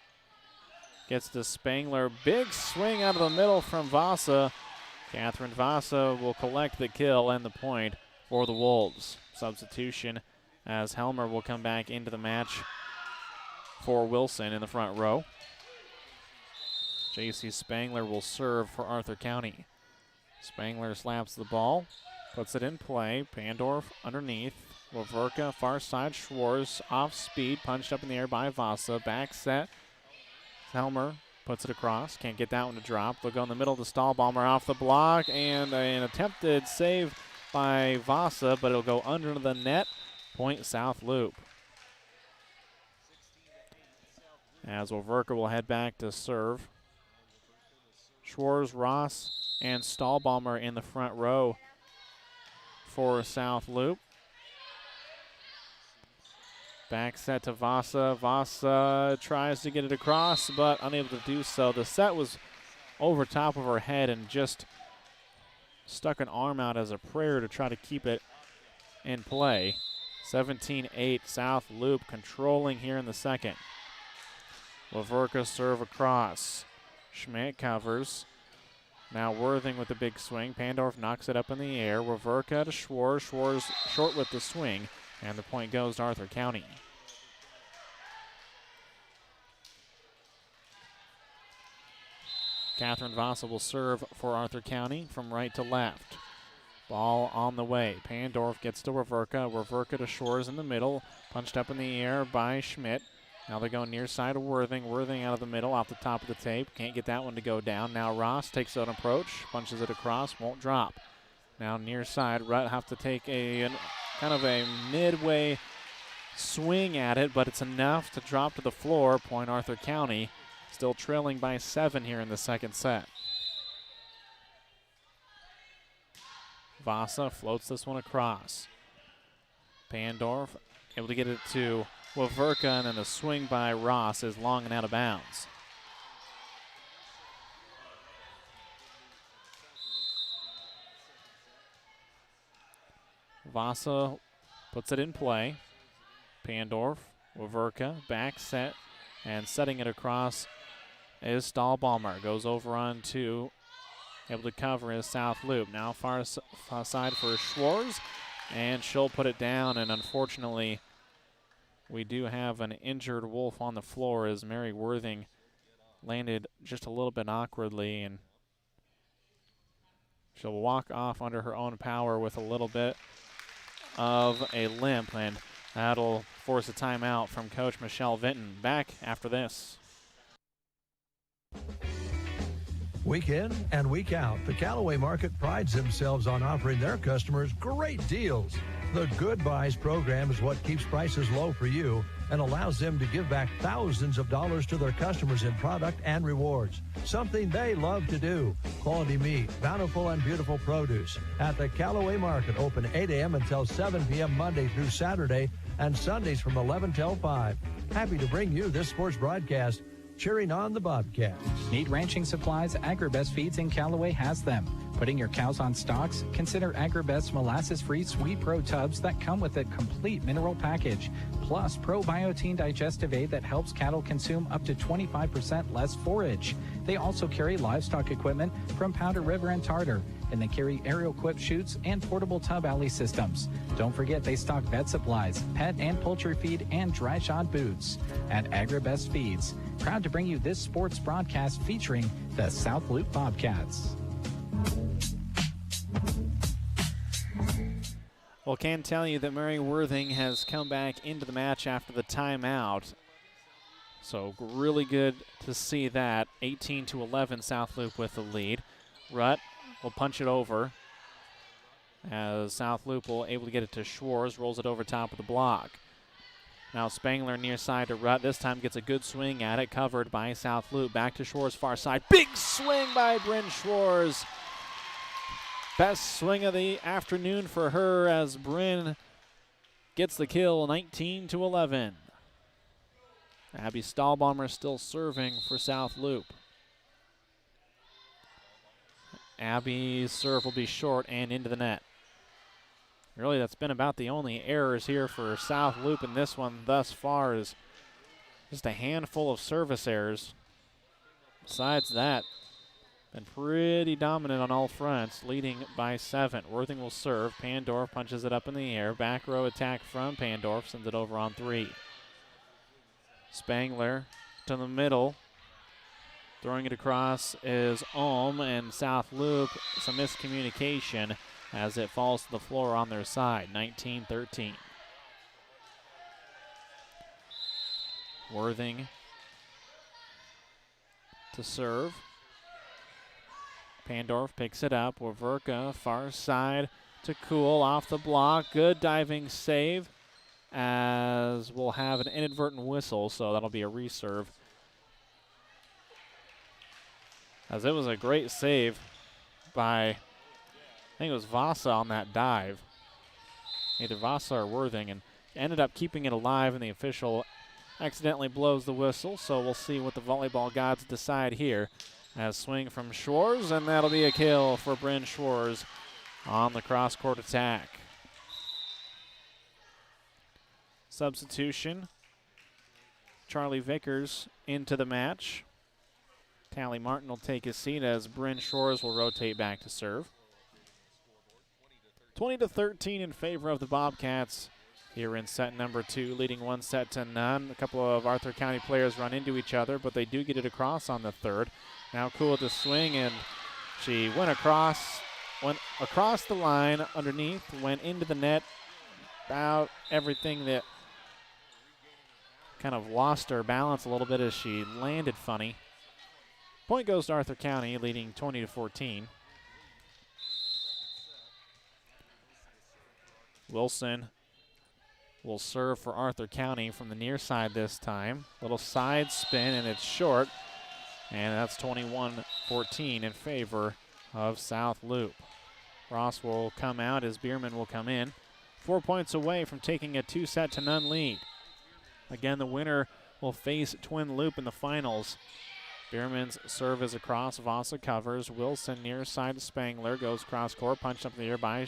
gets to Spangler. Big swing out of the middle from Vasa. Catherine Vasa will collect the kill and the point for the Wolves. Substitution as Helmer will come back into the match for Wilson in the front row. J.C. Spangler will serve for Arthur County. Spangler slaps the ball, puts it in play. Pandorf underneath. Waverka, far side. Schwartz off speed, punched up in the air by Vasa. Back set. Helmer puts it across. Can't get that one to drop. They'll go in the middle to Stahlbomber off the block, and an attempted save by Vasa, but it'll go under the net. Point South Loop. As Waverka will head back to serve. Schwartz, Ross, and Stahlbomber in the front row for South Loop. Back set to Vasa. Vasa tries to get it across, but unable to do so. The set was over top of her head and just stuck an arm out as a prayer to try to keep it in play. 17-8, South Loop controlling here in the second. Waverka serve across. Schmidt covers. Now Worthing with the big swing. Pandorf knocks it up in the air. Waverka to Schwartz. Schwartz short with the swing. And the point goes to Arthur County. Catherine Vasa will serve for Arthur County from right to left. Ball on the way. Pandorf gets to Waverka. Waverka to Shores in the middle. Punched up in the air by Schmidt. Now they go near side of Worthing. Worthing out of the middle, off the top of the tape. Can't get that one to go down. Now Ross takes an approach. Punches it across. Won't drop. Now near side. Rutt have to take a kind of a midway swing at it, but it's enough to drop to the floor. Point Arthur County, still trailing by 7 here in the second set. Vasa floats this one across. Pandorf able to get it to Waverka, and then the swing by Ross is long and out of bounds. Vasa puts it in play. Pandorf, Waverka, back set, and setting it across is Stahlbalmer. Goes over on two, able to cover his South Loop. Now far side for Schwarz, and she'll put it down, and unfortunately we do have an injured Wolf on the floor as Mary Worthing landed just a little bit awkwardly, and she'll walk off under her own power with a little bit of a limp, and that'll force a timeout from Coach Michelle Vinton. Back after this. Week in and week out, the Callaway Market prides themselves on offering their customers great deals. The Good Buys program is what keeps prices low for you and allows them to give back thousands of dollars to their customers in product and rewards, something they love to do. Quality meat, bountiful and beautiful produce at the Callaway Market, open 8 a.m. until 7 p.m. Monday through Saturday and Sundays from 11 till 5. Happy to bring you this sports broadcast, cheering on the Bobcats. Need ranching supplies? AgriBest Feeds in Callaway has them. Putting your cows on stalks? Consider AgriBest molasses-free Sweet Pro tubs that come with a complete mineral package, plus probiotin digestive aid that helps cattle consume up to 25% less forage. They also carry livestock equipment from Powder River and Tartar, and they carry aerial quip chutes and portable tub alley systems. Don't forget they stock vet supplies, pet and poultry feed, and dry shod boots. At AgriBest Feeds, proud to bring you this sports broadcast featuring the South Loop Bobcats. Well, can tell you that Mary Worthing has come back into the match after the timeout. So really good to see that. 18-11, South Loop with the lead. Rutt will punch it over as South Loop will able to get it to Schwarz, rolls it over top of the block. Now Spangler near side to Rutt. This time gets a good swing at it, covered by South Loop. Back to Schwarz, far side. Big swing by Bryn Schwarz. Best swing of the afternoon for her as Bryn gets the kill, 19-11. Abby Stahlbaumer still serving for South Loop. Abby's serve will be short and into the net. Really, that's been about the only errors here for South Loop in this one thus far, is just a handful of service errors. Besides that, been pretty dominant on all fronts, leading by 7. Worthing will serve. Pandorf punches it up in the air. Back row attack from Pandorf, sends it over on 3. Spangler to the middle. Throwing it across is Ulm, and South Loop, some miscommunication as it falls to the floor on their side, 19-13. Worthing to serve. Pandorf picks it up. Waverka, far side to Kuhl, off the block. Good diving save, as we'll have an inadvertent whistle, so that'll be a reserve. As it was a great save by, I think it was Vasa on that dive. Either Vasa or Worthing, and ended up keeping it alive, and the official accidentally blows the whistle, so we'll see what the volleyball gods decide here. As swing from Schwarz, and that'll be a kill for Bryn Schwarz on the cross-court attack. Substitution. Charlie Vickers into the match. Tally Martin will take his seat as Bryn Schwarz will rotate back to serve. 20-13 in favor of the Bobcats here in set number 2, leading 1-0. A couple of Arthur County players run into each other, but they do get it across on the third. Now Kuhl at the swing, and she went across the line underneath, went into the net. About everything that kind of lost her balance a little bit as she landed funny. Point goes to Arthur County, leading 20-14. Wilson will serve for Arthur County from the near side this time. Little side spin, and it's short. And that's 21-14 in favor of South Loop. Ross will come out as Bierman will come in. 4 points away from taking a 2-0 lead. Again, the winner will face Twin Loop in the finals. Bierman's serve is across. Vasa covers. Wilson near side to Spangler. Goes cross court. Punched up in the air by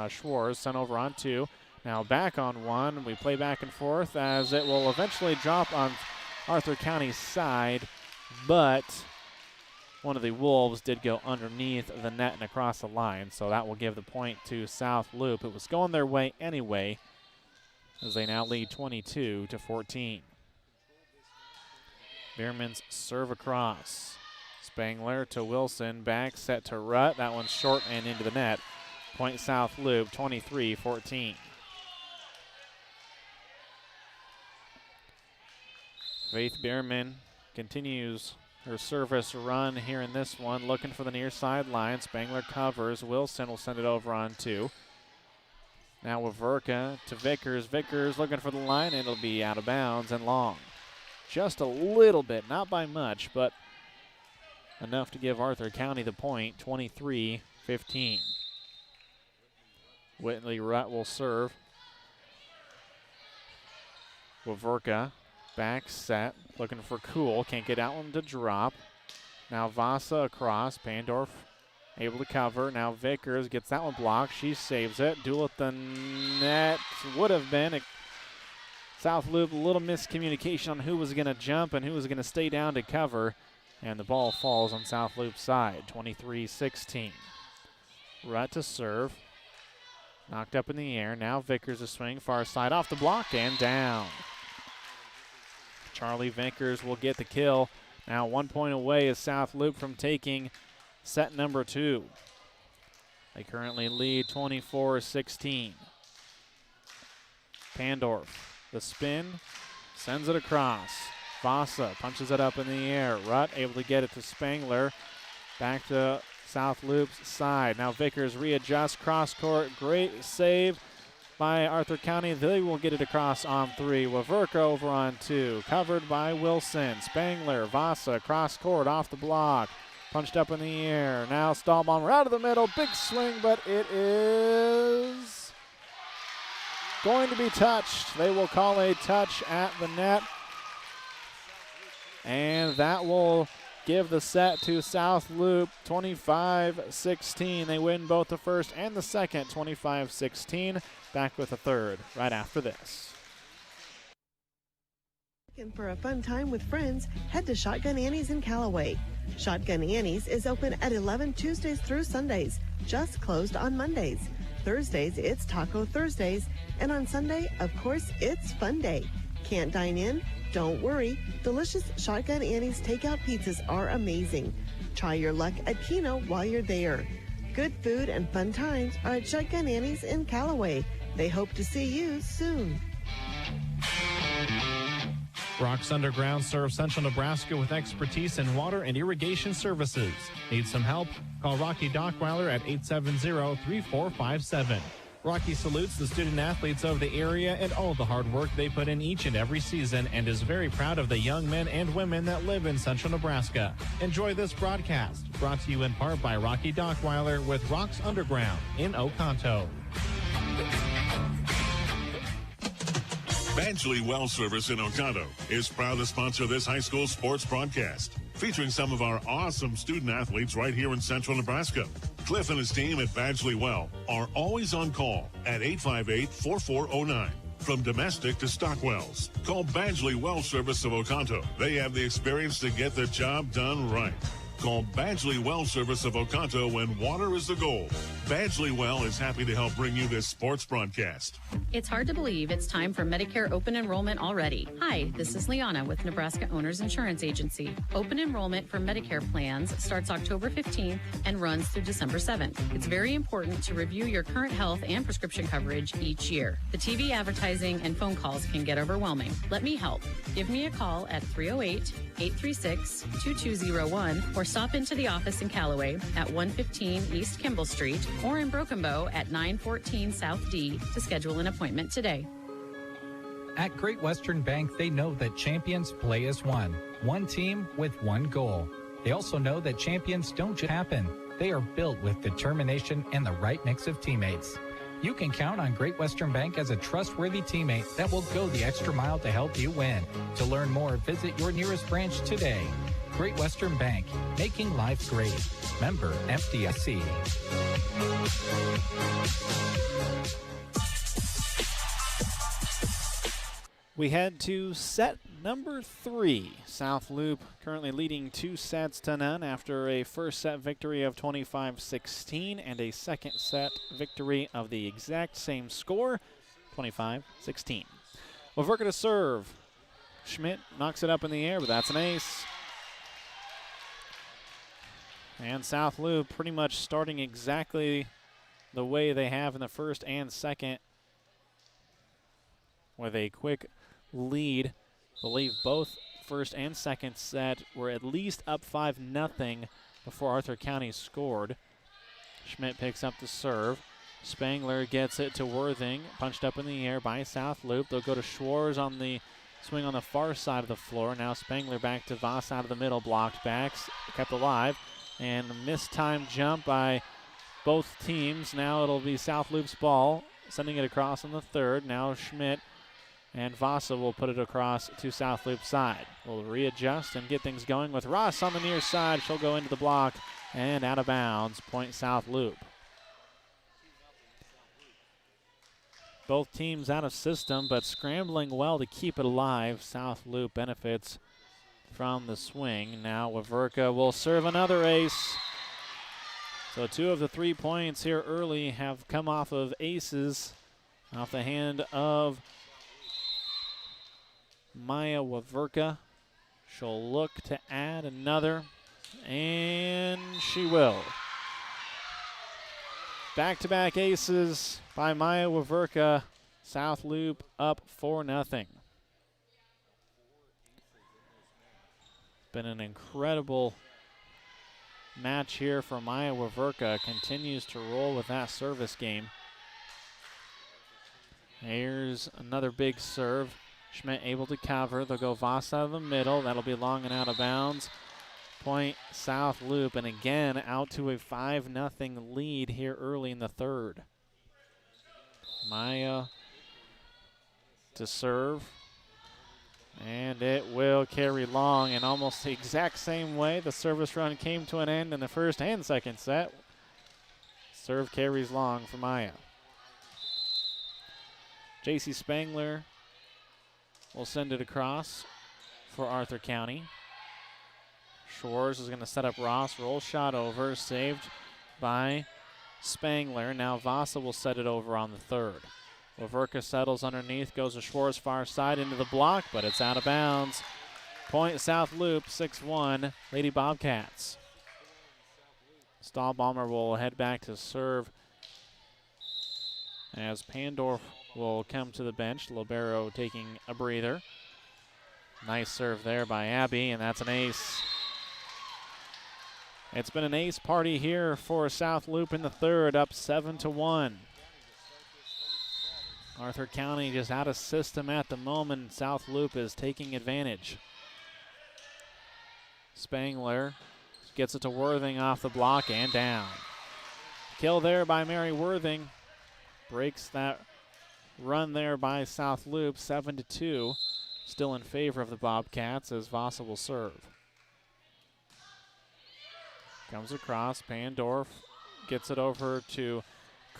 Schwartz. Sent over on 2. Now back on 1. We play back and forth as it will eventually drop on Arthur County's side. But one of the Wolves did go underneath the net and across the line. So that will give the point to South Loop. It was going their way anyway, as they now lead 22-14. Bierman's serve across. Spangler to Wilson, back set to Rutt. That one's short and into the net. Point South Loop, 23-14. Faith Bierman continues her service run here in this one, looking for the near sideline. Spangler covers. Wilson will send it over on 2. Now Waverka to Vickers. Vickers looking for the line. It'll be out of bounds and long. Just a little bit, not by much, but enough to give Arthur County the point, 23-15. Whitley Rutt will serve. Waverka, back set, looking for Cool, can't get that one to drop. Now Vasa across, Pandorf able to cover. Now Vickers gets that one blocked, she saves it. Duel at the net would have been. South Loop, a little miscommunication on who was going to jump and who was going to stay down to cover. And the ball falls on South Loop's side, 23-16. Rutt to serve. Knocked up in the air. Now Vickers to swing, far side off the block and down. Charlie Vickers will get the kill. Now 1 point away is South Loop from taking set number 2. They currently lead 24-16. Pandorf. The spin, sends it across. Vasa punches it up in the air. Rutt able to get it to Spangler. Back to South Loop's side. Now Vickers readjusts, cross court. Great save by Arthur County. They will get it across on 3. Waverka over on 2. Covered by Wilson. Spangler, Vasa, cross court, off the block. Punched up in the air. Now Stahlbaum out of the middle. Big swing, but it is going to be touched. They will call a touch at the net. And that will give the set to South Loop, 25-16. They win both the first and the second, 25-16. Back with the third right after this. Looking for a fun time with friends? Head to Shotgun Annie's in Callaway. Shotgun Annie's is open at 11 Tuesdays through Sundays, just closed on Mondays. Thursdays, it's Taco Thursdays, and on Sunday, of course, it's Fun Day. Can't dine in? Don't worry. Delicious Shotgun Annie's takeout pizzas are amazing. Try your luck at Keno while you're there. Good food and fun times are at Shotgun Annie's in Callaway. They hope to see you soon. Rocks Underground serves Central Nebraska with expertise in water and irrigation services. Need some help? Call Rocky Dockweiler at 870-3457. Rocky salutes the student athletes of the area and all the hard work they put in each and every season and is very proud of the young men and women that live in Central Nebraska. Enjoy this broadcast, brought to you in part by Rocky Dockweiler with Rocks Underground in Oconto. Badgley Well Service in Oconto is proud to sponsor this high school sports broadcast, featuring some of our awesome student athletes right here in Central Nebraska. Cliff and his team at Badgley Well are always on call at 858-4409. From domestic to stock wells, call Badgley Well Service of Oconto. They have the experience to get the job done right. Call Badgley Well Service of Oconto when water is the goal. Badgley Well is happy to help bring you this sports broadcast. It's hard to believe it's time for Medicare open enrollment already. Hi, this is Liana with Nebraska Owners Insurance Agency. Open enrollment for Medicare plans starts October 15th and runs through December 7th. It's very important to review your current health and prescription coverage each year. The TV advertising and phone calls can get overwhelming. Let me help. Give me a call at 308-836-2201 or stop into the office in Callaway at 115 East Kimball Street or in Broken Bow at 914 South D to schedule an appointment today. At Great Western Bank, they know that champions play as one team with one goal. They also know that champions don't just happen. They are built with determination and the right mix of teammates. You can count on Great Western Bank as a trustworthy teammate that will go the extra mile to help you win. To learn more, visit your nearest branch today. Great Western Bank, making life great. Member FDIC. We head to set number 3. South Loop currently leading 2-0 after a first set victory of 25-16 and a second set victory of the exact same score, 25-16. Waverka to serve. Schmidt knocks it up in the air, but that's an ace. And South Loop pretty much starting exactly the way they have in the first and second with a quick lead. I believe both first and second set were at least up 5-0 before Arthur County scored. Schmidt picks up the serve. Spangler gets it to Worthing, punched up in the air by South Loop. They'll go to Schwartz on the swing on the far side of the floor. Now Spangler back to Voss out of the middle, blocked back, kept alive, and a mistimed jump by both teams. Now it'll be South Loop's ball, sending it across on the third. Now Schmidt and Vasa will put it across to South Loop's side. We'll readjust and get things going with Ross on the near side. She'll go into the block and out of bounds. Point South Loop. Both teams out of system, but scrambling well to keep it alive. South Loop benefits from the swing. Now Waverka will serve another ace. So 2 of the 3 points here early have come off of aces off the hand of Maya Waverka. She'll look to add another, and she will. Back-to-back aces by Maya Waverka. South Loop up 4-0. Been an incredible match here for Maya Waverka. Continues to roll with that service game. Here's another big serve. Schmidt able to cover. They'll go Voss out of the middle. That'll be long and out of bounds. Point South Loop, and again out to a 5-0 lead here early in the third. Maya to serve, and it will carry long in almost the exact same way the service run came to an end in the first and second set. Serve carries long for Maya. J.C. Spangler will send it across for Arthur County. Schwartz is going to set up Ross. Roll shot over. Saved by Spangler. Now Vasa will set it over on the third. Waverka settles underneath. Goes to Schwartz far side into the block, but it's out of bounds. Point South Loop, 6-1. Lady Bobcats. Stahlbaumer will head back to serve as Pandorf will come to the bench. Libero taking a breather. Nice serve there by Abby, and that's an ace. It's been an ace party here for South Loop in the third, up 7-1. Arthur County just out of system at the moment. South Loop is taking advantage. Spangler gets it to Worthing off the block and down. Kill there by Mary Worthing. Breaks that run there by South Loop, 7-2. Still in favor of the Bobcats as Vasa will serve. Comes across, Pandorf gets it over to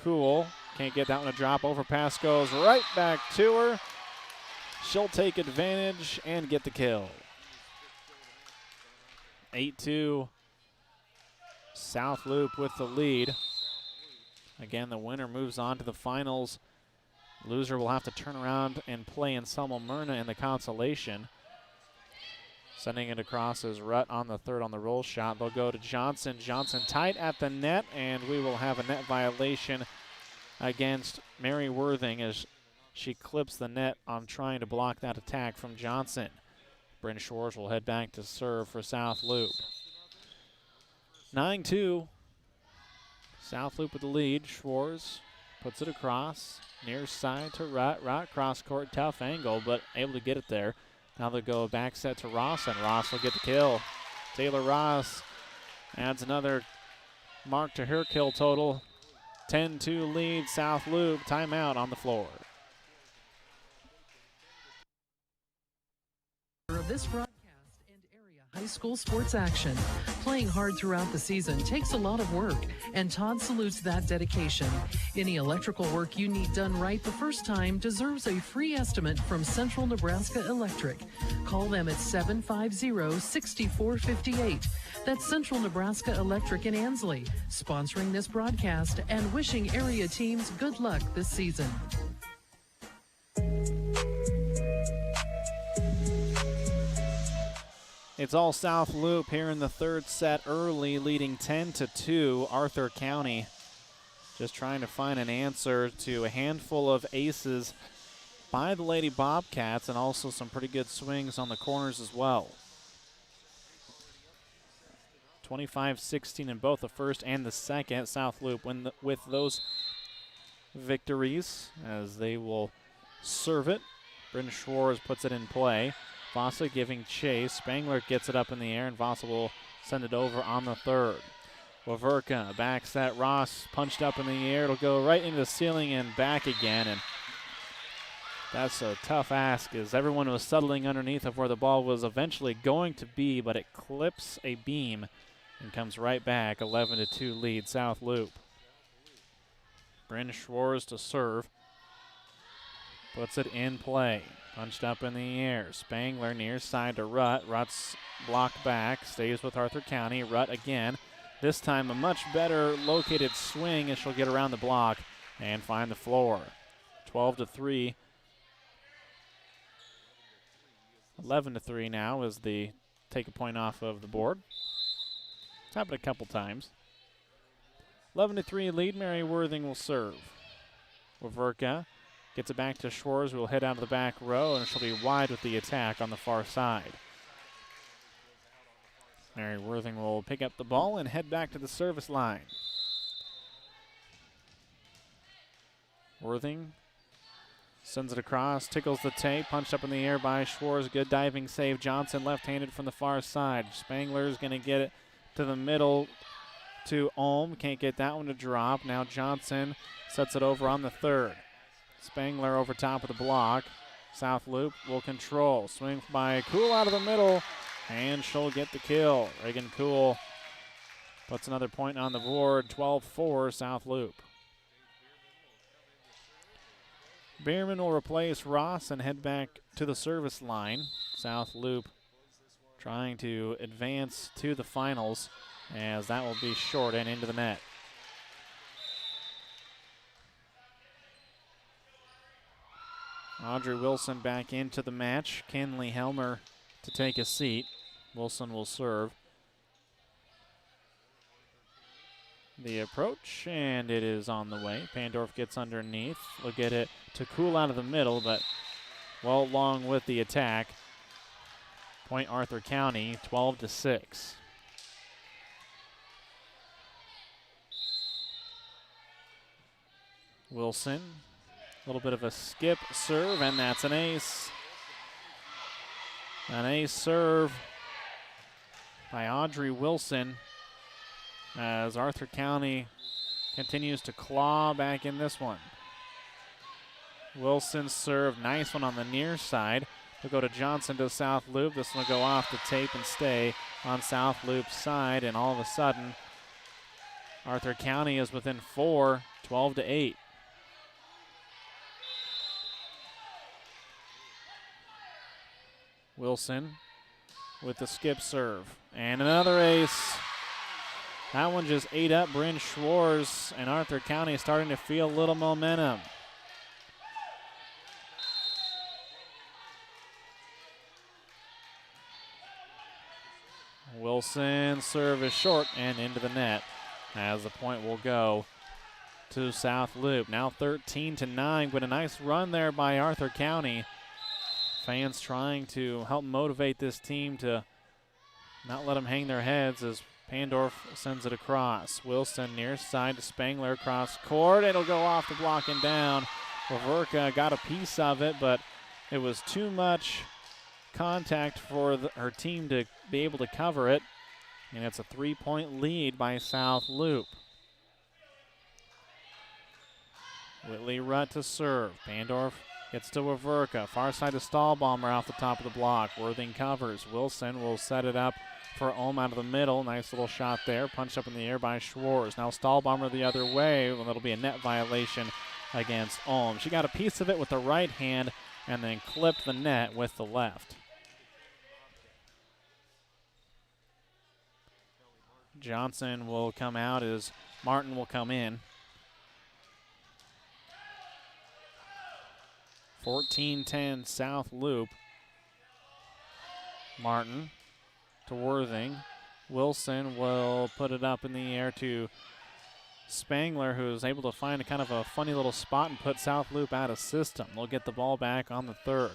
Kuhl. Can't get that one to drop. Overpass goes right back to her. She'll take advantage and get the kill. 8-2. South Loop with the lead. Again, the winner moves on to the finals. Loser will have to turn around and play in Selma-Myrna in the Consolation. Sending it across is Rutt on the third on the roll shot. They'll go to Johnson. Johnson tight at the net, and we will have a net violation against Mary Worthing as she clips the net on trying to block that attack from Johnson. Bryn Schwartz will head back to serve for South Loop. 9-2. South Loop with the lead. Schwartz puts it across. Near side to Rutt. Rutt cross court, tough angle, but able to get it there. Now they'll go back set to Ross, and Ross will get the kill. Taylor Ross adds another mark to her kill total. 10-2 lead, South Loop. Timeout on the floor. Of this broadcast and area high school sports action. Playing hard throughout the season takes a lot of work, and Todd salutes that dedication. Any electrical work you need done right the first time deserves a free estimate from Central Nebraska Electric. Call them at 750-6458. That's Central Nebraska Electric in Ansley, sponsoring this broadcast and wishing area teams good luck this season. It's all South Loop here in the third set early, leading 10-2. Arthur County just trying to find an answer to a handful of aces by the Lady Bobcats and also some pretty good swings on the corners as well. 25-16 in both the first and the second. South Loop with those victories as they will serve it. Bryn Schwartz puts it in play. Vasa giving chase. Spangler gets it up in the air, and Vasa will send it over on the third. Waverka back set. Ross punched up in the air. It'll go right into the ceiling and back again. And that's a tough ask as everyone was settling underneath of where the ball was eventually going to be, but it clips a beam and comes right back. 11-2 lead, South Loop. Bryn Schwartz to serve. Puts it in play. Punched up in the air. Spangler near side to Rutt. Rutt's blocked back. Stays with Arthur County. Rutt again. This time a much better located swing as she'll get around the block and find the floor. 12-3. 11-3 now as the take a point off of the board. It's happened a couple times. 11-3 lead. Mary Worthing will serve. Waverka gets it back to Schwartz, who will head out of the back row, and she'll be wide with the attack on the far side. Mary Worthing will pick up the ball and head back to the service line. Worthing sends it across, tickles the tape, punched up in the air by Schwartz. Good diving save. Johnson left-handed from the far side. Spangler's going to get it to the middle to Ohm. Can't get that one to drop. Now Johnson sets it over on the third. Spangler over top of the block. South Loop will control. Swing by Cool out of the middle, and she'll get the kill. Reagan Cool puts another point on the board. 12-4 South Loop. Bierman will replace Ross and head back to the service line. South Loop trying to advance to the finals, as that will be short and into the net. Audrey Wilson back into the match. Kenley Helmer to take a seat. Wilson will serve. The approach, and it is on the way. Pandorf gets underneath. Will get it to Cool out of the middle, but well along with the attack. Point Arthur County, 12-6. Wilson. A little bit of a skip serve, and that's an ace. An ace serve by Audrey Wilson as Arthur County continues to claw back in this one. Wilson's serve, nice one on the near side. We'll go to Johnson to South Loop. This one will go off the tape and stay on South Loop's side, and all of a sudden, Arthur County is within 4, 12-8. Wilson with the skip serve. And another ace. That one just ate up Bryn Schwartz, and Arthur County starting to feel a little momentum. Wilson's serve is short and into the net as the point will go to South Loop. Now 13-9, but a nice run there by Arthur County. Fans trying to help motivate this team to not let them hang their heads as Pandorf sends it across. Wilson near side to Spangler across court. It'll go off the block and down. Waverka got a piece of it, but it was too much contact for her team to be able to cover it. And it's a 3-point lead by South Loop. Whitley Rutt to serve. Bandorf gets to Waverka. Far side to Stahlbomber off the top of the block. Worthing covers. Wilson will set it up for Ohm out of the middle. Nice little shot there. Punched up in the air by Schwartz. Now Stahlbomber the other way. Well, that'll be a net violation against Ohm. She got a piece of it with the right hand and then clipped the net with the left. Johnson will come out as Martin will come in. 14-10 South Loop. Martin to Worthing. Wilson will put it up in the air to Spangler, who is able to find a kind of a funny little spot and put South Loop out of system. They'll get the ball back on the third.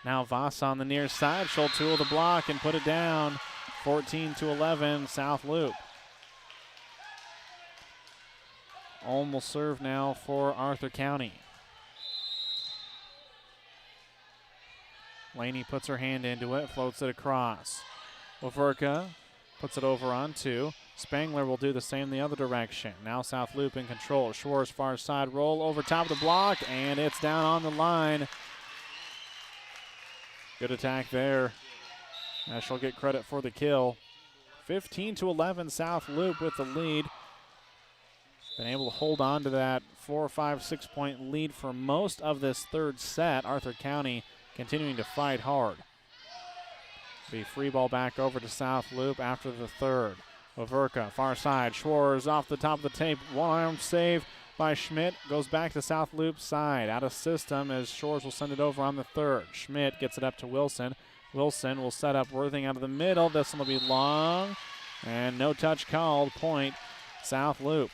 Now Voss on the near side. She'll tool the block and put it down. 14-11 South Loop. Ulm will serve now for Arthur County. Laney puts her hand into it, floats it across. Waverka puts it over on two. Spangler will do the same the other direction. Now South Loop in control. Schwartz far side roll over top of the block, and it's down on the line. Good attack there. She'll get credit for the kill. 15-11 South Loop with the lead. Been able to hold on to that 4, 5, 6 point lead for most of this third set. Arthur County continuing to fight hard. Be free ball back over to South Loop after the third. Waverka, far side. Schwartz off the top of the tape. One-arm save by Schmidt. Goes back to South Loop's side. Out of system as Schwartz will send it over on the third. Schmidt gets it up to Wilson. Wilson will set up Worthing out of the middle. This one will be long. And no touch called. Point South Loop.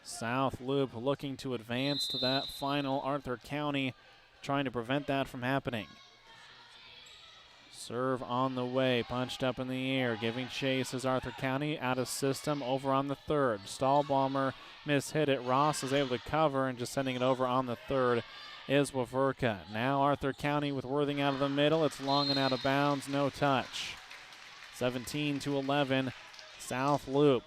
South Loop looking to advance to that final. Arthur County trying to prevent that from happening. Serve on the way, punched up in the air, giving chase is Arthur County, out of system, over on the third. Stahlbomber mishit it. Ross is able to cover and just sending it over on the third is Waverka. Now Arthur County with Worthing out of the middle. It's long and out of bounds, no touch. 17-11, South Loop.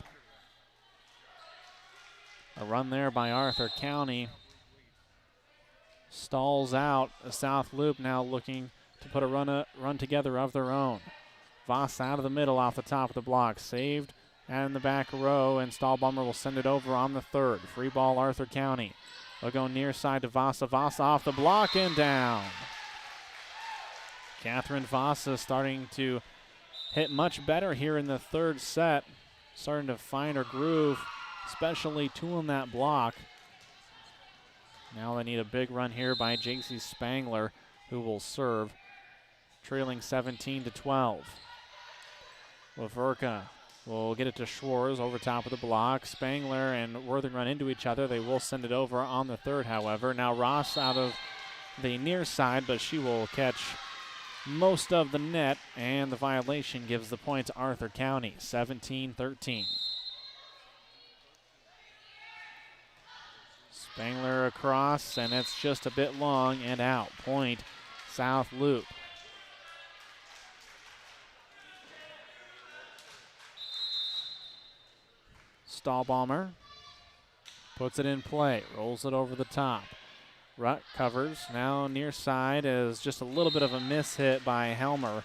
A run there by Arthur County. Stalls out. South Loop now looking to put a run together of their own. Voss out of the middle off the top of the block. Saved and in the back row, and Stahlbomber will send it over on the third. Free ball Arthur County. They'll go near side to Vasa. Vasa off the block and down. Catherine Vasa starting to hit much better here in the third set. Starting to find her groove, especially tooling that block. Now they need a big run here by J.C. Spangler, who will serve, trailing 17-12. Waverka will get it to Schwartz over top of the block. Spangler and Worthing run into each other. They will send it over on the third, however. Now Ross out of the near side, but she will catch most of the net, and the violation gives the point to Arthur County, 17-13. Spangler across, and it's just a bit long and out. Point South Loop. Stahlbomber puts it in play, rolls it over the top. Rutt covers, now near side is just a little bit of a miss hit by Helmer,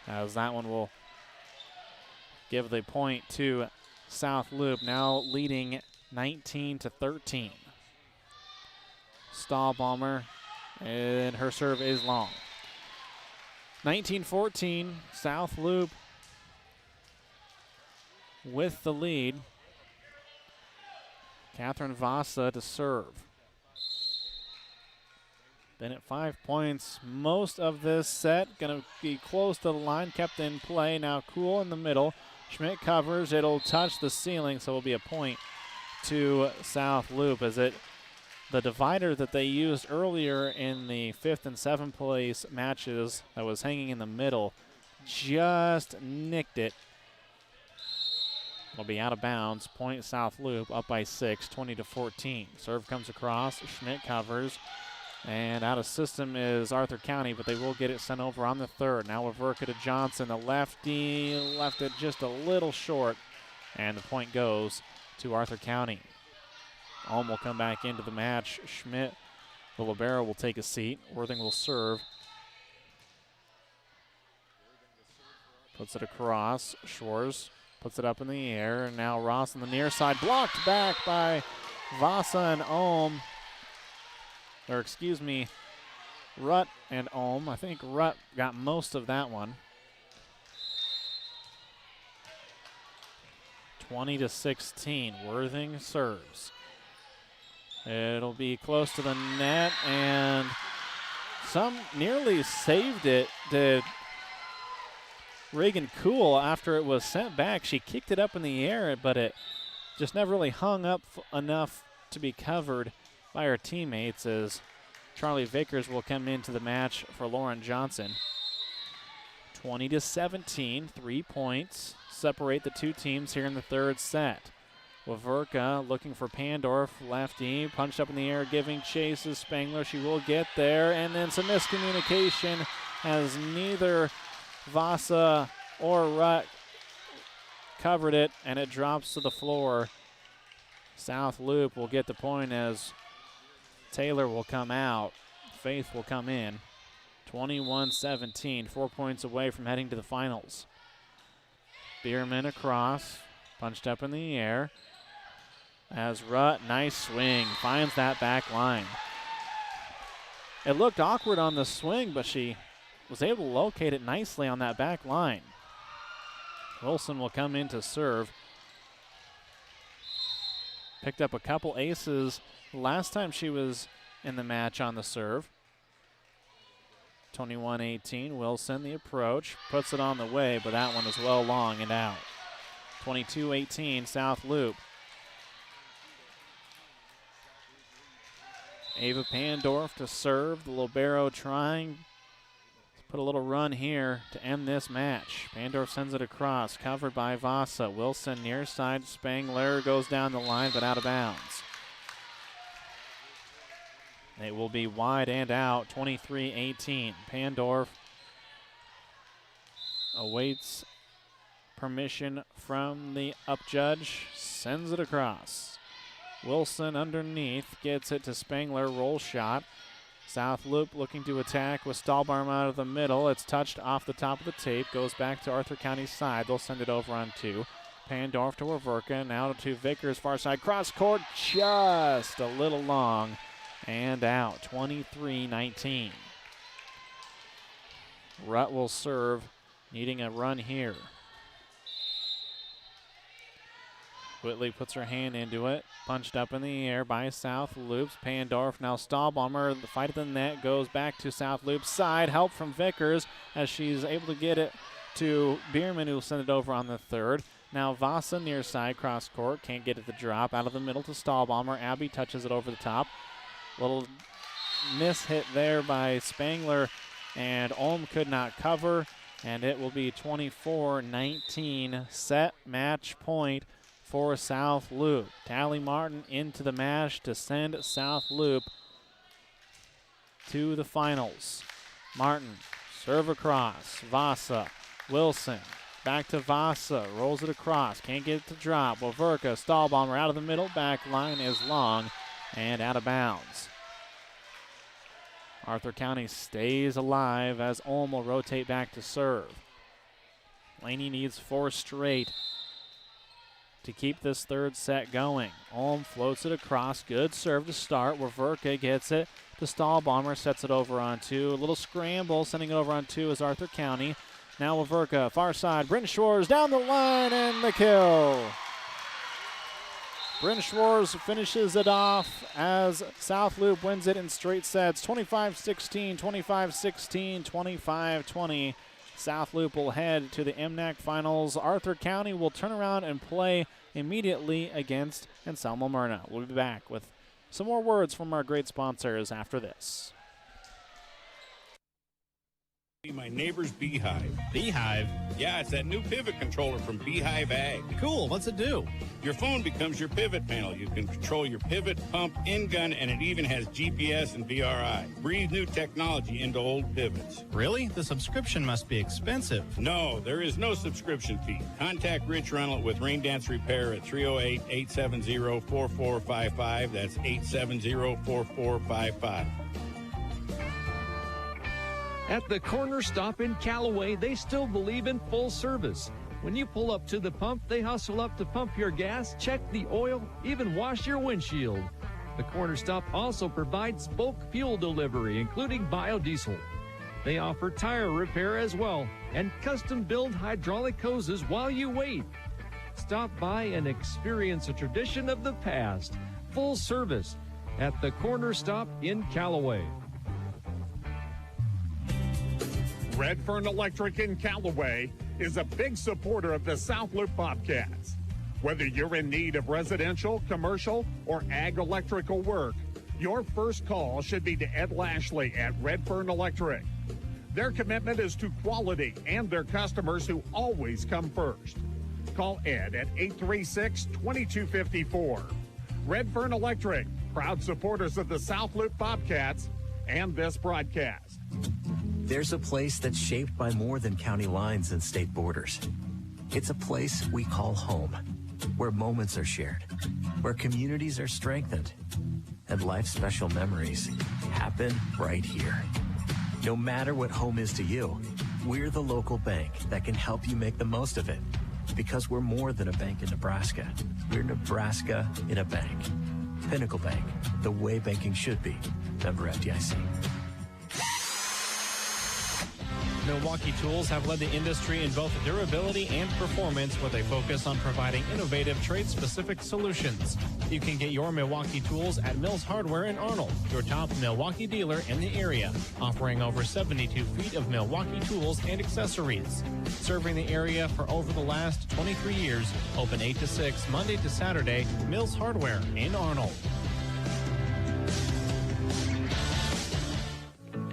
as that one will give the point to South Loop, now leading 19-13. Stahlbomber, and her serve is long. 19-14, South Loop with the lead. Catherine Vasa to serve. Been at 5 points most of this set. Going to be close to the line, kept in play. Now Cool in the middle. Schmidt covers. It'll touch the ceiling, so it'll be a point to South Loop as the divider that they used earlier in the 5th and 7th place matches that was hanging in the middle just nicked it. It'll be out of bounds. Point South Loop up by 6, 20-14. Serve comes across. Schmidt covers. And out of system is Arthur County, but they will get it sent over on the third. Now Waverka to Johnson, the lefty, left it just a little short, and the point goes to Arthur County. Ulm will come back into the match. Schmidt, the libero, will take a seat. Worthing will serve. Puts it across. Schwarz puts it up in the air, and now Ross on the near side, blocked back by Vasa and Ulm. Or excuse me, Rutt and Ulm. I think Rutt got most of that one. 20-16, Worthing serves. It'll be close to the net, and some nearly saved it. Did Reagan Cool after it was sent back? She kicked it up in the air, but it just never really hung up enough to be covered by her teammates, as Charlie Vickers will come into the match for Lauren Johnson. 20-17, 3 points separate the two teams here in the third set. Waverka looking for Pandorf, lefty, punched up in the air, giving chase is Spangler. She will get there, and then some miscommunication as neither Vasa or Rutt covered it, and it drops to the floor. South Loop will get the point as Taylor will come out. Faith will come in. 21-17, 4 points away from heading to the finals. Bierman across, punched up in the air. As Rutt, nice swing, finds that back line. It looked awkward on the swing, but she was able to locate it nicely on that back line. Wilson will come in to serve. Picked up a couple aces last time she was in the match on the serve. 21-18, Wilson the approach, puts it on the way, but that one is well long and out. 22-18, South Loop. Ava Pandorf to serve, the libero trying to put a little run here to end this match. Pandorf sends it across, covered by Vasa. Wilson near side, Spangler goes down the line, but out of bounds. It will be wide and out, 23-18. Pandorf awaits permission from the up judge, sends it across. Wilson underneath, gets it to Spangler, roll shot. South Loop looking to attack with Stahlbaum out of the middle. It's touched off the top of the tape, goes back to Arthur County's side. They'll send it over on two. Pandorf to Waverka, now to Vickers, far side, cross court, just a little long and out, 23-19. Rutt will serve, needing a run here. Whitley puts her hand into it, punched up in the air by South Loops. Pandorf, now Stahlbaumer, the fight at the net goes back to South Loops' side. Help from Vickers as she's able to get it to Bierman, who will send it over on the third. Now Vasa near side, cross court, can't get it to drop. Out of the middle to Stahlbaumer. Abby touches it over the top. Little miss hit there by Spangler, and Ulm could not cover, and it will be 24-19, set match point for South Loop. Tally Martin into the match to send South Loop to the finals. Martin, serve across, Vasa, Wilson, back to Vasa, rolls it across, can't get it to drop. Waverka, Stahlbaumer out of the middle, back line is long and out of bounds. Arthur County stays alive as Ulm will rotate back to serve. Laney needs 4 straight to keep this third set going. Ulm floats it across, good serve to start. Waverka gets it to Stahlbaumer, sets it over on two. A little scramble, sending it over on two is Arthur County. Now Waverka, far side, Bryn Schwarz down the line and the kill. Bryn Schwarz finishes it off as South Loop wins it in straight sets, 25-16, 25-16, 25-20. South Loop will head to the MNAC finals. Arthur County will turn around and play immediately against Anselmo Myrna. We'll be back with some more words from our great sponsors after this. My neighbor's Beehive. Beehive? Yeah, it's that new pivot controller from Beehive Ag. Cool, what's it do? Your phone becomes your pivot panel. You can control your pivot, pump, in-gun, and it even has GPS and BRI. Breathe new technology into old pivots. Really? The subscription must be expensive. No, there is no subscription fee. Contact Rich Reynolds with Rain Dance Repair at 308-870-4455. That's 870-4455. At the corner stop in Callaway, they still believe in full service. When you pull up to the pump, they hustle up to pump your gas, check the oil, even wash your windshield. The corner stop also provides bulk fuel delivery, including biodiesel. They offer tire repair as well and custom-build hydraulic hoses while you wait. Stop by and experience a tradition of the past. Full service at the corner stop in Callaway. Redfern Electric in Callaway is a big supporter of the South Loop Bobcats. Whether you're in need of residential, commercial, or ag electrical work, your first call should be to Ed Lashley at Redfern Electric. Their commitment is to quality and their customers who always come first. Call Ed at 836-2254. Redfern Electric, proud supporters of the South Loop Bobcats and this broadcast. There's a place that's shaped by more than county lines and state borders. It's a place we call home, where moments are shared, where communities are strengthened, and life's special memories happen right here. No matter what home is to you, we're the local bank that can help you make the most of it, because we're more than a bank in Nebraska. We're Nebraska in a bank. Pinnacle Bank, the way banking should be. Member FDIC. Milwaukee Tools have led the industry in both durability and performance with a focus on providing innovative trade-specific solutions. You can get your Milwaukee Tools at Mills Hardware in Arnold, your top Milwaukee dealer in the area, offering over 72 feet of Milwaukee tools and accessories. Serving the area for over the last 23 years, open 8 to 6, Monday to Saturday, Mills Hardware in Arnold.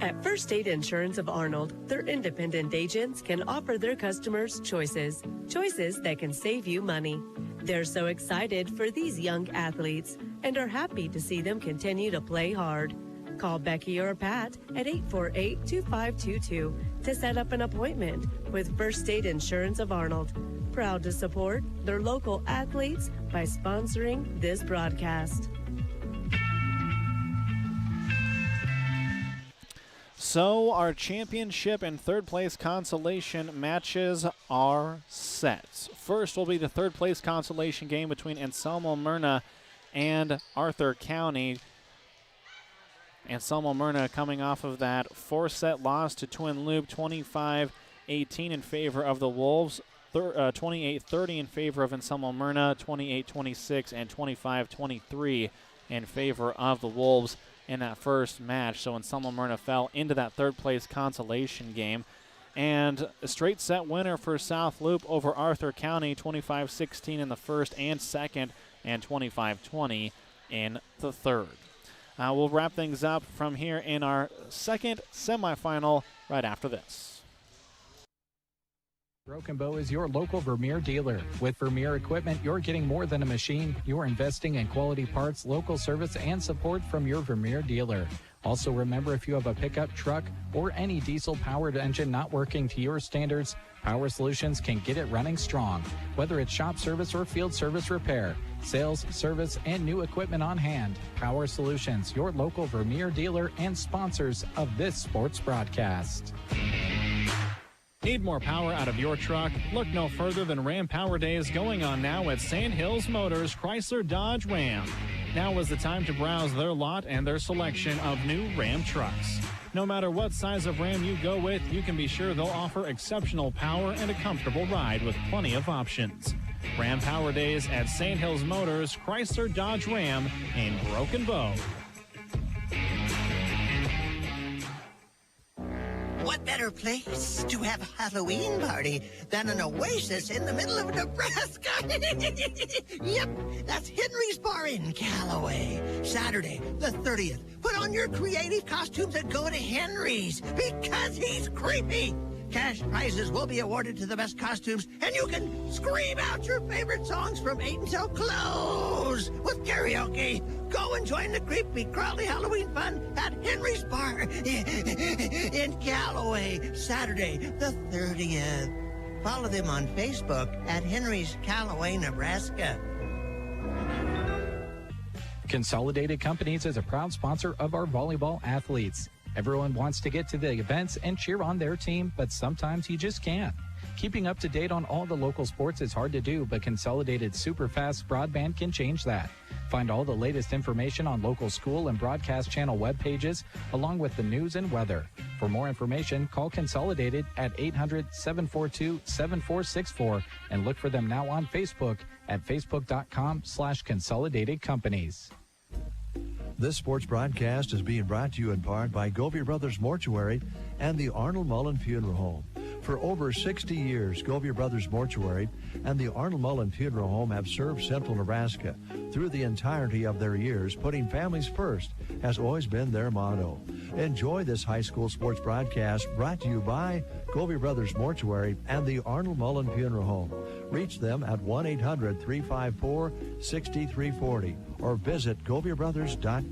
At First State Insurance of Arnold, their independent agents can offer their customers choices that can save you money. They're so excited for these young athletes and are happy to see them continue to play hard. Call Becky or Pat at 848-2522 to set up an appointment with First State Insurance of Arnold. Proud to support their local athletes by sponsoring this broadcast. So our championship and third place consolation matches are set. First will be the third place consolation game between Anselmo Myrna and Arthur County. Anselmo Myrna coming off of that 4-set loss to Twin Loop, 25-18 in favor of the Wolves, 28-30 in favor of Anselmo Myrna, 28-26 and 25-23 in favor of the Wolves in that first match. So Anselmo Myrna fell into that third place consolation game. And a straight set winner for South Loop over Arthur County, 25-16 in the first and second, and 25-20 in the third. We'll wrap things up from here in our second semifinal right after this. Broken Bow is your local Vermeer dealer. With Vermeer equipment, you're getting more than a machine. You're investing in quality parts, local service, and support from your Vermeer dealer. Also remember, if you have a pickup truck or any diesel-powered engine not working to your standards, Power Solutions can get it running strong. Whether it's shop service or field service repair, sales, service, and new equipment on hand, Power Solutions, your local Vermeer dealer and sponsors of this sports broadcast. Need more power out of your truck? Look no further than Ram Power Days going on now at Sand Hills Motors Chrysler Dodge Ram. Now is the time to browse their lot and their selection of new Ram trucks. No matter what size of Ram you go with, you can be sure they'll offer exceptional power and a comfortable ride with plenty of options. Ram Power Days at Sand Hills Motors Chrysler Dodge Ram in Broken Bow. What better place to have a Halloween party than an oasis in the middle of Nebraska? Yep, that's Henry's Bar in Callaway. Saturday, the 30th. Put on your creative costumes and go to Henry's because he's creepy. Cash prizes will be awarded to the best costumes, and you can scream out your favorite songs from 8 until close with karaoke. Go and join the creepy, crawly Halloween fun at Henry's Bar in Callaway, Saturday the 30th. Follow them on Facebook at Henry's Callaway, Nebraska. Consolidated Companies is a proud sponsor of our volleyball athletes. Everyone wants to get to the events and cheer on their team, but sometimes you just can't. Keeping up to date on all the local sports is hard to do, but Consolidated Super-Fast Broadband can change that. Find all the latest information on local school and broadcast channel web pages, along with the news and weather. For more information, call Consolidated at 800-742-7464 and look for them now on Facebook at facebook.com/Consolidated Companies. This sports broadcast is being brought to you in part by Govey Brothers Mortuary and the Arnold Mullen Funeral Home. For over 60 years, Govey Brothers Mortuary and the Arnold Mullen Funeral Home have served Central Nebraska. Through the entirety of their years, putting families first has always been their motto. Enjoy this high school sports broadcast brought to you by Govey Brothers Mortuary and the Arnold Mullen Funeral Home. Reach them at 1-800-354-6340 or visit GoveyBrothers.com.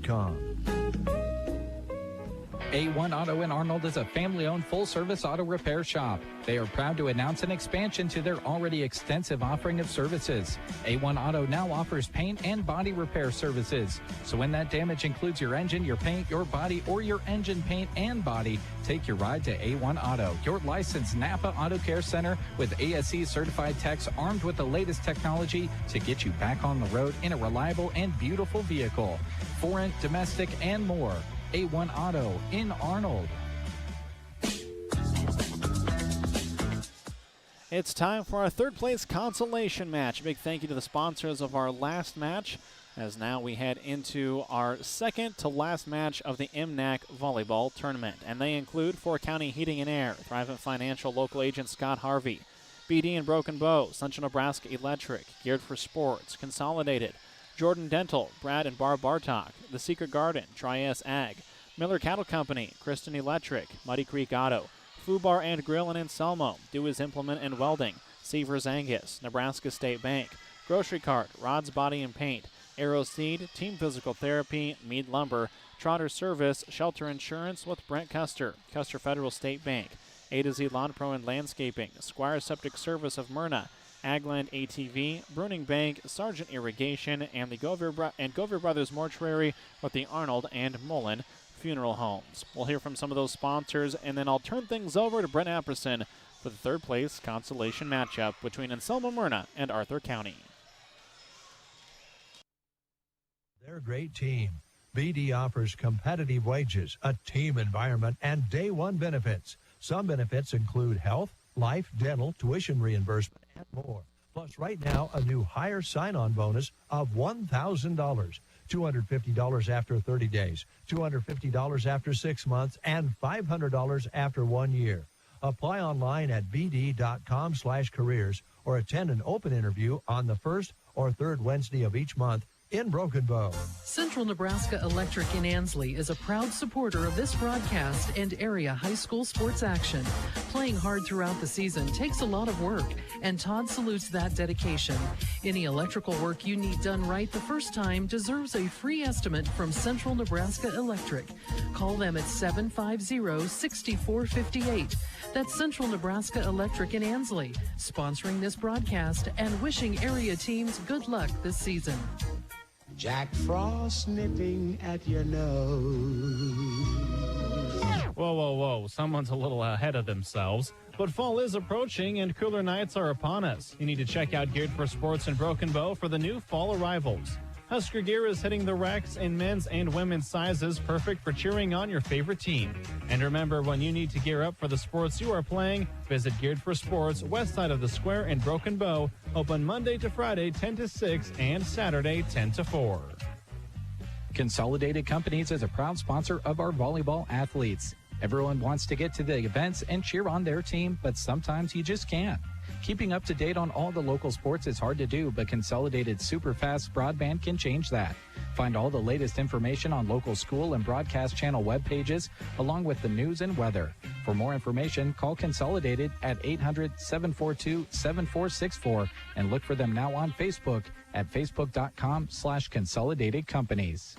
A1 Auto in Arnold is a family-owned full-service auto repair shop. They are proud to announce an expansion to their already extensive offering of services. A1 Auto now offers paint and body repair services. So when that damage includes your engine, your paint, your body, or your engine paint and body, take your ride to A1 Auto, your licensed Napa Auto Care Center with ASE certified techs armed with the latest technology to get you back on the road in a reliable and beautiful vehicle. Foreign, domestic, and more. A1 Auto in Arnold. It's time for our third place consolation match. A big thank you to the sponsors of our last match, as now we head into our second to last match of the MNAC Volleyball Tournament. And they include Four County Heating and Air, Thrivent Financial local agent Scott Harvey, BD and Broken Bow, Central Nebraska Electric, Geared for Sports, Consolidated, Jordan Dental, Brad and Barb Bartok, The Secret Garden, Tri-S Ag, Miller Cattle Company, Kristen Electric, Muddy Creek Auto, Foo Bar and Grill in Anselmo, Dewey's Implement and Welding, Seavers Angus, Nebraska State Bank, Grocery Cart, Rod's Body and Paint, Arrow Seed, Team Physical Therapy, Mead Lumber, Trotter Service, Shelter Insurance with Brent Custer, Custer Federal State Bank, A to Z Lawn Pro and Landscaping, Squire Septic Service of Myrna, Agland ATV, Bruning Bank, Sargent Irrigation, and the Govey Brothers Mortuary with the Arnold and Mullen Funeral Homes. We'll hear from some of those sponsors, and then I'll turn things over to Brent Apperson for the third place consolation matchup between Anselmo Myrna and Arthur County. They're a great team. BD offers competitive wages, a team environment, and day one benefits. Some benefits include health, life, dental, tuition reimbursement, and more. Plus, right now, a new higher sign-on bonus of $1,000, $250 after 30 days, $250 after 6 months, and $500 after 1 year. Apply online at bd.com/careers or attend an open interview on the first or third Wednesday of each month in Broken Bow. Central Nebraska Electric in Ansley is a proud supporter of this broadcast and area high school sports action. Playing hard throughout the season takes a lot of work, and Todd salutes that dedication. Any electrical work you need done right the first time deserves a free estimate from Central Nebraska Electric. Call them at 750-6458. That's Central Nebraska Electric in Ansley, sponsoring this broadcast and wishing area teams good luck this season. Jack Frost nipping at your nose. Whoa, whoa, whoa. Someone's a little ahead of themselves. But fall is approaching and cooler nights are upon us. You need to check out Geared for Sports in Broken Bow for the new fall arrivals. Husker gear is hitting the racks in men's and women's sizes, perfect for cheering on your favorite team. And remember, when you need to gear up for the sports you are playing, visit Geared for Sports, west side of the square in Broken Bow, open Monday to Friday 10 to 6 and Saturday 10 to 4. Consolidated Companies is a proud sponsor of our volleyball athletes. Everyone wants to get to the events and cheer on their team, but sometimes you just can't. Keeping up to date on all the local sports is hard to do, but Consolidated Superfast Broadband can change that. Find all the latest information on local school and broadcast channel web pages, along with the news and weather. For more information, call Consolidated at 800-742-7464 and look for them now on Facebook at facebook.com/Consolidated Companies.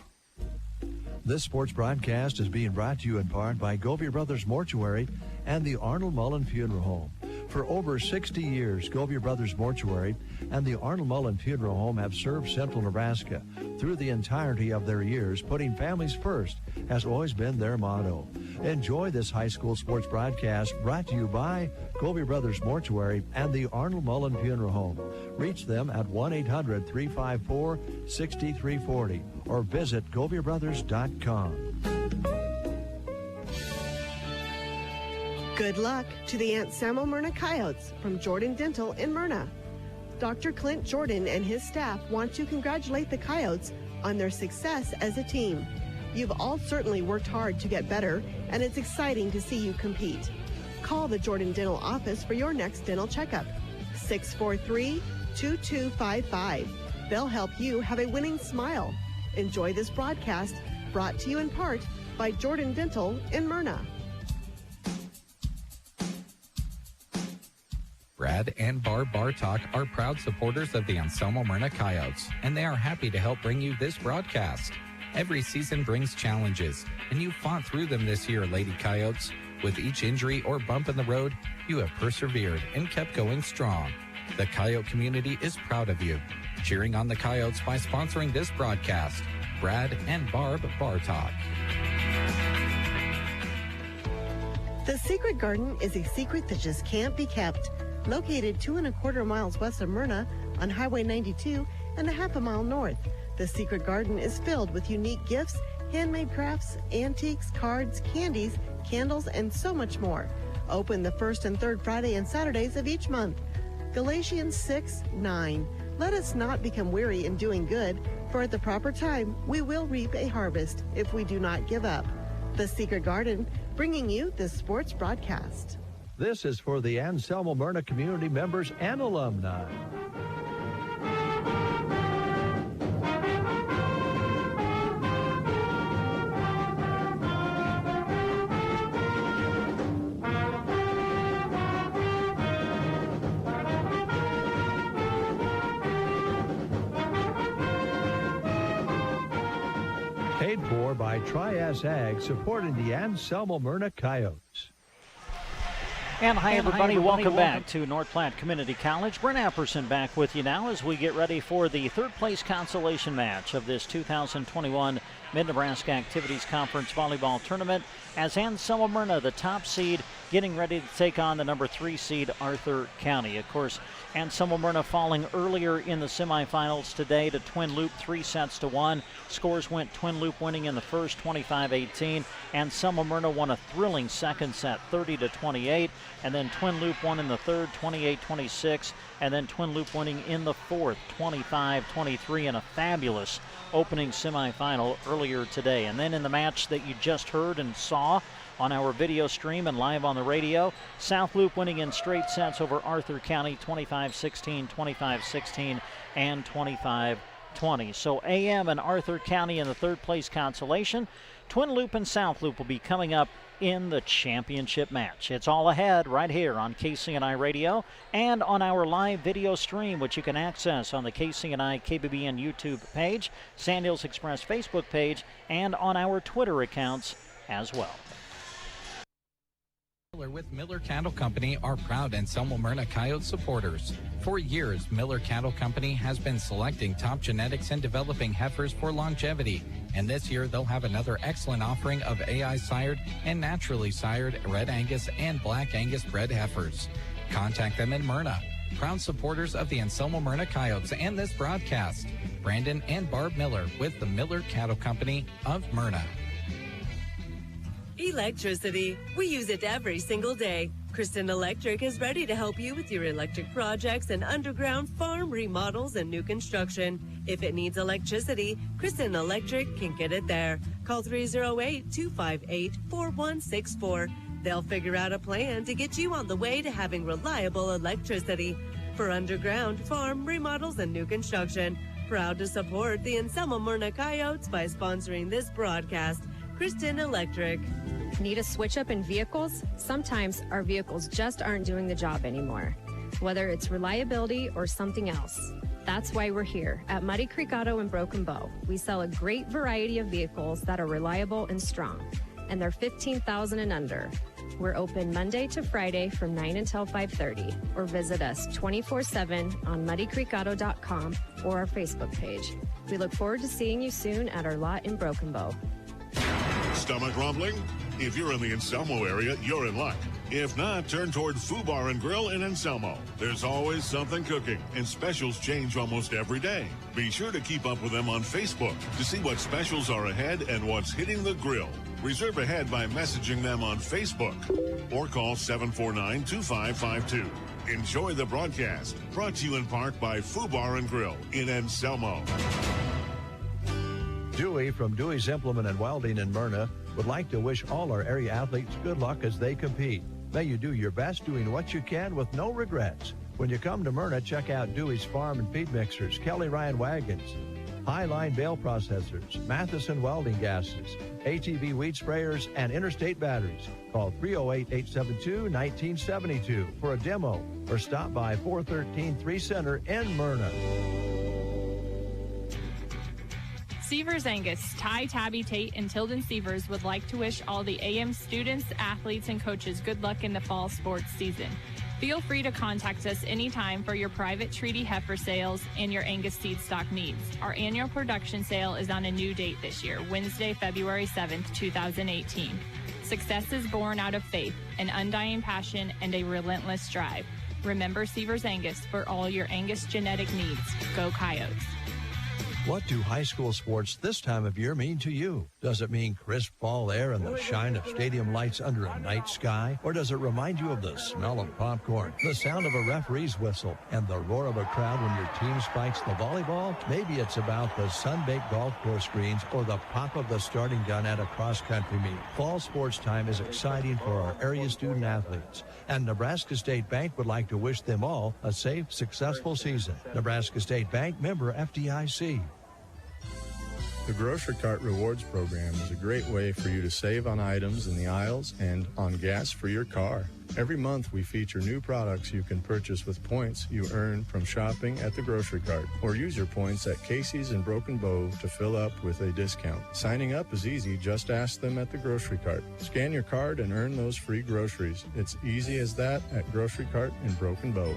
This sports broadcast is being brought to you in part by Govey Brothers Mortuary and the Arnold Mullen Funeral Home. For over 60 years, Govey Brothers Mortuary and the Arnold Mullen Funeral Home have served Central Nebraska. Through the entirety of their years, putting families first has always been their motto. Enjoy this high school sports broadcast brought to you by Govey Brothers Mortuary and the Arnold Mullen Funeral Home. Reach them at 1-800-354-6340 or visit GoveyBrothers.com. Good luck to the Aunt Samuel Myrna Coyotes from Jordan Dental in Myrna. Dr. Clint Jordan and his staff want to congratulate the Coyotes on their success as a team. You've all certainly worked hard to get better, and it's exciting to see you compete. Call the Jordan Dental office for your next dental checkup. 643-2255. They'll help you have a winning smile. Enjoy this broadcast brought to you in part by Jordan Dental in Myrna. Brad and Barb Bartok are proud supporters of the Anselmo Myrna Coyotes, and they are happy to help bring you this broadcast. Every season brings challenges, and you fought through them this year, Lady Coyotes. With each injury or bump in the road, you have persevered and kept going strong. The Coyote community is proud of you. Cheering on the Coyotes by sponsoring this broadcast, Brad and Barb Bartok. The Secret Garden is a secret that just can't be kept. Located 2 1/4 miles west of Myrna on Highway 92 and a half a mile north, the Secret Garden is filled with unique gifts, handmade crafts, antiques, cards, candies, candles, and so much more. Open the first and third Friday and Saturdays of each month. Galatians 6:9. Let us not become weary in doing good, for at the proper time we will reap a harvest if we do not give up. The Secret Garden, bringing you this sports broadcast. This is for the Anselmo Myrna community members and alumni. Paid for by Trias Ag, supporting the Anselmo Myrna Coyotes. And hi, everybody. Welcome back to North Platte Community College. Brent Apperson back with you now as we get ready for the third place consolation match of this 2021 Mid-Nebraska Activities Conference Volleyball Tournament, as Anselmo Myrna, the top seed, getting ready to take on the number 3 seed Arthur County. Of course, Anselmo Myrna falling earlier in the semifinals today to Twin Loop 3-1. Scores went Twin Loop winning in the first 25-18. Anselmo Myrna won a thrilling second set 30-28. And then Twin Loop won in the third 28-26. And then Twin Loop winning in the fourth 25-23 in a fabulous opening semifinal earlier today. And then in the match that you just heard and saw on our video stream and live on the radio, South Loop winning in straight sets over Arthur County 25-16, 25-16, and 25-20. So AM and Arthur County in the third place consolation. Twin Loop and South Loop will be coming up in the championship match. It's all ahead right here on KCNI Radio and on our live video stream, which you can access on the KCNI KBBN YouTube page, Sand Hills Express Facebook page, and on our Twitter accounts as well. With Miller Cattle Company are proud Anselmo Myrna Coyote supporters. For years, Miller Cattle Company has been selecting top genetics and developing heifers for longevity. And this year, they'll have another excellent offering of AI-sired and naturally sired Red Angus and Black Angus bred heifers. Contact them in Myrna. Proud supporters of the Anselmo Myrna Coyotes and this broadcast. Brandon and Barb Miller with the Miller Cattle Company of Myrna. Electricity. We use it every single day. Kristen Electric is ready to help you with your electric projects and underground farm remodels and new construction. If it needs electricity, Kristen Electric can get it there. Call 308-258-4164. They'll figure out a plan to get you on the way to having reliable electricity. For underground, farm, remodels, and new construction. Proud to support the Anselmo Myrna Coyotes by sponsoring this broadcast. Kristen Electric. Need a switch up in vehicles? Sometimes our vehicles just aren't doing the job anymore, whether it's reliability or something else. That's why we're here at Muddy Creek Auto in Broken Bow. We sell a great variety of vehicles that are reliable and strong, and they're $15,000 and under. We're open Monday to Friday from 9 until 5:30, or visit us 24/7 on muddycreekauto.com or our Facebook page. We look forward to seeing you soon at our lot in Broken Bow. Stomach rumbling? If you're in the Anselmo area, you're in luck. If not, turn toward Foo Bar and Grill in Anselmo. There's always something cooking, and specials change almost every day. Be sure to keep up with them on Facebook to see what specials are ahead and what's hitting the grill. Reserve ahead by messaging them on Facebook or call 749-2552. Enjoy the broadcast. Brought to you in part by Foo Bar and Grill in Anselmo. Dewey from Dewey's Implement and Welding in Myrna would like to wish all our area athletes good luck as they compete. May you do your best doing what you can with no regrets. When you come to Myrna, check out Dewey's Farm and Feed Mixers, Kelly Ryan Wagons, Highline Bale Processors, Matheson Welding Gases, ATV Weed Sprayers, and Interstate Batteries. Call 308-872-1972 for a demo or stop by 413 3 Center in Myrna. Severs Angus, Ty, Tabby, Tate, and Tilden Severs would like to wish all the AM students, athletes, and coaches good luck in the fall sports season. Feel free to contact us anytime for your private treaty heifer sales and your Angus seed stock needs. Our annual production sale is on a new date this year, Wednesday, February 7th, 2018. Success is born out of faith, an undying passion, and a relentless drive. Remember Severs Angus for all your Angus genetic needs. Go Coyotes. What do high school sports this time of year mean to you? Does it mean crisp fall air and the shine of stadium lights under a night sky? Or does it remind you of the smell of popcorn, the sound of a referee's whistle, and the roar of a crowd when your team spikes the volleyball? Maybe it's about the sun-baked golf course greens or the pop of the starting gun at a cross-country meet. Fall sports time is exciting for our area student athletes, and Nebraska State Bank would like to wish them all a safe, successful season. Nebraska State Bank, member FDIC. The Grocery Cart Rewards Program is a great way for you to save on items in the aisles and on gas for your car. Every month we feature new products you can purchase with points you earn from shopping at the Grocery Cart, or use your points at Casey's and Broken Bow to fill up with a discount. Signing up is easy, just ask them at the Grocery Cart. Scan your card and earn those free groceries. It's easy as that at Grocery Cart in Broken Bow.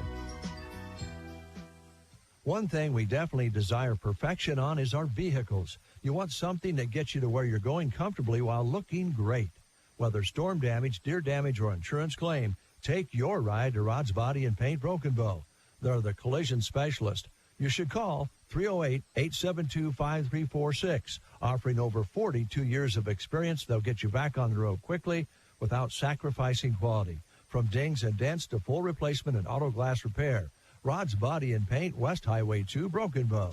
One thing we definitely desire perfection on is our vehicles. You want something that gets you to where you're going comfortably while looking great. Whether storm damage, deer damage, or insurance claim, take your ride to Rod's Body and Paint Broken Bow. They're the collision specialist. You should call 308-872-5346. Offering over 42 years of experience, they'll get you back on the road quickly without sacrificing quality. From dings and dents to full replacement and auto glass repair. Rod's Body and Paint, West Highway 2, Broken Bow.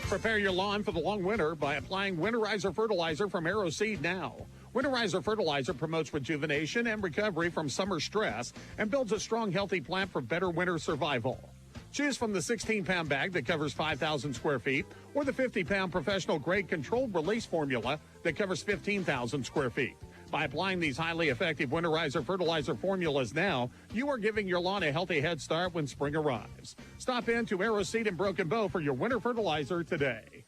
Prepare your lawn for the long winter by applying Winterizer Fertilizer from Arrow Seed now. Winterizer Fertilizer promotes rejuvenation and recovery from summer stress and builds a strong, healthy plant for better winter survival. Choose from the 16-pound bag that covers 5,000 square feet or the 50-pound professional-grade controlled release formula that covers 15,000 square feet. By applying these highly effective Winterizer Fertilizer formulas now, you are giving your lawn a healthy head start when spring arrives. Stop in to Arrow Seed and Broken Bow for your winter fertilizer today.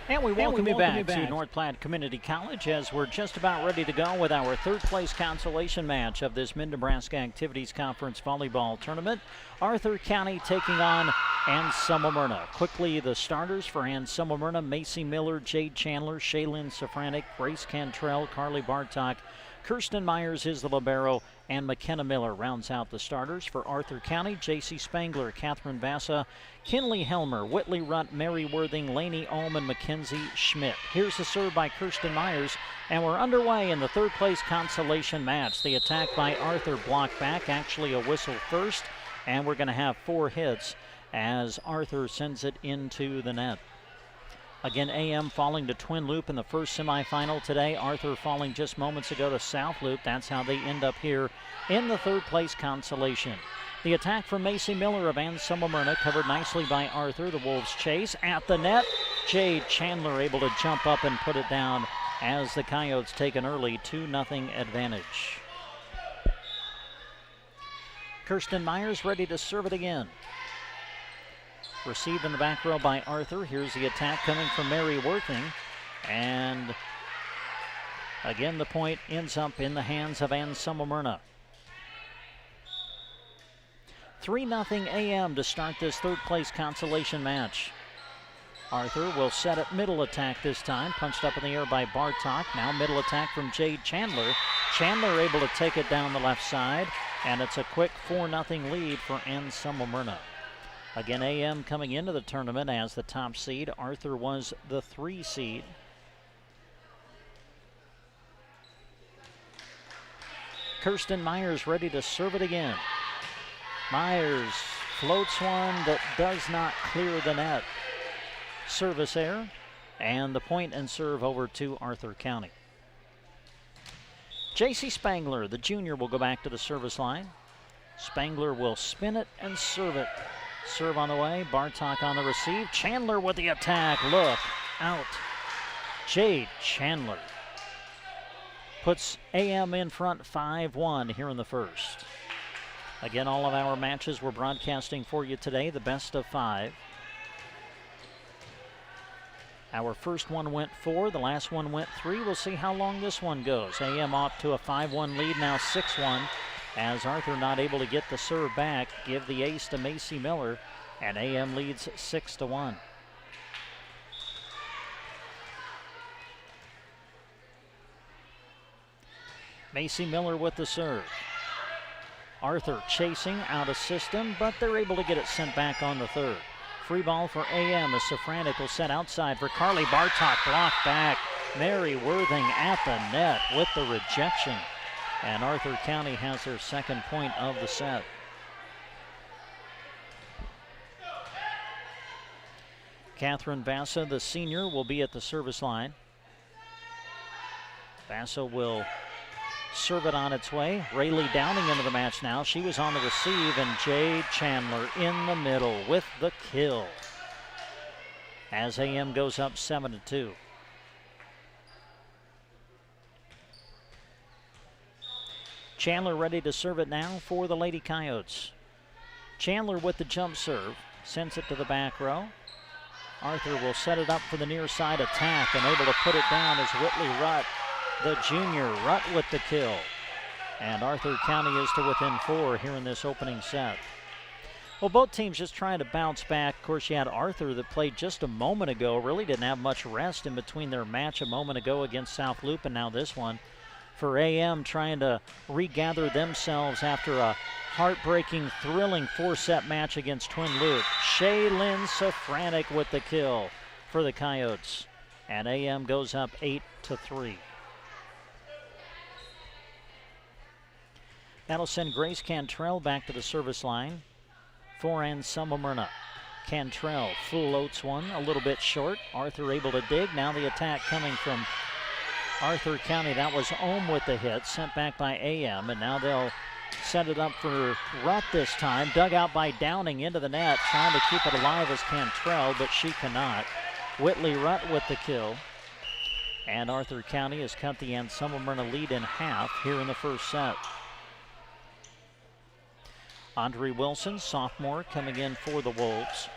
And we welcome you back to North Platte Community College as we're just about ready to go with our third-place consolation match of this Mid-Nebraska Activities Conference Volleyball Tournament. Arthur County taking on Anselmo Myrna. Quickly, the starters for Anselmo Myrna: Macy Miller, Jade Chandler, Shaylin Safranik, Grace Cantrell, Carly Bartok, Kirsten Myers is the libero, and McKenna Miller rounds out the starters. For Arthur County, J.C. Spangler, Catherine Vassa, Kinley Helmer, Whitley Rutt, Mary Worthing, Laney Ohm, and Mackenzie Schmidt. Here's the serve by Kirsten Myers, and we're underway in the third place consolation match. The attack by Arthur blocked back, actually a whistle first, and we're going to have 4 hits as Arthur sends it into the net. Again, AM falling to Twin Loop in the first semifinal today. Arthur falling just moments ago to South Loop. That's how they end up here in the third place consolation. The attack from Macy Miller of Ann-Summer-Myrna, covered nicely by Arthur. The Wolves chase at the net. Jade Chandler able to jump up and put it down as the Coyotes take an early 2-0 advantage. Kirsten Myers ready to serve it again. Received in the back row by Arthur. Here's the attack coming from Mary Worthing. And again, the point ends up in the hands of Ann-Summer-Myrna. 3-0 AM to start this third place consolation match. Arthur will set it middle attack this time. Punched up in the air by Bartok. Now middle attack from Jade Chandler. Chandler able to take it down the left side. And it's a quick 4-0 lead for Ann-Summer-Myrna. Again, AM coming into the tournament as the top seed. Arthur was the 3 seed. Kirsten Myers ready to serve it again. Myers floats one that does not clear the net. Service error, and the point and serve over to Arthur County. J.C. Spangler, the junior, will go back to the service line. Spangler will spin it and serve it. Serve on the way, Bartok on the receive. Chandler with the attack, look, out. Jade Chandler puts AM in front 5-1 here in the first. Again, all of our matches we're broadcasting for you today, the best of 5. Our first one went 4, the last one went 3. We'll see how long this one goes. AM off to a 5-1 lead, now 6-1. As Arthur not able to get the serve back, give the ace to Macy Miller, and AM leads 6-1. Macy Miller with the serve. Arthur chasing out of system, but they're able to get it sent back on the third. Free ball for AM as Safranek will set outside for Carly Bartok, blocked back. Mary Worthing at the net with the rejection. And Arthur County has their second point of the set. Catherine Vassa, the senior, will be at the service line. Vassa will serve it on its way. Rayleigh Downing into the match now. She was on the receive, and Jade Chandler in the middle with the kill. As AM goes up 7-2. Chandler ready to serve it now for the Lady Coyotes. Chandler with the jump serve. Sends it to the back row. Arthur will set it up for the near side attack, and able to put it down as Whitley Rutt, the junior. Rutt with the kill. And Arthur County is to within 4 here in this opening set. Well, both teams just trying to bounce back. Of course, you had Arthur that played just a moment ago. Really didn't have much rest in between their match a moment ago against South Loop, and now this one. For AM trying to regather themselves after a heartbreaking, thrilling 4-set match against Twin Loop. Shaylin Safranek with the kill for the Coyotes. And AM goes up 8-3. That'll send Grace Cantrell back to the service line for Ann-Summer-Myrna. Cantrell floats one a little bit short. Arthur able to dig. Now the attack coming from Arthur County. That was Ohm with the hit, sent back by AM, and now they'll set it up for Rutt this time. Dug out by Downing into the net, trying to keep it alive as Cantrell, but she cannot. Whitley Rutt with the kill. And Arthur County has cut the Ann-Summer-Myrna lead in half here in the first set. Andre Wilson, sophomore, coming in for the Wolves.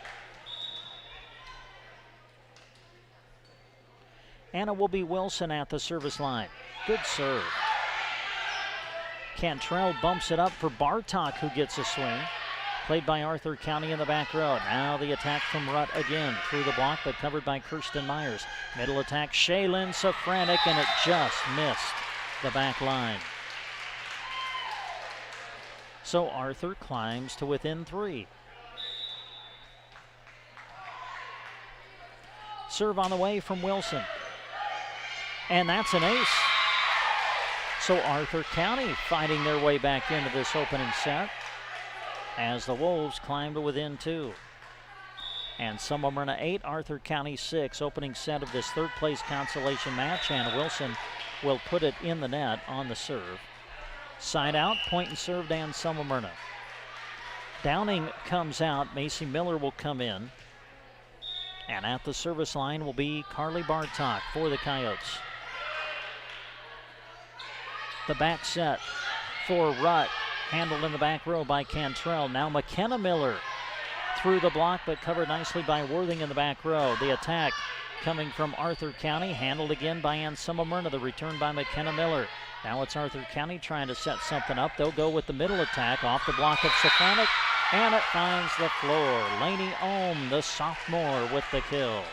Anna will be Wilson at the service line. Good serve. Cantrell bumps it up for Bartok, who gets a swing. Played by Arthur County in the back row. Now the attack from Rutt again through the block, but covered by Kirsten Myers. Middle attack, Shaylin Safranek, and it just missed the back line. So Arthur climbs to within 3. Serve on the way from Wilson. And that's an ace. So Arthur County fighting their way back into this opening set as the Wolves climb to within 2. And Semifinal 8, Arthur County 6, opening set of this third place consolation match, and Wilson will put it in the net on the serve. Side out, point and serve, Dan Semifinal. Downing comes out, Macy Miller will come in. And at the service line will be Carly Bartok for the Coyotes. The back set for Rutt, handled in the back row by Cantrell. Now McKenna Miller through the block, but covered nicely by Worthing in the back row. The attack coming from Arthur County, handled again by Ann Semifinal. The return by McKenna Miller. Now it's Arthur County trying to set something up. They'll go with the middle attack off the block of Safranek, and it finds the floor. Lainey Ohm, the sophomore, with the kill.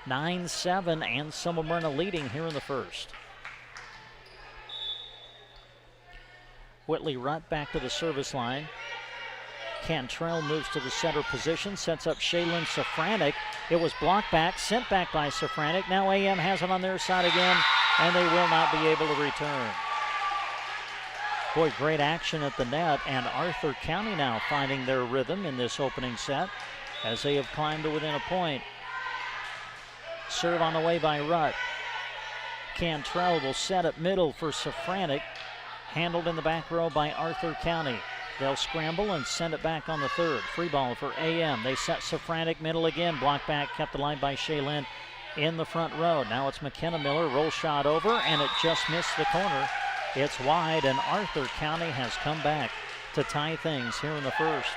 9-7, and Semifinal leading here in the first. Whitley Rutt back to the service line. Cantrell moves to the center position, sets up Shaylin Safranek. It was blocked back, sent back by Safranek. Now AM has it on their side again, and they will not be able to return. Boy, great action at the net, and Arthur County now finding their rhythm in this opening set as they have climbed to within a point. Serve on the way by Rutt. Cantrell will set it middle for Safranek, handled in the back row by Arthur County. They'll scramble and send it back on the third. Free ball for AM. They set Safranek middle again. Block back, kept alive by Shaylin in the front row. Now it's McKenna Miller. Roll shot over, and it just missed the corner. It's wide, and Arthur County has come back to tie things here in the first.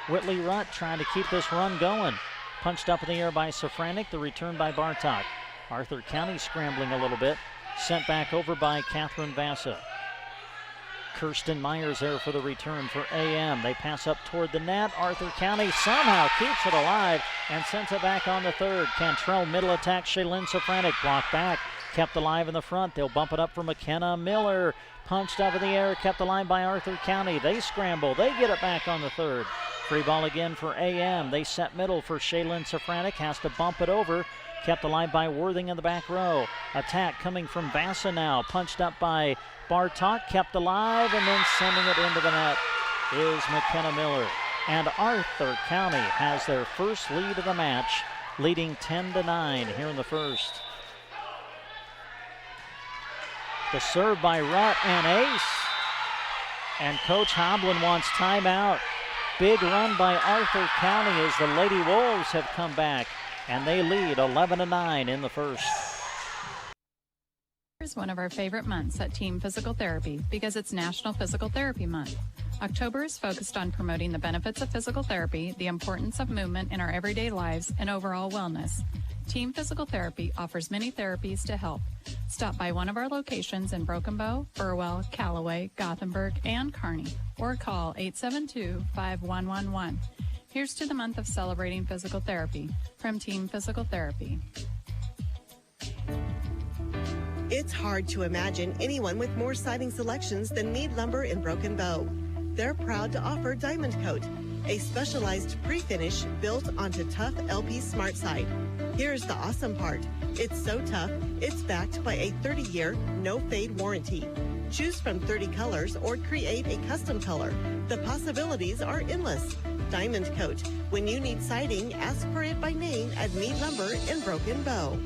Whitley Rutt trying to keep this run going. Punched up in the air by Safranek. The return by Bartok. Arthur County scrambling a little bit. Sent back over by Catherine Vassa. Kirsten Myers there for the return for AM. They pass up toward the net. Arthur County somehow keeps it alive and sends it back on the third. Cantrell middle attack. Shaylin Safranek blocked back. Kept alive in the front. They'll bump it up for McKenna Miller. Punched up in the air. Kept alive by Arthur County. They scramble. They get it back on the third. Free ball again for AM. They set middle for Shaylin Safranek. Has to bump it over. Kept alive by Worthing in the back row. Attack coming from Vassa now. Punched up by Bartok. Kept alive, and then sending it into the net is McKenna Miller. And Arthur County has their first lead of the match, leading 10-9 here in the first. The serve by Rutt, and ace. And Coach Hoblin wants timeout. Big run by Arthur County as the Lady Wolves have come back, and they lead 11-9 in the first. Here's one of our favorite months at Team Physical Therapy because it's National Physical Therapy Month. October is focused on promoting the benefits of physical therapy, the importance of movement in our everyday lives, and overall wellness. Team Physical Therapy offers many therapies to help. Stop by one of our locations in Broken Bow, Burwell, Callaway, Gothenburg, and Kearney, or call 872-5111. Here's to the month of celebrating physical therapy from Team Physical Therapy. It's hard to imagine anyone with more siding selections than Mead Lumber in Broken Bow. They're proud to offer Diamond Coat, a specialized pre-finish built onto tough LP Smart Side. Here's the awesome part. It's so tough, it's backed by a 30-year no-fade warranty. Choose from 30 colors or create a custom color. The possibilities are endless. Diamond Coat. When you need siding, ask for it by name at Mead Lumber in Broken Bow.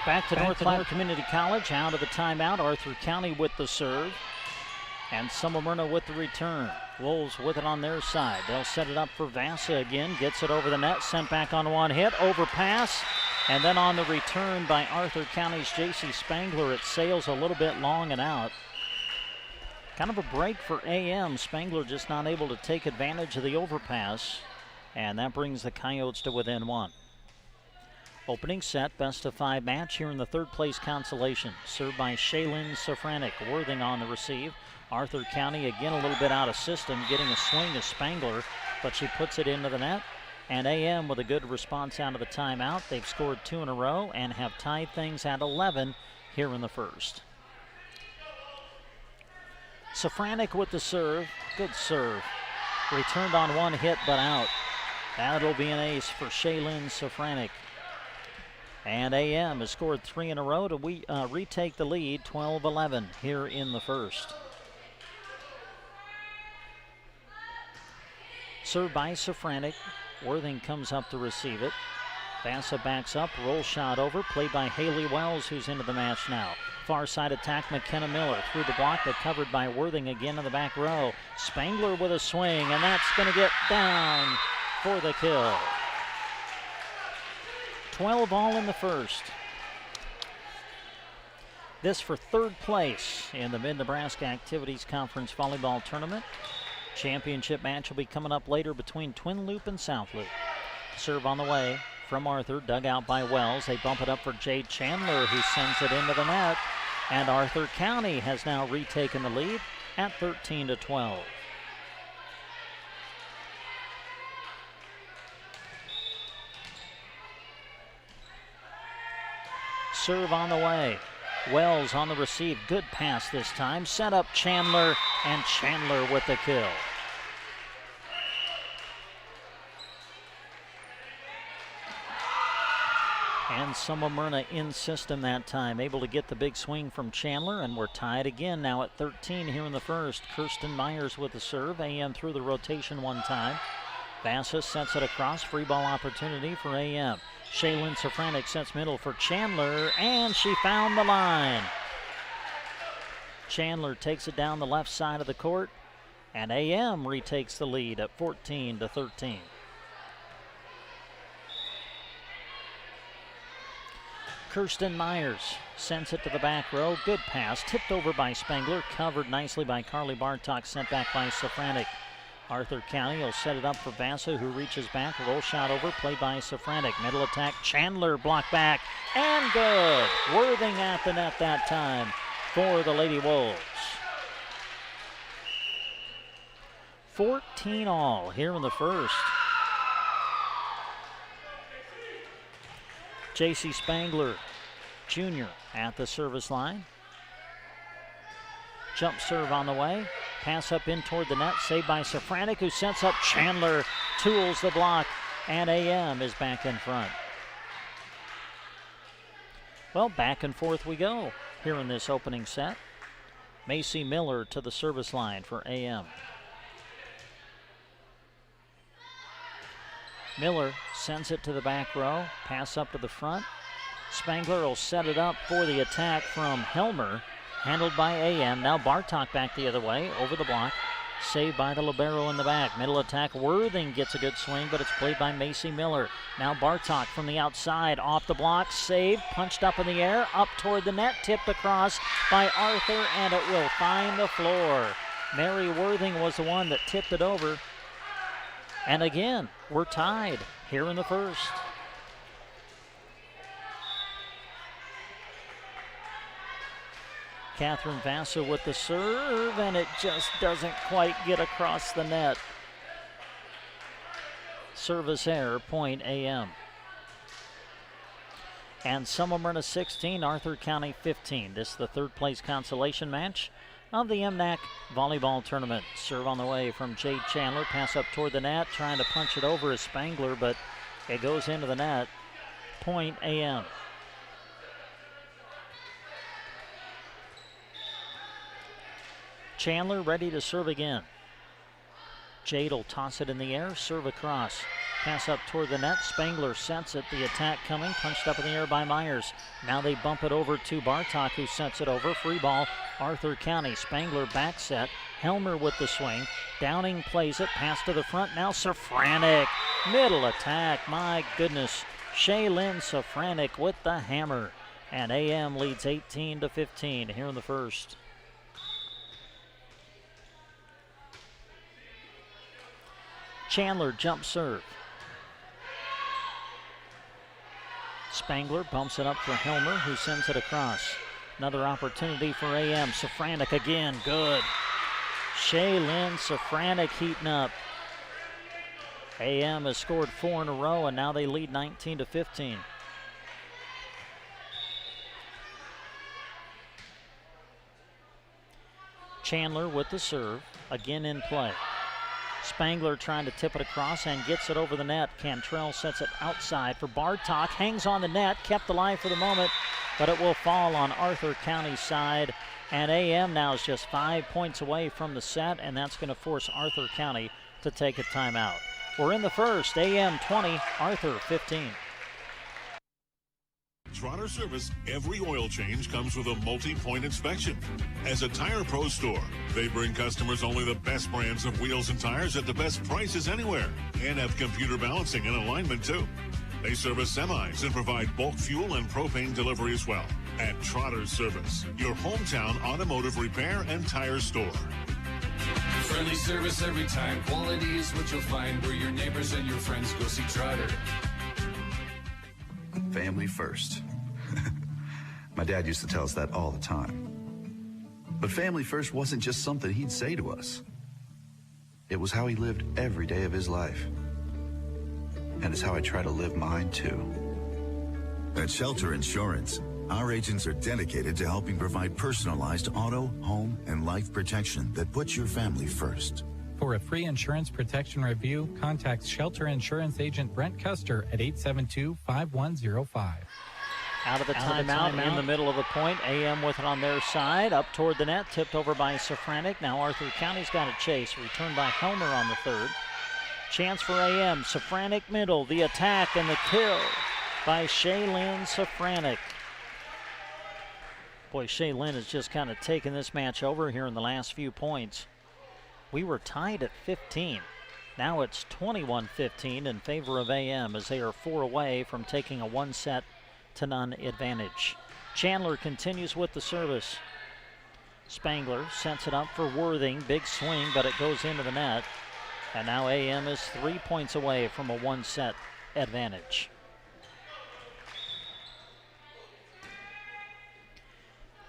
Back to North Platte Community College. Out of the timeout. Arthur County with the serve. And Semifinal with the return. Wolves with it on their side. They'll set it up for Vassa again. Gets it over the net. Sent back on one hit. Overpass. And then on the return by Arthur County's J.C. Spangler, it sails a little bit long and out. Kind of a break for AM. Spangler just not able to take advantage of the overpass. And that brings the Coyotes to within one. Opening set, best of 5 match here in the third place consolation. Served by Shaylin Safranek. Worthing on the receive. Arthur County again a little bit out of system, getting a swing to Spangler, but she puts it into the net. And AM with a good response out of the timeout. They've scored 2 in a row and have tied things at 11 here in the first. Safranek with the serve. Good serve. Returned on one hit, but out. That'll be an ace for Shaylin Safranek. And AM has scored 3 in a row to retake the lead, 12-11 here in the first. Served by Safranek. Worthing comes up to receive it. Vasa backs up, roll shot over, played by Haley Wells, who's into the match now. Far side attack, McKenna Miller through the block, but covered by Worthing again in the back row. Spangler with a swing, and that's going to get down for the kill. 12 all in the first. This for third place in the Mid-Nebraska Activities Conference Volleyball Tournament. Championship match will be coming up later between Twin Loop and South Loop. Serve on the way from Arthur, dug out by Wells. They bump it up for Jade Chandler, who sends it into the net. And Arthur County has now retaken the lead at 13-12. Serve on the way. Wells on the receive. Good pass this time. Set up Chandler, and Chandler with the kill. And Smyrna in system that time, able to get the big swing from Chandler, and we're tied again now at 13 here in the first. Kirsten Myers with the serve. AM through the rotation one time. Vasa sets it across. Free ball opportunity for AM. Shaylin Safranek sets middle for Chandler, and she found the line. Chandler takes it down the left side of the court, and AM retakes the lead at 14-13. Kirsten Myers sends it to the back row. Good pass, tipped over by Spangler, covered nicely by Carly Bartok, sent back by Safranek. Arthur County will set it up for Vasa, who reaches back. Roll shot over, played by Safranek. Middle attack, Chandler blocked back, and good. Worthing at the net that time for the Lady Wolves. 14 all here in the first. J.C. Spangler Jr. at the service line. Jump serve on the way. Pass up in toward the net, saved by Safranek, who sets up Chandler, tools the block, and AM is back in front. Well, back and forth we go here in this opening set. Macy Miller to the service line for AM. Miller sends it to the back row, pass up to the front. Spangler will set it up for the attack from Helmer, handled by AM. Now Bartok back the other way, over the block, saved by the libero in the back. Middle attack, Worthing gets a good swing, but it's played by Macy Miller. Now Bartok from the outside, off the block, saved, punched up in the air, up toward the net, tipped across by Arthur, and it will find the floor. Mary Worthing was the one that tipped it over. And again, we're tied here in the first. Catherine Vasa with the serve, and it just doesn't quite get across the net. Service error, point AM. And Smyrna 16, Arthur County 15. This is the third place consolation match of the MNAC Volleyball Tournament. Serve on the way from Jade Chandler. Pass up toward the net, trying to punch it over as Spangler, but it goes into the net. Point AM. Chandler ready to serve again. Jade will toss it in the air, serve across. Pass up toward the net. Spangler sets it. The attack coming. Punched up in the air by Myers. Now they bump it over to Bartok, who sets it over. Free ball, Arthur County. Spangler back set. Helmer with the swing. Downing plays it. Pass to the front. Now Safranek. Middle attack. My goodness. Shaylin Safranek with the hammer. And AM leads 18-15 here in the first. Chandler jump serve. Spangler bumps it up for Helmer, who sends it across. Another opportunity for AM. Safranek again, good. Shaylin Safranek heating up. AM has scored 4 in a row, and now they lead 19-15. Chandler with the serve, again in play. Spangler trying to tip it across and gets it over the net. Cantrell sets it outside for Bartok, hangs on the net, kept alive for the moment, but it will fall on Arthur County's side. And AM now is just 5 points away from the set, and that's going to force Arthur County to take a timeout. We're in the first. AM 20, Arthur 15. Trotter Service, every oil change comes with a multi-point inspection. As a Tire Pro store, they bring customers only the best brands of wheels and tires at the best prices anywhere, and have computer balancing and alignment too. They service semis and provide bulk fuel and propane delivery as well. At Trotter Service, your hometown automotive repair and tire store. Friendly service every time. Quality is what you'll find where your neighbors and your friends go see Trotter. Family first. My dad used to tell us that all the time. But family first wasn't just something he'd say to us. It was how he lived every day of his life. And it's how I try to live mine too. At Shelter Insurance, our agents are dedicated to helping provide personalized auto, home, and life protection that puts your family first. For a free insurance protection review, contact Shelter Insurance Agent Brent Custer at 872-5105. Out of the timeout in the middle of the point. AM with it on their side. Up toward the net. Tipped over by Safranek. Now Arthur County's got a chase. Returned by Helmer on the third. Chance for AM. Safranek middle. The attack and the kill by Shaylin Safranek. Boy, Shaylin has just kind of taken this match over here in the last few points. We were tied at 15. Now it's 21-15 in favor of AM as they are 4 away from taking a 1-set to none advantage. Chandler continues with the service. Spangler sets it up for Worthing. Big swing, but it goes into the net. And now AM is 3 points away from a 1-set advantage.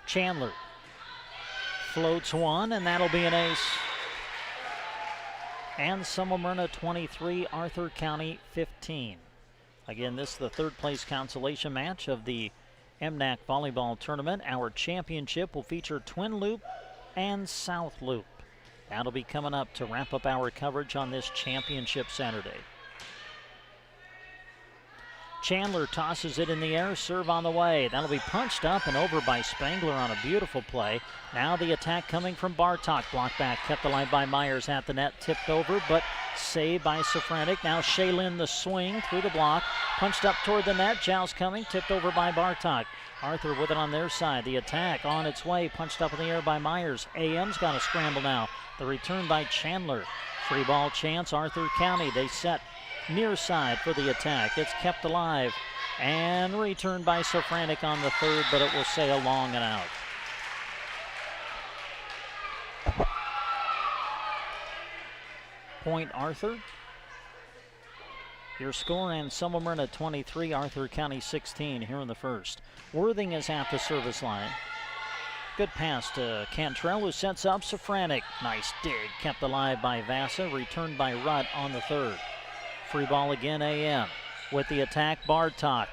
Chandler floats one, and that'll be an ace. And Semifinal 23, Arthur County 15. Again, this is the third place consolation match of the MNAC volleyball tournament. Our championship will feature Twin Loop and South Loop. That'll be coming up to wrap up our coverage on this championship Saturday. Chandler tosses it in the air, serve on the way. That'll be punched up and over by Spangler on a beautiful play. Now the attack coming from Bartok. Blocked back, kept alive by Myers at the net, tipped over, but saved by Safranek. Now Shaylin the swing through the block, punched up toward the net. Joust coming, tipped over by Bartok. Arthur with it on their side. The attack on its way, punched up in the air by Myers. AM's got a scramble now. The return by Chandler. Free ball chance, Arthur County. They set near side for the attack. It's kept alive and returned by Safranek on the third, but it will sail long and out. Point Arthur. Your score, and Semifinal 23, Arthur County 16 here in the first. Worthing is at the service line. Good pass to Cantrell, who sets up Safranek. Nice dig, kept alive by Vasa, returned by Rutt on the third. Free ball again, AM. With the attack, Bartok.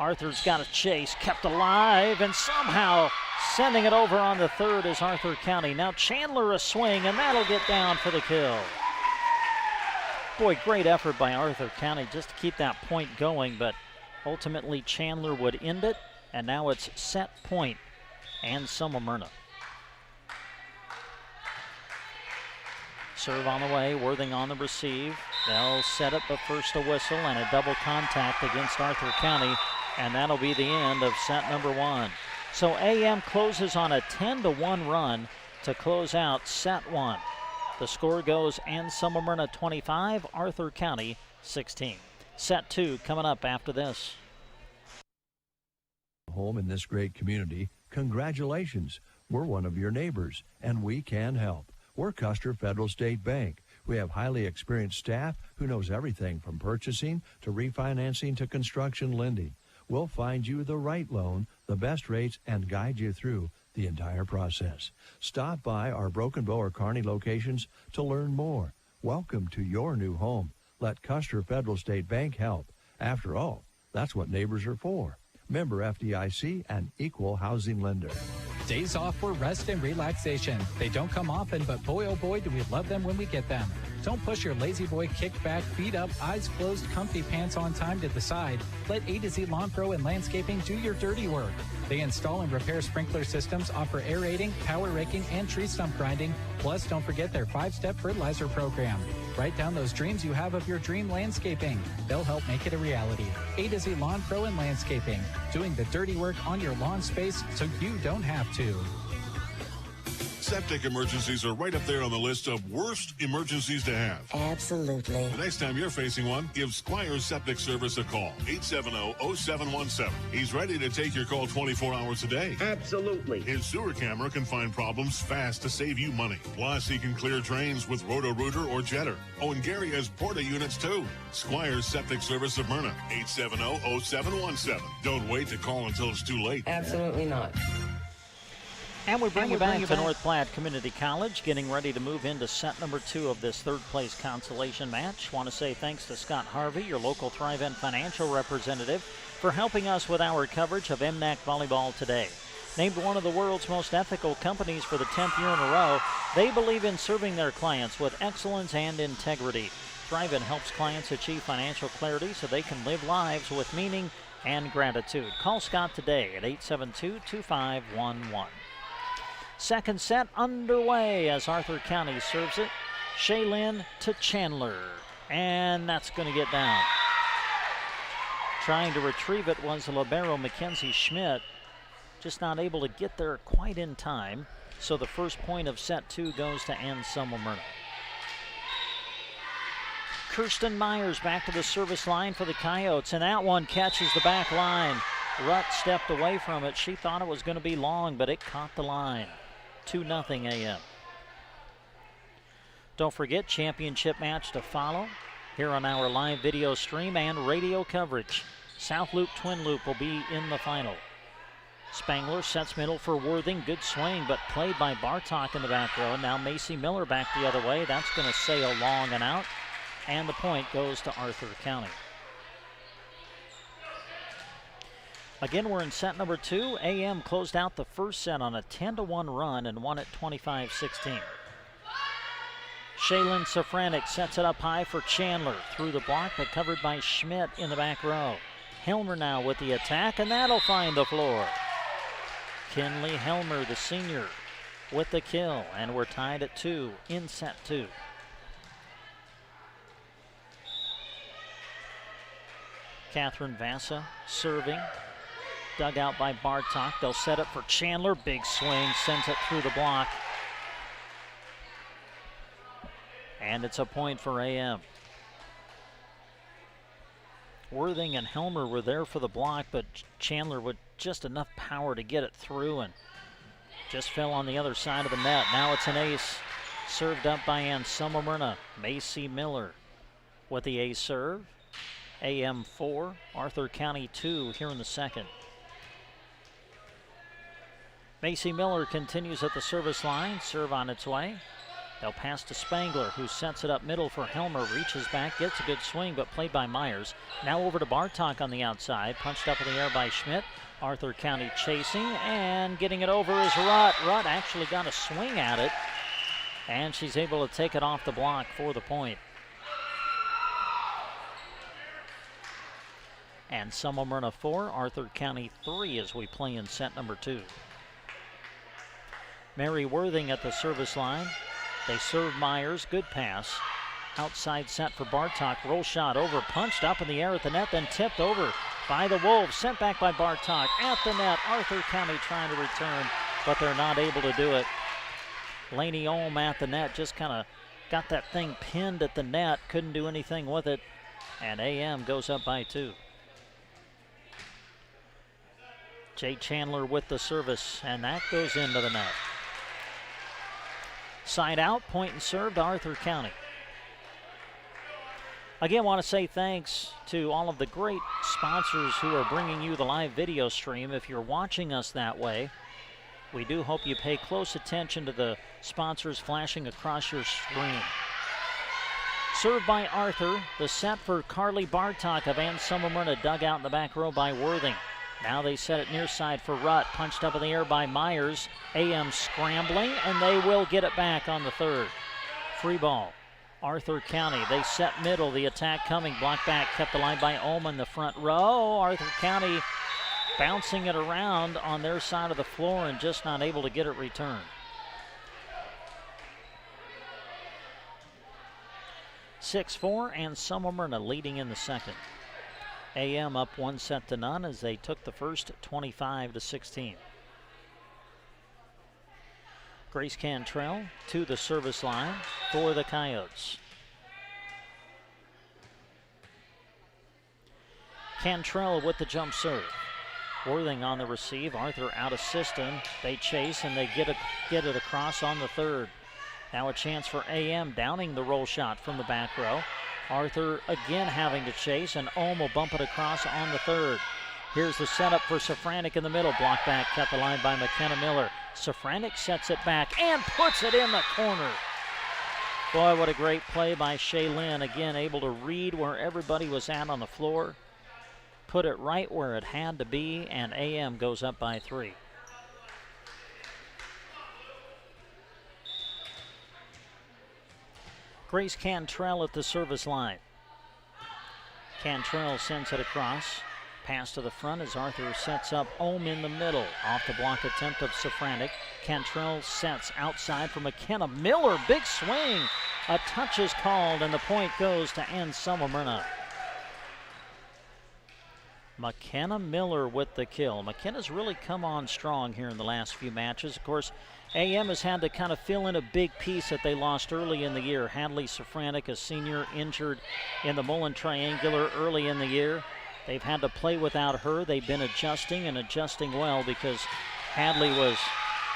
Arthur's got a chase, kept alive, and somehow sending it over on the third is Arthur County. Now Chandler a swing, and that'll get down for the kill. Boy, great effort by Arthur County just to keep that point going, but ultimately Chandler would end it, and now it's set point and Semifinal. Serve on the way, Worthing on the receive. They'll set it, but first a whistle and a double contact against Arthur County, and that'll be the end of set number one. So AM closes on a 10-1 run to close out set one. The score goes and Semifinal 25, Arthur County 16. Set two coming up after this. Home in this great community, congratulations. We're one of your neighbors, and we can help. We're Custer Federal State Bank. We have highly experienced staff who knows everything from purchasing to refinancing to construction lending. We'll find you the right loan, the best rates, and guide you through the entire process. Stop by our Broken Bow or Kearney locations to learn more. Welcome to your new home. Let Custer Federal State Bank help. After all, that's what neighbors are for. Member FDIC and equal housing lender. Days off for rest and relaxation. They don't come often, but boy, oh boy, do we love them when we get them. Don't push your lazy boy kick back, feet up, eyes closed, comfy pants on time to the side. Let A to Z Lawn Pro and Landscaping do your dirty work. They install and repair sprinkler systems, offer aerating, power raking, and tree stump grinding. Plus, don't forget their 5-step fertilizer program. Write down those dreams you have of your dream landscaping. They'll help make it a reality. A to Z Lawn Pro and Landscaping, doing the dirty work on your lawn space so you don't have to. Septic emergencies are right up there on the list of worst emergencies to have. Absolutely. The next time you're facing one, give Squires Septic Service a call. 870-0717. He's ready to take your call 24 hours a day. Absolutely. His sewer camera can find problems fast to save you money. Plus, he can clear drains with Roto-Rooter or Jetter. Oh, and Gary has Porta units, too. Squires Septic Service of Myrna. 870-0717. Don't wait to call until it's too late. Absolutely not. And we bring you back to North Platte Community College, getting ready to move into set number 2 of this third-place consolation match. Want to say thanks to Scott Harvey, your local Thrive-N financial representative, for helping us with our coverage of MNAC volleyball today. Named one of the world's most ethical companies for the 10th year in a row, they believe in serving their clients with excellence and integrity. Thrive-N helps clients achieve financial clarity so they can live lives with meaning and gratitude. Call Scott today at 872-2511. Second set underway as Arthur County serves it. Shaylin to Chandler. And that's going to get down. Trying to retrieve it was libero Mackenzie Schmidt. Just not able to get there quite in time. So the first point of set 2 goes to Anselmo Myrna. Kirsten Myers back to the service line for the Coyotes. And that one catches the back line. Rutt stepped away from it. She thought it was going to be long, but it caught the line. 2-0 AM. Don't forget, championship match to follow here on our live video stream and radio coverage. South Loop, Twin Loop will be in the final. Spangler sets middle for Worthing. Good swing, but played by Bartok in the back row. Now Macy Miller back the other way. That's going to sail long and out. And the point goes to Arthur County. Again, we're in set number 2. AM closed out the first set on a 10-1 run and won it 25-16. Shaylin Safranik sets it up high for Chandler. Through the block, but covered by Schmidt in the back row. Helmer now with the attack, and that'll find the floor. Kinley Helmer, the senior, with the kill, and we're tied at 2 in set 2. Catherine Vassa serving. Dug out by Bartok. They'll set up for Chandler. Big swing, sends it through the block. And it's a point for AM. Worthing and Helmer were there for the block, but Chandler with just enough power to get it through and just fell on the other side of the net. Now it's an ace. Served up by Anselmo Myrna. Macy Miller with the ace serve. AM 4, Arthur County 2 here in the second. Macy Miller continues at the service line. Serve on its way. They'll pass to Spangler, who sets it up middle for Helmer. Reaches back, gets a good swing, but played by Myers. Now over to Bartok on the outside. Punched up in the air by Schmidt. Arthur County chasing, and getting it over is Rutt. Rutt actually got a swing at it, and she's able to take it off the block for the point. And Anselmo Myrna 4, Arthur County 3 as we play in set number 2. Mary Worthing at the service line. They serve Myers, good pass. Outside set for Bartok, roll shot over, punched up in the air at the net, then tipped over by the Wolves. Sent back by Bartok at the net. Arthur County trying to return, but they're not able to do it. Laney Olm at the net, just kind of got that thing pinned at the net, couldn't do anything with it, and AM goes up by 2. Jay Chandler with the service, and that goes into the net. Side out, point and serve to Arthur County. Again, want to say thanks to all of the great sponsors who are bringing you the live video stream. If you're watching us that way, we do hope you pay close attention to the sponsors flashing across your screen. Served by Arthur. The set for Carly Bartok of Anselmo Myrna, dug out in the back row by Worthing. Now they set it near side for Rutt. Punched up in the air by Myers. AM scrambling, and they will get it back on the third. Free ball. Arthur County. They set middle. The attack coming. Block back. Kept alive by Ullman. The front row. Arthur County bouncing it around on their side of the floor and just not able to get it returned. 6-4, and Anselmo Myrna leading in the second. AM up 1-0 as they took the first 25-16. Grace Cantrell to the service line for the Coyotes. Cantrell with the jump serve. Worthing on the receive. Arthur out of system. They chase and they get it across on the third. Now a chance for AM, downing the roll shot from the back row. Arthur again having to chase, and Ohm will bump it across on the third. Here's the setup for Safranek in the middle. Block back, kept the line by McKenna Miller. Safranek sets it back and puts it in the corner. Boy, what a great play by Shaylin. Again, able to read where everybody was at on the floor. Put it right where it had to be, and AM goes up by 3. Grace Cantrell at the service line. Cantrell sends it across. Pass to the front as Arthur sets up Ohm in the middle. Off the block attempt of Safranek. Cantrell sets outside for McKenna Miller. Big swing. A touch is called, and the point goes to Anselmo Myrna. McKenna Miller with the kill. McKenna's really come on strong here in the last few matches. Of course, AM has had to kind of fill in a big piece that they lost early in the year. Hadley Safranek, a senior, injured in the Mullen Triangular early in the year. They've had to play without her. They've been adjusting and adjusting well because Hadley was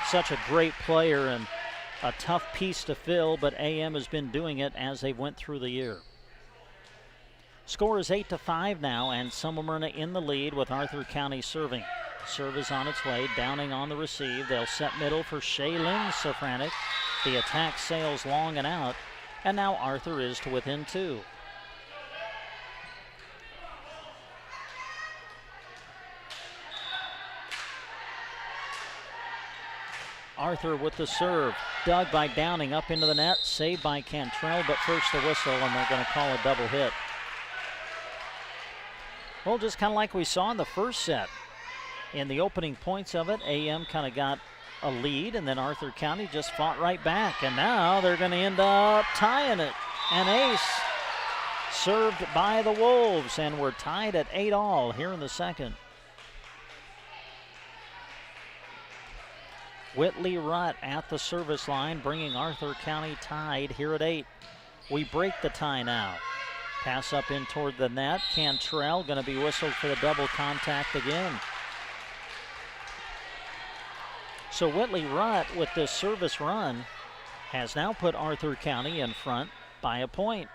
such a great player and a tough piece to fill, but AM has been doing it as they went through the year. Score is 8-5 now, and Anselmo Myrna in the lead with Arthur County serving. Serve is on its way, Downing on the receive. They'll set middle for Shaylin Safranek. The attack sails long and out, and now Arthur is to within 2. Arthur with the serve, dug by Downing up into the net, saved by Cantrell, but first the whistle, and they're going to call a double hit. Well, just kind of like we saw in the first set. In the opening points of it, AM kind of got a lead, and then Arthur County just fought right back. And now they're going to end up tying it. An ace served by the Wolves, and we're tied at 8-all here in the second. Whitley Rutt at the service line, bringing Arthur County tied here at 8. We break the tie now. Pass up in toward the net. Cantrell going to be whistled for the double contact again. So Whitley Rutt with this service run has now put Arthur County in front by a point.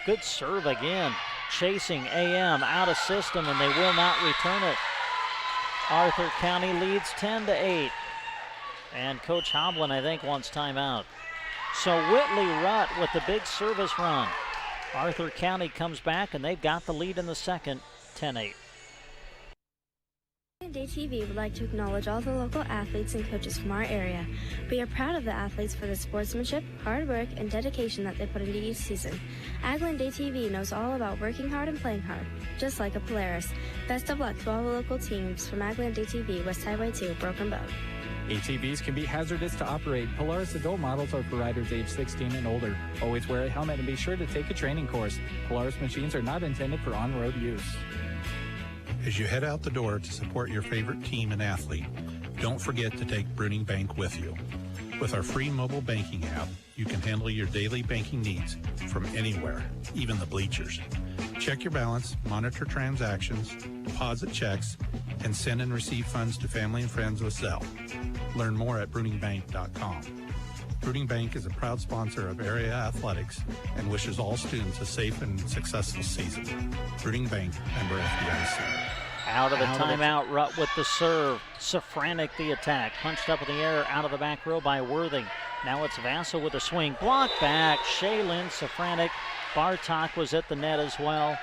Good serve again. Chasing AM out of system, and they will not return it. Arthur County leads 10-8. And Coach Hoblin, I think, wants timeout. So Whitley Rutt with the big service run. Arthur County comes back, and they've got the lead in the second, 10-8. Day TV would like to acknowledge all the local athletes and coaches from our area. We are proud of the athletes for the sportsmanship, hard work, and dedication that they put into each season. Agland Day TV knows all about working hard and playing hard, just like a Polaris. Best of luck to all the local teams from Agland Day TV, West Highway 2, Broken Bow. ATVs can be hazardous to operate. Polaris adult models are for riders age 16 and older. Always wear a helmet and be sure to take a training course. Polaris machines are not intended for on-road use. As you head out the door to support your favorite team and athlete, don't forget to take Bruning Bank with you. With our free mobile banking app, you can handle your daily banking needs from anywhere, even the bleachers. Check your balance, monitor transactions, deposit checks, and send and receive funds to family and friends with Zelle. Learn more at BruningBank.com. Bruning Bank is a proud sponsor of area athletics and wishes all students a safe and successful season. Bruning Bank, member FDIC. Out of the timeout, Rutt with the serve. Safranek the attack. Punched up in the air out of the back row by Worthing. Now it's Vasa with a swing. Block back. Shaylin Safranek. Bartok was at the net as well.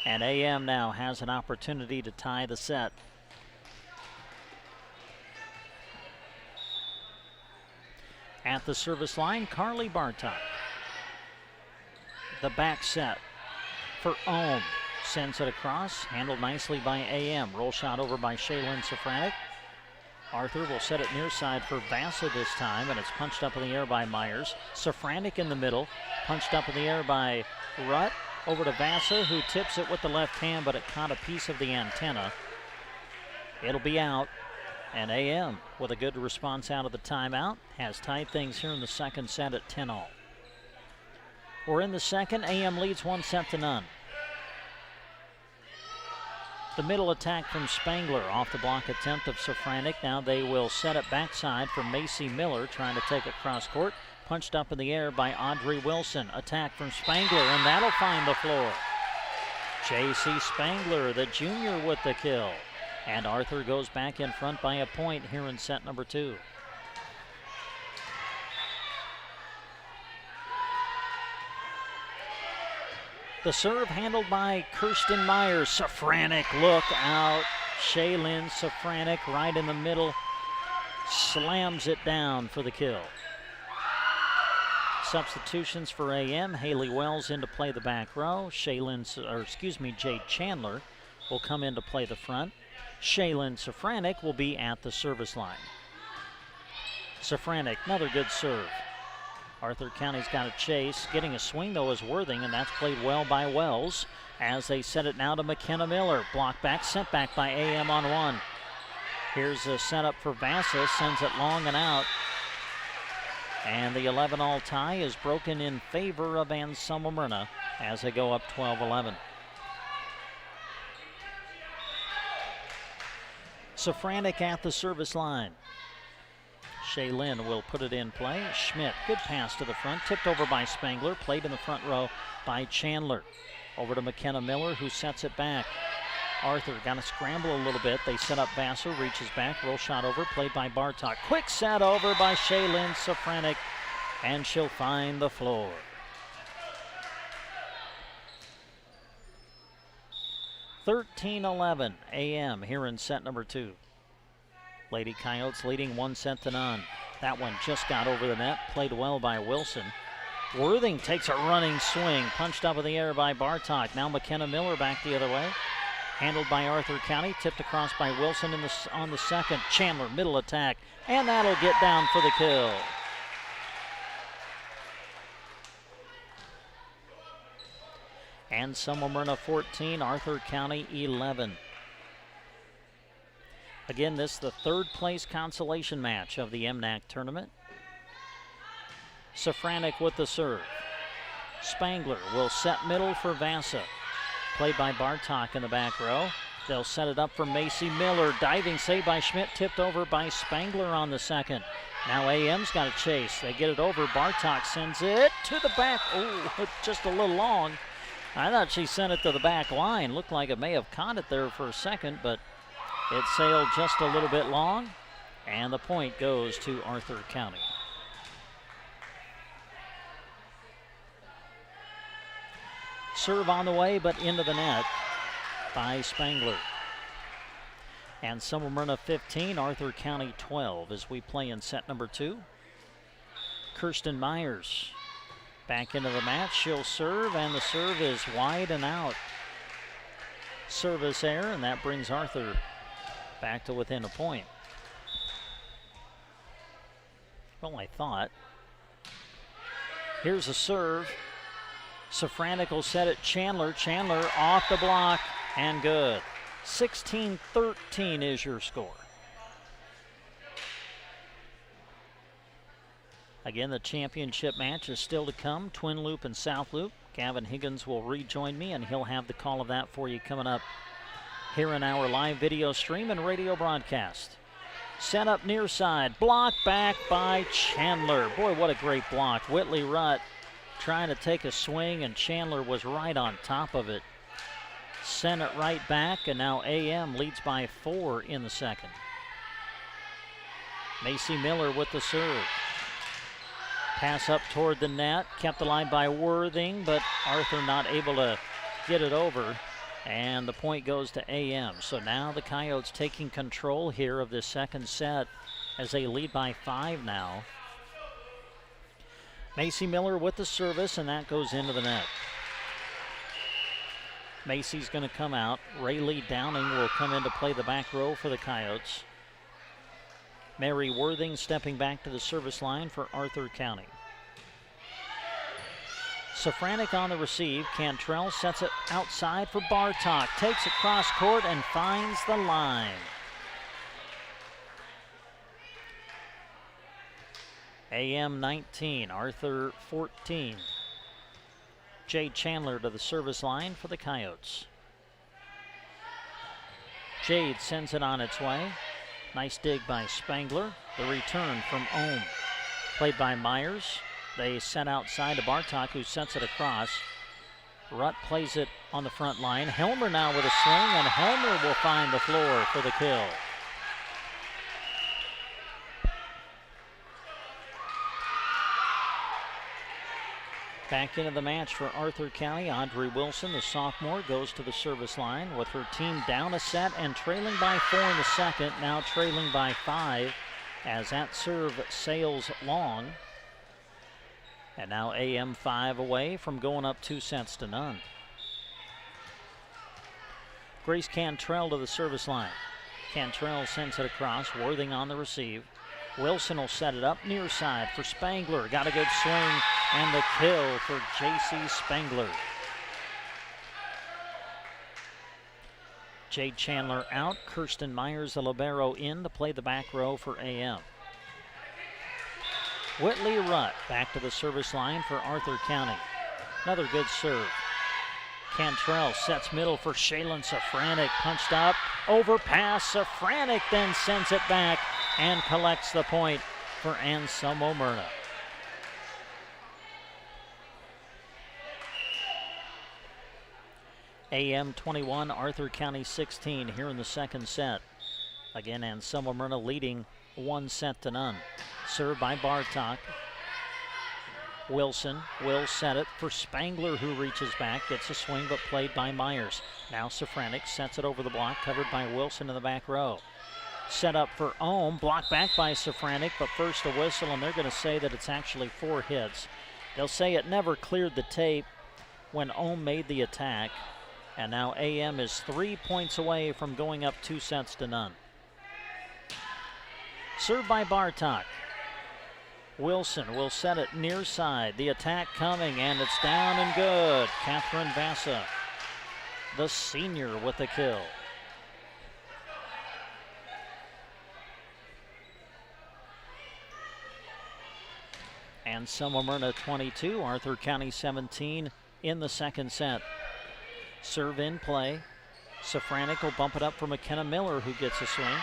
And AM now has an opportunity to tie the set. At the service line, Carly Bartok. The back set for Ohm. Sends it across. Handled nicely by AM. Roll shot over by Shaylin Safranek. Arthur will set it near side for Vasa this time, and it's punched up in the air by Myers. Safranek in the middle. Punched up in the air by Rutt. Over to Vasa, who tips it with the left hand, but it caught a piece of the antenna. It'll be out. And AM, with a good response out of the timeout, has tied things here in the second set at 10-all. We're in the second. AM leads 1-0. The middle attack from Spangler off the block attempt of Safranek. Now they will set it backside for Macy Miller, trying to take it cross court. Punched up in the air by Audrey Wilson. Attack from Spangler, and that'll find the floor. J.C. Spangler, the junior, with the kill. And Arthur goes back in front by a point here in set number 2. The serve handled by Kirsten Myers. Safranek, look out. Shaylin Safranek right in the middle. Slams it down for the kill. Substitutions for AM. Haley Wells in to play the back row. Jade Chandler will come in to play the front. Shaylin Safranek will be at the service line. Safranek, another good serve. Arthur County's got a chase. Getting a swing, though, is Worthing, and that's played well by Wells as they set it now to McKenna Miller. Block back, sent back by AM on one. Here's a setup for Vasa, sends it long and out. And the 11-all tie is broken in favor of Anselmo Myrna as they go up 12-11. Safranek at the service line. Shaylin will put it in play. Schmidt, good pass to the front, tipped over by Spangler, played in the front row by Chandler. Over to McKenna Miller, who sets it back. Arthur got to scramble a little bit. They set up Vassar, reaches back, roll shot over, played by Bartok. Quick set over by Shaylin Safranek, and she'll find the floor. (13-11) AM here in set number 2. Lady Coyotes leading 1-0. That one just got over the net, played well by Wilson. Worthing takes a running swing, punched up in the air by Bartok. Now McKenna Miller back the other way. Handled by Arthur County, tipped across by Wilson on the second. Chandler, middle attack, and that'll get down for the kill. Anselmo Myrna 14, Arthur County 11. Again, this is the third place consolation match of the MNAC tournament. Safranek with the serve. Spangler will set middle for Vasa. Played by Bartok in the back row. They'll set it up for Macy Miller. Diving save by Schmidt, tipped over by Spangler on the second. Now AM's got a chase. They get it over. Bartok sends it to the back. Oh, just a little long. I thought she sent it to the back line. Looked like it may have caught it there for a second, but it sailed just a little bit long, and the point goes to Arthur County. Serve on the way, but into the net by Spangler. And Anselmo Myrna 15, Arthur County 12 as we play in set number 2. Kirsten Myers back into the match. She'll serve, and the serve is wide and out. Service error, and that brings Arthur back to within a point. Well, I thought. Here's a serve. Safranek will set it. Chandler off the block, and good. 16-13 is your score. Again, the championship match is still to come. Twin Loop and South Loop. Gavin Higgins will rejoin me, and he'll have the call of that for you coming up here in our live video stream and radio broadcast. Set up near side. Block back by Chandler. Boy, what a great block. Whitley Rutt trying to take a swing, and Chandler was right on top of it. Sent it right back, and now AM leads by 4 in the second. Macy Miller with the serve. Pass up toward the net, kept alive by Worthing, but Arthur not able to get it over, and the point goes to AM. So now the Coyotes taking control here of this second set as they lead by 5 now. Macy Miller with the service, and that goes into the net. Macy's going to come out. Rayleigh Downing will come in to play the back row for the Coyotes. Mary Worthing stepping back to the service line for Arthur County. Safranek on the receive. Cantrell sets it outside for Bartok. Takes it cross court and finds the line. AM 19, Arthur 14. Jade Chandler to the service line for the Coyotes. Jade sends it on its way. Nice dig by Spangler. The return from Ohm. Played by Myers. They set outside to Bartok, who sets it across. Rutt plays it on the front line. Helmer now with a swing, and Helmer will find the floor for the kill. Back into the match for Arthur County. Audrey Wilson, the sophomore, goes to the service line with her team down a set and trailing by 4 in the second. Now trailing by 5 as that serve sails long. And now AM 5 away from going up 2-0. Grace Cantrell to the service line. Cantrell sends it across. Worthing on the receive. Wilson will set it up near side for Spangler. Got a good swing and the kill for J.C. Spangler. Jade Chandler out. Kirsten Myers, the libero, in to play the back row for AM. Whitley Rutt back to the service line for Arthur County. Another good serve. Cantrell sets middle for Shaylin Safranek. Punched up, overpass. Safranek then sends it back and collects the point for Anselmo Myrna. AM 21, Arthur County 16 here in the second set. Again, Anselmo Myrna leading 1-0. Served by Bartok. Wilson will set it for Spangler, who reaches back, gets a swing, but played by Myers. Now Safranek sets it over the block, covered by Wilson in the back row. Set up for Ohm, blocked back by Safranek, but first a whistle, and they're going to say that it's actually 4 hits. They'll say it never cleared the tape when Ohm made the attack, and now AM is 3 points away from going up 2-0. Served by Bartok. Wilson will set it near side. The attack coming, and it's down and good. Catherine Vassa, the senior, with the kill. Anselmo Myrna 22, Arthur County 17 in the second set. Serve in play. Safranek will bump it up for McKenna Miller, who gets a swing.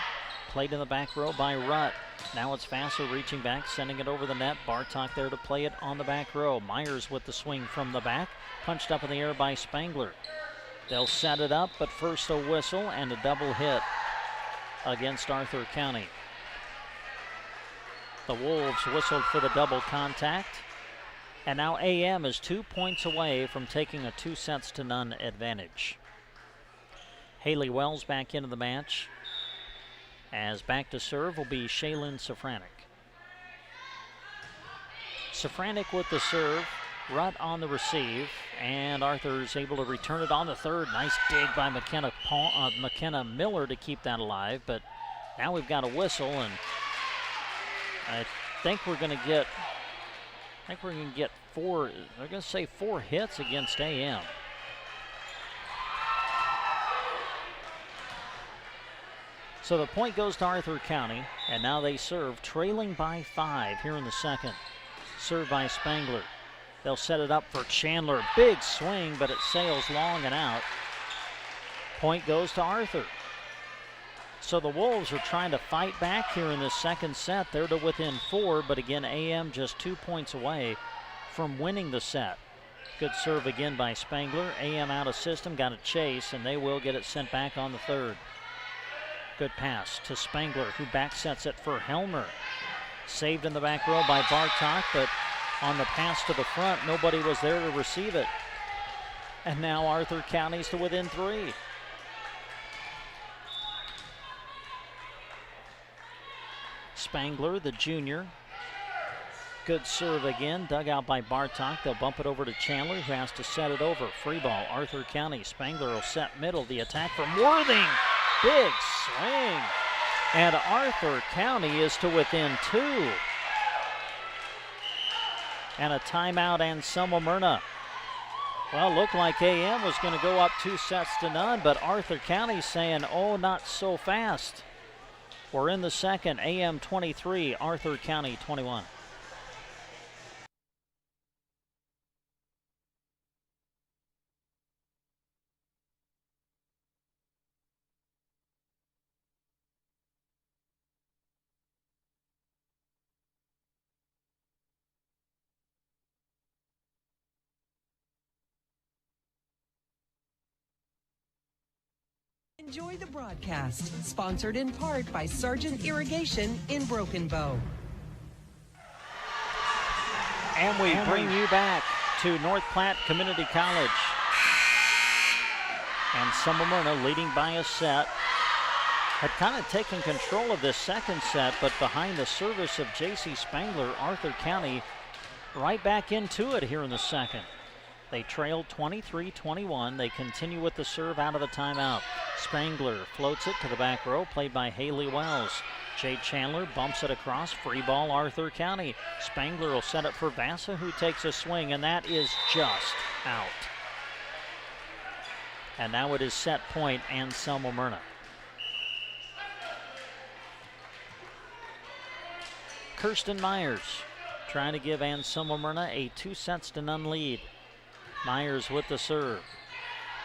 Played in the back row by Rutt. Now it's Vassa reaching back, sending it over the net. Bartok there to play it on the back row. Myers with the swing from the back. Punched up in the air by Spangler. They'll set it up, but first a whistle and a double hit against Arthur County. The Wolves whistled for the double contact. And now AM is 2 points away from taking a 2-0 advantage. Haley Wells back into the match. As back to serve will be Shaylin Safranek. Safranek with the serve. Rutt on the receive. And Arthur's able to return it on the third. Nice dig by McKenna Miller to keep that alive. But now we've got a whistle, and I think we're going to get 4. They're going to say 4 hits against AM. So the point goes to Arthur County, and now they serve, trailing by 5 here in the second. Served by Spangler. They'll set it up for Chandler. Big swing, but it sails long and out. Point goes to Arthur. So the Wolves are trying to fight back here in this second set. They're to within 4, but again, AM just 2 points away from winning the set. Good serve again by Spangler. AM out of system, got a chase, and they will get it sent back on the third. Good pass to Spangler, who back sets it for Helmer. Saved in the back row by Bartok, but on the pass to the front. Nobody was there to receive it. And now Arthur County's to within 3. Spangler, the junior. Good serve again, dug out by Bartok. They'll bump it over to Chandler, who has to set it over. Free ball, Arthur County. Spangler will set middle. The attack from Worthing. Big swing. And Arthur County is to within 2. And a timeout, Anselmo Myrna. Well, looked like AM was going to go up 2-0, but Arthur County saying, oh, not so fast. We're in the second. AM 23, Arthur County 21. Enjoy the broadcast, sponsored in part by Sargent Irrigation in Broken Bow. And we bring you back to North Platte Community College. And Smyrna leading by a set. Had kind of taken control of this second set, but behind the service of J.C. Spangler, Arthur County right back into it here in the second. They trailed 23-21. They continue with the serve out of the timeout. Spangler floats it to the back row, played by Haley Wells. Jay Chandler bumps it across. Free ball, Arthur County. Spangler will set it for Vassa, who takes a swing, and that is just out. And now it is set point, Anselmo Myrna. Kirsten Myers trying to give Anselmo Myrna a 2-0 lead. Myers with the serve.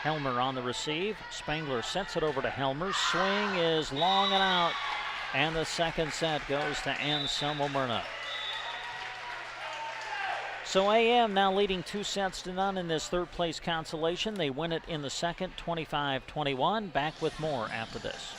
Helmer on the receive. Spangler sets it over to Helmer. Swing is long and out. And the second set goes to Anselmo Myrna. So AM now leading 2-0 in this third place consolation. They win it in the second, 25-21. Back with more after this.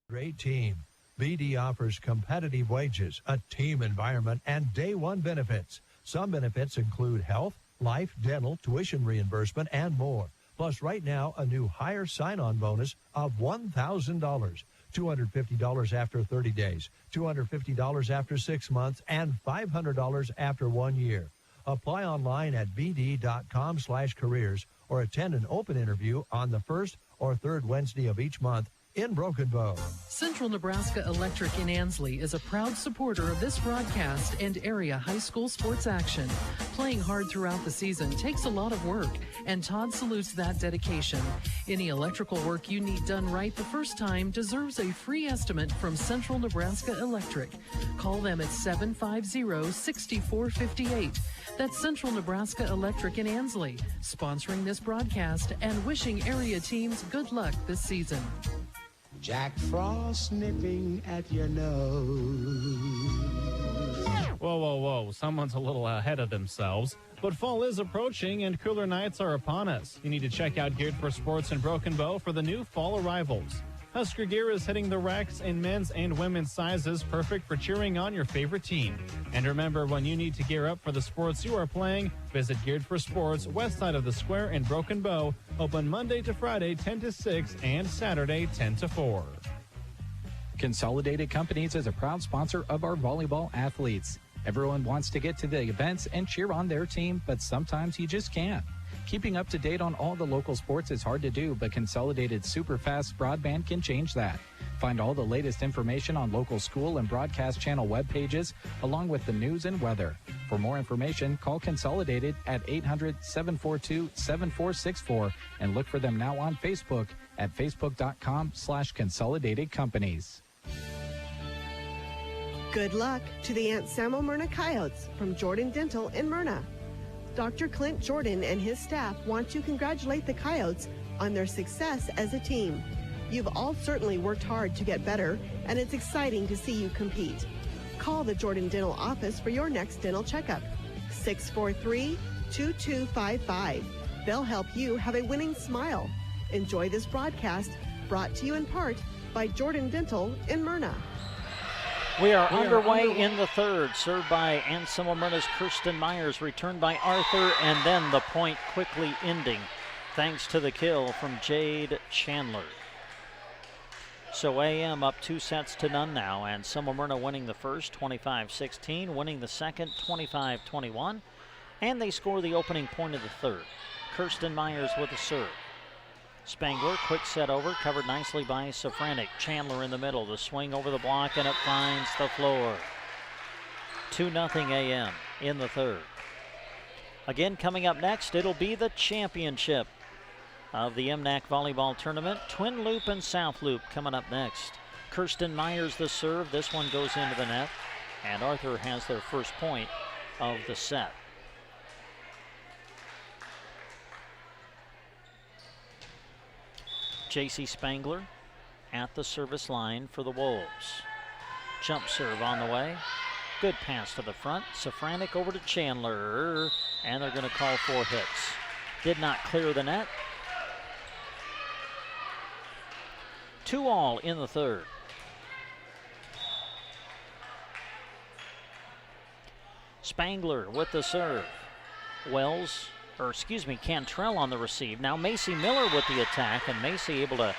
Great team. BD offers competitive wages, a team environment, and day one benefits. Some benefits include health, life, dental, tuition reimbursement, and more. Plus, right now, a new higher sign-on bonus of $1,000, $250 after 30 days, $250 after 6 months, and $500 after 1 year. Apply online at bd.com/careers or attend an open interview on the first or third Wednesday of each month in Broken Bow. Central Nebraska Electric in Ansley is a proud supporter of this broadcast and area high school sports action. Playing hard throughout the season takes a lot of work, and Todd salutes that dedication. Any electrical work you need done right the first time deserves a free estimate from Central Nebraska Electric. Call them at 750-6458. That's Central Nebraska Electric in Ansley, sponsoring this broadcast and wishing area teams good luck this season. Jack Frost nipping at your nose. Whoa, whoa, whoa. Someone's a little ahead of themselves. But fall is approaching and cooler nights are upon us. You need to check out Geared for Sports in Broken Bow for the new fall arrivals. Husker gear is hitting the racks in men's and women's sizes, perfect for cheering on your favorite team. And remember, when you need to gear up for the sports you are playing, visit Geared for Sports, west side of the square in Broken Bow, open Monday to Friday 10 to 6 and Saturday 10 to 4. Consolidated Companies is a proud sponsor of our volleyball athletes. Everyone wants to get to the events and cheer on their team, but sometimes you just can't. Keeping up to date on all the local sports is hard to do, but Consolidated Superfast Broadband can change that. Find all the latest information on local school and broadcast channel web pages, along with the news and weather. For more information, call Consolidated at 800-742-7464 and look for them now on Facebook at facebook.com/Consolidated Companies. Good luck to the Anselmo Myrna Coyotes from Jordan Dental in Myrna. Dr. Clint Jordan and his staff want to congratulate the Coyotes on their success as a team. You've all certainly worked hard to get better, and it's exciting to see you compete. Call the Jordan Dental office for your next dental checkup. 643-2255. They'll help you have a winning smile. Enjoy this broadcast, brought to you in part by Jordan Dental in Myrna. We are underway in the third. Served by Anselmo Myrna's Kirsten Myers, returned by Arthur, and then the point quickly ending thanks to the kill from Jade Chandler. So AM up 2-0 now, and Anselmo Myrna winning the first 25-16, winning the second 25-21, and they score the opening point of the third. Kirsten Myers with a serve. Spangler, quick set over, covered nicely by Safranek. Chandler in the middle, the swing over the block, and it finds the floor. 2-0 AM in the third. Again, coming up next, it'll be the championship of the MNAC Volleyball Tournament. Twin Loop and South Loop coming up next. Kirsten Myers the serve. This one goes into the net, and Arthur has their first point of the set. J.C. Spangler at the service line for the Wolves. Jump serve on the way. Good pass to the front. Safranek over to Chandler, and they're going to call 4 hits. Did not clear the net. 2-all in the third. Spangler with the serve. Cantrell on the receive. Now Macy Miller with the attack, and Macy able to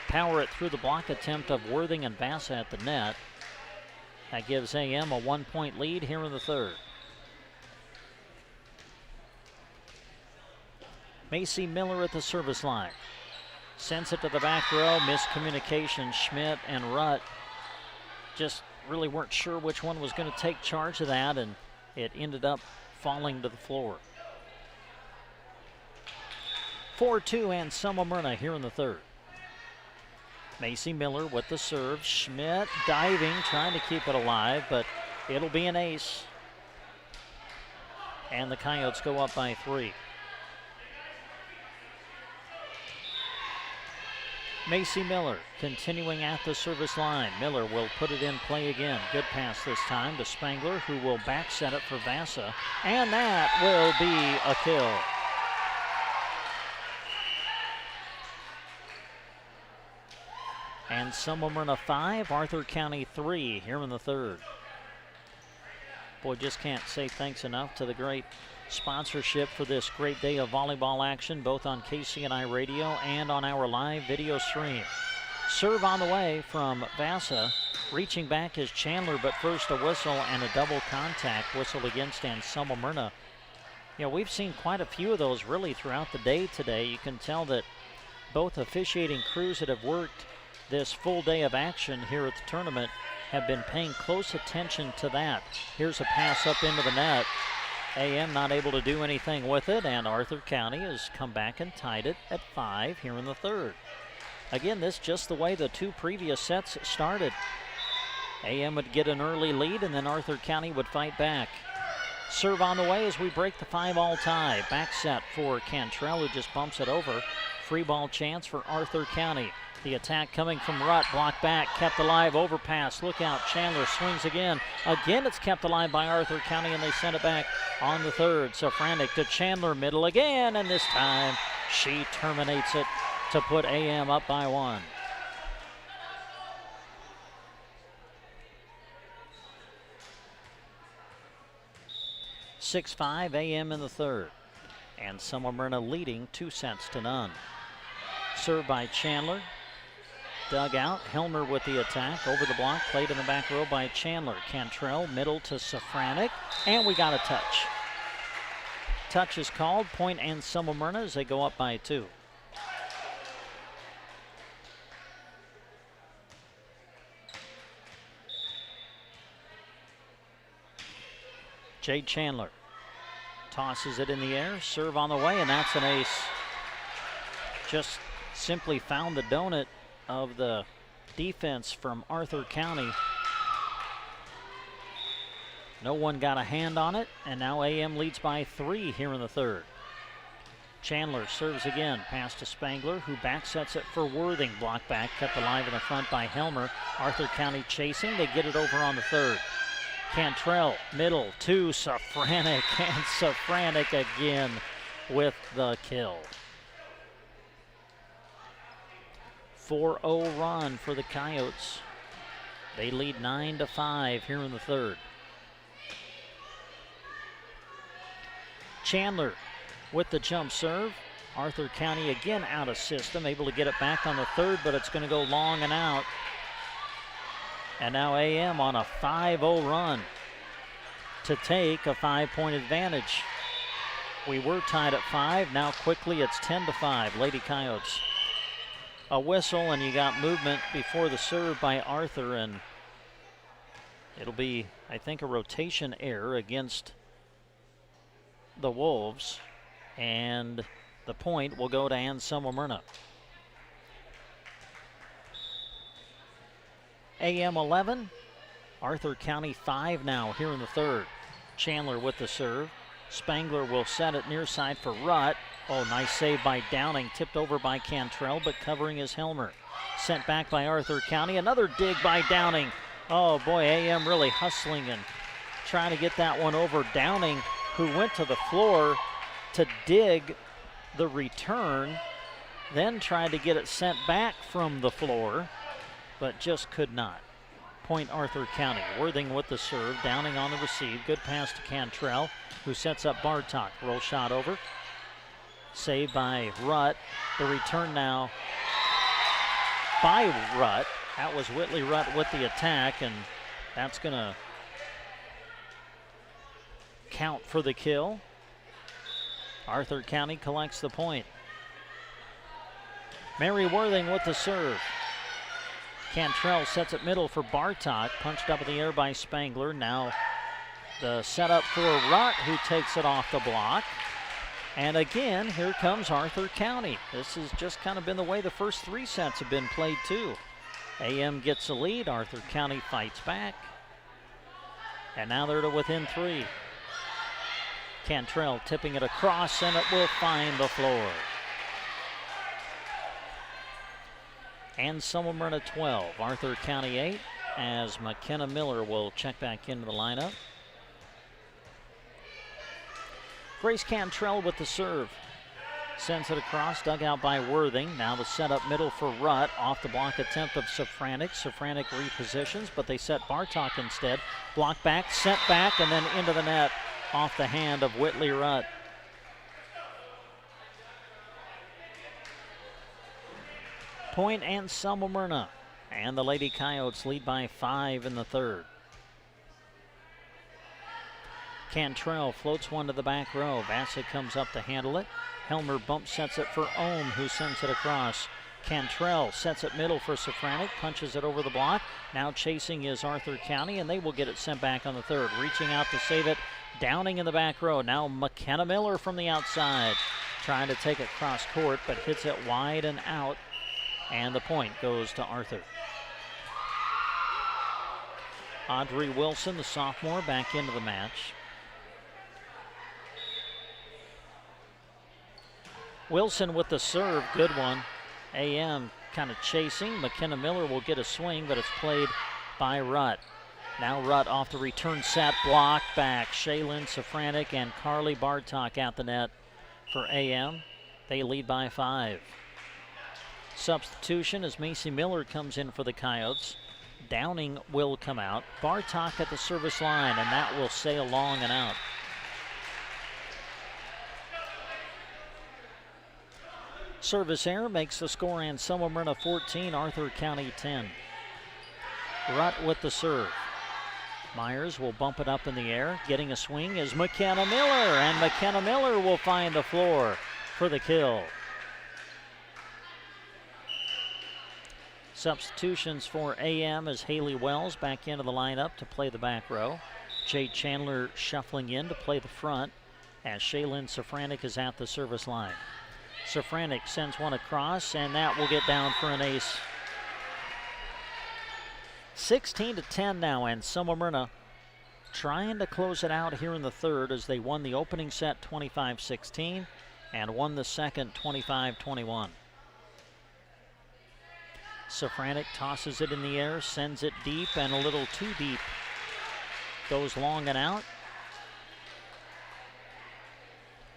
power it through the block attempt of Worthing and Vassa at the net. That gives AM a 1-point lead here in the third. Macy Miller at the service line. Sends it to the back row. Miscommunication. Schmidt and Rutt just really weren't sure which one was going to take charge of that, and it ended up falling to the floor. 4-2 Anselmo Myrna here in the third. Macy Miller with the serve. Schmidt diving, trying to keep it alive, but it'll be an ace. And the Coyotes go up by 3. Macy Miller continuing at the service line. Miller will put it in play again. Good pass this time to Spangler, who will back set it for Vassa, and that will be a kill. And Anselmo Myrna 5, Arthur County 3 here in the third. Boy, just can't say thanks enough to the great sponsorship for this great day of volleyball action, both on KCNI Radio and on our live video stream. Serve on the way from Vassa. Reaching back is Chandler, but first a whistle and a double contact whistle against Anselmo Myrna. You know, we've seen quite a few of those really throughout the day today. You can tell that both officiating crews that have worked this full day of action here at the tournament have been paying close attention to that. Here's a pass up into the net. AM not able to do anything with it, and Arthur County has come back and tied it at 5 here in the third. Again, this just the way the 2 previous sets started. AM would get an early lead, and then Arthur County would fight back. Serve on the way as we break the 5-all tie. Back set for Cantrell, who just bumps it over. Free ball chance for Arthur County. The attack coming from Rutt, blocked back, kept alive, overpass. Look out, Chandler swings again. Again, it's kept alive by Arthur County, and they send it back on the third. So Frantic to Chandler, middle again, and this time she terminates it to put AM up by 1. (6-5) AM in the third, and Anselmo Myrna leading 2-0. Served by Chandler. Dug out. Helmer with the attack. Over the block. Played in the back row by Chandler. Cantrell middle to Safranek. And we got a touch. Touch is called. Point Anselmo Myrna as they go up by 2. Jade Chandler tosses it in the air. Serve on the way, and that's an ace. Just simply found the donut of the defense from Arthur County. No one got a hand on it, and now AM leads by 3 here in the third. Chandler serves again, pass to Spangler, who back sets it for Worthing. Block back, kept alive in the front by Helmer. Arthur County chasing, they get it over on the third. Cantrell, middle to Safranek, and Safranek again with the kill. 4-0 run for the Coyotes. They lead 9-5 here in the third. Chandler with the jump serve. Arthur County again out of system, able to get it back on the third, but it's going to go long and out. And now AM on a 5-0 run to take a 5-point advantage. We were tied at 5. Now quickly it's 10-5. Lady Coyotes. A whistle, and you got movement before the serve by Arthur, and it'll be, I think, a rotation error against the Wolves, and the point will go to Anselmo Myrna. AM 11, Arthur County 5 now here in the third. Chandler with the serve. Spangler will set it near side for Rutt. Oh, nice save by Downing. Tipped over by Cantrell, but covering his Helmer. Sent back by Arthur County. Another dig by Downing. Oh, boy, AM really hustling and trying to get that one over. Downing, who went to the floor to dig the return, then tried to get it sent back from the floor, but just could not. Point Arthur County. Worthing with the serve. Downing on the receive. Good pass to Cantrell, who sets up Bartok. Roll shot over. Saved by Rutt. The return now by Rutt. That was Whitley Rutt with the attack, and that's going to count for the kill. Arthur County collects the point. Mary Worthing with the serve. Cantrell sets it middle for Bartok. Punched up in the air by Spangler. Now the setup for Rutt, who takes it off the block. And again, here comes Arthur County. This has just kind of been the way the first 3 sets have been played too. AM gets the lead. Arthur County fights back. And now they're to within 3. Cantrell tipping it across, and it will find the floor. Anselmo Myrna 12, Arthur County 8, as McKenna Miller will check back into the lineup. Grace Cantrell with the serve. Sends it across, dug out by Worthing. Now the setup middle for Rutt. Off the block attempt of Safranik. Safranik repositions, but they set Bartok instead. Block back, sent back, and then into the net off the hand of Whitley Rutt. Point Anselmo Myrna, and the Lady Coyotes lead by 5 in the third. Cantrell floats one to the back row. Bassett comes up to handle it. Helmer bump sets it for Ohm, who sends it across. Cantrell sets it middle for Safranik, punches it over the block. Now chasing is Arthur County, and they will get it sent back on the third. Reaching out to save it, Downing in the back row. Now McKenna Miller from the outside, trying to take it cross court, but hits it wide and out. And the point goes to Arthur. Audrey Wilson, the sophomore, back into the match. Wilson with the serve, good one. AM kind of chasing. McKenna Miller will get a swing, but it's played by Rutt. Now Rutt off the return set, block back. Shaylin Safranik and Carly Bartok at the net for AM. They lead by 5. Substitution as Macy Miller comes in for the Coyotes. Downing will come out. Bartok at the service line, and that will sail long and out. Service error makes the score Anselmo Myrna 14, Arthur County 10. Rutt with the serve. Myers will bump it up in the air. Getting a swing is McKenna Miller, and McKenna Miller will find the floor for the kill. Substitutions for AM as Haley Wells back into the lineup to play the back row. Jay Chandler shuffling in to play the front as Shaylin Safranik is at the service line. Safranik sends one across, and that will get down for an ace. 16-10 now, and Anselmo Myrna trying to close it out here in the third as they won the opening set 25-16 and won the second 25-21. Safranik tosses it in the air, sends it deep, and a little too deep. Goes long and out.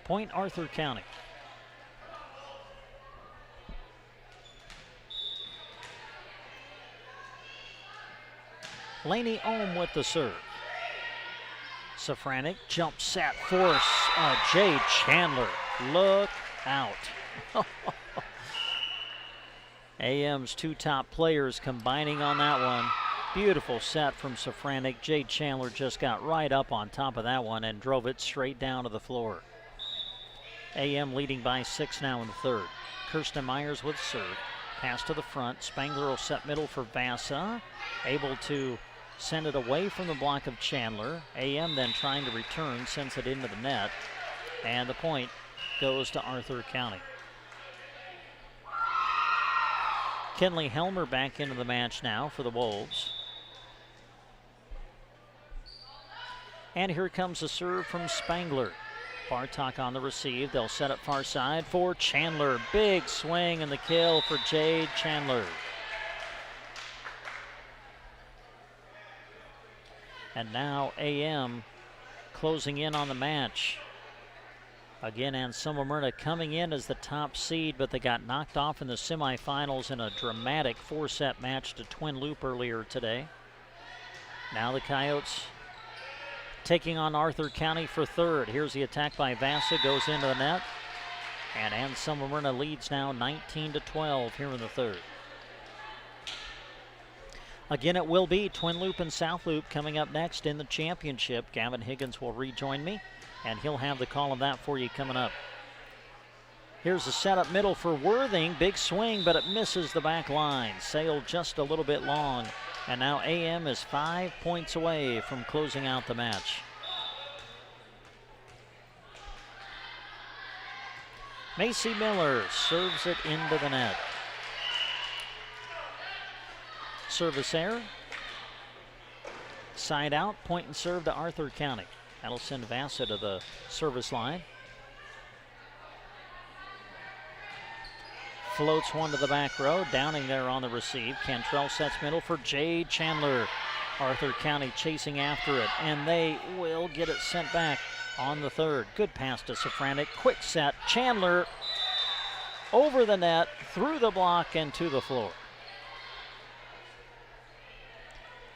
Point Arthur County. Lainey Ohm with the serve. Safranek jump set force. Jade Chandler, look out. AM's two top players combining on that one. Beautiful set from Safranek. Jade Chandler just got right up on top of that one and drove it straight down to the floor. AM leading by 6 now in the third. Kirsten Myers with serve. Pass to the front. Spangler will set middle for Vasa. Able to send it away from the block of Chandler. AM then trying to return, sends it into the net. And the point goes to Arthur County. Kenley Helmer back into the match now for the Wolves. And here comes a serve from Spangler. Bartok on the receive. They'll set it far side for Chandler. Big swing and the kill for Jade Chandler. And now AM closing in on the match. Again, Anselmo Myrna coming in as the top seed, but they got knocked off in the semifinals in a dramatic 4-set match to Twin Loop earlier today. Now the Coyotes taking on Arthur County for third. Here's the attack by Vasa, goes into the net. And Anselmo Myrna leads now 19-12 here in the third. Again, it will be Twin Loop and South Loop coming up next in the championship. Gavin Higgins will rejoin me, and he'll have the call of that for you coming up. Here's the setup middle for Worthing. Big swing, but it misses the back line. Sailed just a little bit long. And now AM is 5 points away from closing out the match. Macy Miller serves it into the net. Service error. Side out, point and serve to Arthur County. That'll send Vasa to the service line. Floats one to the back row. Downing there on the receive. Cantrell sets middle for Jade Chandler. Arthur County chasing after it, and they will get it sent back on the third. Good pass to Safranek. Quick set. Chandler over the net, through the block, and to the floor.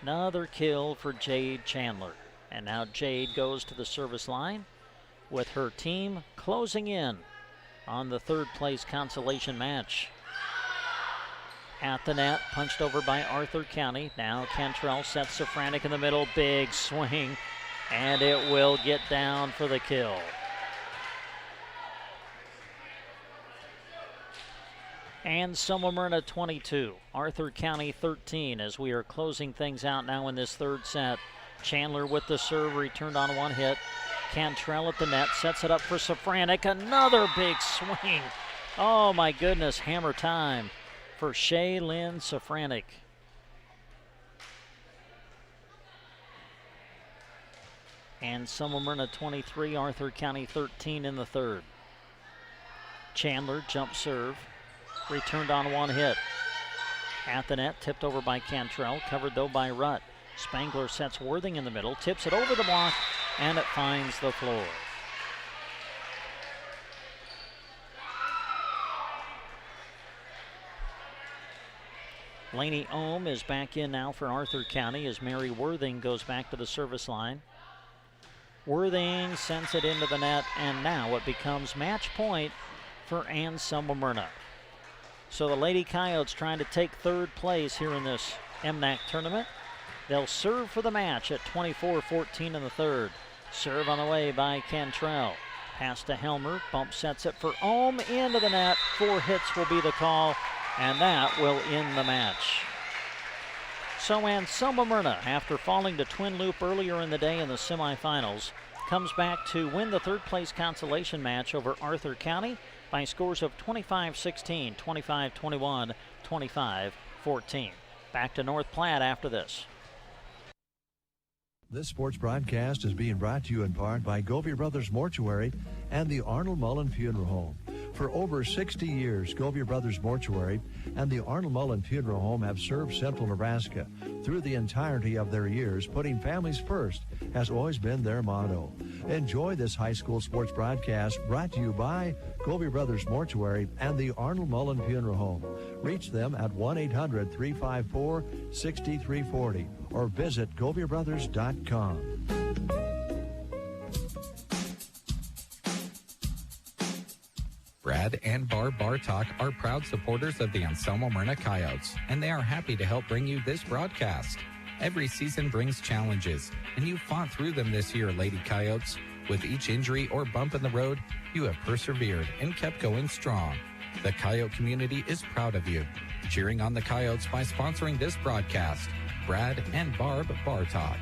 Another kill for Jade Chandler. And now Jade goes to the service line with her team closing in on the third place consolation match. At the net, punched over by Arthur County. Now Cantrell sets Safranek in the middle. Big swing, and it will get down for the kill. Anselmo Myrna 22, Arthur County 13 as we are closing things out now in this third set. Chandler with the serve, returned on one hit. Cantrell at the net, sets it up for Safranek. Another big swing. Oh my goodness, hammer time for Shaylin Safranek. Anselmo Myrna 23, Arthur County 13 in the third. Chandler jump serve, returned on one hit. At the net, tipped over by Cantrell, covered though by Rutt. Spangler sets Worthing in the middle, tips it over the block, and it finds the floor. Lainey Ohm is back in now for Arthur County as Mary Worthing goes back to the service line. Worthing sends it into the net, and now it becomes match point for Anselmo Myrna. So the Lady Coyotes trying to take third place here in this MNAC tournament. They'll serve for the match at 24-14 in the third. Serve on the way by Cantrell. Pass to Helmer. Bump sets it for Ohm into the net. 4 hits will be the call, and that will end the match. So Anselmo Myrna, after falling to Twin Loop earlier in the day in the semifinals, comes back to win the third place consolation match over Arthur County by scores of 25-16, 25-21, 25-14. Back to North Platte after this. This sports broadcast is being brought to you in part by Govey Brothers Mortuary and the Arnold Mullen Funeral Home. For For over 60 years, Govia Brothers Mortuary and the Arnold Mullen Funeral Home have served Central Nebraska. Through the entirety of their years, putting families first has always been their motto. Enjoy this high school sports broadcast brought to you by Govia Brothers Mortuary and the Arnold Mullen Funeral Home. Reach them at 1-800-354-6340 or visit GoviaBrothers.com. Brad and Barb Bartok are proud supporters of the Anselmo Myrna Coyotes, and they are happy to help bring you this broadcast. Every season brings challenges, and you fought through them this year, Lady Coyotes. With each injury or bump in the road, you have persevered and kept going strong. The Coyote community is proud of you. Cheering on the Coyotes by sponsoring this broadcast, Brad and Barb Bartok.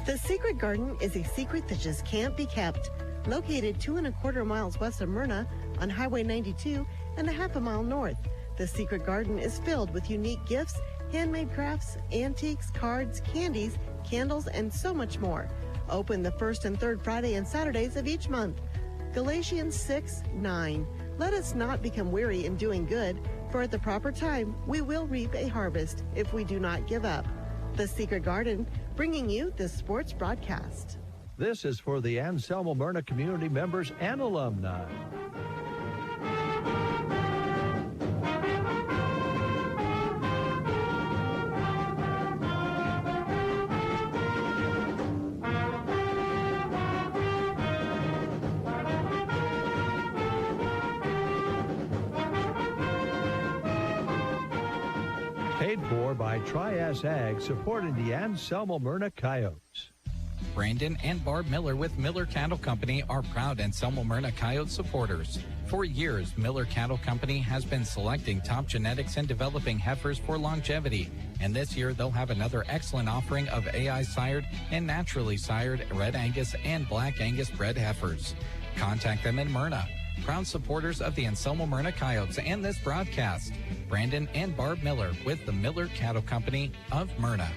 The Secret Garden is a secret that just can't be kept. Located 2 1/4 miles west of Myrna on Highway 92 and a half a mile north, the Secret Garden is filled with unique gifts, handmade crafts, antiques, cards, candies, candles, and so much more. Open the first and third Friday and Saturdays of each month. Galatians 6:9. Let us not become weary in doing good, for at the proper time we will reap a harvest if we do not give up. The Secret Garden, bringing you this sports broadcast. This is for the Anselmo Myrna community members and alumni. Paid for by Tri-S Ag, supporting the Anselmo Myrna Coyotes. Brandon and Barb Miller with Miller Cattle Company are proud Anselmo Myrna Coyote supporters. For years, Miller Cattle Company has been selecting top genetics and developing heifers for longevity. And this year, they'll have another excellent offering of AI-sired and naturally sired Red Angus and Black Angus bred heifers. Contact them in Myrna. Proud supporters of the Anselmo Myrna Coyotes and this broadcast. Brandon and Barb Miller with the Miller Cattle Company of Myrna.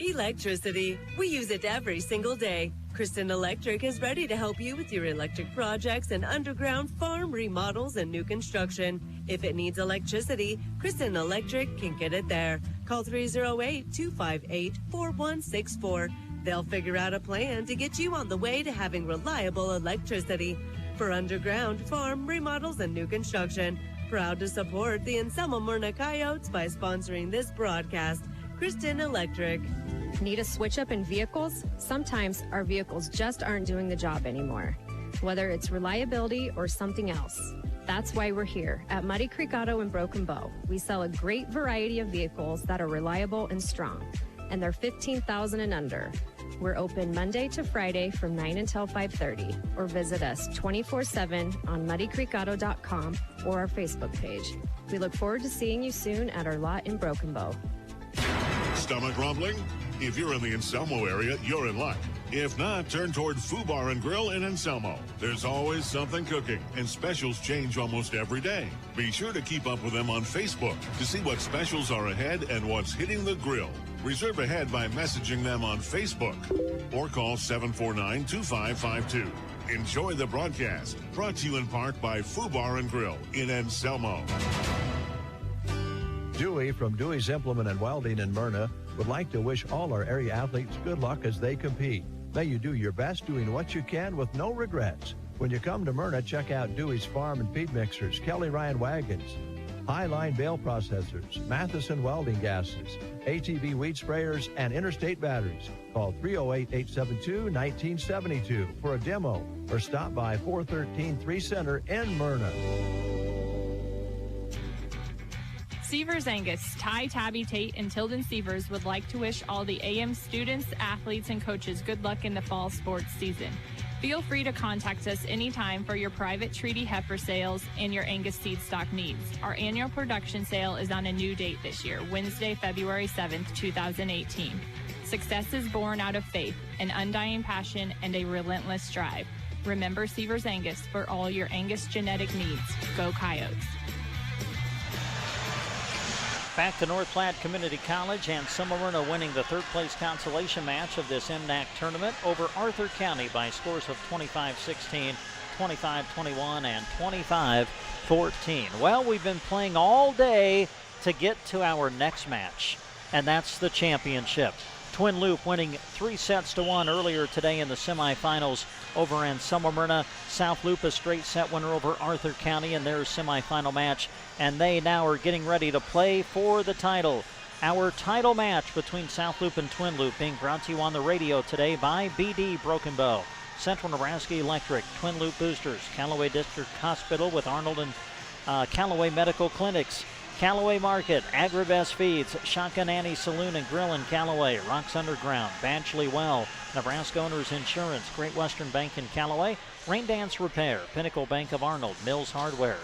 Electricity. We use it every single day. Kristen Electric is ready to help you with your electric projects and underground farm remodels and new construction. If it needs electricity, Kristen Electric can get it there. Call 308-258-4164. They'll figure out a plan to get you on the way to having reliable electricity. For underground farm remodels and new construction, proud to support the Anselmo Myrna Coyotes by sponsoring this broadcast. Kristen Electric. Need a switch up in vehicles? Sometimes our vehicles just aren't doing the job anymore, whether it's reliability or something else. That's why we're here at Muddy Creek Auto in Broken Bow. We sell a great variety of vehicles that are reliable and strong, and they're $15,000 and under. We're open Monday to Friday from 9 until 5:30, or visit us 24/7 on muddycreekauto.com or our Facebook page. We look forward to seeing you soon at our lot in Broken Bow. Stomach rumbling? If you're in the Anselmo area, you're in luck. If not, turn toward Foo Bar and Grill in Anselmo. There's always something cooking, and specials change almost every day. Be sure to keep up with them on Facebook to see what specials are ahead and what's hitting the grill. Reserve ahead by messaging them on Facebook or call 749-2552. Enjoy the broadcast. Brought to you in part by Foo Bar and Grill in Anselmo. Dewey from Dewey's Implement and Welding in Myrna would like to wish all our area athletes good luck as they compete. May you do your best doing what you can with no regrets. When you come to Myrna, check out Dewey's Farm and Feed Mixers, Kelly Ryan Wagons, Highline Bale Processors, Matheson Welding Gases, ATV Weed Sprayers, and Interstate Batteries. Call 308-872-1972 for a demo or stop by 413 3 Center in Myrna. Severs Angus, Ty, Tabby, Tate, and Tilden Severs would like to wish all the AM students, athletes, and coaches good luck in the fall sports season. Feel free to contact us anytime for your private treaty heifer sales and your Angus seed stock needs. Our annual production sale is on a new date this year, Wednesday, February 7th, 2018. Success is born out of faith, an undying passion, and a relentless drive. Remember Severs Angus for all your Angus genetic needs. Go Coyotes. Back to North Platte Community College, and Smyrna winning the third-place consolation match of this MNAC tournament over Arthur County by scores of 25-16, 25-21, and 25-14. Well, we've been playing all day to get to our next match, and that's the championship. Twin Loop winning 3-1 earlier today in the semifinals over in Smyrna. South Loop a straight set winner over Arthur County in their semifinal match, and they now are getting ready to play for the title. Our title match between South Loop and Twin Loop being brought to you on the radio today by BD Broken Bow, Central Nebraska Electric, Twin Loop Boosters, Callaway District Hospital with Arnold and Callaway Medical Clinics, Callaway Market, Agribest Feeds, Shotgun Annie's Saloon and Grill in Callaway, Rocks Underground, Badgley Well, Nebraska Owners Insurance, Great Western Bank in Callaway, Rain Dance Repair, Pinnacle Bank of Arnold, Mills Hardware,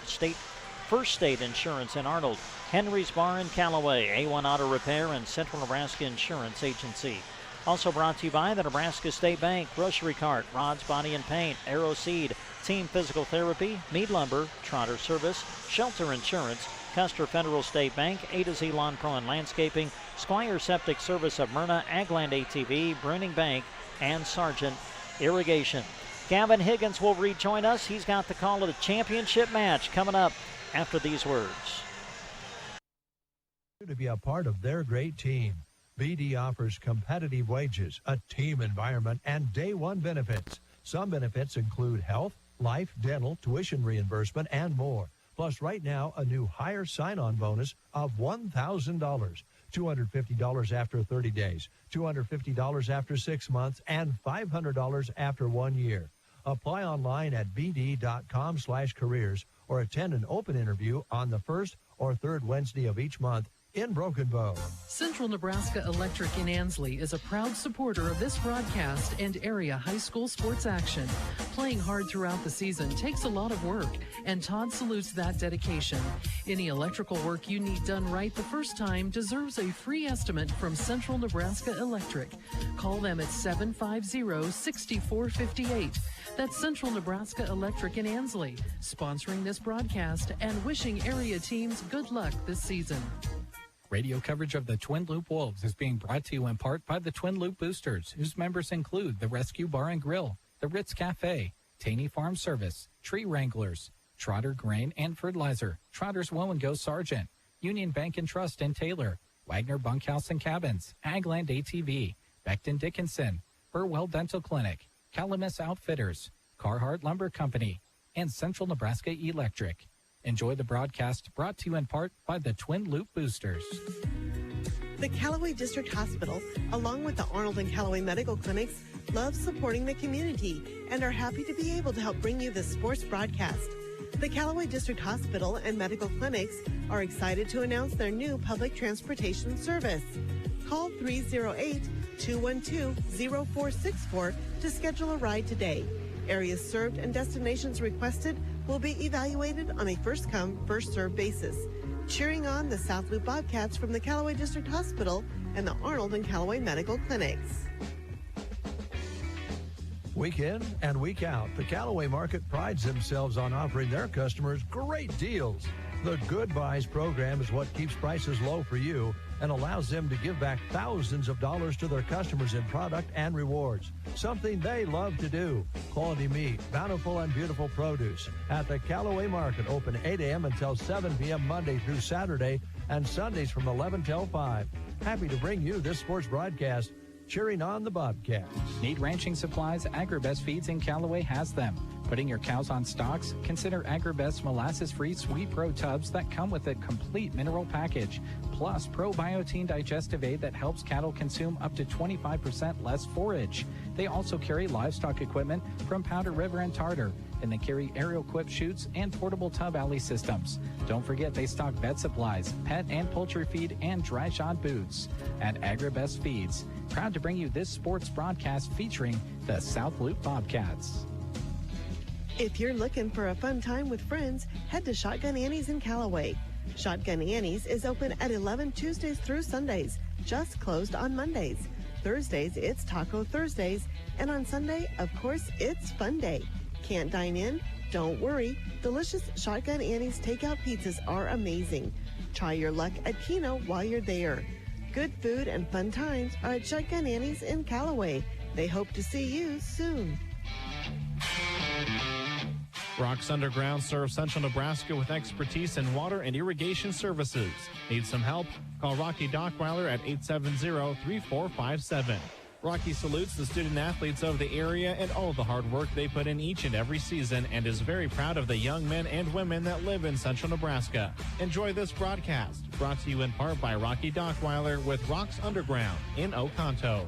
First State Insurance in Arnold, Henry's Bar in Callaway, A1 Auto Repair, and Central Nebraska Insurance Agency. Also brought to you by the Nebraska State Bank, Grocery Cart, Rod's Body and Paint, Arrow Seed, Team Physical Therapy, Mead Lumber, Trotter Service, Shelter Insurance, Custer Federal State Bank, A to Z Lawn Pro and Landscaping, Squire Septic Service of Myrna, Agland ATV, Bruning Bank, and Sargent Irrigation. Gavin Higgins will rejoin us. He's got the call of the championship match coming up after these words. To be a part of their great team, BD offers competitive wages, a team environment, and day one benefits. Some benefits include health, life, dental, tuition reimbursement, and more. Plus, right now, a new higher sign-on bonus of $1,000, $250 after 30 days, $250 after 6 months, and $500 after 1 year. Apply online at bd.com/careers or attend an open interview on the first or third Wednesday of each month in Broken Bow. Central Nebraska Electric in Ansley is a proud supporter of this broadcast and area high school sports action. Playing hard throughout the season takes a lot of work, and Todd salutes that dedication. Any electrical work you need done right the first time deserves a free estimate from Central Nebraska Electric. Call them at 750-6458. That's Central Nebraska Electric in Ansley, sponsoring this broadcast and wishing area teams good luck this season. Radio coverage of the Twin Loop Wolves is being brought to you in part by the Twin Loop Boosters, whose members include the Rescue Bar and Grill, the Ritz Cafe, Taney Farm Service, Tree Wranglers, Trotter Grain and Fertilizer, Trotter's Woe and Go Sargent, Union Bank and Trust in Taylor, Wagner Bunkhouse and Cabins, Agland ATV, Becton Dickinson, Burwell Dental Clinic, Calamus Outfitters, Carhartt Lumber Company, and Central Nebraska Electric. Enjoy the broadcast brought to you in part by the Twin Loop Boosters. The Callaway District Hospital, along with the Arnold and Callaway Medical Clinics, love supporting the community and are happy to be able to help bring you this sports broadcast. The Callaway District Hospital and Medical Clinics are excited to announce their new public transportation service. Call 308-212-0464 to schedule a ride today. Areas served and destinations requested will be evaluated on a first-come, first-served basis. Cheering on the South Loop Bobcats from the Callaway District Hospital and the Arnold and Callaway Medical Clinics. Week in and week out, the Callaway Market prides themselves on offering their customers great deals. The Good Buys program is what keeps prices low for you and allows them to give back thousands of dollars to their customers in product and rewards, something they love to do. Quality meat, bountiful and beautiful produce at the Callaway Market, open 8 a.m. until 7 p.m. Monday through Saturday and Sundays from 11 till 5. Happy to bring you this sports broadcast, cheering on the Bobcats. Need ranching supplies? Agribest Feeds in Callaway has them. Putting your cows on stalks? Consider Agribest molasses-free Sweet Pro tubs that come with a complete mineral package, plus probiotin digestive aid that helps cattle consume up to 25% less forage. They also carry livestock equipment from Powder River and Tartar, and they carry aerial quip chutes and portable tub alley systems. Don't forget they stock vet supplies, pet and poultry feed, and dry shod boots. At Agribest Feeds, proud to bring you this sports broadcast featuring the South Loop Bobcats. If you're looking for a fun time with friends, head to Shotgun Annie's in Callaway. Shotgun Annie's is open at 11 Tuesdays through Sundays, just closed on Mondays. Thursdays, it's Taco Thursdays, and on Sunday, of course, it's Fun Day. Can't dine in? Don't worry, delicious Shotgun Annie's takeout pizzas are amazing. Try your luck at Keno while you're there. Good food and fun times are at Shotgun Annie's in Callaway. They hope to see you soon. Rocks Underground serves Central Nebraska with expertise in water and irrigation services. Need some help? Call Rocky Dockweiler at 870-3457. Rocky salutes the student athletes of the area and all the hard work they put in each and every season and is very proud of the young men and women that live in Central Nebraska. Enjoy this broadcast, brought to you in part by Rocky Dockweiler with Rocks Underground in Oconto.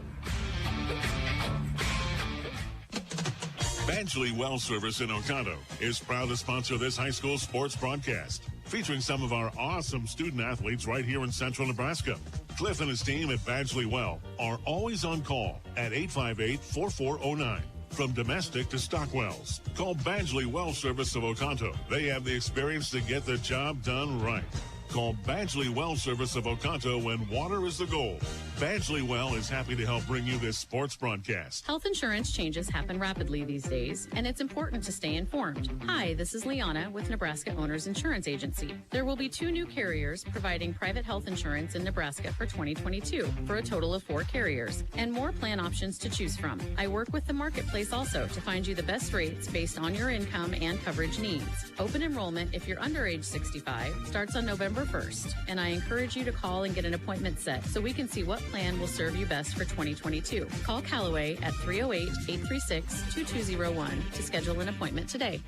Badgley Well Service in Oconto is proud to sponsor this high school sports broadcast, featuring some of our awesome student athletes right here in Central Nebraska. Cliff and his team at Badgley Well are always on call at 858-4409. From domestic to stock wells, call Badgley Well Service of Oconto. They have the experience to get the job done right. Call Badgley Well Service of Oconto when water is the goal. Badgley Well is happy to help bring you this sports broadcast. Health insurance changes happen rapidly these days, and it's important to stay informed. Hi, this is Liana with Nebraska Owners Insurance Agency. There will be 2 new carriers providing private health insurance in Nebraska for 2022, for a total of 4 carriers, and more plan options to choose from. I work with the marketplace also to find you the best rates based on your income and coverage needs. Open enrollment, if you're under age 65, starts on November 1st, and I encourage you to call and get an appointment set so we can see what plan will serve you best for 2022. Call Callaway at 308-836-2201 to schedule an appointment today.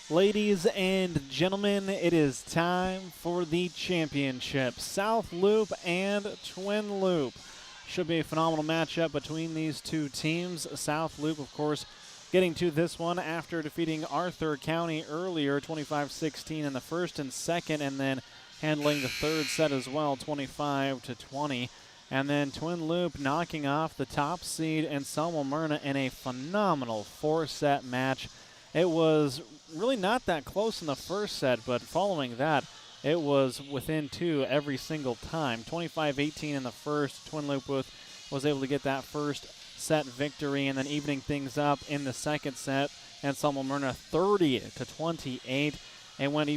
Ladies and gentlemen, it is time for the championship. South Loop and Twin Loop. Should be a phenomenal matchup between these two teams. South Loop, of course, getting to this one after defeating Arthur County earlier, 25-16 in the first and second, and then handling the third set as well, 25-20. And then Twin Loop knocking off the top seed Anselmo-Myrna in a phenomenal 4-set match. It was really not that close in the first set, but following that, it was within 2 every single time. 25-18 in the first. Twin Loop was able to get that first set victory, and then evening things up in the second set. Anselmo-Myrna 30-28. It went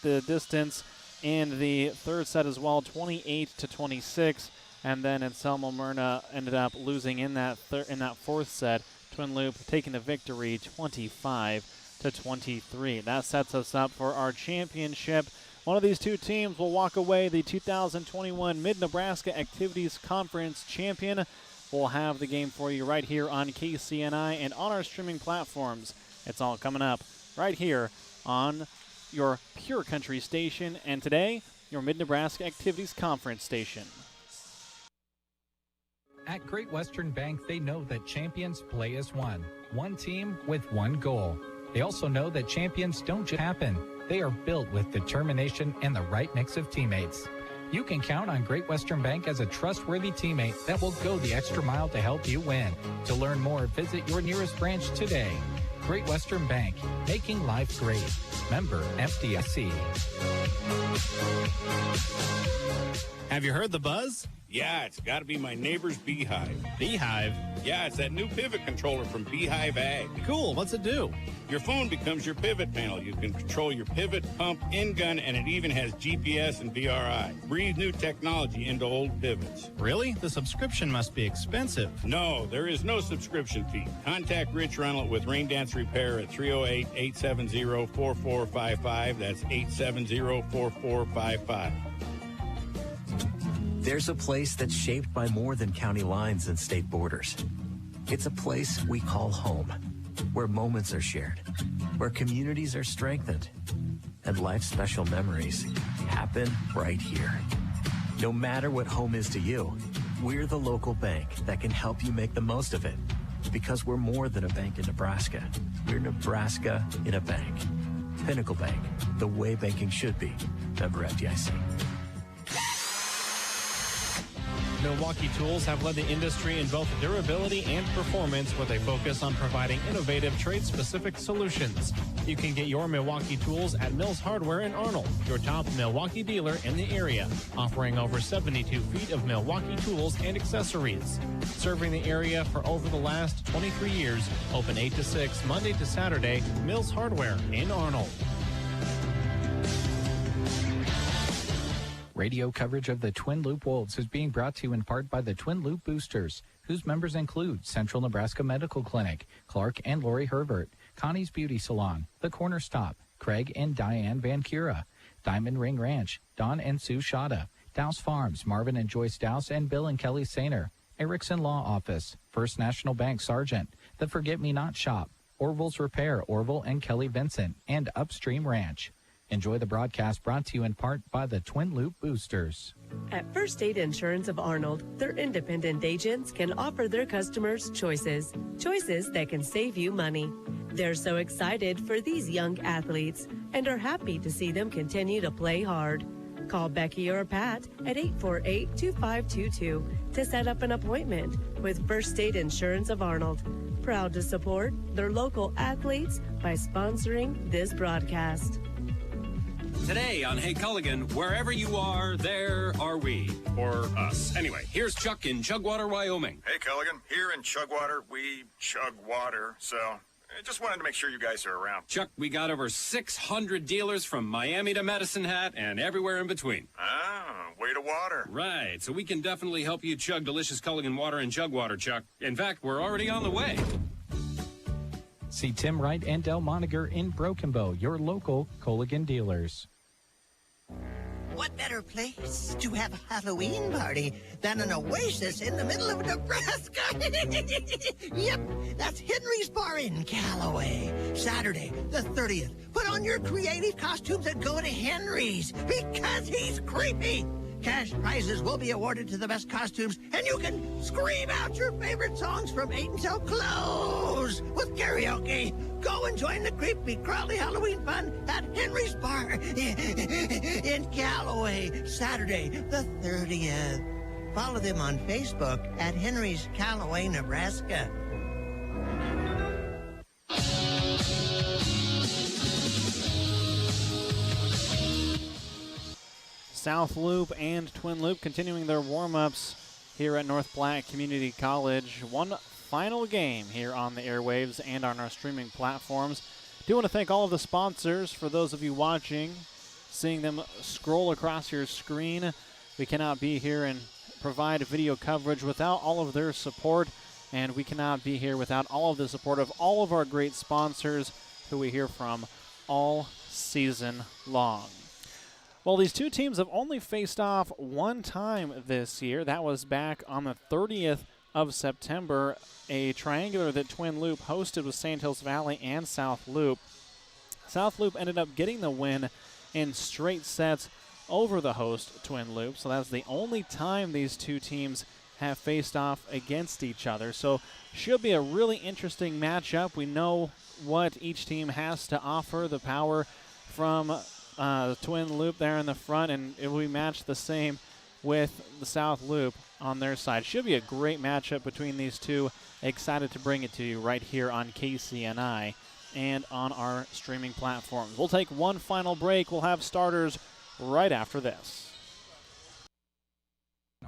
the distance in the third set as well, 28-26, and then Anselmo-Myrna ended up losing in that fourth set. Twin Loop taking the victory, 25-23. That sets us up for our championship. One of these two teams will walk away the 2021 Mid-Nebraska Activities Conference champion. We'll have the game for you right here on KCNI and on our streaming platforms. It's all coming up right here on your Pure Country station, and today, your Mid-Nebraska Activities Conference station. At Great Western Bank, they know that champions play as one team with one goal. They also know that champions don't just happen. They are built with determination and the right mix of teammates. You can count on Great Western Bank as a trustworthy teammate that will go the extra mile to help you win. To learn more, visit your nearest branch today. Great Western Bank, making life great. Member FDIC. Have you heard the buzz? Yeah, it's got to be my neighbor's Beehive. Beehive? Yeah, it's that new pivot controller from Beehive Ag. Cool. What's it do? Your phone becomes your pivot panel. You can control your pivot, pump, in-gun, and it even has GPS and BRI. Breathe new technology into old pivots. Really? The subscription must be expensive. No, there is no subscription fee. Contact Rich Reynolds with Rain Dance Repair at 308-870-4455. That's 870-4455. There's a place that's shaped by more than county lines and state borders. It's a place we call home, where moments are shared, where communities are strengthened, and life's special memories happen right here. No matter what home is to you, we're the local bank that can help you make the most of it, because we're more than a bank in Nebraska. We're Nebraska in a bank. Pinnacle Bank, the way banking should be. Member FDIC. Milwaukee Tools have led the industry in both durability and performance with a focus on providing innovative trade-specific solutions. You can get your Milwaukee Tools at Mills Hardware in Arnold, your top Milwaukee dealer in the area, offering over 72 feet of Milwaukee tools and accessories. Serving the area for over the last 23 years, open 8 to 6, Monday to Saturday, Mills Hardware in Arnold. Radio coverage of the Twin Loop Wolves is being brought to you in part by the Twin Loop Boosters, whose members include Central Nebraska Medical Clinic, Clark and Lori Herbert, Connie's Beauty Salon, The Corner Stop, Craig and Diane Van Cura, Diamond Ring Ranch, Don and Sue Shada, Douse Farms, Marvin and Joyce Douse, and Bill and Kelly Sainer, Erickson Law Office, First National Bank Sargent, The Forget Me Not Shop, Orville's Repair, Orville and Kelly Vincent, and Upstream Ranch. Enjoy the broadcast brought to you in part by the Twin Loop Boosters. At First State Insurance of Arnold, their independent agents can offer their customers choices that can save you money. They're so excited for these young athletes and are happy to see them continue to play hard. Call Becky or Pat at 848-2522 to set up an appointment with First State Insurance of Arnold. Proud to support their local athletes by sponsoring this broadcast. Today on Hey Culligan, wherever you are, there are we. Or us. Anyway, here's Chuck in Chugwater, Wyoming. Hey Culligan, here in Chugwater, we chug water, so I just wanted to make sure you guys are around. Chuck, we got over 600 dealers from Miami to Medicine Hat and everywhere in between. Ah, way to water. Right, so we can definitely help you chug delicious Culligan water in Chugwater, Chuck. In fact, we're already on the way. See Tim Wright and Del Moniger in Broken Bow, your local Culligan dealers. What better place to have a Halloween party than an oasis in the middle of Nebraska? Yep, that's Henry's Bar in Callaway. Saturday, the 30th. Put on your creative costumes and go to Henry's because he's creepy. Cash prizes will be awarded to the best costumes, and you can scream out your favorite songs from 8 until close with karaoke. Go and join the creepy, crawly Halloween fun at Henry's Bar in Callaway, Saturday the 30th. Follow them on Facebook at Henry's Callaway, Nebraska. South Loop and Twin Loop continuing their warm-ups here at North Platte Community College. One final game here on the airwaves and on our streaming platforms. Do want to thank all of the sponsors. For those of you watching, seeing them scroll across your screen, we cannot be here and provide video coverage without all of their support, and we cannot be here without all of the support of all of our great sponsors who we hear from all season long. Well, these two teams have only faced off one time this year. That was back on the 30th of September, a triangular that Twin Loop hosted with Sand Hills Valley and South Loop. South Loop ended up getting the win in straight sets over the host Twin Loop, so that's the only time these two teams have faced off against each other. So should be a really interesting matchup. We know what each team has to offer, the power from Twin Loop there in the front, and it will be matched the same with the South Loop on their side. Should be a great matchup between these two. Excited to bring it to you right here on KCNI and on our streaming platforms. We'll take one final break. We'll have starters right after this.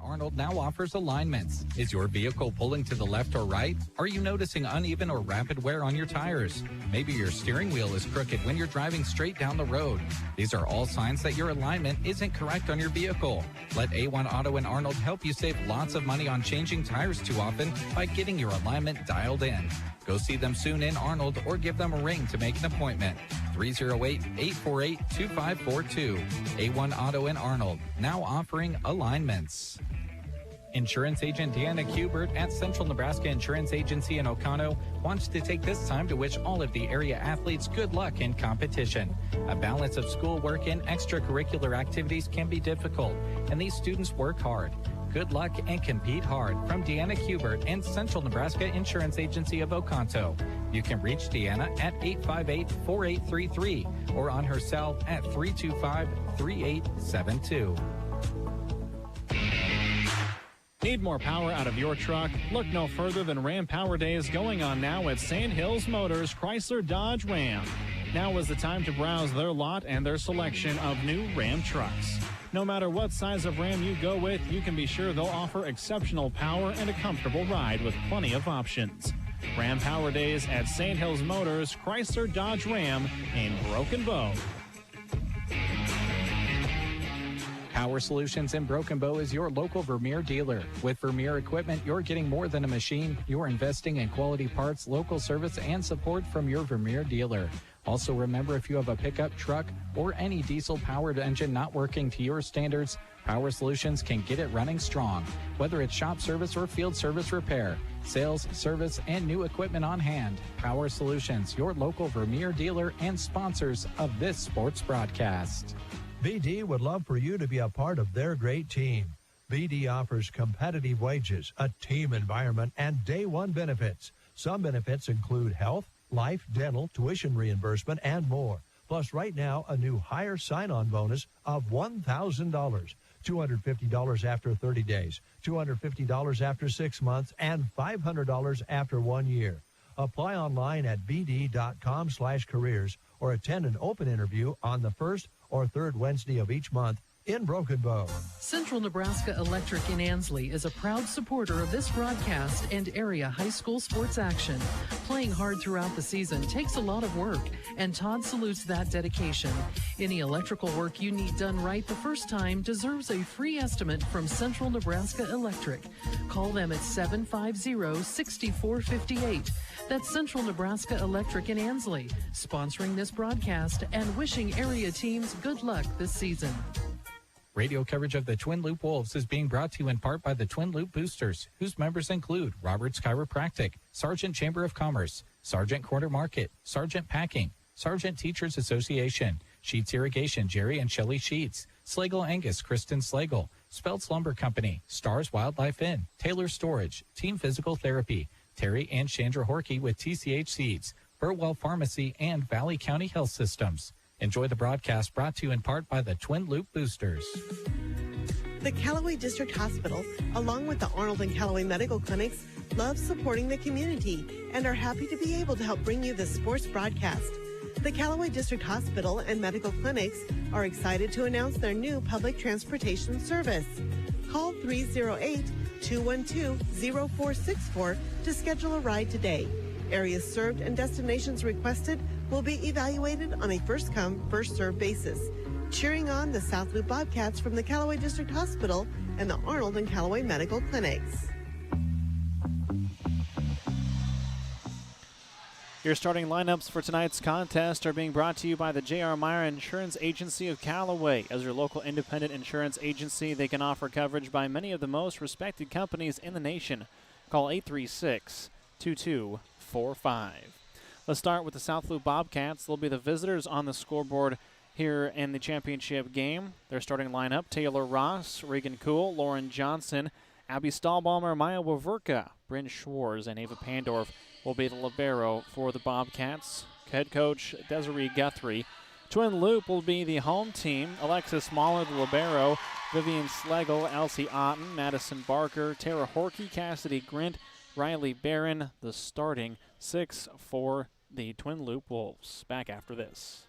Arnold now offers alignments. Is your vehicle pulling to the left or right? Are you noticing uneven or rapid wear on your tires? Maybe your steering wheel is crooked when you're driving straight down the road. These are all signs that your alignment isn't correct on your vehicle. Let A1 Auto in Arnold help you save lots of money on changing tires too often by getting your alignment dialed in. Go see them soon in Arnold or give them a ring to make an appointment. 308-848-2542. A1 Auto in Arnold, now offering alignments. Insurance agent Deanna Kubert at Central Nebraska Insurance Agency in Oconto wants to take this time to wish all of the area athletes good luck in competition. A balance of schoolwork and extracurricular activities can be difficult, and these students work hard. Good luck and compete hard from Deanna Kubert and Central Nebraska Insurance Agency of Oconto. You can reach Deanna at 858-4833 or on her cell at 325-3872. Need more power out of your truck? Look no further than Ram Power Days going on now at Sand Hills Motors Chrysler Dodge Ram. Now is the time to browse their lot and their selection of new Ram trucks. No matter what size of Ram you go with, you can be sure they'll offer exceptional power and a comfortable ride with plenty of options. Ram Power Days at Sand Hills Motors Chrysler Dodge Ram in Broken Bow. Power Solutions in Broken Bow is your local Vermeer dealer. With Vermeer equipment, you're getting more than a machine. You're investing in quality parts, local service, and support from your Vermeer dealer. Also remember, if you have a pickup truck or any diesel-powered engine not working to your standards, Power Solutions can get it running strong. Whether it's shop service or field service repair, sales, service, and new equipment on hand, Power Solutions, your local Vermeer dealer and sponsors of this sports broadcast. BD would love for you to be a part of their great team. BD offers competitive wages, a team environment, and day one benefits. Some benefits include health, life, dental, tuition reimbursement, and more. Plus, right now, a new higher sign-on bonus of $1,000, $250 after 30 days, $250 after 6 months, and $500 after 1 year. Apply online at bd.com/careers or attend an open interview on the first or third Wednesday of each month in Broken Bow. Central Nebraska Electric in Ansley is a proud supporter of this broadcast and area high school sports action. Playing hard throughout the season takes a lot of work, and Todd salutes that dedication. Any electrical work you need done right the first time deserves a free estimate from Central Nebraska Electric. Call them at 750-6458. That's Central Nebraska Electric in Ansley, sponsoring this broadcast and wishing area teams good luck this season. Radio coverage of the Twin Loop Wolves is being brought to you in part by the Twin Loop Boosters, whose members include Roberts Chiropractic, Sargent Chamber of Commerce, Sargent Corner Market, Sargent Packing, Sargent Teachers Association, Sheets Irrigation, Jerry and Shelley Sheets, Slagle Angus, Kristen Slagle, Speltz Lumber Company, Stars Wildlife Inn, Taylor Storage, Team Physical Therapy, Terry and Chandra Horkey with TCH Seeds, Burwell Pharmacy, and Valley County Health Systems. Enjoy the broadcast brought to you in part by the Twin Loop Boosters. The Callaway District Hospital, along with the Arnold and Callaway Medical Clinics, love supporting the community and are happy to be able to help bring you this sports broadcast. The Callaway District Hospital and Medical Clinics are excited to announce their new public transportation service. Call 308-212-0464 to schedule a ride today. Areas served and destinations requested will be evaluated on a first-come, first-served basis. Cheering on the South Loop Bobcats from the Callaway District Hospital and the Arnold and Callaway Medical Clinics. Your starting lineups for tonight's contest are being brought to you by the J.R. Meyer Insurance Agency of Callaway. As your local independent insurance agency, they can offer coverage by many of the most respected companies in the nation. Call 836-2245. Let's start with the South Loop Bobcats. They'll be the visitors on the scoreboard here in the championship game. Their starting lineup: Taylor Ross, Reagan Kuhl, Lauren Johnson, Abby Stahlbaumer, Maya Waverka, Bryn Schwartz, and Ava Pandorf will be the libero for the Bobcats. Head coach Desiree Guthrie. Twin Loop will be the home team: Alexis Mahler, the libero, Vivian Schlegel, Elsie Otten, Madison Barker, Tara Horkey, Cassidy Grint, Riley Barron, the starting six for the Twin Loop Wolves. Back after this.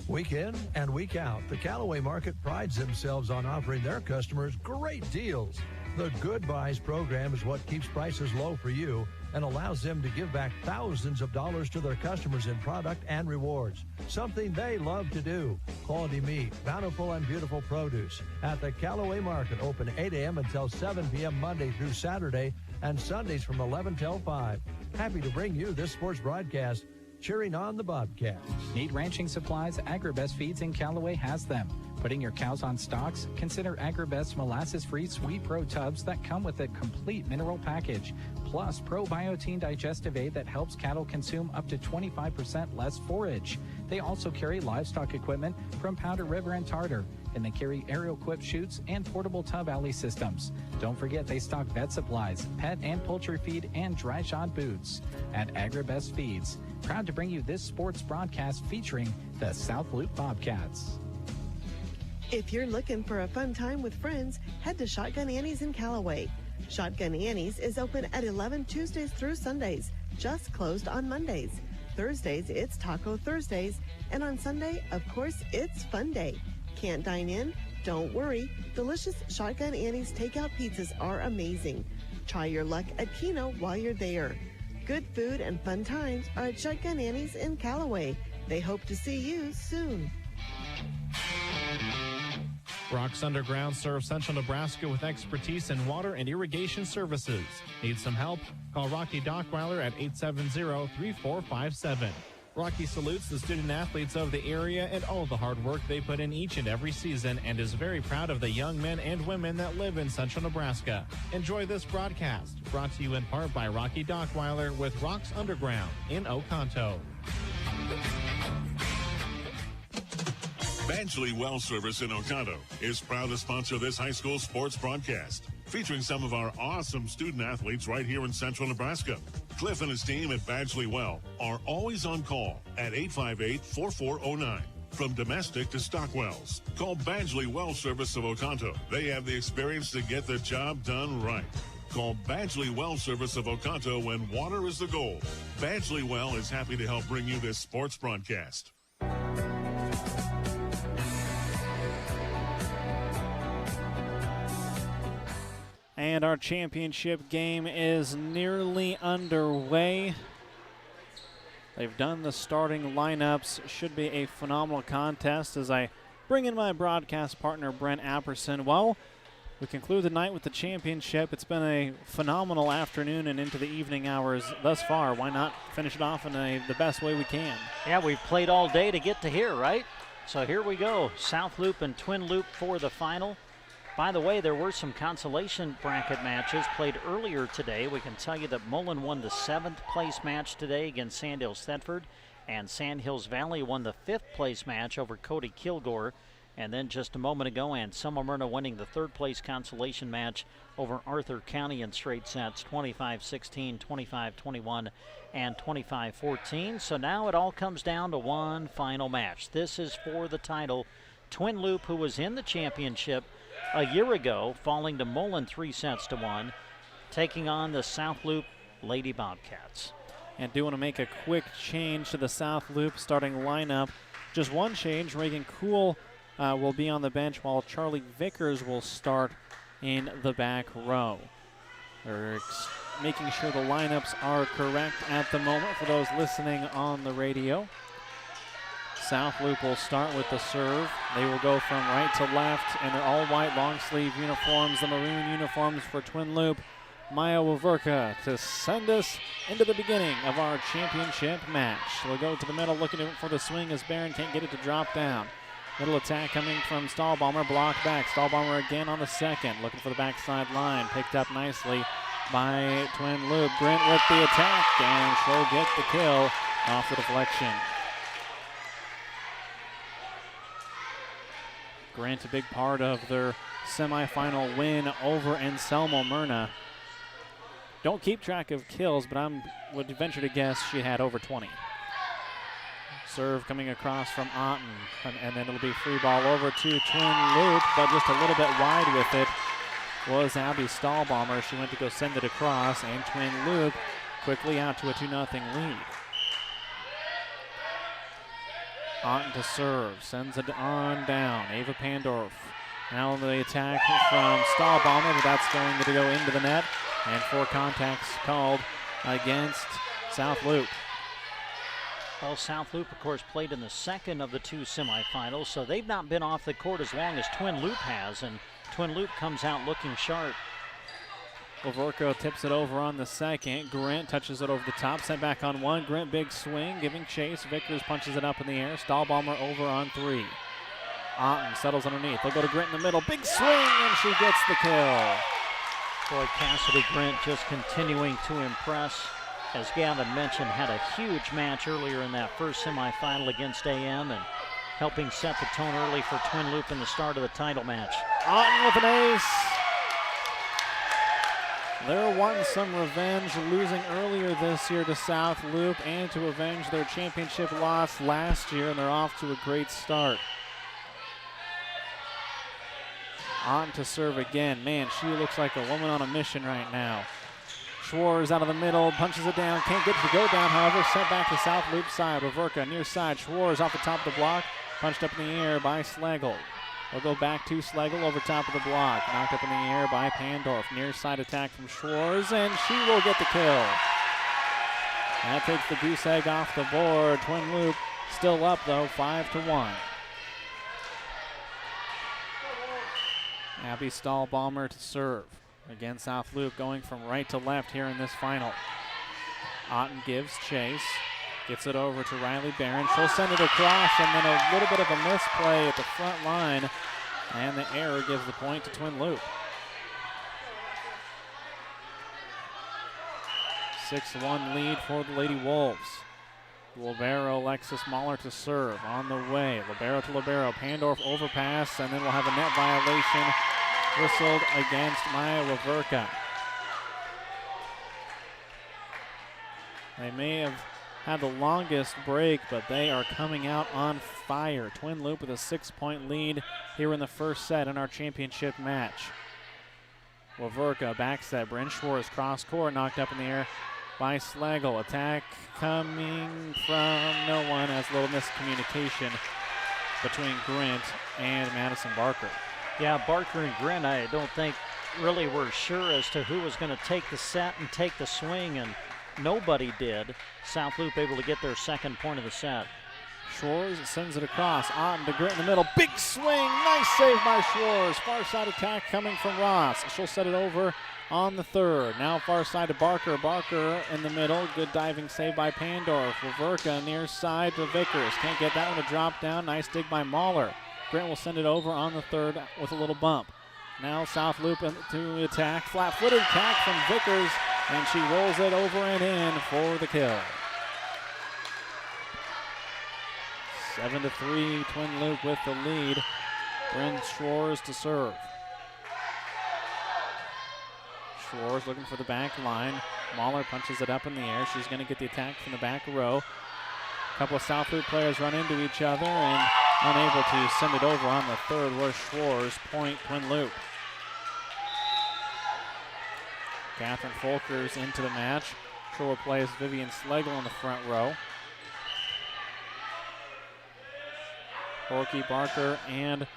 Week in and week out, the Callaway Market prides themselves on offering their customers great deals. The Good Buys program is what keeps prices low for you and allows them to give back thousands of dollars to their customers in product and rewards, something they love to do. Quality meat, bountiful and beautiful produce at the Callaway Market, open 8 a.m. until 7 p.m. Monday through Saturday and Sundays from 11 till 5. Happy to bring you this sports broadcast, cheering on the Bobcats. Need ranching supplies? Agribest Feeds in Callaway has them. Putting your cows on stalks? Consider Agribest molasses-free Sweet Pro tubs that come with a complete mineral package, plus Probiotin digestive aid that helps cattle consume up to 25% less forage. They also carry livestock equipment from Powder River and Tartar, and they carry aerial quip chutes and portable tub alley systems. Don't forget they stock vet supplies, pet and poultry feed, and dry shod boots. At Agribest Feeds, proud to bring you this sports broadcast featuring the South Loop Bobcats. If you're looking for a fun time with friends, head to Shotgun Annie's in Callaway. Shotgun Annie's is open at 11 Tuesdays through Sundays, just closed on Mondays. Thursdays, it's Taco Thursdays, and on Sunday, of course, it's Fun Day. Can't dine in? Don't worry. Delicious Shotgun Annie's takeout pizzas are amazing. Try your luck at Keno while you're there. Good food and fun times are at Shotgun Annie's in Callaway. They hope to see you soon. Rocks Underground serves Central Nebraska with expertise in water and irrigation services. Need some help? Call Rocky Dockweiler at 870-3457. Rocky salutes the student athletes of the area and all the hard work they put in each and every season and is very proud of the young men and women that live in Central Nebraska. Enjoy this broadcast, brought to you in part by Rocky Dockweiler with Rocks Underground in Oconto. Badgley Well Service in Oconto is proud to sponsor this high school sports broadcast, featuring some of our awesome student athletes right here in Central Nebraska. Cliff and his team at Badgley Well are always on call at 858-4409. From domestic to stock wells, call Badgley Well Service of Oconto. They have the experience to get the job done right. Call Badgley Well Service of Oconto when water is the goal. Badgley Well is happy to help bring you this sports broadcast. And our championship game is nearly underway. They've done the starting lineups. Should be a phenomenal contest as I bring in my broadcast partner, Brent Apperson. Well, we conclude the night with the championship. It's been a phenomenal afternoon and into the evening hours thus far. Why not finish it off in the best way we can? Yeah, we've played all day to get to here, right? So here we go. South Loop and Twin Loop for the final. By the way, there were some consolation bracket matches played earlier today. We can tell you that Mullen won the 7th place match today against Sandhills Thetford, and Sandhills Valley won the 5th place match over Cody Kilgore. And then just a moment ago, Anselmo Myrna winning the 3rd place consolation match over Arthur County in straight sets, 25-16, 25-21, and 25-14. So now it all comes down to one final match. This is for the title. Twin Loop, who was in the championship a year ago, falling to Mullen 3-1, taking on the South Loop Lady Bobcats. And do want to make a quick change to the South Loop starting lineup. Just one change. Reagan Kuhl will be on the bench while Charlie Vickers will start in the back row. They're making sure the lineups are correct at the moment for those listening on the radio. South Loop will start with the serve. They will go from right to left in their all-white long-sleeve uniforms, the maroon uniforms for Twin Loop. Maya Waverka to send us into the beginning of our championship match. We'll go to the middle looking for the swing as Barron can't get it to drop down. Middle attack coming from Stahlbaumer, blocked back. Stahlbaumer again on the second, looking for the backside line. Picked up nicely by Twin Loop. Grant with the attack, and she'll get the kill off the deflection. Grant, a big part of their semifinal win over Anselmo Myrna. Don't keep track of kills, but I would venture to guess she had over 20. Serve coming across from Otten, and then it'll be free ball over to Twin Loop, but just a little bit wide with it was Abby Stahlbaumer. She went to go send it across, and Twin Loop quickly out to a 2-0 lead. Otten to serve, sends it on down. Ava Pandorf now the attack from Stahlbaumer, but that's going to go into the net, and 4 contacts called against South Loop. Well, South Loop, of course, played in the second of the 2 semifinals, so they've not been off the court as long as Twin Loop has, and Twin Loop comes out looking sharp. Waverka tips it over on the second. Grant touches it over the top, sent back on 1. Grant big swing, giving chase. Vickers punches it up in the air. Stahlbaumer over on 3. Otten settles underneath. They'll go to Grant in the middle. Big swing, and she gets the kill. Boy, Cassidy Grant just continuing to impress. As Gavin mentioned, had a huge match earlier in that first semifinal against AM and helping set the tone early for Twin Loop in the start of the title match. Otten with an ace. They're wanting some revenge, losing earlier this year to South Loop and to avenge their championship loss last year, and they're off to a great start. On to serve again. Man, she looks like a woman on a mission right now. Schwarz out of the middle, punches it down, can't get it to go down, however, sent back to South Loop side. Reverka near side, Schwarz off the top of the block, punched up in the air by Schlegel. We'll go back to Schlegel over top of the block, knocked up in the air by Pandorf. Near side attack from Schwarz, and she will get the kill. That takes the goose egg off the board. Twin Loop still up though, 5-1. Abby Stahlbaumer to serve. Again, South Loop going from right to left here in this final. Otten gives chase. Gets it over to Riley Barron. She'll send it across, and then a little bit of a misplay at the front line. And the error gives the point to Twin Loop. 6-1 lead for the Lady Wolves. Libero, Alexis Mahler to serve on the way. Libero to Libero. Pandorf overpass, and then we'll have a net violation whistled against Maya Waverka. They may have had the longest break, but they are coming out on fire. Twin Loop with a 6-point lead here in the first set in our championship match. Waverka back set. Bryn Schwarz cross court, knocked up in the air by Schlegel. Attack coming from no one, as a little miscommunication between Grint and Madison Barker. Yeah, Barker and Grint, I don't think really were sure as to who was going to take the set and take the swing, and nobody did. South Loop able to get their second point of the set. Schwarz sends it across. Otten to Grint in the middle. Big swing. Nice save by Schwarz. Far side attack coming from Ross. She'll set it over on the third. Now far side to Barker. Barker in the middle. Good diving save by Pandorf. Waverka near side to Vickers. Can't get that one to drop down. Nice dig by Mahler. Grint will send it over on the third with a little bump. Now South Loop to attack. Flat-footed attack from Vickers, and she rolls it over and in for the kill. 7-3, Twin Loop with the lead. Bryn Schwarz to serve. Schwarz looking for the back line. Mahler punches it up in the air. She's going to get the attack from the back row. A couple of South Loop players run into each other and unable to send it over on the third was Schwarz. Point Twin Loop. Catherine Folkers into the match. She'll replace Vivian Schlegel in the front row. Horky, Barker, and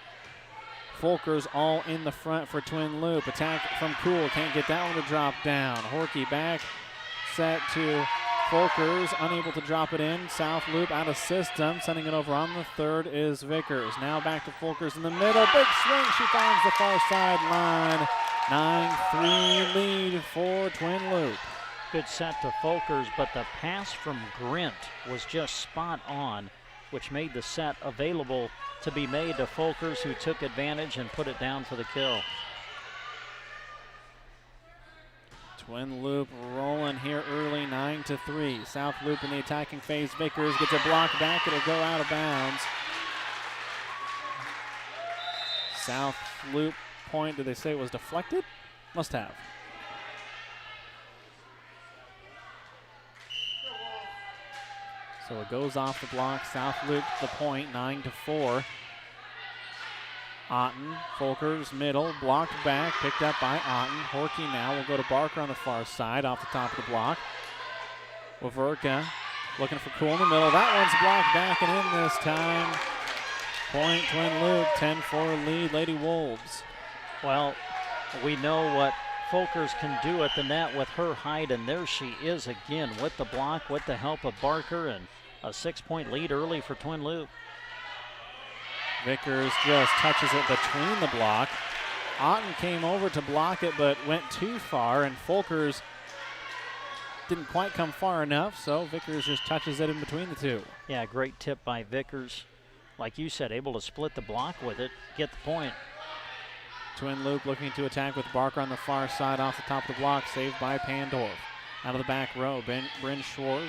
Folkers all in the front for Twin Loop. Attack from Kuhl. Can't get that one to drop down. Horky back set to Folkers, unable to drop it in. South Loop out of system. Sending it over on the third is Vickers. Now back to Folkers in the middle. Big swing. She finds the far sideline. 9-3 lead for Twin Loop. Good set to Folkers, but the pass from Grint was just spot on, which made the set available to be made to Folkers, who took advantage and put it down for the kill. Twin Loop rolling here early, 9-3. South Loop in the attacking phase. Vickers gets a block back. It'll go out of bounds. South Loop point, did they say it was deflected? Must have. So it goes off the block. South Loop the point, 9-4. Otten, Folkers, middle, blocked back, picked up by Otten. Horky now will go to Barker on the far side, off the top of the block. Waverka looking for Kuhl in the middle. That one's blocked back and in this time. Point Twin Loop, 10-4 lead, Lady Wolves. Well, we know what Folkers can do at the net with her height, and there she is again with the block, with the help of Barker, and a 6-point lead early for Twin Loop. Vickers just touches it between the block. Otten came over to block it, but went too far, and Folkers didn't quite come far enough, so Vickers just touches it in between the two. Yeah, great tip by Vickers. Like you said, able to split the block with it, get the point. Twin Loop looking to attack with Barker on the far side off the top of the block, saved by Pandorf. Out of the back row, Bryn Schwarz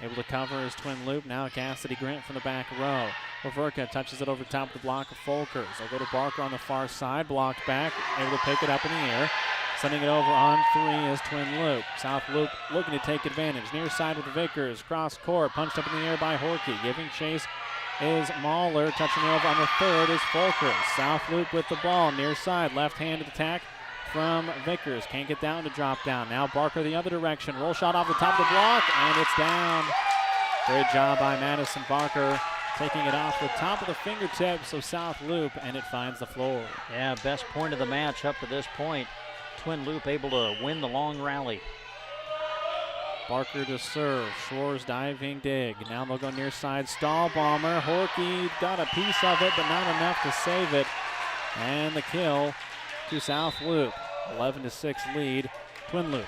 able to cover his Twin Loop. Now Cassidy Grint from the back row. Waverka touches it over the top of the block of Folkers. They'll go to Barker on the far side, blocked back, able to pick it up in the air. Sending it over on three is Twin Loop. South Loop looking to take advantage. Near side with Vickers, cross court, punched up in the air by Horky, giving chase is Mahler. Touching it over on the third is Folkers. South Loop with the ball, near side, left-handed attack from Vickers. Can't get down to drop down. Now Barker the other direction. Roll shot off the top of the block, and it's down. Great job by Madison Barker, taking it off the top of the fingertips of South Loop, and it finds the floor. Yeah, best point of the match up to this point. Twin Loop able to win the long rally. Barker to serve. Schwarz diving dig. Now they'll go near side. Stahlbomber. Horky got a piece of it, but not enough to save it. And the kill to South Loop. 11-6 lead, Twin Loop.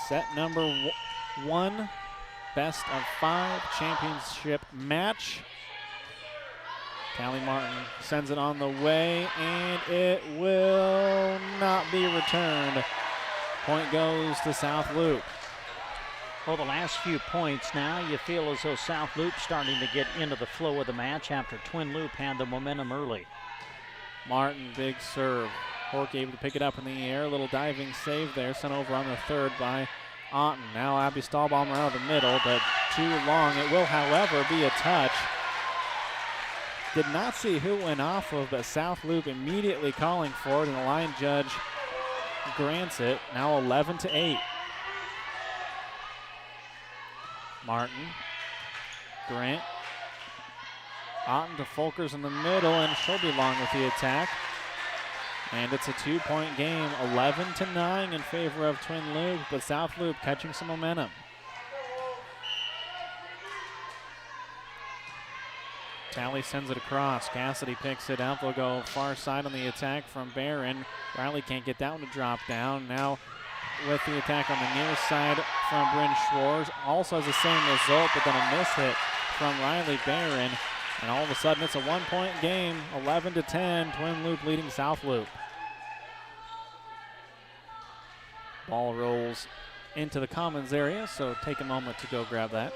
Set number one, best of 5 championship match. Callie Martin sends it on the way, and it will not be returned. Point goes to South Loop. Well, the last few points now, you feel as though South Loop starting to get into the flow of the match after Twin Loop had the momentum early. Martin, big serve. Hork able to pick it up in the air. A little diving save there, sent over on the third by Otten. Now Abby Stahlbomber out of the middle, but too long. It will, however, be a touch. Did not see who went off of, but South Loop immediately calling for it, and the line judge grants it. Now 11-8. Martin, Grant, Otten to Folkers in the middle, and she'll be long with the attack. And it's a 2-point game, 11-9 in favor of Twin Loop, but South Loop catching some momentum. Talley sends it across. Cassidy picks it up. They'll go far side on the attack from Barron. Riley can't get down to drop down. Now with the attack on the near side from Bryn Schwarz. Also has the same result, but then a miss hit from Riley Barron. And all of a sudden it's a 1-point game, 11-10. Twin Loop leading South Loop. Ball rolls into the commons area, so take a moment to go grab that.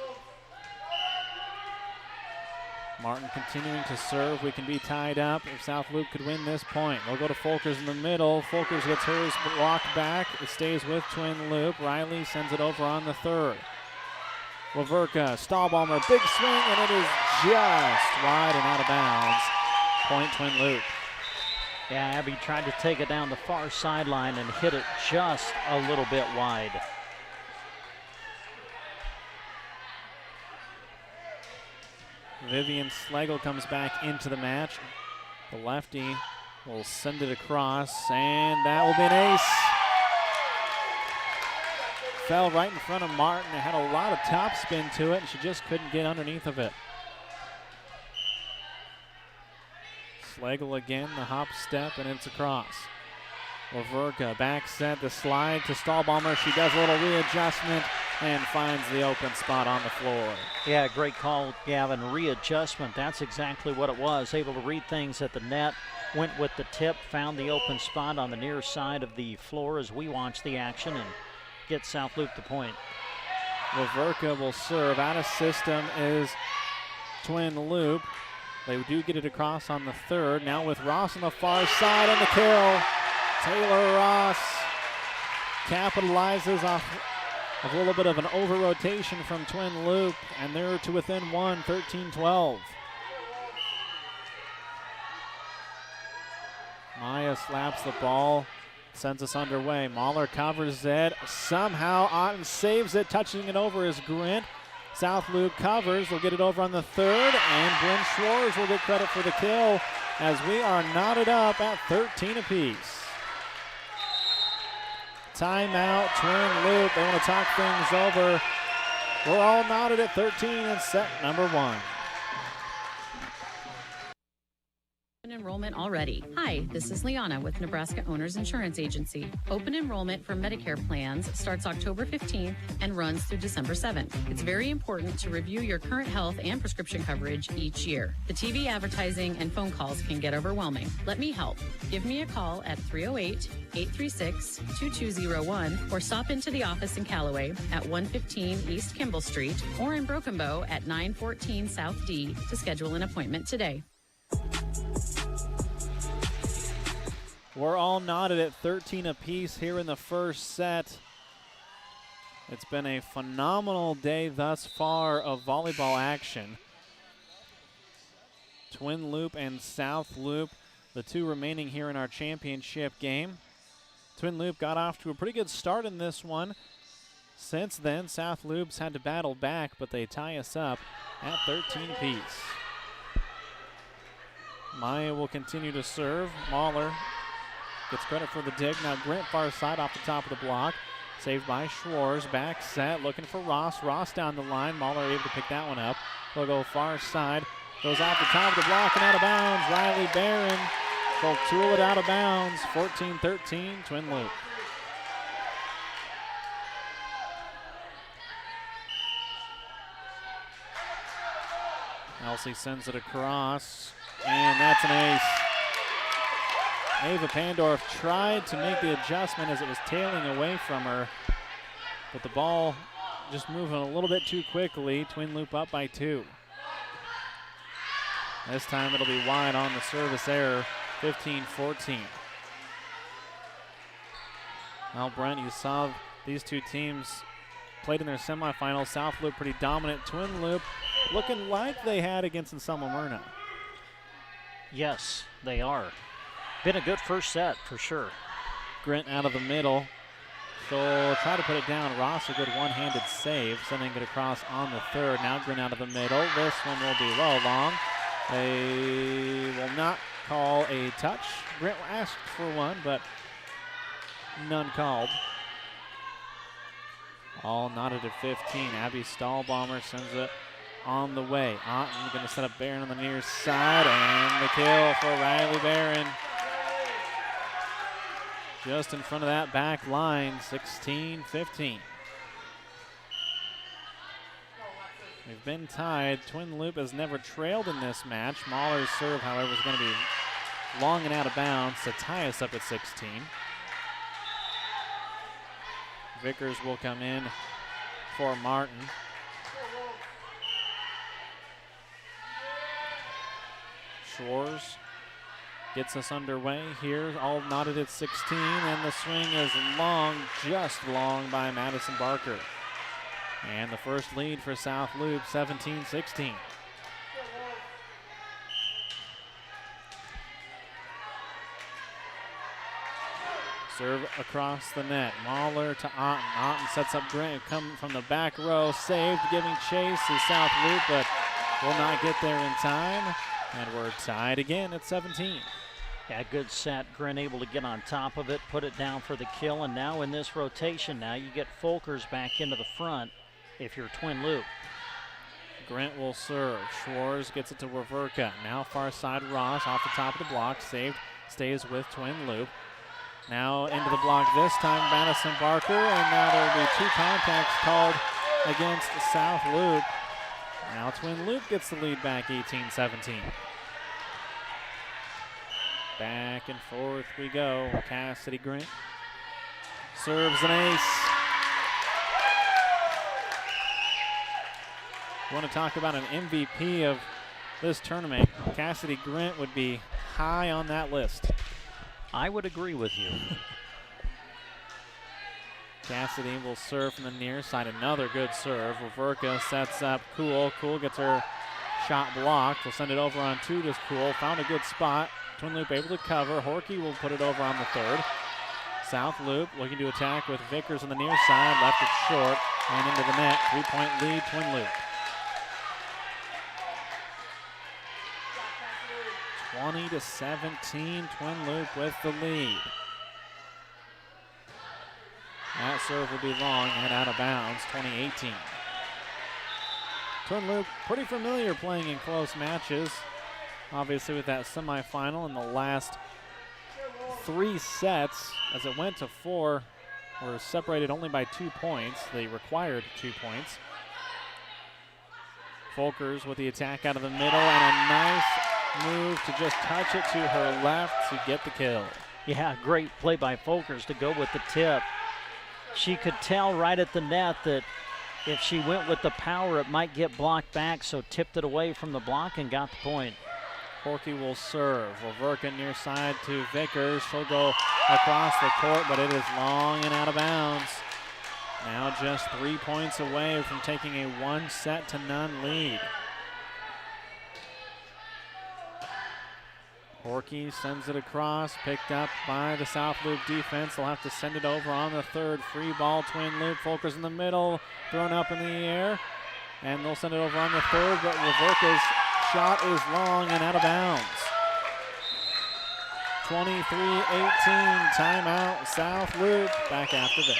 Martin continuing to serve. We can be tied up if South Loop could win this point. They'll go to Folkers in the middle. Folkers gets hers blocked back. It stays with Twin Loop. Riley sends it over on the third. Laverka, Stahlbomber, big swing, and it is just wide and out of bounds. Point Twin Loop. Yeah, Abby tried to take it down the far sideline and hit it just a little bit wide. Vivian Schlegel comes back into the match. The lefty will send it across, and that will be an ace. Fell right in front of Martin. It had a lot of top spin to it, and she just couldn't get underneath of it. Schlegel again, the hop step, and it's across. Laverka back set, the slide to Stahlbomber. She does a little readjustment and finds the open spot on the floor. Yeah, great call, Gavin. Readjustment, that's exactly what it was. Able to read things at the net, went with the tip, found the open spot on the near side of the floor as we watch the action and get South Loop the point. Laverka will serve. Out of system is Twin Loop. They do get it across on the third. Now with Ross on the far side on the kill. Taylor Ross capitalizes off a little bit of an over-rotation from Twin Loop, and they're to within one, 13-12. Maya slaps the ball, sends us underway. Mahler covers it. Somehow Otten saves it, touching it over is Grint. South Loop covers. They'll get it over on the third, and Bryn Schwarz will get credit for the kill as we are knotted up at 13 apiece. Timeout, Twin Loop. They want to talk things over. We're all knotted at 13 in set number one. Enrollment already. Hi, this is Liana with Nebraska Owners Insurance Agency. Open enrollment for Medicare plans starts October 15th and runs through December 7th. It's very important to review your current health and prescription coverage each year. The TV advertising and phone calls can get overwhelming. Let me help. Give me a call at 308-836-2201 or stop into the office in Callaway at 115 East Kimball Street or in Broken Bow at 914 South D to schedule an appointment today. We're all knotted at 13 apiece here in the first set. It's been a phenomenal day thus far of volleyball action. Twin Loop and South Loop, the two remaining here in our championship game. Twin Loop got off to a pretty good start in this one. Since then, South Loop's had to battle back, but they tie us up at 13 apiece. Maya will continue to serve. Mahler gets credit for the dig. Now Grant far side off the top of the block. Saved by Schwartz. Back set, looking for Ross. Ross down the line. Mahler able to pick that one up. He'll go far side. Goes off the top of the block and out of bounds. Riley Barron will tool it out of bounds. 14-13, Twin Loop. Elsie sends it across, and that's an ace. Ava Pandorf tried to make the adjustment as it was tailing away from her, but the ball just moving a little bit too quickly. Twin Loop up by 2. This time it'll be wide on the service error, 15-14. Well, Brent, you saw these two teams played in their semifinals. South Loop pretty dominant. Twin Loop looking like they had against Anselmo Myrna. Yes, they are. Been a good first set for sure. Grint out of the middle. So try to put it down. Ross, a good one-handed save, sending it across on the third. Now Grint out of the middle. This one will be low long. They will not call a touch. Grint asked for one, but none called. All knotted at 15. Abby Stahlbaumer sends it on the way. Otten going to set up Barron on the near side, and the kill for Riley Barron. Just in front of that back line, 16-15. We've been tied. Twin Loop has never trailed in this match. Mahler's serve, however, is going to be long and out of bounds to tie us up at 16. Vickers will come in for Martin. Schwartz gets us underway here, all knotted at 16, and the swing is long, just long by Madison Barker. And the first lead for South Loop, 17-16. Serve across the net. Mahler to Otten. Otten sets up Grant, coming from the back row. Saved, giving chase is South Loop, but will not get there in time. And we're tied again at 17. Yeah, good set. Grant able to get on top of it, put it down for the kill, and now in this rotation, now you get Folkers back into the front if you're Twin Loop. Grant will serve. Schwartz gets it to Waverka. Now far side Ross off the top of the block. Saved, stays with Twin Loop. Now into the block this time, Madison Barker, and now there will be 2 contacts called against South Loop. Now Twin Loop gets the lead back, 18-17. Back and forth we go. Cassidy Grant serves an ace. You want to talk about an MVP of this tournament, Cassidy Grant would be high on that list. I would agree with you. Cassidy will serve from the near side. Another good serve. Waverka sets up Cool. Cool gets her shot blocked. Will send it over on 2 to Cool. Found a good spot. Twin Loop able to cover. Horkey will put it over on the third. South Loop looking to attack with Vickers on the near side. Left it short and into the net. 3-point lead, Twin Loop. 20-17, Twin Loop with the lead. That serve will be long and out of bounds, 20-18. Twin Loop pretty familiar playing in close matches. Obviously with that semifinal in the last 3 sets, as it went to 4, were separated only by 2 points. They required 2 points. Folkers with the attack out of the middle, and a nice move to just touch it to her left to get the kill. Yeah, great play by Folkers to go with the tip. She could tell right at the net that if she went with the power, it might get blocked back, so tipped it away from the block and got the point. Horkey will serve. Waverka near side to Vickers. She'll go across the court, but it is long and out of bounds. Now just 3 points away from taking a 1-0 lead. Horky sends it across, picked up by the South Loop defense. They'll have to send it over on the third. Free ball, Twin Loop. Folkers in the middle, thrown up in the air. And they'll send it over on the third, but Reverka's shot is long and out of bounds. 23-18, timeout, South Loop. Back after this.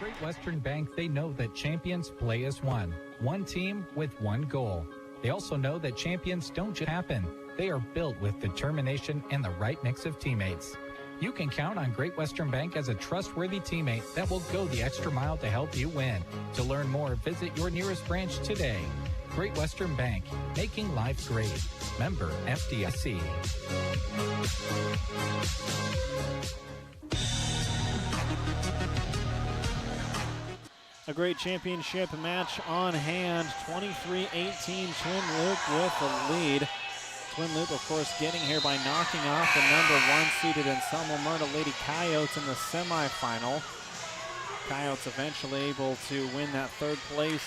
Great Western Bank, they know that champions play as one. One team with one goal. They also know that champions don't just happen. They are built with determination and the right mix of teammates. You can count on Great Western Bank as a trustworthy teammate that will go the extra mile to help you win. To learn more, visit your nearest branch today. Great Western Bank, making life great. Member FDIC. A great championship match on hand. 23-18, Twin Loop with the lead. Twin Loop, of course, getting here by knocking off the #1 seeded Anselmo-Myrna Lady Coyotes in the semifinal. Coyotes eventually able to win that third place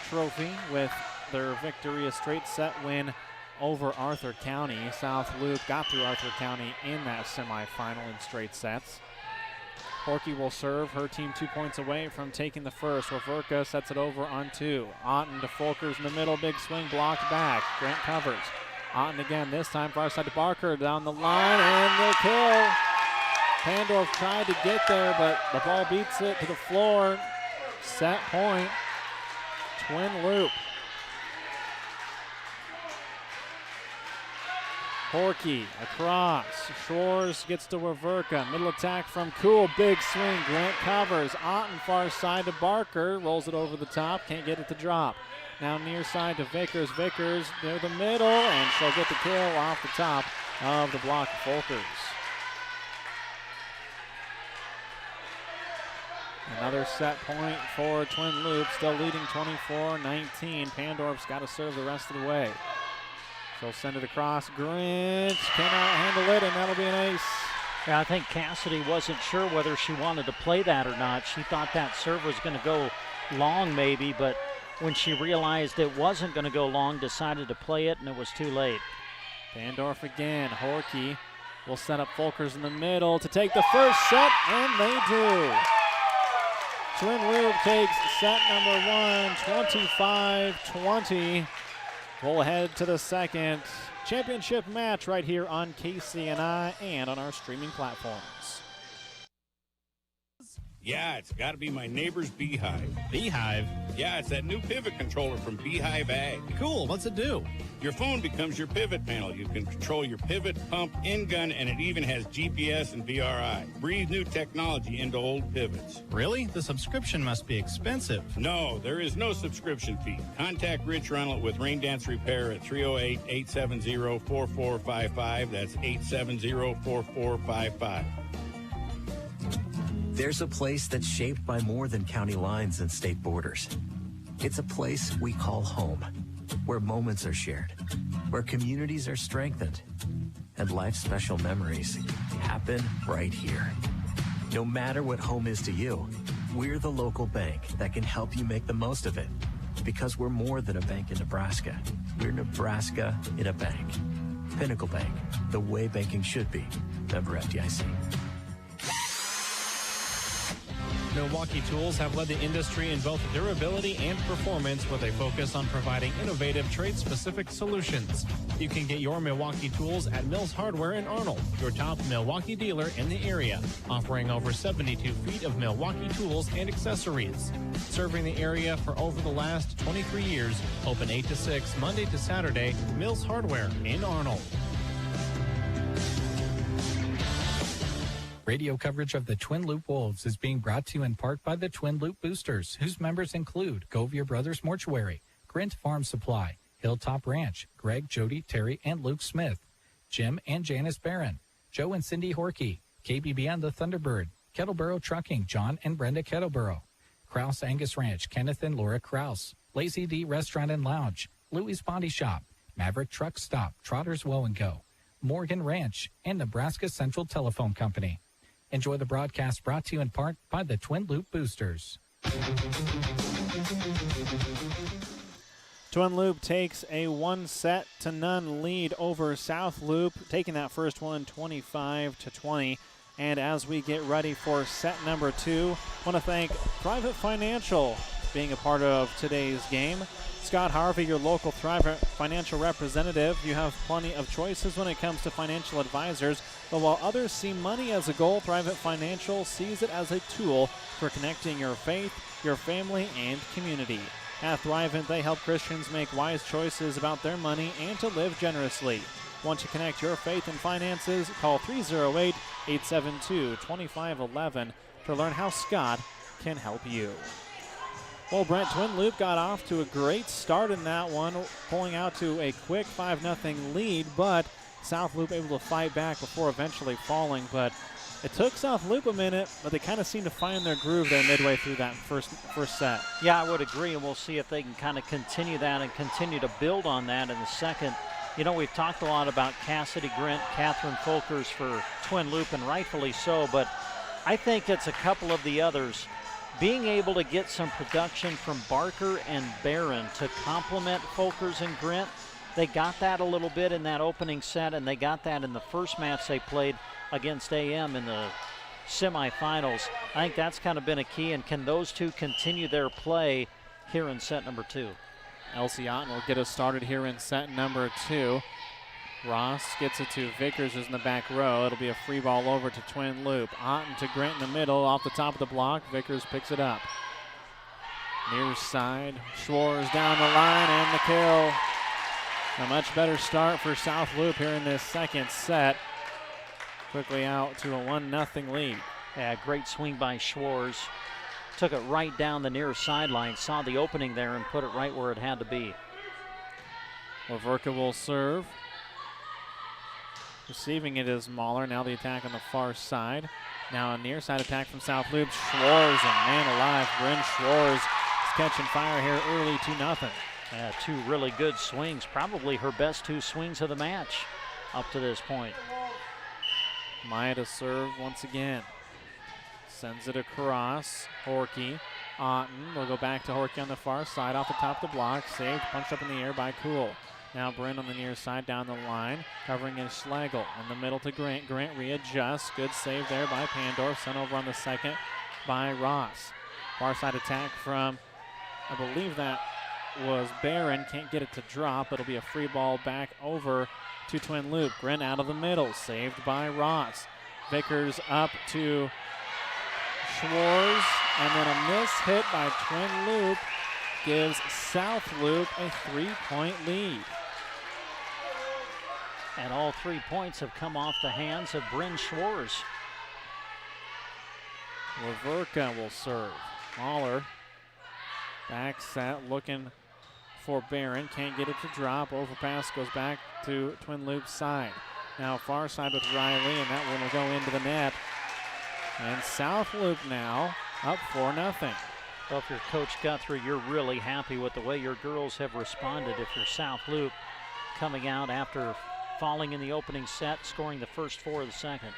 trophy with their victory, a straight set win over Arthur County. South Loop got through Arthur County in that semifinal in straight sets. Horky will serve, her team 2 points away from taking the first. Reverka sets it over on 2. Otten to Folkers in the middle, big swing blocked back. Grant covers. Otten again, this time far side to Barker down the line, and the kill. Pandorf tried to get there, but the ball beats it to the floor. Set point, Twin Loop. Horky across, Shores gets to Reverka, middle attack from Cool, big swing, Grant covers, Otten far side to Barker, rolls it over the top, can't get it to drop. Now near side to Vickers, Vickers near the middle, and she'll get the kill off the top of the block of Folkers. Another set point for Twin Loop, still leading 24-19. Pandorf's got to serve the rest of the way. She'll send it across. Grinch cannot handle it, and that'll be an ace. Yeah, I think Cassidy wasn't sure whether she wanted to play that or not. She thought that serve was going to go long maybe, but when she realized it wasn't going to go long, decided to play it, and it was too late. Pandorf again. Horky will set up Folkers in the middle to take the first set, and they do. Twin Loop takes set #1, 25-20. We'll head to the second championship match right here on KCNI and on our streaming platforms. Yeah, it's got to be my neighbor's Beehive. Beehive? Yeah, it's that new pivot controller from Beehive Ag. Cool, what's it do? Your phone becomes your pivot panel. You can control your pivot, pump, in-gun, and it even has GPS and VRI. Breathe new technology into old pivots. Really? The subscription must be expensive. No, there is no subscription fee. Contact Rich Reynolds with Rain Dance Repair at 308-870-4455. That's 870-4455. There's a place that's shaped by more than county lines and state borders. It's a place we call home, where moments are shared, where communities are strengthened, and life's special memories happen right here. No matter what home is to you, we're the local bank that can help you make the most of it. Because we're more than a bank in Nebraska. We're Nebraska in a bank. Pinnacle Bank, the way banking should be. Member FDIC. Milwaukee Tools have led the industry in both durability and performance with a focus on providing innovative trade-specific solutions. You can get your Milwaukee Tools at Mills Hardware in Arnold, your top Milwaukee dealer in the area, offering over 72 feet of Milwaukee tools and accessories. Serving the area for over the last 23 years, open 8 to 6, Monday to Saturday, Mills Hardware in Arnold. Radio coverage of the Twin Loop Wolves is being brought to you in part by the Twin Loop Boosters, whose members include Govier Brothers Mortuary, Grint Farm Supply, Hilltop Ranch, Greg, Jody, Terry, and Luke Smith, Jim and Janice Barron, Joe and Cindy Horkey, KBB and the Thunderbird, Kettleboro Trucking, John and Brenda Kettleboro, Krause Angus Ranch, Kenneth and Laura Krause, Lazy D Restaurant and Lounge, Louis Body Shop, Maverick Truck Stop, Trotters Woe & Go, Morgan Ranch, and Nebraska Central Telephone Company. Enjoy the broadcast brought to you in part by the Twin Loop Boosters. Twin Loop takes a 1-0 lead over South Loop, taking that first one 25-20. And as we get ready for set number 2, I want to thank Private Financial being a part of today's game. Scott Harvey, your local Private Financial representative. You have plenty of choices when it comes to financial advisors, but while others see money as a goal, Private Financial sees it as a tool for connecting your faith, your family, and community. At Thrivent, they help Christians make wise choices about their money and to live generously. Want to connect your faith and finances? Call 308-872-2511 to learn how Scott can help you. Well, Brent, Twin Loop got off to a great start in that one, pulling out to a quick 5-0 lead, but South Loop able to fight back before eventually falling. But it took South Loop a minute, but they kind of seemed to find their groove there midway through that first set. Yeah, I would agree, and we'll see if they can kind of continue that and continue to build on that in the second. You know, we've talked a lot about Cassidy Grint, Catherine Folkers for Twin Loop, and rightfully so, but I think it's a couple of the others. Being able to get some production from Barker and Barron to complement Folkers and Grint, they got that a little bit in that opening set, and they got that in the first match they played against AM in the semifinals. I think that's kind of been a key, and can those two continue their play here in set number 2? Elsie Otten will get us started here in set number 2. Ross gets it to Vickers, who's in the back row. It'll be a free ball over to Twin Loop. Otten to Grant in the middle, off the top of the block. Vickers picks it up. Near side, Schwartz down the line, and the kill. A much better start for South Loop here in this second set. Quickly out to a 1-0 lead. Yeah, great swing by Schwartz. Took it right down the near sideline, saw the opening there and put it right where it had to be. Laverka will serve. Receiving it is Mahler. Now the attack on the far side. Now a near side attack from South Loop. Schwartz, and man alive, Bryn Schwartz is catching fire here early, 2-0. Yeah, two really good swings. Probably her best two swings of the match up to this point. Maya to serve once again. Sends it across. Horkey. Otten will go back to Horkey on the far side, off the top of the block. Saved, punched up in the air by Kuhl. Now Bryn on the near side down the line, covering is Schlegel. In the middle to Grant. Grant readjusts. Good save there by Pandorf. Sent over on the second by Ross. Far side attack from, I believe that was Barron. Can't get it to drop. It'll be a free ball back over to Twin Loop. Grant out of the middle. Saved by Ross. Vickers up to Schwartz, and then a miss hit by Twin Loop gives South Loop a 3-point lead. And all 3 points have come off the hands of Bryn Schwartz. Laverka will serve. Mahler back set, looking for Barron. Can't get it to drop. Overpass goes back to Twin Loop's side. Now far side with Riley, and that one will go into the net. And South Loop now up 4-0. Well, if you're Coach Guthrie, you're really happy with the way your girls have responded. If you're South Loop, coming out after falling in the opening set, scoring the first 4 of the second.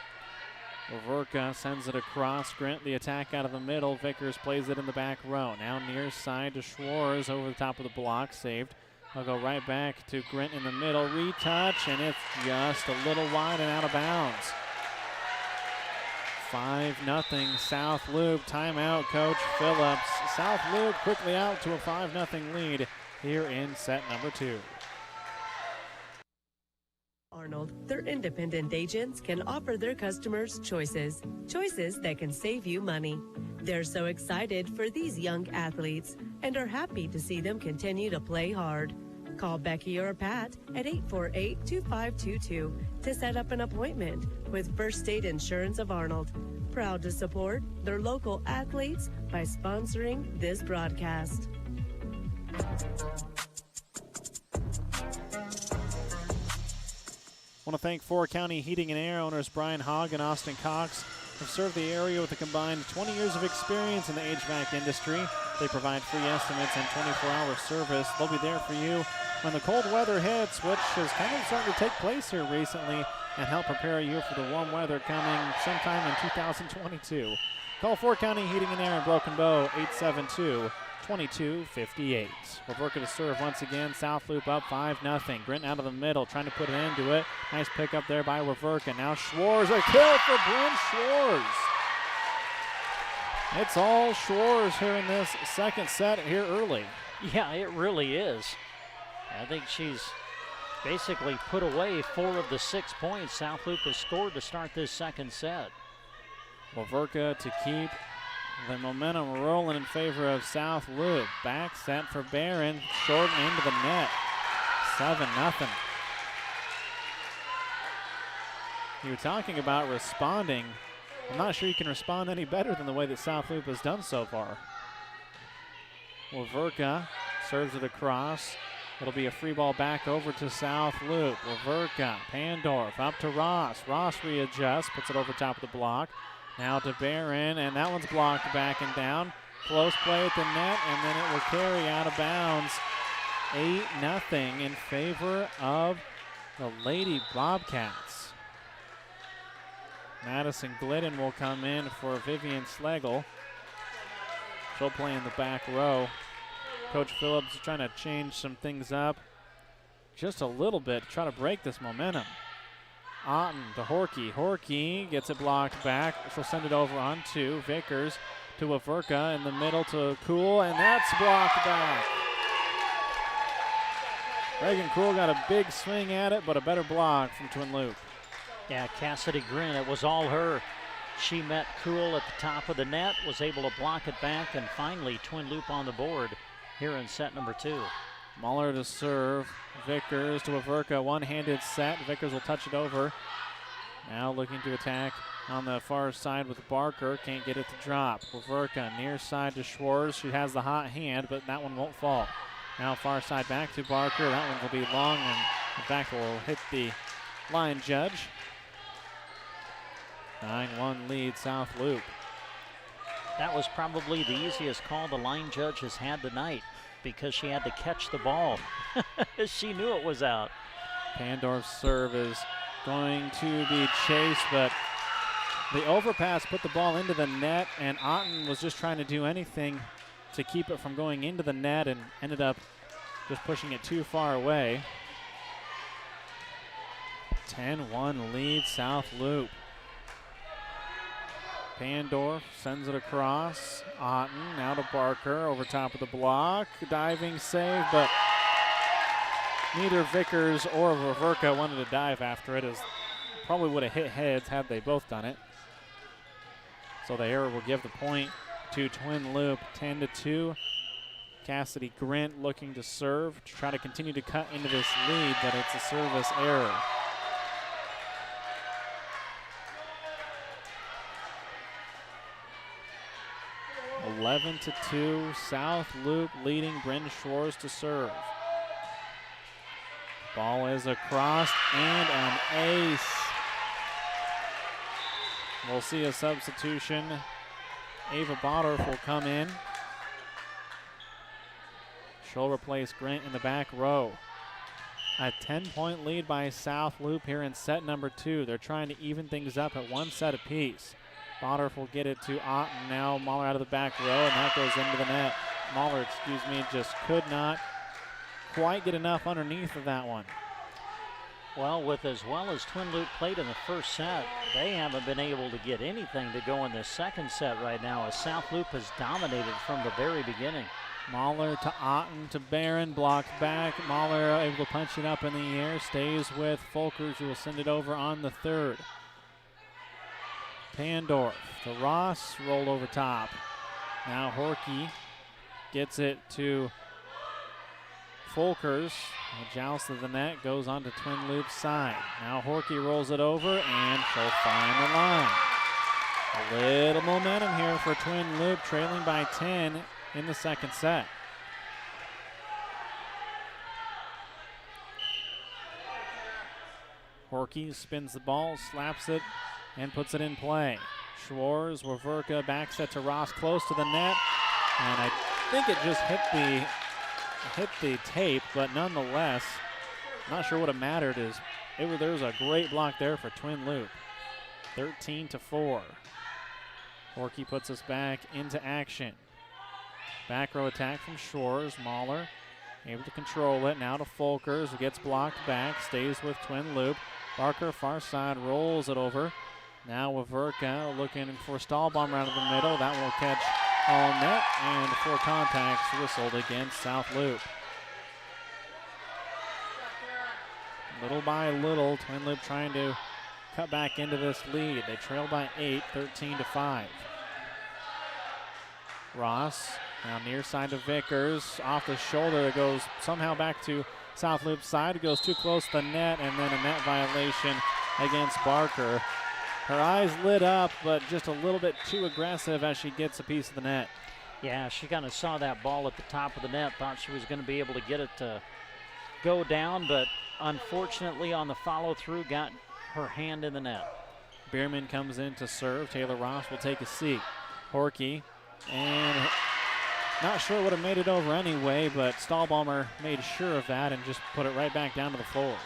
Laverka sends it across. Grant the attack out of the middle. Vickers plays it in the back row. Now near side to Schwartz over the top of the block. Saved. I'll go right back to Grant in the middle. Retouch, and it's just a little wide and out of bounds. 5-0 South Loop. Timeout, Coach Phillips. South Loop quickly out to a 5-0 lead here in set number 2. Arnold, their independent agents can offer their customers choices that can save you money. They're so excited for these young athletes and are happy to see them continue to play hard. Call Becky or Pat at 848-2522 to set up an appointment with First State Insurance of Arnold. Proud to support their local athletes by sponsoring this broadcast. I want to thank Four County Heating and Air owners Brian Hogg and Austin Cox, who served the area with a combined 20 years of experience in the HVAC industry. They provide free estimates and 24-hour service. They'll be there for you when the cold weather hits, which is kind of starting to take place here recently. and help prepare you for the warm weather coming sometime in 2022. Call Fort County Heating and Air in Broken Bow, 872-2258. Waverka to serve once again. South Loop up 5-0. Brent out of the middle, trying to put it into it. Nice pick up there by Waverka. Now Schwarz, a kill for Brent Schwarz. It's all Schwarz here in this second set here early. Yeah, it really is. I think she's basically put away 4 of the 6 points South Loop has scored to start this second set. Waverka to keep the momentum rolling in favor of South Loop. Back set for Barron, short and into the net. 7-0. You were talking about responding. I'm not sure you can respond any better than the way that South Loop has done so far. Waverka serves it across. It'll be a free ball back over to South Loop. Waverka, Pandorf up to Ross. Ross readjusts, puts it over top of the block. Now to Barron, and that one's blocked back and down. Close play at the net, and then it will carry out of bounds. 8-0 in favor of the Lady Bobcats. Madison Glidden will come in for Vivian Schlegel. She'll play in the back row. Coach Phillips is trying to change some things up just a little bit to try to break this momentum. Otten to Horkey. Horkey gets it blocked back. She'll send it over on to Vickers to Waverka in the middle to Kuhl, and that's blocked back. Reagan Kuhl got a big swing at it, but a better block from Twin Loop. Yeah, Cassidy Grin, it was all her. She met Kuhl at the top of the net, was able to block it back, and finally Twin Loop on the board here in set number 2. Muller to serve. Vickers to Waverka. One-handed set. Vickers will touch it over. Now looking to attack on the far side with Barker. Can't get it to drop. Waverka near side to Schwarz. She has the hot hand, but that one won't fall. Now far side back to Barker. That one will be long, and in fact will hit the line judge. 9-1 lead South Loop. That was probably the easiest call the line judge has had tonight because she had to catch the ball. She knew it was out. Pandorf's serve is going to be chased, but the overpass put the ball into the net, and Otten was just trying to do anything to keep it from going into the net and ended up just pushing it too far away. 10-1 lead South Loop. Pandorf sends it across. Otten now to Barker over top of the block. Diving save, but neither Vickers or Waverka wanted to dive after it, as probably would have hit heads had they both done it. So the error will give the point to Twin Loop, 10-2. Cassidy Grint looking to serve to try to continue to cut into this lead, but it's a service error. Eleven to 2, South Loop leading. Bryn Schwarz to serve. Ball is across and an ace. We'll see a substitution. Ava Bodorf will come in. She'll replace Grant in the back row. A 10-point lead by South Loop here in set number 2. They're trying to even things up at one set apiece. Bodorf will get it to Otten now. Mahler out of the back row, and that goes into the net. Mahler, just could not quite get enough underneath of that one. Well, with as well as Twin Loop played in the first set, they haven't been able to get anything to go in this second set right now, as South Loop has dominated from the very beginning. Mahler to Otten to Barron, blocked back. Mahler able to punch it up in the air, stays with Folkers, who will send it over on the third. Pandorf to Ross, rolled over top. Now Horkey gets it to Folkers. A joust of the net goes on to Twin Loop's side. Now Horkey rolls it over, and she'll find the line. A little momentum here for Twin Loop, trailing by 10 in the second set. Horkey spins the ball, slaps it, and puts it in play. Schwarz, Waverka, back set to Ross, close to the net, and I think it just hit the tape, but nonetheless, not sure what it mattered, as There was a great block there for Twin Loop. 13-4. Horky puts us back into action. Back row attack from Shores. Mahler able to control it. Now to Folkers, who gets blocked back. Stays with Twin Loop. Barker, far side, rolls it over. Now Waverka looking for Stahlbaum out of the middle. That will catch all net, and 4 contacts whistled against South Loop. Little by little, Twin Loop trying to cut back into this lead. They trail by 8, 13-5. Ross now near side to Vickers. Off the shoulder, it goes somehow back to South Loop's side. It goes too close to the net, and then a net violation against Barker. Her eyes lit up, but just a little bit too aggressive as she gets a piece of the net. Yeah, she kind of saw that ball at the top of the net, thought she was going to be able to get it to go down, but unfortunately on the follow-through got her hand in the net. Bierman comes in to serve. Taylor Ross will take a seat. Horky, and not sure would have made it over anyway, but Stahlbaumer made sure of that and just put it right back down to the floor.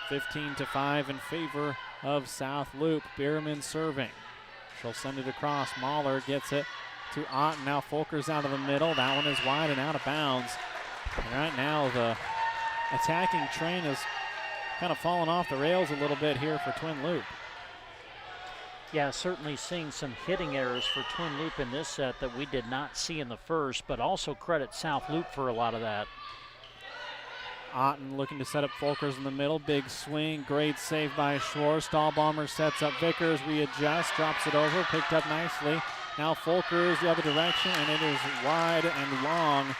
15-5 in favor of South Loop. Bierman serving. She'll send it across. Mahler gets it to Otten. Now Folkers out of the middle. That one is wide and out of bounds. And right now the attacking train is kind of falling off the rails a little bit here for Twin Loop. Yeah, certainly seeing some hitting errors for Twin Loop in this set that we did not see in the first, but also credit South Loop for a lot of that. Otten looking to set up Folkers in the middle. Big swing, great save by Schwartz. Stahlbaumer sets up Vickers, readjusts, drops it over, picked up nicely. Now Folkers the other direction, and it is wide and long.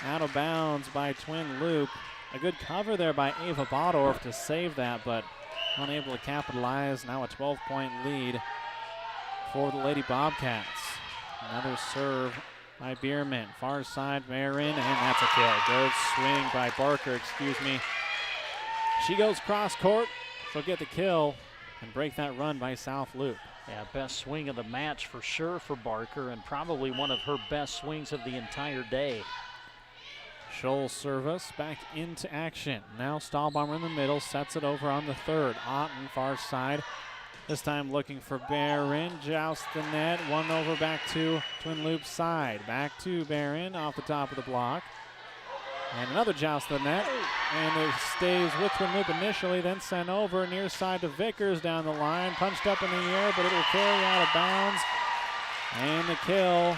Out of bounds by Twin Loop. A good cover there by Ava Bodorf to save that, but unable to capitalize. Now a 12-point lead for the Lady Bobcats. Another serve by Bierman. Far side, Marin, and that's a kill. Good swing by Barker, She goes cross court. She'll get the kill and break that run by South Loop. Yeah, best swing of the match for sure for Barker, and probably one of her best swings of the entire day. Scholl service back into action. Now Stahlbaumer in the middle, sets it over on the third. Otten far side. This time looking for Barron, joust the net, one over back to Twin Loop's side. Back to Barron off the top of the block. And another joust the net, and it stays with Twin Loop initially, then sent over near side to Vickers down the line. Punched up in the air, but it will carry out of bounds. And the kill.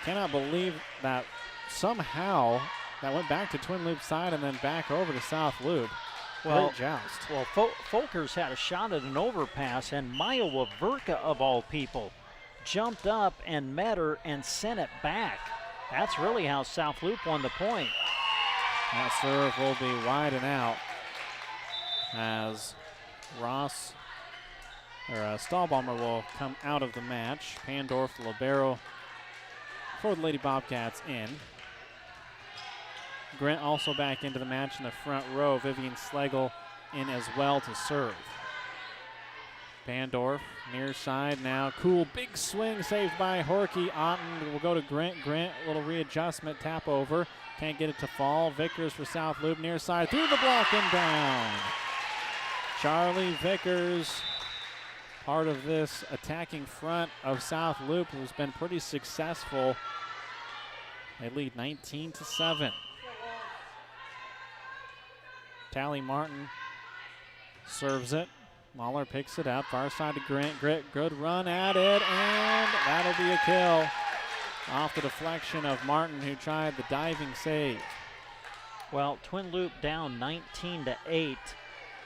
Cannot believe that somehow that went back to Twin Loop's side and then back over to South Loop. Well, great joust. Well, Folkers had a shot at an overpass, and Maya Waverka, of all people, jumped up and met her and sent it back. That's really how South Loop won the point. That serve will be wide and out as Stahlbaumer will come out of the match. Pandorf, the libero for the Lady Bobcats in. Grant also back into the match in the front row. Vivian Schlegel in as well to serve. Pandorf near side now. Cool big swing saved by Horky. Otten will go to Grant. Grant, a little readjustment, tap over. Can't get it to fall. Vickers for South Loop near side. Through the block and down. Charlie Vickers, part of this attacking front of South Loop, who's been pretty successful. They lead 19-7. Tally Martin serves it. Mahler picks it up. Far side to Grant. Good run at it, and that'll be a kill. Off the deflection of Martin, who tried the diving save. Well, Twin Loop down 19-8.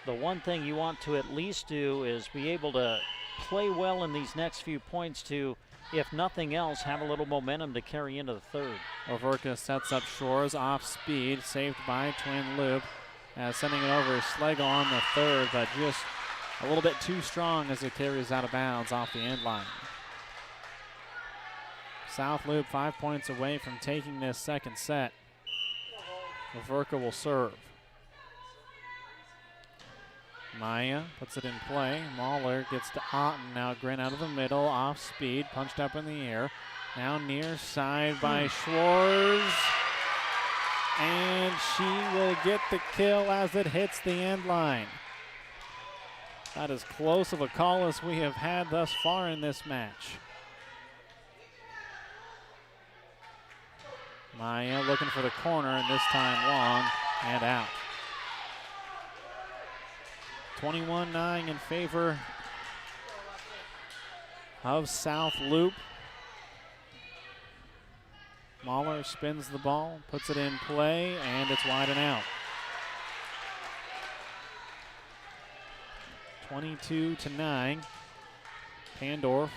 The one thing you want to at least do is be able to play well in these next few points to, if nothing else, have a little momentum to carry into the third. Overka sets up Shores off speed, saved by Twin Loop. Sending it over Schlegel on the third, but just a little bit too strong as it carries out of bounds off the end line. South Loop 5 points away from taking this second set. Overka will serve. Maya puts it in play. Mahler gets to Otten. Now Grant out of the middle, off speed, punched up in the air. Now near side by Schwartz. and she will get the kill as it hits the end line. That is close of a call as we have had thus far in this match. Maya looking for the corner, and this time long and out. 21-9 in favor of South Loop. Mahler spins the ball, puts it in play, and it's wide and out. 22-9. Pandorf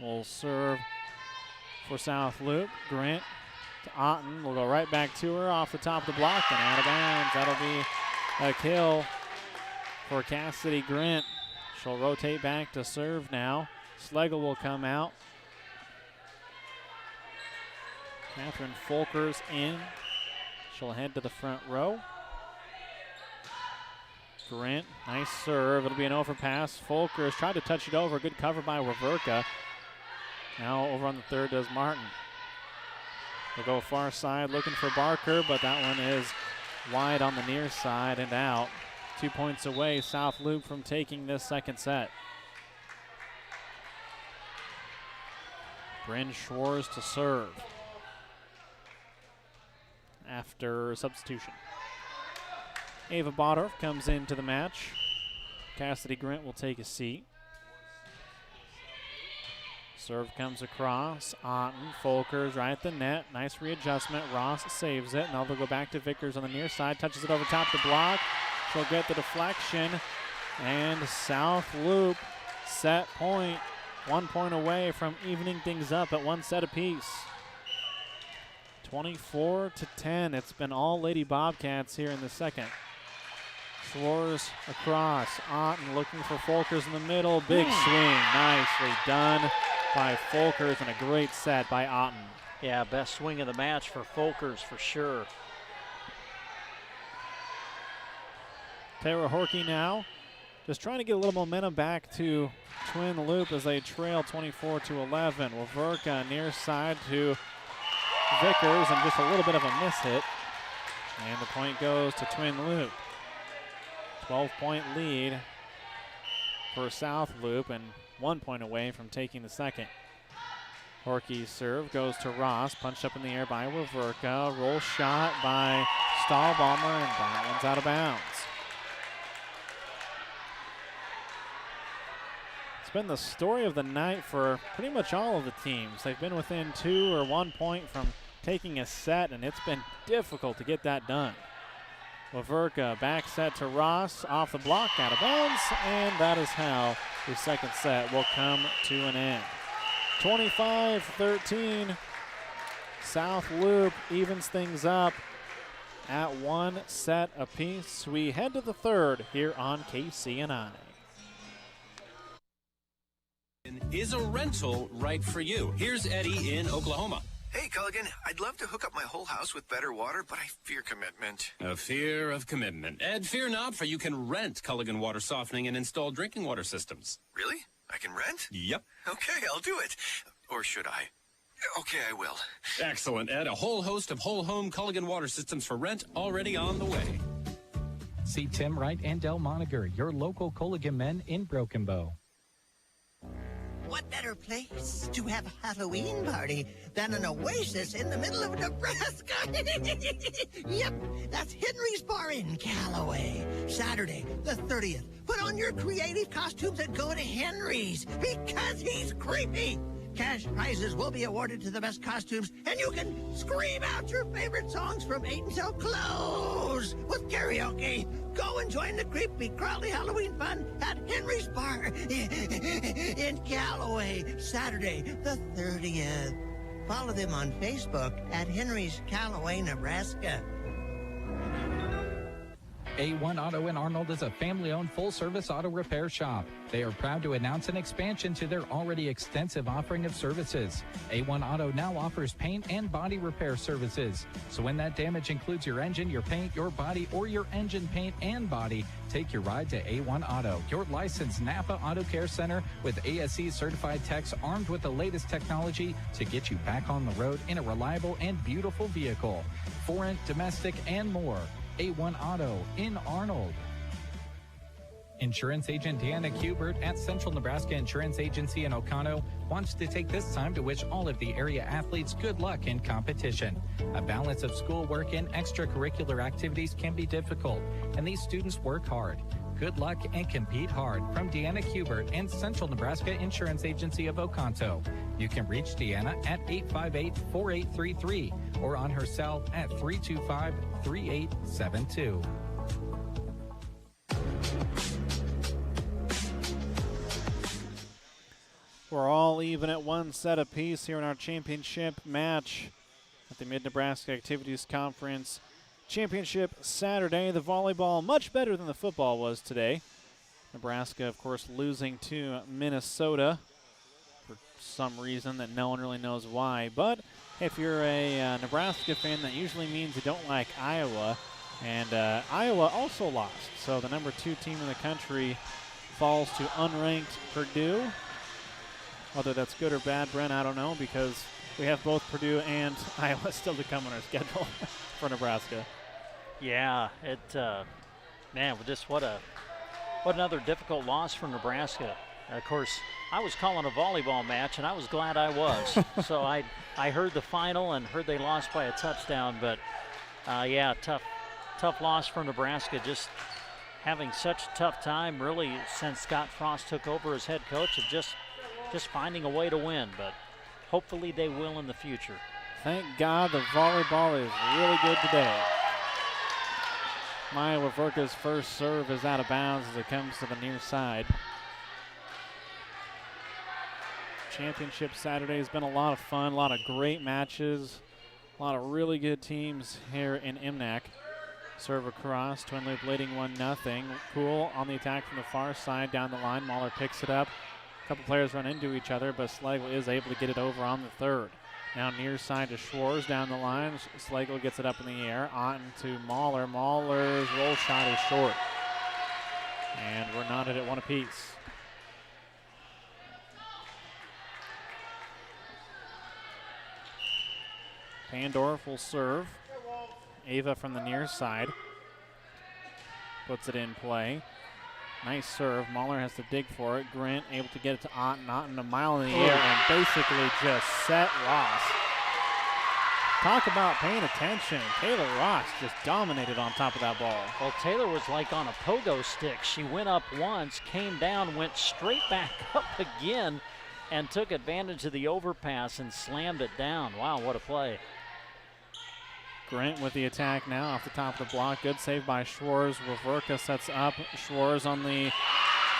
will serve for South Loop. Grant to Otten. Will go right back to her off the top of the block and out of bounds. That'll be a kill for Cassidy Grant. She'll rotate back to serve now. Schlegel will come out. Catherine Folkers in. She'll head to the front row. Grant, nice serve. It'll be an overpass. Folkers tried to touch it over. Good cover by Waverka. Now over on the third does Martin. They'll go far side looking for Barker, but that one is wide on the near side and out. 2 points away, South Loop from taking this second set. Bryn Schwartz to serve after substitution. Ava Bodorf comes into the match. Cassidy Grant will take a seat. Serve comes across. Otten, Folkers right at the net. Nice readjustment. Ross saves it. Now they'll go back to Vickers on the near side. Touches it over top the block. She'll get the deflection. And South Loop set point. 1 point away from evening things up at one set apiece. 24-10. It's been all Lady Bobcats here in the second. Schwartz across. Otten looking for Folkers in the middle. Big swing. Nicely done by Folkers and a great set by Otten. Yeah, best swing of the match for Folkers for sure. Tara Horkey now just trying to get a little momentum back to Twin Loop as they trail 24-11. Waverka near side to Vickers and just a little bit of a miss hit. And the point goes to Twin Loop. 12-point lead for South Loop and 1 point away from taking the second. Horkey's serve goes to Ross, punched up in the air by Waverka. Roll shot by Stahlbaumer, and that one's out of bounds. It's been the story of the night for pretty much all of the teams. They've been within 2 or 1 point from taking a set, and it's been difficult to get that done. Waverka back set to Ross, off the block, out of bounds, and that is how the second set will come to an end. 25-13, South Loop evens things up at 1 set apiece. We head to the third here on KCNI. Is a rental right for you? Here's Eddie in Oklahoma. Hey, Culligan, I'd love to hook up my whole house with better water, but I fear commitment. A fear of commitment. Ed, fear not, for you can rent Culligan Water Softening and install drinking water systems. Really? I can rent? Yep. Okay, I'll do it. Or should I? Okay, I will. Excellent, Ed. A whole host of whole home Culligan water systems for rent already on the way. See Tim Wright and Del Moniger, your local Culligan men in Broken Bow. What better place to have a Halloween party than an oasis in the middle of Nebraska? Yep, that's Henry's Bar in Callaway. Saturday, the 30th. Put on your creative costumes and go to Henry's because he's creepy. Cash prizes will be awarded to the best costumes, and you can scream out your favorite songs from 8 until close with karaoke. Go and join the creepy, crawly Halloween fun at Henry's Bar in Callaway, Saturday the 30th. Follow them on Facebook at Henry's Callaway, Nebraska. A1 Auto in Arnold is a family-owned full-service auto repair shop. They are proud to announce an expansion to their already extensive offering of services. A1 Auto now offers paint and body repair services. So when that damage includes your engine, your paint, your body, or your engine paint and body, take your ride to A1 Auto, your licensed Napa Auto Care Center with ASE certified techs armed with the latest technology to get you back on the road in a reliable and beautiful vehicle. Foreign, domestic, and more. A1 Auto in Arnold. Insurance agent Deanna Kubert at Central Nebraska Insurance Agency in Oconto wants to take this time to wish all of the area athletes good luck in competition. A balance of schoolwork and extracurricular activities can be difficult, and these students work hard. Good luck and compete hard from Deanna Kubert and Central Nebraska Insurance Agency of Oconto. You can reach Deanna at 858-4833 or on her cell at 325-3872. We're all even at one set apiece here in our championship match at the Mid-Nebraska Activities Conference Championship Saturday. The volleyball much better than the football was today. Nebraska, of course, losing to Minnesota for some reason that no one really knows why. But if you're a Nebraska fan, that usually means you don't like Iowa. And Iowa also lost. So the number 2 team in the country falls to unranked Purdue. Whether that's good or bad, Brent, I don't know, because we have both Purdue and Iowa still to come on our schedule for Nebraska. Yeah, man, just what another difficult loss for Nebraska. And of course, I was calling a volleyball match, and I was glad I was. So I heard the final and heard they lost by a touchdown, but yeah, tough loss for Nebraska. Just having such a tough time, really, since Scott Frost took over as head coach, of just finding a way to win, but hopefully they will in the future. Thank God the volleyball is really good today. Maya Waverka's first serve is out of bounds as it comes to the near side. Championship Saturday has been a lot of fun, a lot of great matches, a lot of really good teams here in MNAC. Serve across, Twin Loop leading 1-0. Cool on the attack from the far side down the line. Mahler picks it up. A couple players run into each other, but Slagle is able to get it over on the third. Now near side to Schwartz down the line. Slagle gets it up in the air. On to Mahler. Mahler's roll shot is short. And we're knotted at 1 apiece. Pandorf will serve. Ava from the near side puts it in play. Nice serve. Mahler has to dig for it. Grant able to get it to Otten. Otten a mile in the air and basically just set Ross. Talk about paying attention. Taylor Ross just dominated on top of that ball. Well, Taylor was like on a pogo stick. She went up once, came down, went straight back up again, and took advantage of the overpass and slammed it down. Wow, what a play. Grant with the attack now off the top of the block. Good save by Schwartz. Waverka sets up. Schwartz on the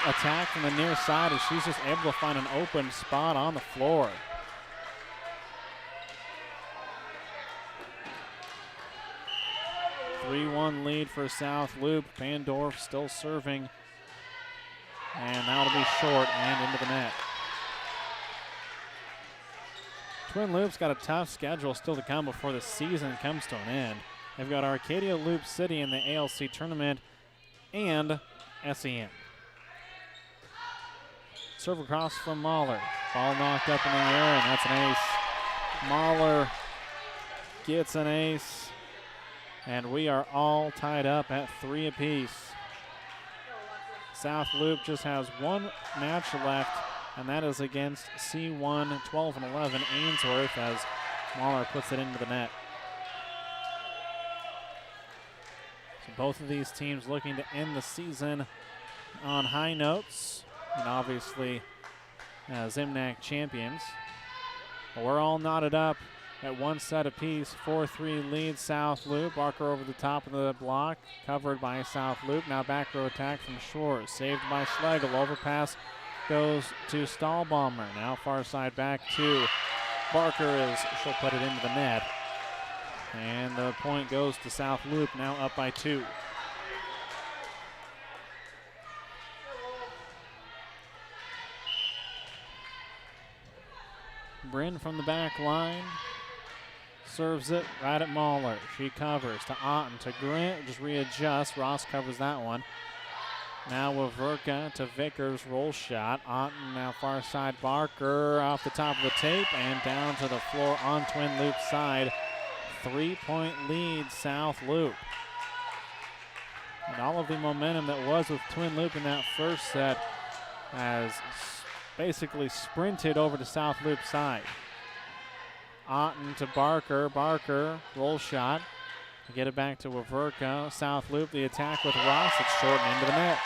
attack from the near side, and she's just able to find an open spot on the floor. A 3-1 lead for South Loop. Pandorf still serving, and that'll be short and into the net. Twin Loop's got a tough schedule still to come before the season comes to an end. They've got Arcadia Loop City in the ALC tournament and SEM. Serve across from Mahler. Ball knocked up in the air, and that's an ace. Mahler gets an ace, and we are all tied up at 3 apiece. South Loop just has one match left, and that is against C1 12-11 Ainsworth as Mahler puts it into the net. So both of these teams looking to end the season on high notes, and obviously as MNAC champions. But we're all knotted up at 1 set apiece. 4-3 lead South Loop. Barker over the top of the block, covered by South Loop. Now back row attack from Shores, saved by Schlegel. Overpass goes to Stahlbomber. Now far side back to Barker as she'll put it into the net. And the point goes to South Loop, now up by 2. Bryn from the back line. Serves it right at Mahler. She covers to Otten, to Grant, just readjusts. Ross covers that one. Now Waverka to Vickers, roll shot. Otten now far side. Barker off the top of the tape and down to the floor on Twin Loop side. 3-point lead, South Loop. And all of the momentum that was with Twin Loop in that first set has basically sprinted over to South Loop side. Otten to Barker. Barker, roll shot. Get it back to Waverka. South Loop, the attack with Ross. It's short and into the net.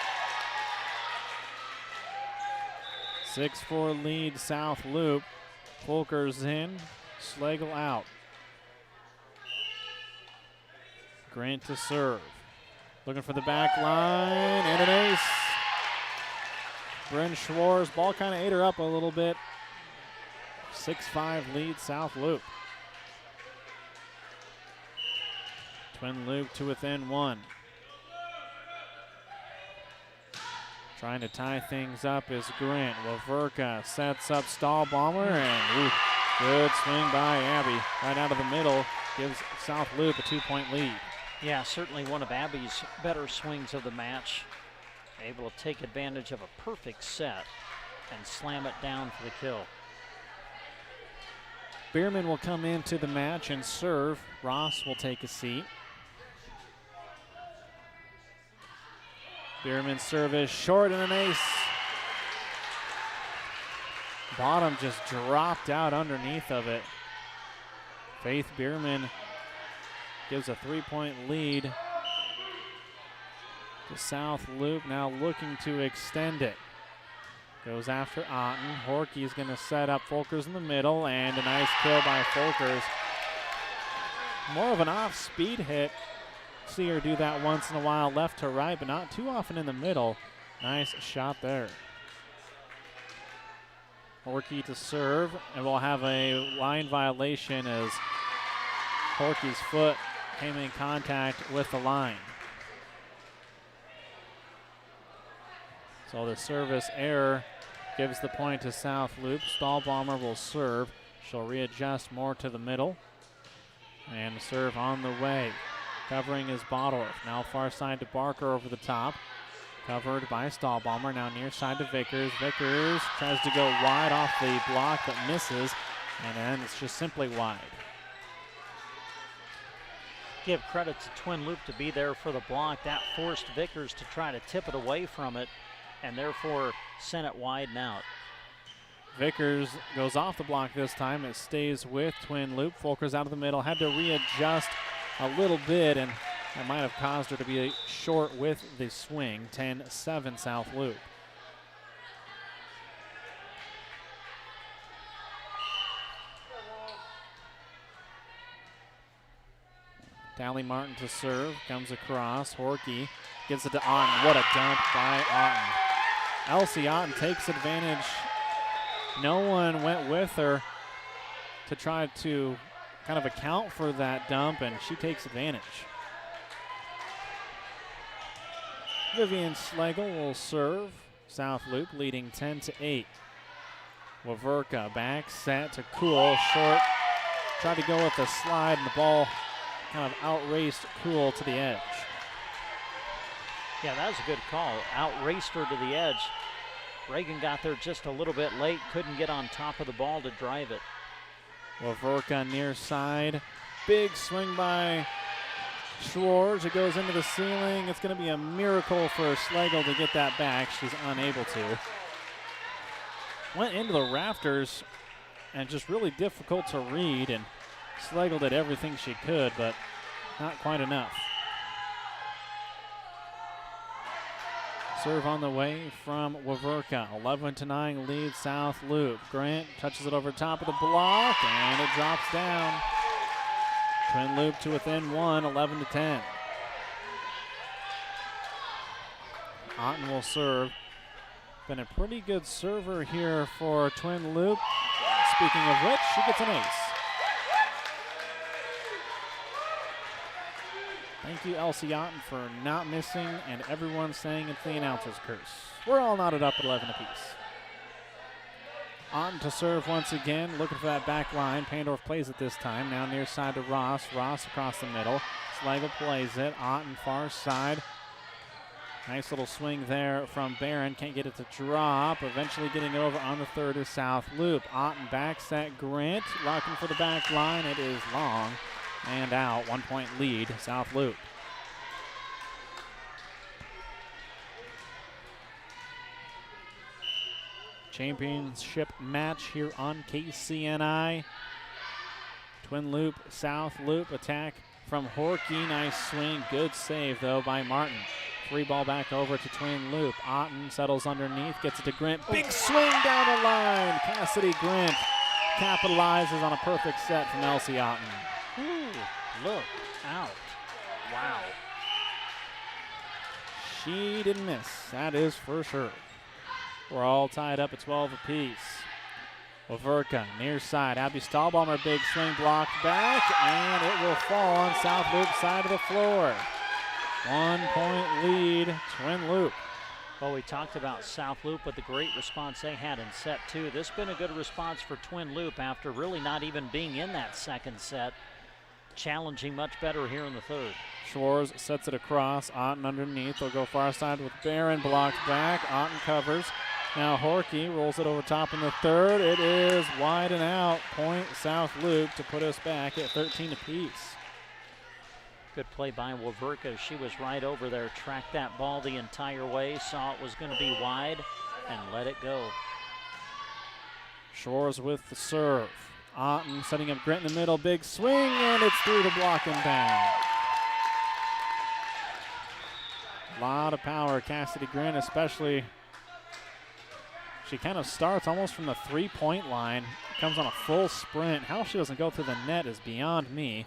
6-4 lead, South Loop. Fulker's in. Schlegel out. Grant to serve. Looking for the back line. And an ace. Bryn Schwartz. Ball kind of ate her up a little bit. 6-5 lead, South Loop. Twin Loop to within one. Trying to tie things up is Grant. Waverka sets up Stahlbomber, and good swing by Abby. Right out of the middle, gives South Loop a 2-point lead. Yeah, certainly one of Abby's better swings of the match. Able to take advantage of a perfect set and slam it down for the kill. Bierman will come into the match and serve. Ross will take a seat. Bierman's service short and an ace. Bottom just dropped out underneath of it. Faith Bierman gives a 3-point lead to South Loop, now looking to extend it. Goes after Otten. Horkey's going to set up Folkers in the middle, and a nice kill by Folkers. More of an off-speed hit. See her do that once in a while left to right, but not too often in the middle. Nice shot there. Horkey to serve, and we'll have a line violation as Horkey's foot came in contact with the line. So the service error gives the point to South Loop. Stahlbomber will serve. She'll readjust more to the middle. And serve on the way. Covering is Bottorff. Now far side to Barker over the top. Covered by Stahlbomber. Now near side to Vickers. Vickers tries to go wide off the block but misses. And then it's just simply wide. Give credit to Twin Loop to be there for the block. That forced Vickers to try to tip it away from it, and therefore sent it wide and out. Vickers goes off the block this time. It stays with Twin Loop. Folkers out of the middle. Had to readjust a little bit, and that might have caused her to be short with the swing. 10-7 South Loop. Tally Martin to serve. Comes across. Horkey gives it to Otten. What a dump by Otten. Elsie Otten takes advantage. No one went with her to try to kind of account for that dump, and she takes advantage. Vivian Schlegel will serve. South Loop leading 10-8. Waverka back set to Kuhl. Short. Tried to go with the slide, and the ball kind of outraced Kuhl to the edge. Yeah, that was a good call. Outraced her to the edge. Reagan got there just a little bit late, couldn't get on top of the ball to drive it. Waverka near side. Big swing by Schwartz. It goes into the ceiling. It's going to be a miracle for Schlegel to get that back. She's unable to. Went into the rafters and just really difficult to read, and Schlegel did everything she could, but not quite enough. Serve on the way from Waverka. 11-9 lead South Loop. Grant touches it over top of the block, and it drops down. Twin Loop to within one, 11-10. Otten will serve. Been a pretty good server here for Twin Loop. Speaking of which, she gets an ace. Thank you, Elsie Otten, for not missing, and everyone saying it's the announcer's curse. We're all knotted up at 11 apiece. On to serve once again, looking for that back line. Pandorf plays it this time. Now near side to Ross. Ross across the middle. Slagle plays it. Otten far side. Nice little swing there from Barron. Can't get it to drop. Eventually getting it over on the third is South Loop. Otten backs at Grant. Looking for the back line. It is long and out. 1 point lead, South Loop. Championship match here on KCNI. Twin Loop, South Loop attack from Horkey. Nice swing. Good save, though, by Martin. Free ball back over to Twin Loop. Otten settles underneath, gets it to Grant. Big swing down the line. Cassidy Grant capitalizes on a perfect set from Elsie Otten. Ooh, look out. Wow. She didn't miss. That is for sure. We're all tied up at 12 apiece. Waverka near side. Abby Stahlbaumer, big swing blocked back, and it will fall on South Loop side of the floor. 1 point lead, Twin Loop. Well, we talked about South Loop, but the great response they had in set two. This has been a good response for Twin Loop after really not even being in that second set. Challenging much better here in the third. Schwartz sets it across. Otten underneath. They'll go far side with Barron. Blocked back. Otten covers. Now Horkey rolls it over top in the third. It is wide and out. Point South Loop to put us back at 13 apiece. Good play by Waverka. She was right over there, tracked that ball the entire way, saw it was going to be wide, and let it go. Shores with the serve. Otten setting up Grant in the middle. Big swing, and it's through the block and down. A lot of power, Cassidy Grant, especially. She kind of starts almost from the three-point line. Comes on a full sprint. How she doesn't go through the net is beyond me.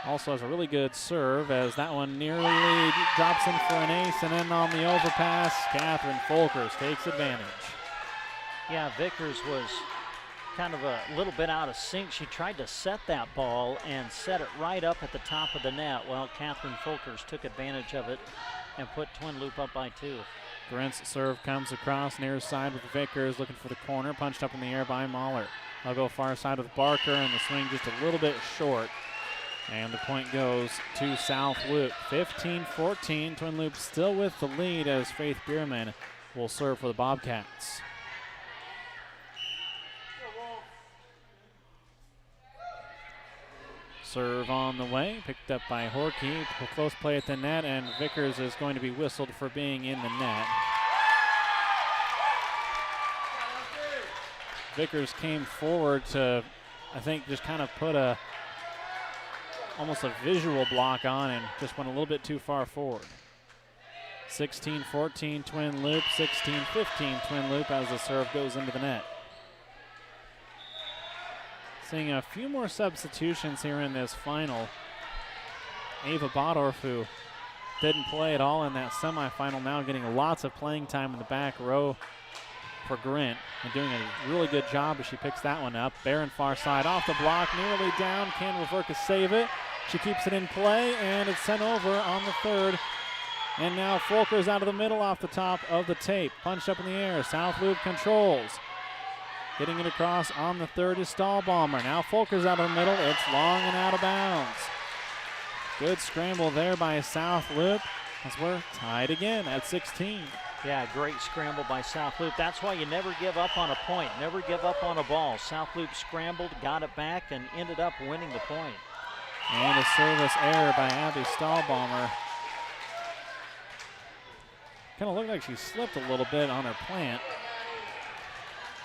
Also has a really good serve as that one nearly drops in for an ace, and then on the overpass, Catherine Folkers takes advantage. Yeah, Vickers was kind of a little bit out of sync. She tried to set that ball and set it right up at the top of the net. Well, Catherine Folkers took advantage of it and put Twin Loop up by 2. Grant's serve comes across near side with Vickers looking for the corner, punched up in the air by Mahler. I'll go far side with Barker, and the swing just a little bit short. And the point goes to South Loop. 15-14, Twin Loop still with the lead as Faith Bierman will serve for the Bobcats. Serve on the way, picked up by Horkey. Close play at the net, and Vickers is going to be whistled for being in the net. Vickers came forward to, I think, just kind of put almost a visual block on and just went a little bit too far forward. 16-14 Twin Loop, 16-15 Twin Loop as the serve goes into the net. Seeing a few more substitutions here in this final. Ava Bodorf, who didn't play at all in that semifinal, now getting lots of playing time in the back row for Grant and doing a really good job as she picks that one up. Barron far side off the block, nearly down. Can Waverka save it? She keeps it in play, and it's sent over on the third. And now Folkers out of the middle off the top of the tape. Punched up in the air. South Loop controls. Getting it across on the third is Stahlbaumer. Now Folkers out of the middle. It's long and out of bounds. Good scramble there by South Loop as we're tied again at 16. Yeah, great scramble by South Loop. That's why you never give up on a point, never give up on a ball. South Loop scrambled, got it back, and ended up winning the point. And a service error by Abby Stahlbaumer. Kind of looked like she slipped a little bit on her plant.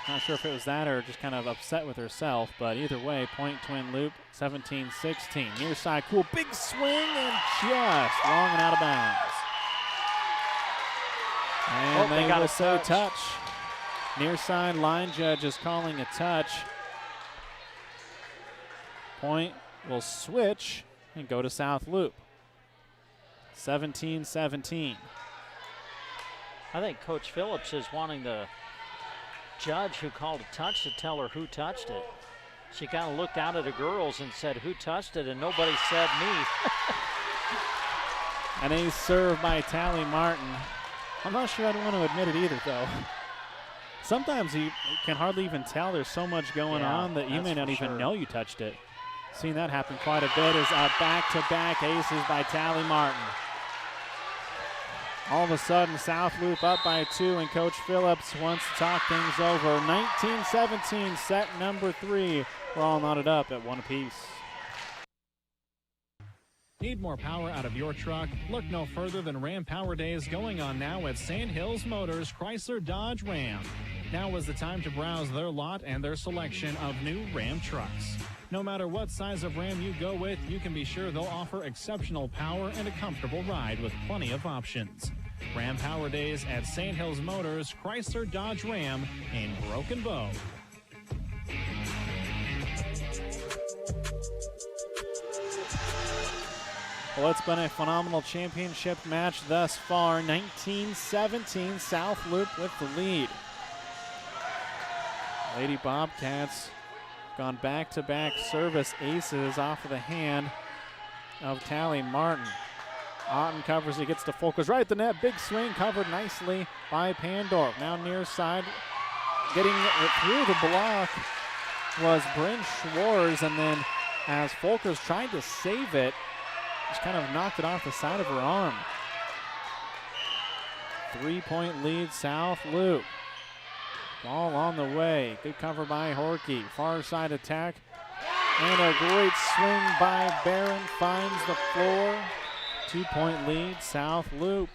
Not sure if it was that or just kind of upset with herself, but either way, point Twin Loop, 17-16. Near side, cool, big swing, and just long and out of bounds. And they will say touch. Near side line judge is calling a touch. Point will switch and go to South Loop. 17-17. I think Coach Phillips is wanting the judge who called a touch to tell her who touched it. She kind of looked out at the girls and said, who touched it? And nobody said me. An ace serve by Tally Martin. I'm not sure I'd want to admit it either, though. Sometimes you can hardly even tell. There's so much going on that you may not even know you touched it. Seen that happen quite a bit is back-to-back aces by Tally Martin. All of a sudden, South Loop up by 2, and Coach Phillips wants to talk things over. 19-17, set number 3. We're all knotted up at 1 apiece. Need more power out of your truck? Look no further than Ram Power Days going on now at Sand Hills Motors Chrysler Dodge Ram. Now is the time to browse their lot and their selection of new Ram trucks. No matter what size of Ram you go with, you can be sure they'll offer exceptional power and a comfortable ride with plenty of options. Ram Power Days at Sand Hills Motors Chrysler Dodge Ram in Broken Bow. Well, it's been a phenomenal championship match thus far. 19-17, South Loop with the lead. Lady Bobcats gone back-to-back service aces off of the hand of Tally Martin. Otten covers, he gets to Folkers right at the net. Big swing covered nicely by Pandorf. Now near side, getting it through the block was Bryn Schwartz, and then as Folkers tried to save it, just kind of knocked it off the side of her arm. 3-point lead, South Loop. Ball on the way. Good cover by Horkey. Far side attack. And a great swing by Barron finds the floor. 2-point lead, South Loop.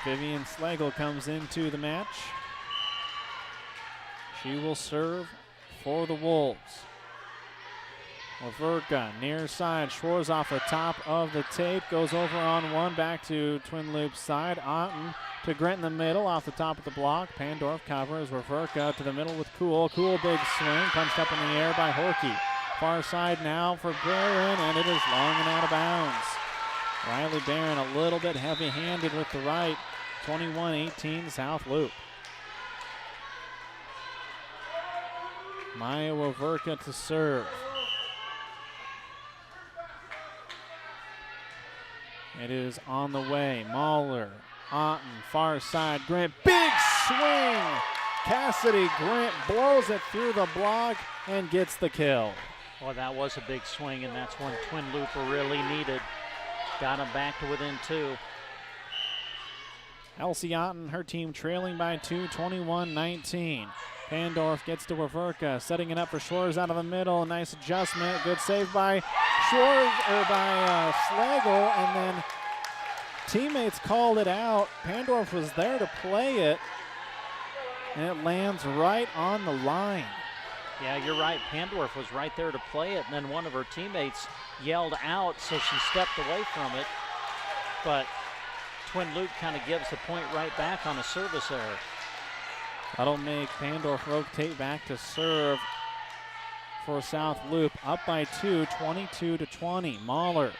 Vivian Slagle comes into the match. She will serve for the Wolves. Laverka near side. Schwartz off the top of the tape. Goes over on one. Back to Twin Loop's side. Otten to Grant in the middle. Off the top of the block. Pandorf covers. Laverka to the middle with Cool. Cool big swing. Punched up in the air by Horkey. Far side now for Barron. And it is long and out of bounds. Riley Barron a little bit heavy-handed with the right. 21-18 South Loop. Maya Laverka to serve. It is on the way. Mahler, Otten, far side. Grant, big swing! Cassidy Grant blows it through the block and gets the kill. Well, that was a big swing, and that's one Twin Looper really needed. Got him back to within 2. Elsie Otten, her team trailing by 2, 21-19. Pandorf gets to Laverka, setting it up for Schwartz out of the middle. A nice adjustment. Good save by Schwartz, or by Slagle, and then teammates called it out. Pandorf was there to play it, and it lands right on the line. Yeah, you're right. Pandorf was right there to play it, and then one of her teammates yelled out, so she stepped away from it. But Twin Loop kind of gives the point right back on a service error. That'll make Pandorf rotate back to serve for South Loop. Up by 2, 22-20. Mahler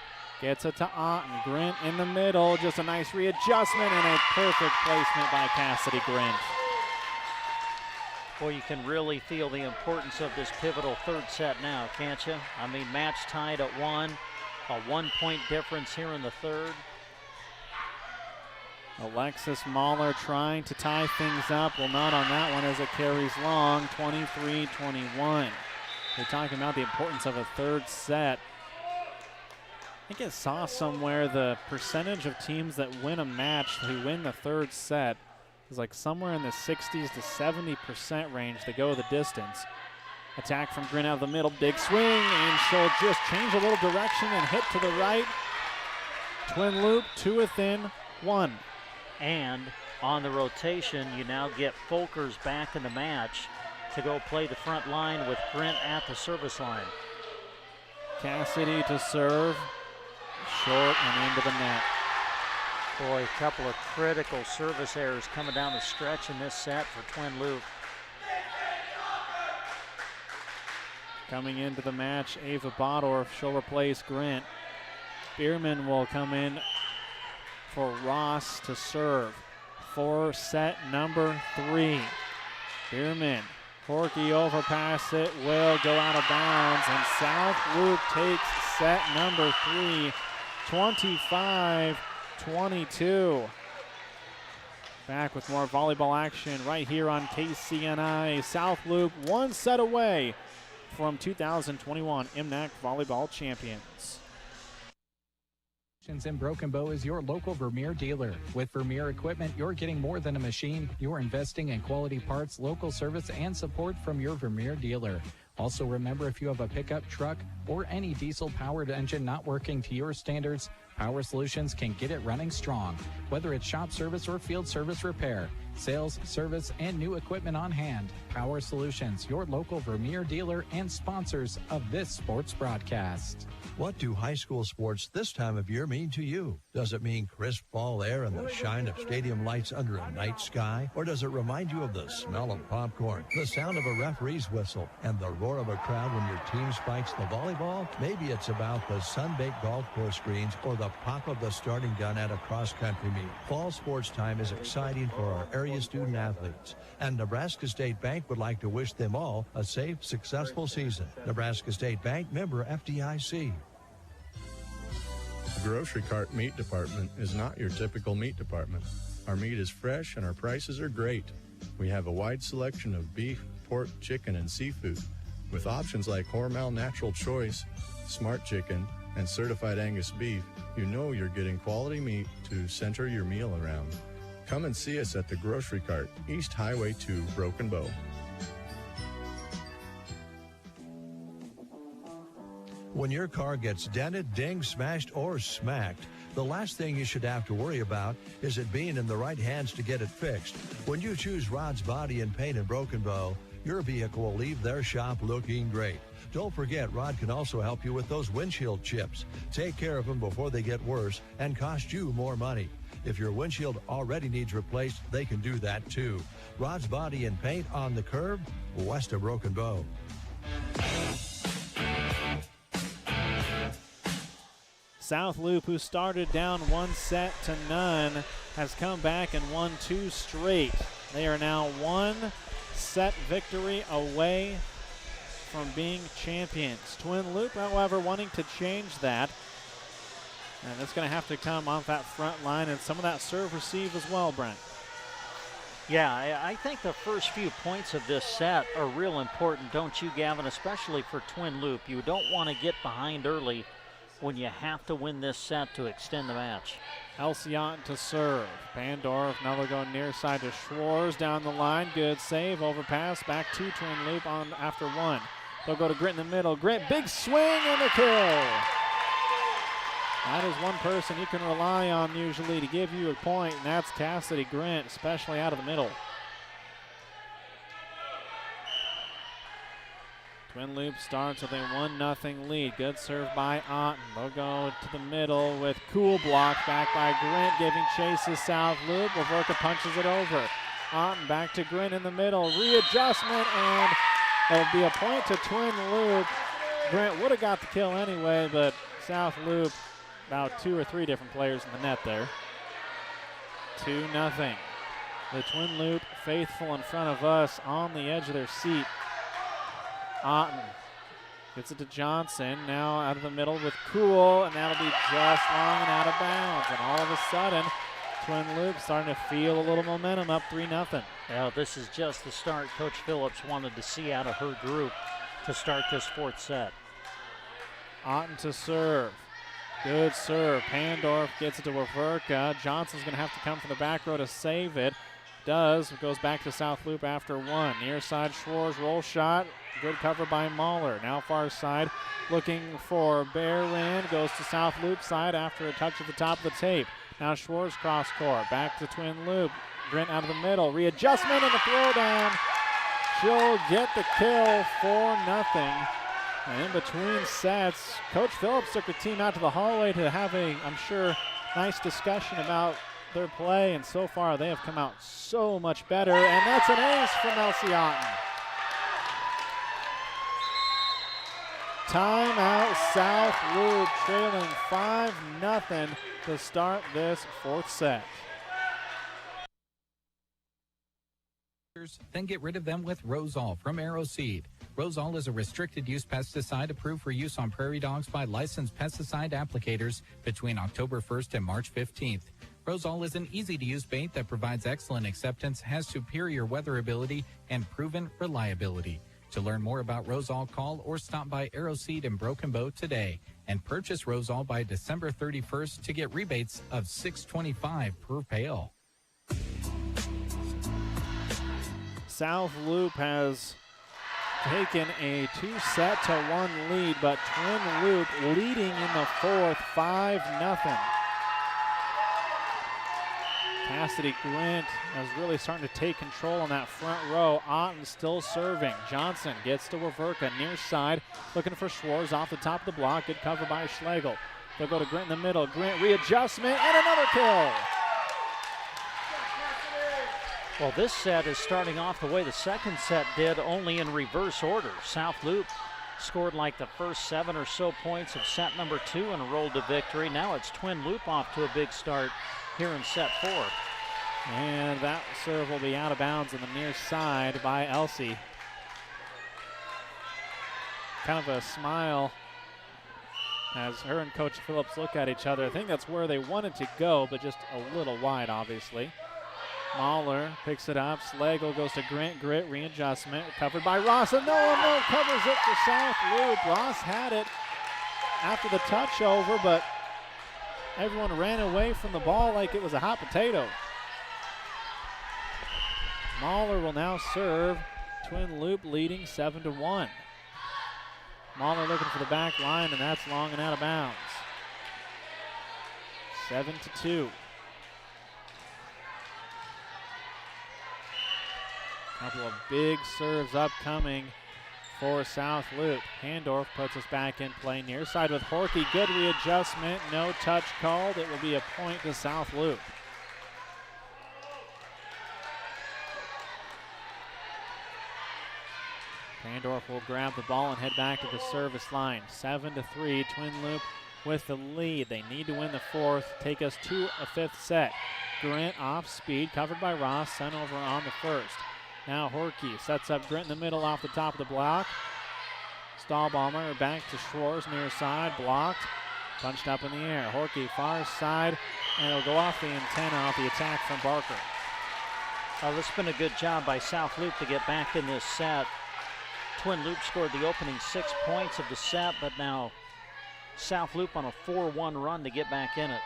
gets it to Otten. Grint in the middle. Just a nice readjustment and a perfect placement by Cassidy Grint. Boy, you can really feel the importance of this pivotal third set now, can't you? I mean, match tied at 1. A 1-point difference here in the third. Alexis Mahler trying to tie things up. Well, not on that one as it carries long. 23-21. They're talking about the importance of a third set. I think I saw somewhere the percentage of teams that win a match who win the third set is like somewhere in the 60s to 70% range to go the distance. Attack from Green out of the middle. Big swing, and she'll just change a little direction and hit to the right. Twin Loop, 2 within 1. And on the rotation, you now get Folkers back in the match to go play the front line with Brent at the service line. Cassidy to serve. Short and into the net. Boy, a couple of critical service errors coming down the stretch in this set for Twin Loop. Coming into the match, Ava Bodorf, she'll replace Grant. Bierman will come in for Ross to serve for set number 3. Bierman, Horkey overpass it, will go out of bounds, and South Loop takes set number 3, 25-22. Back with more volleyball action right here on KCNI. South Loop one set away from 2021 MNAC volleyball champions. In Broken Bow is your local Vermeer dealer. With Vermeer equipment, you're getting more than a machine. You're investing in quality parts, local service, and support from your Vermeer dealer. Also remember, if you have a pickup truck or any diesel-powered engine not working to your standards, Power Solutions can get it running strong. Whether it's shop service or field service repair, sales, service, and new equipment on hand, Power Solutions, your local Vermeer dealer and sponsors of this sports broadcast. What do high school sports this time of year mean to you? Does it mean crisp fall air and the shine of stadium lights under a night sky? Or does it remind you of the smell of popcorn, the sound of a referee's whistle, and the roar of a crowd when your team spikes the volleyball? Maybe it's about the sun-baked golf course greens or the pop of the starting gun at a cross-country meet. Fall sports time is exciting for our area student athletes, and Nebraska State Bank would like to wish them all a safe, successful season. Nebraska State Bank, member FDIC. The grocery cart meat department is not your typical meat department. Our meat is fresh and our prices are great. We have a wide selection of beef, pork, chicken, and seafood. With options like Hormel Natural Choice, Smart Chicken, and Certified Angus Beef, you know you're getting quality meat to center your meal around. Come and see us at the grocery cart, East Highway 2, Broken Bow. When your car gets dented, dinged, smashed, or smacked, the last thing you should have to worry about is it being in the right hands to get it fixed. When you choose Rod's Body and Paint in Broken Bow, your vehicle will leave their shop looking great. Don't forget, Rod can also help you with those windshield chips. Take care of them before they get worse and cost you more money. If your windshield already needs replaced, they can do that too. Rod's Body and Paint on the curb, west of Broken Bow. South Loop, who started down 1-0, has come back and won 2 straight. They are now 1 set victory away from being champions. Twin Loop, however, wanting to change that. And it's going to have to come off that front line and some of that serve receive as well, Brent. Yeah, I think the first few points of this set are real important, don't you, Gavin? Especially for Twin Loop. You don't want to get behind early when you have to win this set to extend the match. Halcyon to serve. Pandorf, now they'll go near side to Schwartz down the line. Good save, overpass, back to Twin Loop on after 1. They'll go to Grint in the middle. Grint, big swing and the kill. That is one person you can rely on usually to give you a point, and that's Cassidy Grint, especially out of the middle. Twin Loop starts with a 1-0 lead. Good serve by Otten. They'll go to the middle with cool block back by Grint, giving chase to South Loop. Laverka punches it over. Otten back to Grint in the middle. Readjustment, and it'll be a point to Twin Loop. Grint would have got the kill anyway, but South Loop, about 2 or 3 different players in the net there. 2-0. The Twin Loop faithful in front of us on the edge of their seat. Otten gets it to Johnson, now out of the middle with Cool, and that'll be just long and out of bounds. And all of a sudden, Twin Loop starting to feel a little momentum, up 3-0. Yeah, this is just the start Coach Phillips wanted to see out of her group to start this 4th set. Otten to serve. Good serve. Pandorf gets it to Waverka. Johnson's going to have to come from the back row to save it. Does. It goes back to South Loop after 1. Near side, Schwartz roll shot. Good cover by Mahler. Now far side, looking for Barron. Goes to South Loop side after a touch at the top of the tape. Now Schwartz cross court. Back to Twin Loop. Grint out of the middle. Readjustment and the throwdown. She'll get the kill, 4-0. And in between sets, Coach Phillips took the team out to the hallway to have a, I'm sure, nice discussion about their play. And so far, they have come out so much better. And that's an ace from Elsie Otten. Timeout, South Loop trailing 5-0 to start this 4th set. Then get rid of them with Rosol from Arrow Seed. Rosol is a restricted use pesticide approved for use on prairie dogs by licensed pesticide applicators between October 1st and March 15th. Rosal is an easy-to-use bait that provides excellent acceptance, has superior weatherability, and proven reliability. To learn more about Rosal, call or stop by Arrowseed in Broken Bow today and purchase Rosal by December 31st to get rebates of $6.25 per pail. South Loop has taken a 2-1 lead, but Twin Loop leading in the fourth, 5-0. Cassidy Grant is really starting to take control on that front row. Otten still serving. Johnson gets to Waverka near side, looking for Schwartz off the top of the block. Good cover by Schlegel. They'll go to Grant in the middle. Grant readjustment and another kill. Well, this set is starting off the way the second set did, only in reverse order. South Loop scored like the first 7 or so points of set number 2 and rolled to victory. Now it's Twin Loop off to a big start here in set 4. And that serve will be out of bounds on the near side by Elsie. Kind of a smile as her and Coach Phillips look at each other. I think that's where they wanted to go, but just a little wide, obviously. Mahler picks it up. Schlegel goes to Grant. Grit readjustment. Covered by Ross. And no one covers it for South Loop. Ross had it after the touch over, but everyone ran away from the ball like it was a hot potato. Mahler will now serve. Twin Loop leading 7-1. Mahler looking for the back line, and that's long and out of bounds. 7-2. Couple of big serves upcoming for South Loop. Handorf puts us back in play near side with Horkey. Good readjustment. No touch called. It will be a point to South Loop. Handorf will grab the ball and head back to the service line. 7-3. Twin Loop with the lead. They need to win the fourth. Take us to a fifth set. Grant off speed. Covered by Ross. Sent over on the first. Now Horkey sets up Grant in the middle off the top of the block. Stahlbaumer back to Schwartz near side, blocked, punched up in the air. Horkey far side, and it'll go off the antenna off the attack from Barker. Well, this has been a good job by South Loop to get back in this set. Twin Loop scored the opening 6 points of the set, but now South Loop on a 4-1 run to get back in it.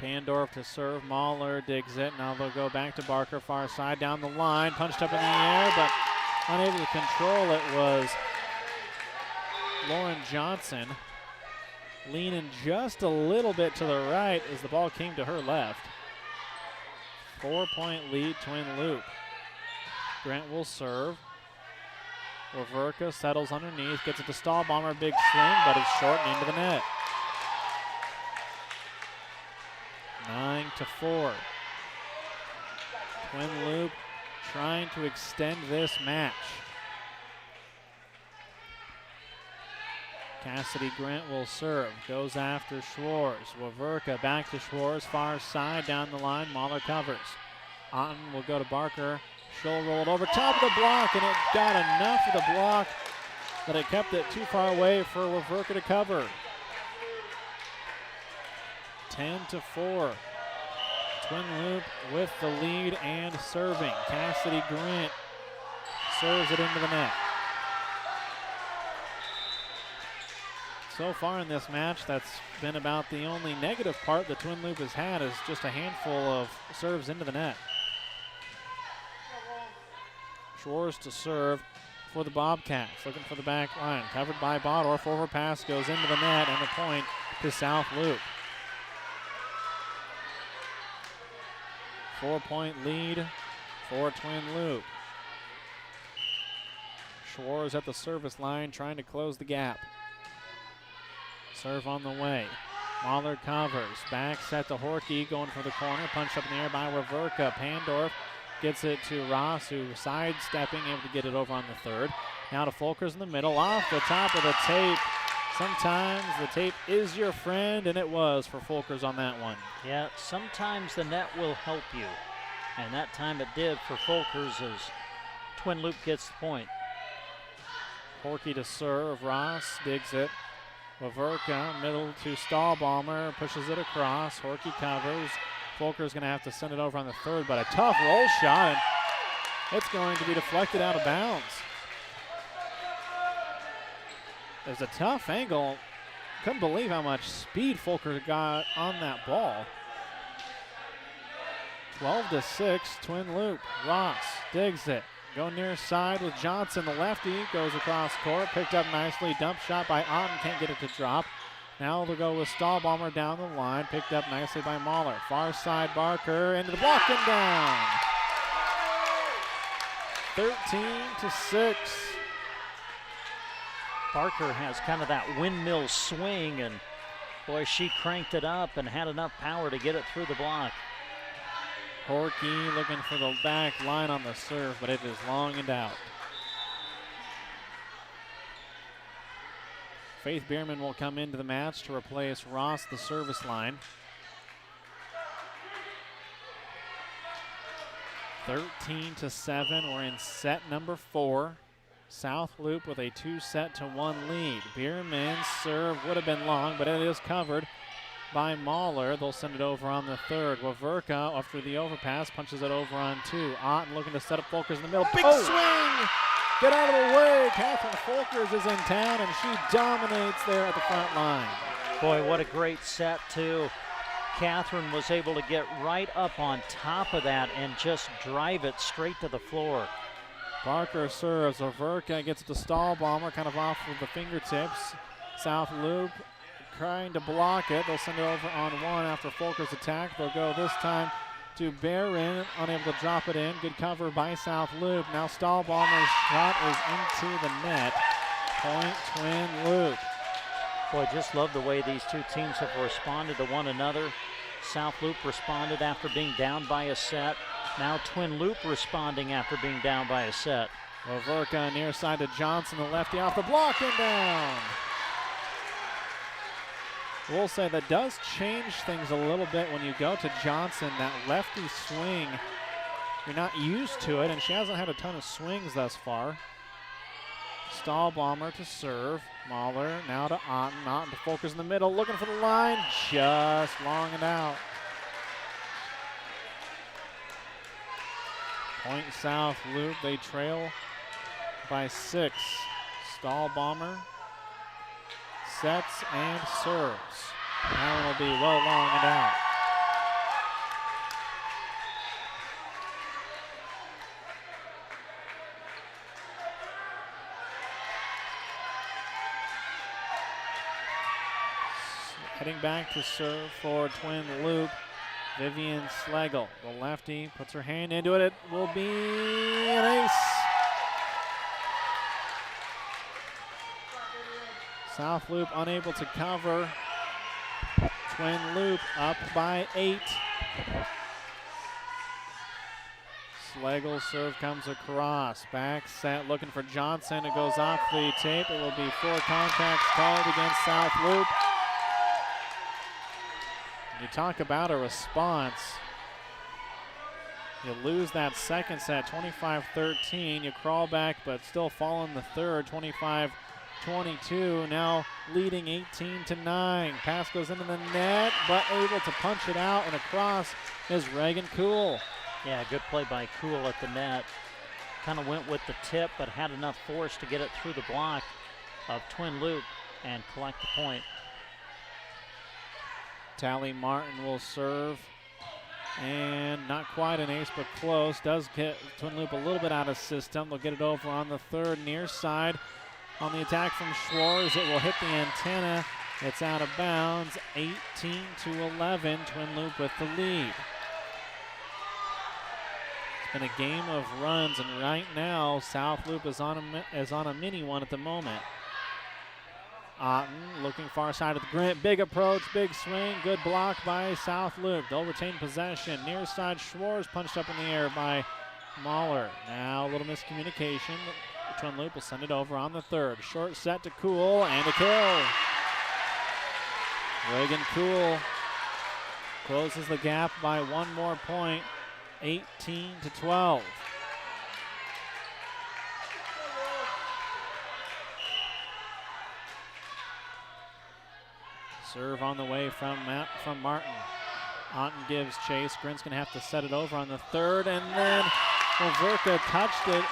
Pandorf to serve. Mahler digs it. Now they'll go back to Barker, far side down the line. Punched up in the air, but unable to control it was Lauren Johnson. Leaning just a little bit to the right as the ball came to her left. 4-point lead, Twin Loop. Grant will serve. Waverka settles underneath, gets it to Stahlbaumer. Big swing, but it's short and into the net. 9-4. Twin Loop trying to extend this match. Cassidy Grant will serve. Goes after Schwartz. Waverka back to Schwartz. Far side down the line. Mahler covers. Otten will go to Barker. She'll roll it over top of the block, and it got enough of the block that it kept it too far away for Waverka to cover. 10-4. Twin Loop with the lead and serving. Cassidy Grant serves it into the net. So far in this match, that's been about the only negative part the Twin Loop has had, is just a handful of serves into the net. Schwartz to serve for the Bobcats, looking for the back line. Covered by Bodorf. Overpass goes into the net, and the point to South Loop. 4-point lead for Twin Loop. Schwartz at the service line trying to close the gap. Serve on the way. Mahler covers. Back set to Horkey, going for the corner. Punched up in the air by Waverka. Pandorf gets it to Ross, who sidestepping, able to get it over on the third. Now to Folkers in the middle, off the top of the tape. Sometimes the tape is your friend, and it was for Folkers on that one. Yeah, sometimes the net will help you. And that time it did for Folkers as Twin Loop gets the point. Horkey to serve. Ross digs it. Waverka, middle to Stahlbaumer, pushes it across. Horkey covers. Folker's going to have to send it over on the third, but a tough roll shot, and it's going to be deflected out of bounds. There's a tough angle. Couldn't believe how much speed Folker got on that ball. 12-6, twin loop. Ross digs it. Go near side with Johnson. The lefty goes across court. Picked up nicely. Dump shot by Otten. Can't get it to drop. Now they'll go with Stahlbomber down the line. Picked up nicely by Mahler. Far side Barker into the block and down. 13-6. Barker has kind of that windmill swing, and boy, she cranked it up and had enough power to get it through the block. Horky looking for the back line on the serve, but it is long and out. Faith Bierman will come into the match to replace Ross, the service line. 13-7, we're in set number 4. South Loop with a 2-1 lead. Bierman's serve would have been long, but it is covered by Mahler. They'll send it over on the third. Waverka, after the overpass, punches it over on 2. Otten looking to set up Folkers in the middle. Big swing! Get out of the way. Catherine Folkers is in town, and she dominates there at the front line. Boy, what a great set, too. Catherine was able to get right up on top of that and just drive it straight to the floor. Barker serves. Waverka gets it to Stahlbomber, kind of off of the fingertips. South Loop trying to block it. They'll send it over on 1 after Folker's attack. They'll go this time to Barron, unable to drop it in. Good cover by South Loop. Now Stahlbomber's shot is into the net. Point Twin Loop. Boy, just love the way these two teams have responded to one another. South Loop responded after being down by a set. Now Twin Loop responding after being down by a set. Waverka near side to Johnson, the lefty off the block and down. We'll say that does change things a little bit when you go to Johnson. That lefty swing, you're not used to it, and she hasn't had a ton of swings thus far. Stahlbomber to serve. Mahler now to Otten. Otten to Folkers in the middle, looking for the line. Just long and out. Point South Loop, they trail by 6. Stahlbomber sets and serves. That one will be well long and out. Heading back to serve for Twin Loop, Vivian Schlegel. The lefty puts her hand into it. It will be an ace. South Loop unable to cover. Twin Loop up by 8. Schlegel's serve comes across. Back set looking for Johnson. It goes off the tape. It will be 4 contacts called against South Loop. You talk about a response. You lose that second set, 25-13. You crawl back, but still fall in the third, 25-22. Now leading 18-9. Pass goes into the net, but able to punch it out, and across is Reagan Kuhl. Yeah, good play by Kuhl at the net. Kind of went with the tip, but had enough force to get it through the block of Twin Loop and collect the point. Tally Martin will serve, and not quite an ace, but close. Does get Twin Loop a little bit out of system. They'll get it over on the third near side. On the attack from Schwarz, it will hit the antenna. It's out of bounds, 18-11. Twin Loop with the lead. It's been a game of runs, and right now South Loop is on a mini one at the moment. Otten looking far side of the grant. Big approach, big swing, good block by South Loop. They'll retain possession. Near side, Schwarz punched up in the air by Mahler. Now a little miscommunication. Twin Loop will send it over on the third. Short set to Kuhl and a kill. Reagan Kuhl closes the gap by 1 more point, 18-12. Serve on the way from Martin. Otten gives chase. Grint's going to have to set it over on the third, and then Waverka touched it,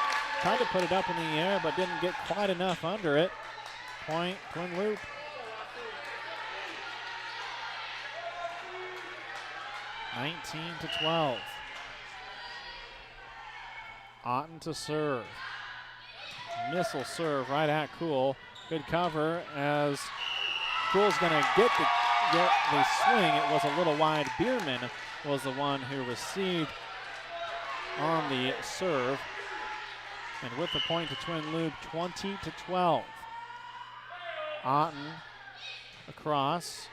tried to put it up in the air, but didn't get quite enough under it. Point, Twin Loop. (19-12). Otten to serve. Missile serve right at Kuhl. Good cover as Kuhl's going to get the swing. It was a little wide. Bierman was the one who received on the serve. And with the point to Twin Loop, 20-12. Otten across.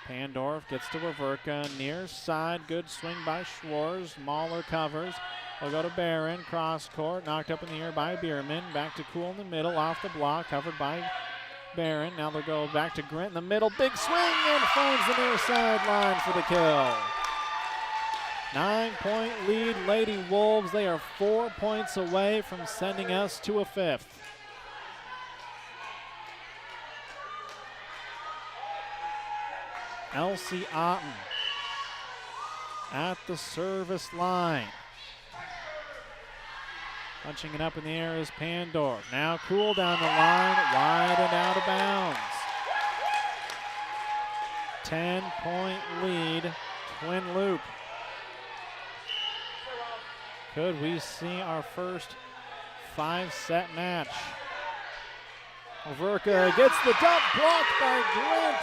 Pandorf gets to Waverka, near side, good swing by Schwarz. Mahler covers. They'll go to Barron, cross court, knocked up in the air by Bierman. Back to Kuhl in the middle, off the block, covered by Barron. Now they'll go back to Grint in the middle, big swing, and finds the near sideline for the kill. 9-point lead, Lady Wolves. They are 4 points away from sending us to a fifth. Elsie Otten at the service line. Punching it up in the air is Pandorf. Now Kuhl down the line, wide and out of bounds. 10-point lead, Twin Loop. Could we see our first 5-set match? Waverka gets the dump, blocked by Grint.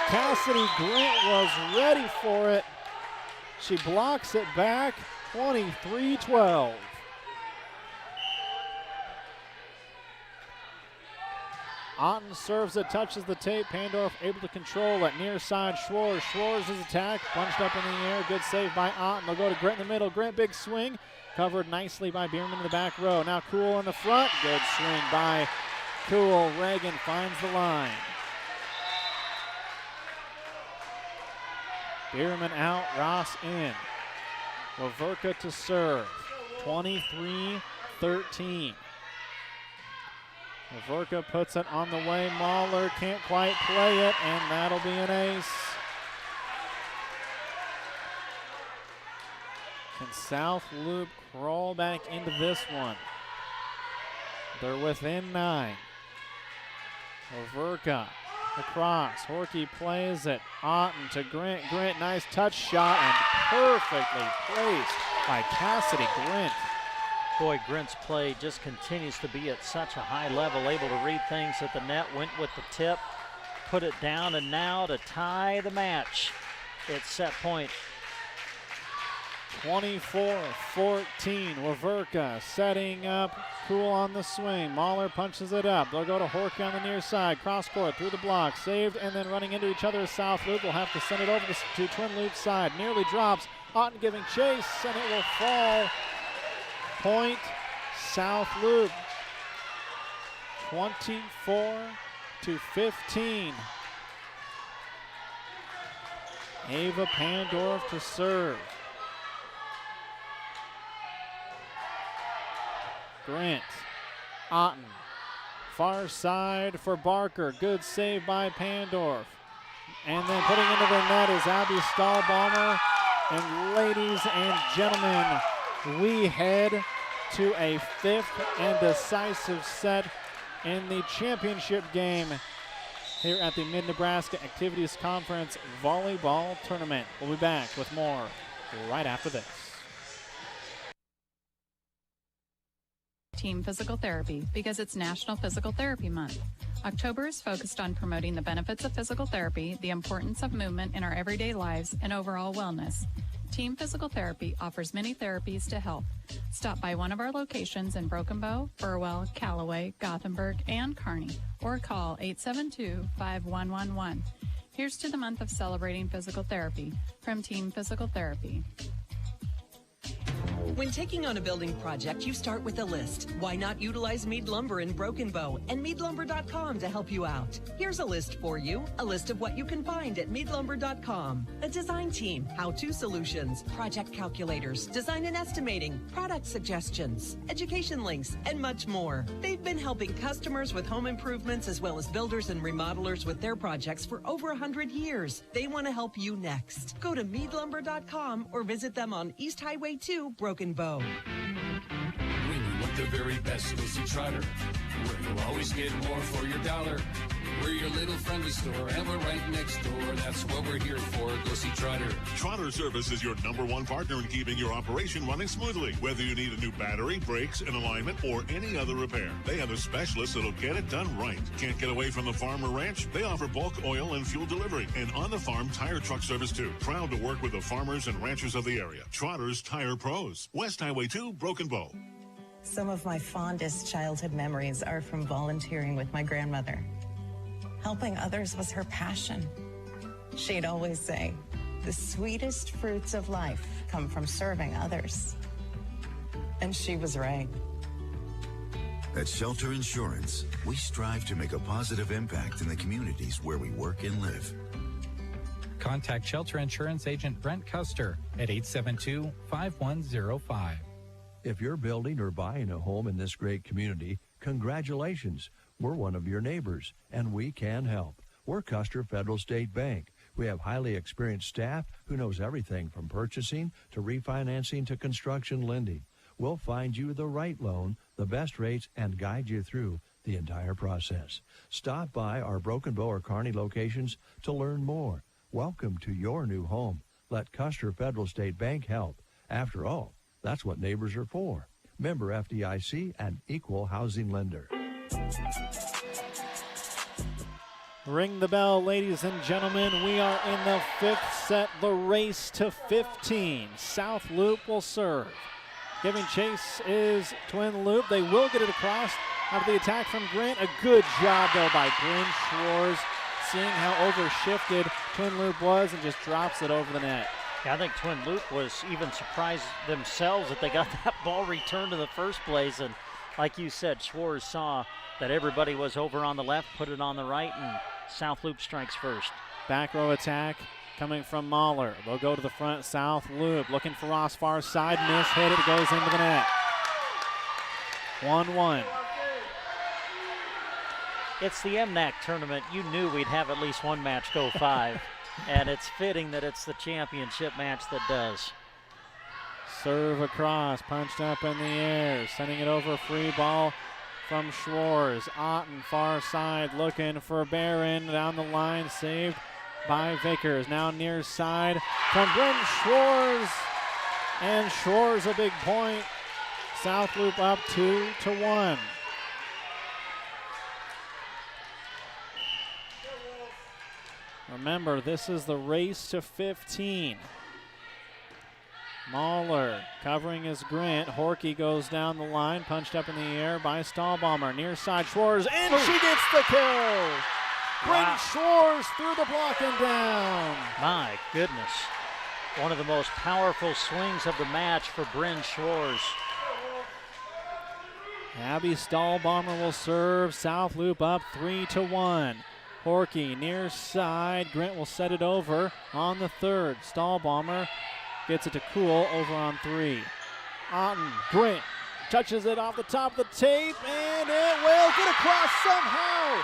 Cassidy Grint was ready for it. She blocks it back, 23-12. Otten serves it, touches the tape. Pandorf able to control it. Near side, Schwarz. Schwarz's attack, punched up in the air. Good save by Otten. They'll go to Grint in the middle. Grint, big swing. Covered nicely by Bierman in the back row. Now Kuhl in the front. Good swing by Kuhl. Reagan finds the line. Bierman out, Ross in. Waverka to serve, 23-13. Waverka puts it on the way. Mahler can't quite play it, and that'll be an ace. Can South Loop crawl back into this one? They're within 9. Waverka across. Horky plays it. Otten to Grint. Grint, nice touch shot and perfectly placed by Cassidy Grint. Boy, Grint's play just continues to be at such a high level, able to read things at the net, went with the tip, put it down, and now to tie the match. It's set point. 24-14, Waverka setting up. Kuhl on the swing. Mahler punches it up. They'll go to Horky on the near side. Cross court through the block. Saved and then running into each other is South Loop. Will have to send it over to Twin Loop's side. Nearly drops. Otten giving chase, and it will fall. Point South Loop. 24-15. Ava Pandorf to serve. Grint, Otten, far side for Barker. Good save by Pandorf. And then putting into the net is Abby Stahlbaumer. And ladies and gentlemen, we head to a fifth and decisive set in the championship game here at the Mid-Nebraska Activities Conference Volleyball Tournament. We'll be back with more right after this. Team Physical Therapy, because it's National Physical Therapy Month. October is focused on promoting the benefits of physical therapy, the importance of movement in our everyday lives, and overall wellness. Team Physical Therapy offers many therapies to help. Stop by one of our locations in Broken Bow, Burwell, Callaway, Gothenburg, and Kearney, or call 872-5111. Here's to the month of celebrating physical therapy from Team Physical Therapy. When taking on a building project, you start with a list. Why not utilize Mead Lumber in Broken Bow and meadlumber.com to help you out? Here's a list for you. A list of what you can find at meadlumber.com. A design team, how-to solutions, project calculators, design and estimating, product suggestions, education links, and much more. They've been helping customers with home improvements as well as builders and remodelers with their projects for over 100 years. They want to help you next. Go to meadlumber.com or visit them on East Highway 2, Broken Bow. When you want the very best, go see Trotter, where you'll always get more for your dollar. We're your little friendly store, and we're right next door. That's what we're here for. Go see Trotter. Trotter Service is your #1 partner in keeping your operation running smoothly. Whether you need a new battery, brakes, an alignment, or any other repair, they have a specialist that'll get it done right. Can't get away from the farm or ranch? They offer bulk oil and fuel delivery and on-the-farm tire truck service too. Proud to work with the farmers and ranchers of the area. Trotter's Tire Pros. West Highway 2, Broken Bow. Some of my fondest childhood memories are from volunteering with my grandmother. Helping others was her passion. She'd always say, the sweetest fruits of life come from serving others. And she was right. At Shelter Insurance, we strive to make a positive impact in the communities where we work and live. Contact Shelter Insurance Agent Brent Custer at 872-5105. If you're building or buying a home in this great community, congratulations. We're one of your neighbors, and we can help. We're Custer Federal State Bank. We have highly experienced staff who knows everything from purchasing to refinancing to construction lending. We'll find you the right loan, the best rates, and guide you through the entire process. Stop by our Broken Bow or Kearney locations to learn more. Welcome to your new home. Let Custer Federal State Bank help. After all, that's what neighbors are for. Member FDIC and equal housing lender. Ring the bell, ladies and gentlemen. We are in the 5th set, the race to 15. South Loop will serve. Giving chase is Twin Loop. They will get it across after the attack from Grant. A good job, though, by Bryn Schwartz, seeing how overshifted Twin Loop was and just drops it over the net. Yeah, I think Twin Loop was even surprised themselves that they got that ball returned to the first place. And like you said, Schwartz saw that everybody was over on the left, put it on the right, and South Loop strikes first. Back row attack coming from Mahler. They'll go to the front. South Loop looking for Ross, far side, miss hit, it goes into the net. 1-1. It's the MNAC tournament. You knew we'd have at least one match go 5, and it's fitting that it's the championship match that does. Serve across, punched up in the air, sending it over, free ball from Schwartz. Otten far side looking for Barron down the line, saved by Vickers. Now near side from Bryn Schwartz, and Schwartz a big point. South Loop up 2-1. Remember, this is the race to 15. Mahler covering his Grant. Horkey goes down the line, punched up in the air by Stahlbaumer. Near side, Schwartz, and she gets the kill. Bryn Schwartz through the block and down. My goodness. One of the most powerful swings of the match for Bryn Schwartz. Abby Stahlbaumer will serve. South Loop up 3-1. Horkey near side. Grant will set it over on the third. Stahlbaumer gets it to Cool over on 3. Otten, Grant touches it off the top of the tape, and it will get across somehow.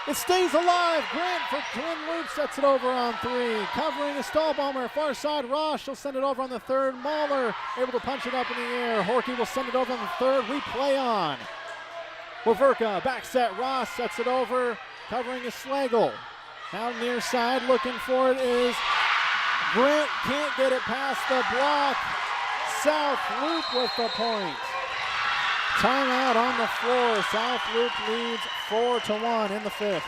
It stays alive. Grant for Twin Loop sets it over on 3. Covering a Stahlbaumer, far side. Ross, she'll send it over on the third. Mahler able to punch it up in the air. Horkey will send it over on the third. We play on. Waverka, back set. Ross sets it over. Covering a Slagle. Now near side, looking for it is Grant. Can't get it past the block. South Loop with the point. Timeout on the floor. South Loop leads 4-1 in the 5th.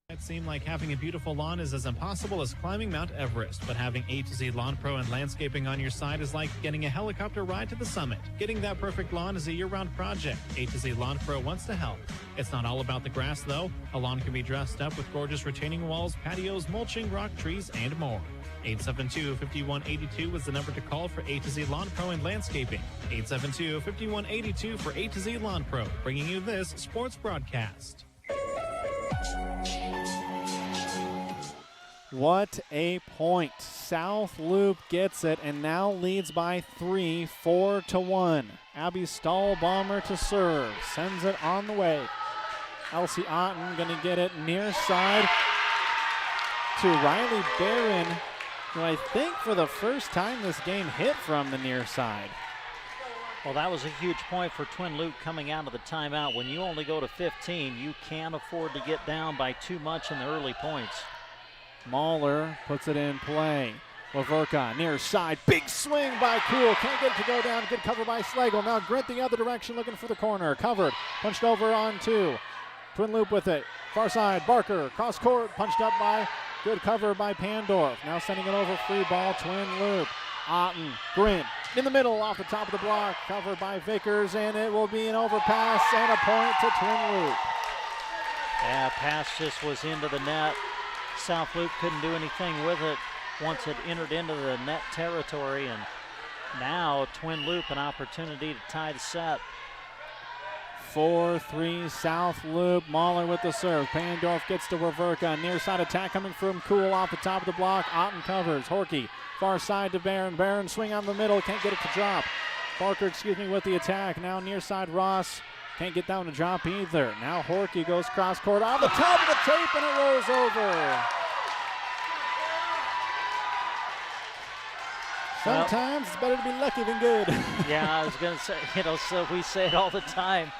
It seemed like having a beautiful lawn is as impossible as climbing Mount Everest, but having A to Z Lawn Pro and landscaping on your side is like getting a helicopter ride to the summit. Getting that perfect lawn is a year-round project. A to Z Lawn Pro wants to help. It's not all about the grass, though. A lawn can be dressed up with gorgeous retaining walls, patios, mulching, rock trees, and more. 872-5182 is the number to call for A to Z Lawn Pro and Landscaping. 872-5182 for A to Z Lawn Pro, bringing you this sports broadcast. What a point. South Loop gets it and now leads by 3, 4-1. Abby Stahlbaumer to serve. Sends it on the way. Elsie Otten going to get it near side to Riley Barron, who I think for the first time this game hit from the near side. Well, that was a huge point for Twin Loup coming out of the timeout. When you only go to 15, you can't afford to get down by too much in the early points. Mahler puts it in play. Laverka near side. Big swing by Kuhl. Can't get it to go down. Good cover by Slagle. Now Grint the other direction looking for the corner. Covered. Punched over on 2. Twin Loop with it. Far side. Barker. Cross court. Punched up by. Good cover by Pandorf. Now sending it over. Free ball. Twin Loop. Otten. Grint. In the middle off the top of the block. Covered by Vickers. And it will be an overpass and a point to Twin Loop. Yeah, pass just was into the net. South Loop couldn't do anything with it once it entered into the net territory, and now Twin Loop an opportunity to tie the set. 4-3 South Loop. Mahler with the serve. Pandorf gets to Waverka. Near side attack coming from Kuhl off the top of the block. Otten covers. Horkey far side to Barron. Barron swing on the middle. Can't get it to drop. Barker, with the attack. Now near side Ross. Can't get down to drop either. Now Horkey goes cross court on the top of the tape and it rolls over. Sometimes it's better to be lucky than good. Yeah, I was going to say, so we say it all the time.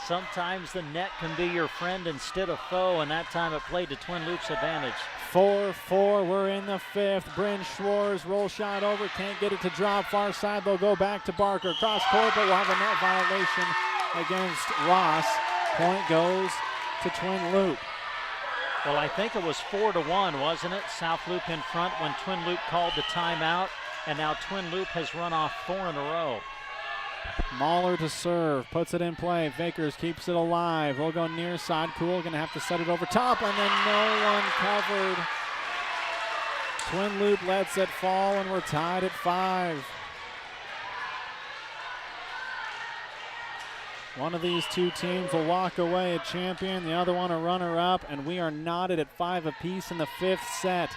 Sometimes the net can be your friend instead of foe, and that time it played to Twin Loop's advantage. 4-4, we're in the 5th. Bryn Schwartz, roll shot over, can't get it to drop. Far side, they'll go back to Barker. Cross court, but we'll have a net violation against Ross. Point goes to Twin Loop. Well, I think it was 4-1, wasn't it? South Loop in front when Twin Loop called the timeout, and now Twin Loop has run off 4 in a row. Mahler to serve, puts it in play. Vickers keeps it alive. We'll go near side. Kuhl going to have to set it over top, and then no one covered. Twin Loop lets it fall, and we're tied at 5. One of these two teams will walk away a champion, the other one a runner-up, and we are knotted at 5 apiece in the 5th set.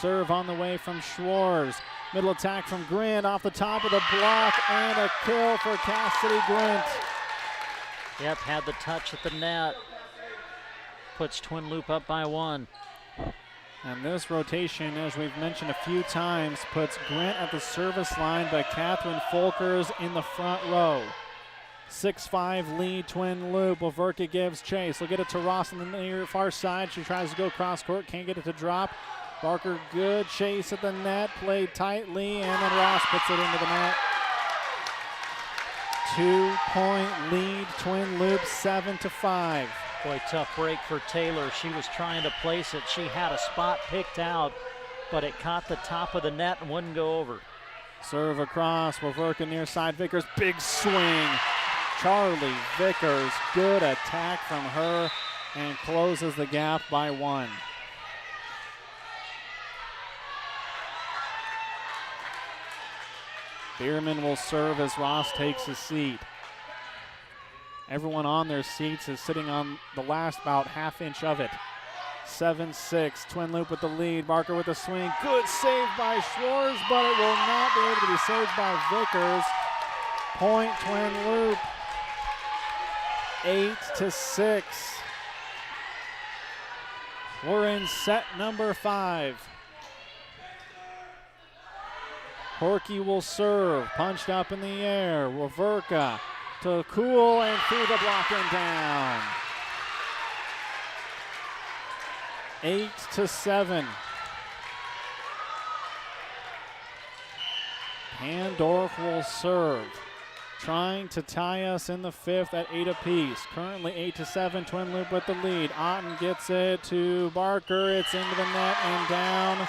Serve on the way from Schwartz. Middle attack from Grint off the top of the block, and a kill for Cassidy Grint. Yep, had the touch at the net. Puts Twin Loop up by 1. And this rotation, as we've mentioned a few times, puts Grint at the service line, but Catherine Folkers in the front row. 6-5 lead, Twin Loop. Waverka gives chase. We'll get it to Ross on the near far side. She tries to go cross court, can't get it to drop. Barker, good chase at the net, played tightly, and then Ross puts it into the net. 2-point lead, Twin Loop, 7-5. Boy, tough break for Taylor. She was trying to place it. She had a spot picked out, but it caught the top of the net and wouldn't go over. Serve across, Waverka near side, Vickers, big swing. Charlie Vickers, good attack from her, and closes the gap by 1. Bierman will serve as Ross takes his seat. Everyone on their seats is sitting on the last about half-inch of it. 7-6, Twin Loop with the lead. Barker with the swing. Good save by Schwartz, but it will not be able to be saved by Vickers. Point Twin Loop. 8-6. We're in set number 5. Horkey will serve, punched up in the air. Waverka to Kuhl and through the block and down. 8-7. Pandorf will serve, trying to tie us in the 5th at 8 apiece. Currently 8-7, Twin Loop with the lead. Otten gets it to Barker. It's into the net and down.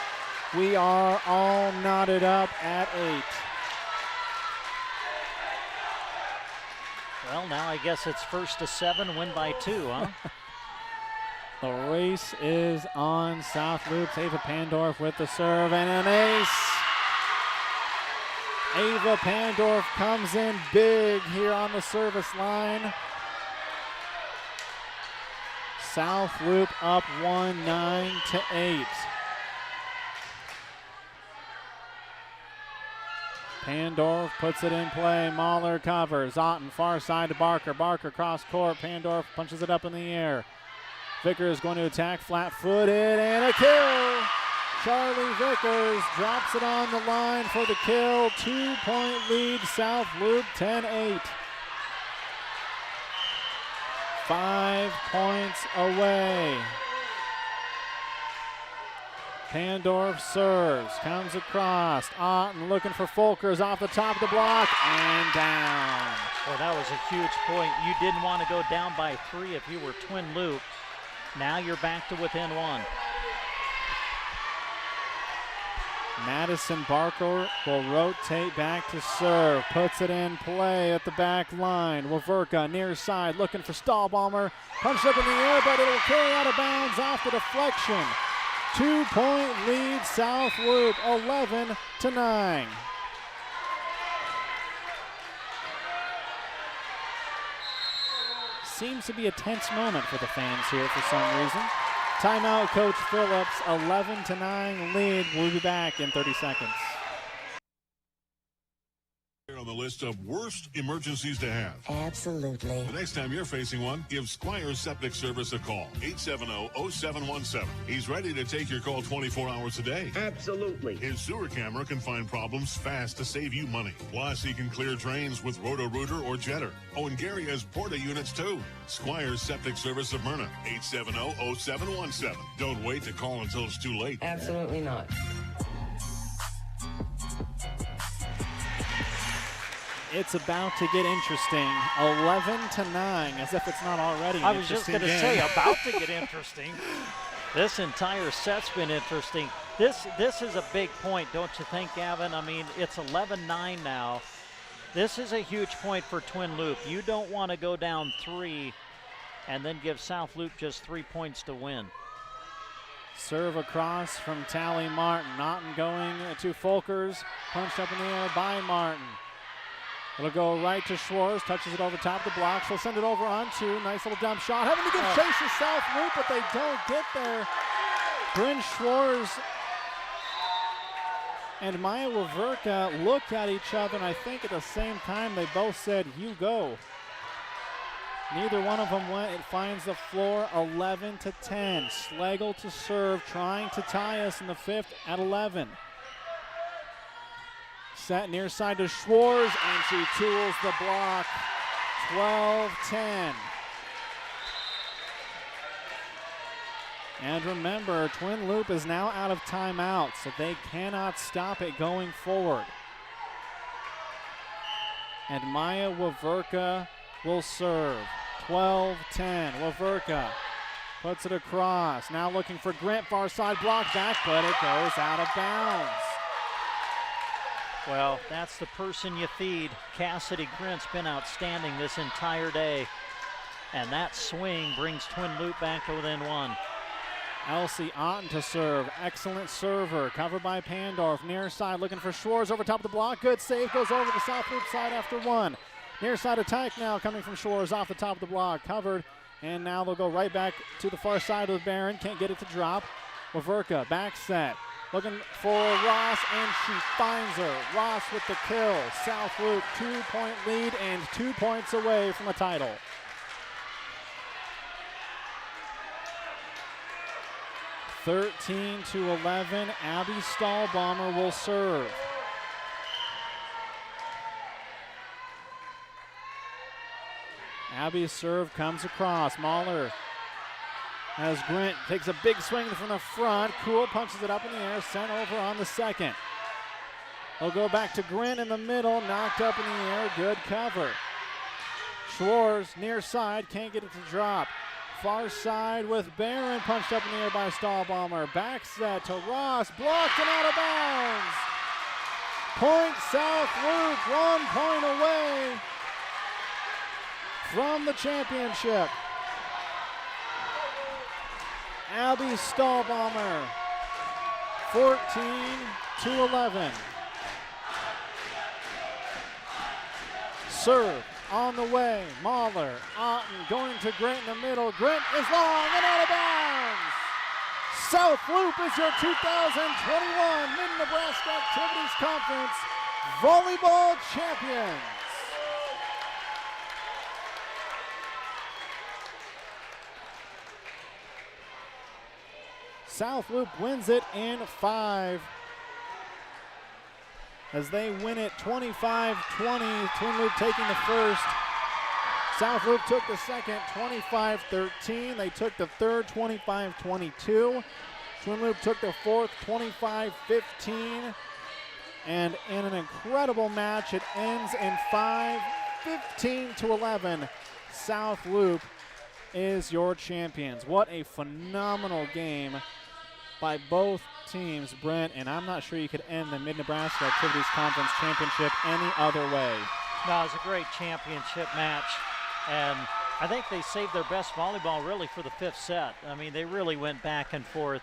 We are all knotted up at 8. Well, now I guess it's 1st to 7, win by 2, huh? The race is on. South Loop's Ava Pandorf with the serve and an ace. Ava Pandorf comes in big here on the service line. South Loop up 9-8. Pandorf puts it in play. Mahler covers. Otten far side to Barker. Barker cross court. Pandorf punches it up in the air. Vickers going to attack, flat-footed, and a kill. Charlie Vickers drops it on the line for the kill. 2-point lead, South Loop, 10-8. 5 points away. Pandorf serves, comes across. Otten looking for Folkers off the top of the block and down. Well, that was a huge point. You didn't want to go down by 3 if you were Twin Loop. Now you're back to within 1. Madison Barker will rotate back to serve. Puts it in play at the back line. Waverka near side looking for Stahlbomber. Punched up in the air, but it'll carry out of bounds off the deflection. 2-point lead, South Loop, 11-9. Seems to be a tense moment for the fans here for some reason. Timeout, Coach Phillips, 11-9 lead. We'll be back in 30 seconds. On the list of worst emergencies to have. Absolutely. The next time you're facing one, give Squire Septic Service a call. 870-0717. He's ready to take your call 24 hours a day. Absolutely. His sewer camera can find problems fast to save you money. Plus, he can clear drains with Roto-Rooter or Jetter. Oh, and Gary has Porta units too. Squire Septic Service of Myrna. 870-0717. Don't wait to call until it's too late. Absolutely not. It's about to get interesting. 11-9, as if it's not already an I was just going to say, about to get interesting. This entire set's been interesting. This is a big point, don't you think, Gavin? I mean, it's 11-9 now. This is a huge point for Twin Loop. You don't want to go down 3 and then give South Loop just 3 points to win. Serve across from Tally Martin. Otten going to Folkers. Punched up in the air by Martin. It'll go right to Schwartz, touches it over top the block. She'll send it over on 2. Nice little dump shot. Having to give chase to South Loop, but they don't get there. Bryn Schwartz and Maya Waverka looked at each other, and I think at the same time they both said, "You go." Neither one of them went. It finds the floor, 11-10. Schlegel to serve, trying to tie us in the 5th at 11. Set near side to Schwartz, and she tools the block. 12-10. And remember, Twin Loop is now out of timeout, so they cannot stop it going forward. And Maya Waverka will serve. 12-10. Waverka puts it across. Now looking for Grant, far side block back, but it goes out of bounds. Well, that's the person you feed. Cassidy Grint's been outstanding this entire day. And that swing brings Twin Loop back to within 1. Elsie Otten to serve. Excellent server. Covered by Pandorf. Near side looking for Schwartz over top of the block. Good save. Goes over the South Loop side after 1. Near side attack now coming from Schwartz off the top of the block. Covered. And now they'll go right back to the far side with Barron. Can't get it to drop. Waverka back set. Looking for Ross, and she finds her. Ross with the kill. South Loop, 2-point lead and 2 points away from the title. (13-11). Abby Stahlbomber will serve. Abby's serve comes across. Mahler as Grint takes a big swing from the front. Cool punches it up in the air, sent over on the second. They'll go back to Grint in the middle, knocked up in the air, good cover. Schwartz near side, can't get it to drop. Far side with Barron, punched up in the air by Stahlbomber. Back set to Ross, blocked and out of bounds. Point South Loop, 1 point away from the championship. Abby Stahlbaumer, 14-11. Serve on the way. Mahler, Otten going to Grant in the middle. Grant is long and out of bounds. South Loop is your 2021 Mid-Nebraska Activities Conference Volleyball Champions. South Loop wins it in 5 as they win it 25-20. Twin Loop taking the first. South Loop took the second 25-13. They took the third 25-22. Twin Loop took the fourth 25-15. And in an incredible match, it ends in 5, 15-11. South Loop is your champions. What a phenomenal game by both teams, Brent, and I'm not sure you could end the Mid-Nebraska Activities Conference Championship any other way. No, it was a great championship match, and I think they saved their best volleyball really for the fifth set. I mean, they really went back and forth,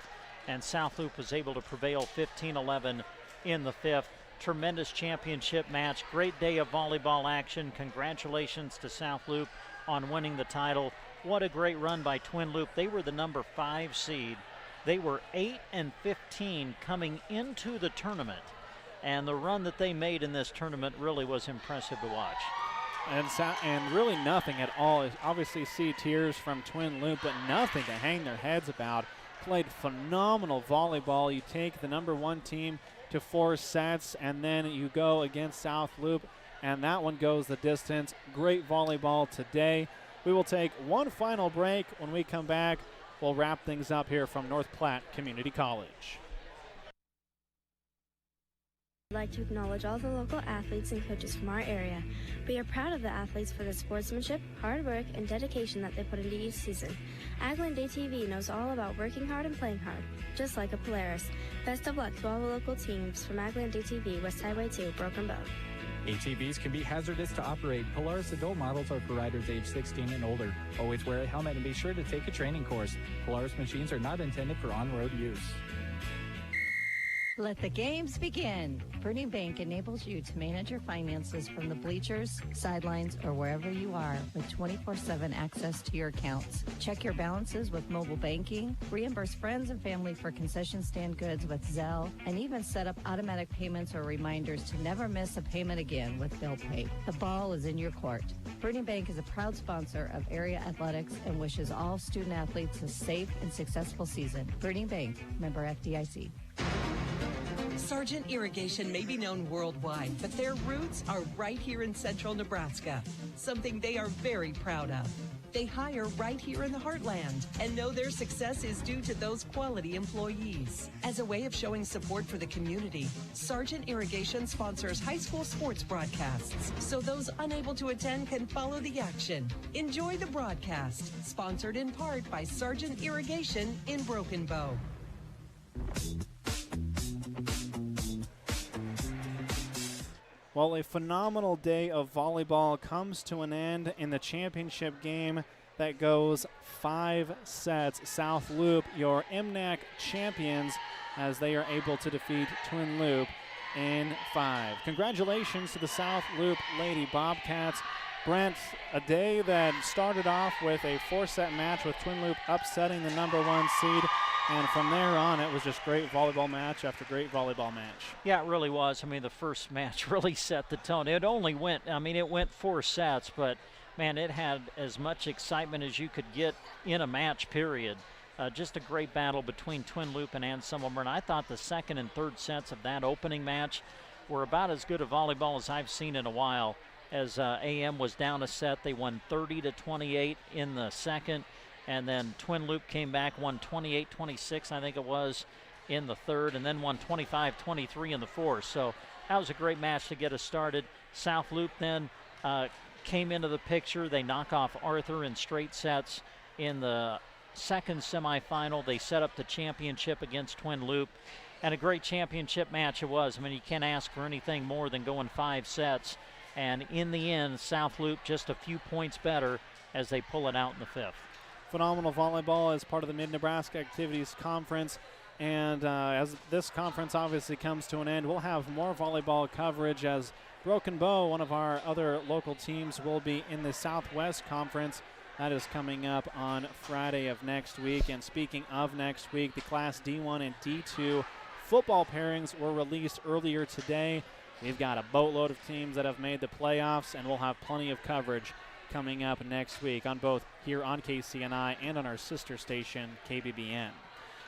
and South Loop was able to prevail 15-11 in the fifth. Tremendous championship match, great day of volleyball action. Congratulations to South Loop on winning the title. What a great run by Twin Loop. They were the number 5 seed. They were 8-15 coming into the tournament, and the run that they made in this tournament really was impressive to watch. And really nothing at all. Obviously see tears from Twin Loop, but nothing to hang their heads about. Played phenomenal volleyball. You take the number 1 team to 4 sets, and then you go against South Loop, and that one goes the distance. Great volleyball today. We will take one final break. When we come back, we'll wrap things up here from North Platte Community College. I'd like to acknowledge all the local athletes and coaches from our area. We are proud of the athletes for the sportsmanship, hard work, and dedication that they put into each season. Agland ATV knows all about working hard and playing hard, just like a Polaris. Best of luck to all the local teams from Agland ATV, West Highway 2, Broken Bow. ATVs can be hazardous to operate. Polaris adult models are for riders age 16 and older. Always wear a helmet and be sure to take a training course. Polaris machines are not intended for on-road use. Let the games begin. Burning Bank enables you to manage your finances from the bleachers, sidelines, or wherever you are with 24/7 access to your accounts. Check your balances with mobile banking, reimburse friends and family for concession stand goods with Zelle, and even set up automatic payments or reminders to never miss a payment again with Bill Pay. The ball is in your court. Burning Bank is a proud sponsor of area athletics and wishes all student athletes a safe and successful season. Burning Bank, member FDIC. Sargent Irrigation may be known worldwide, but their roots are right here in central Nebraska, something they are very proud of. They hire right here in the heartland and know their success is due to those quality employees. As a way of showing support for the community, Sargent Irrigation sponsors high school sports broadcasts, so those unable to attend can follow the action. Enjoy the broadcast, sponsored in part by Sargent Irrigation in Broken Bow. Well, a phenomenal day of volleyball comes to an end in the championship game that goes 5 sets. South Loop, your MNAC champions, as they are able to defeat Twin Loop in 5. Congratulations to the South Loop Lady Bobcats. Brent, a day that started off with a 4-set match with Twin Loop upsetting the number 1 seed. And from there on, it was just great volleyball match after great volleyball match. Yeah, it really was. I mean, the first match really set the tone. It went 4 sets, but, man, it had as much excitement as you could get in a match, period. Just a great battle between Twin Loop and Anselmo Myrna. I thought the second and third sets of that opening match were about as good a volleyball as I've seen in a while. As AM was down a set, they won 30-28 in the second. And then Twin Loop came back, won 28-26, I think it was, in the third, and then won 25-23 in the fourth. So that was a great match to get us started. South Loop then came into the picture. They knock off Arthur in straight sets in the second semifinal. They set up the championship against Twin Loop, and a great championship match it was. I mean, you can't ask for anything more than going 5 sets. And in the end, South Loop just a few points better as they pull it out in the 5th. phenomenal volleyball as part of the Mid-Nebraska Activities Conference. And as this conference obviously comes to an end, we'll have more volleyball coverage as Broken Bow, one of our other local teams, will be in the Southwest Conference. That is coming up on Friday of next week. And speaking of next week, the Class D1 and D2 football pairings were released earlier today. We've got a boatload of teams that have made the playoffs, and we'll have plenty of coverage coming up next week on both here on KCNI and on our sister station, KBBN.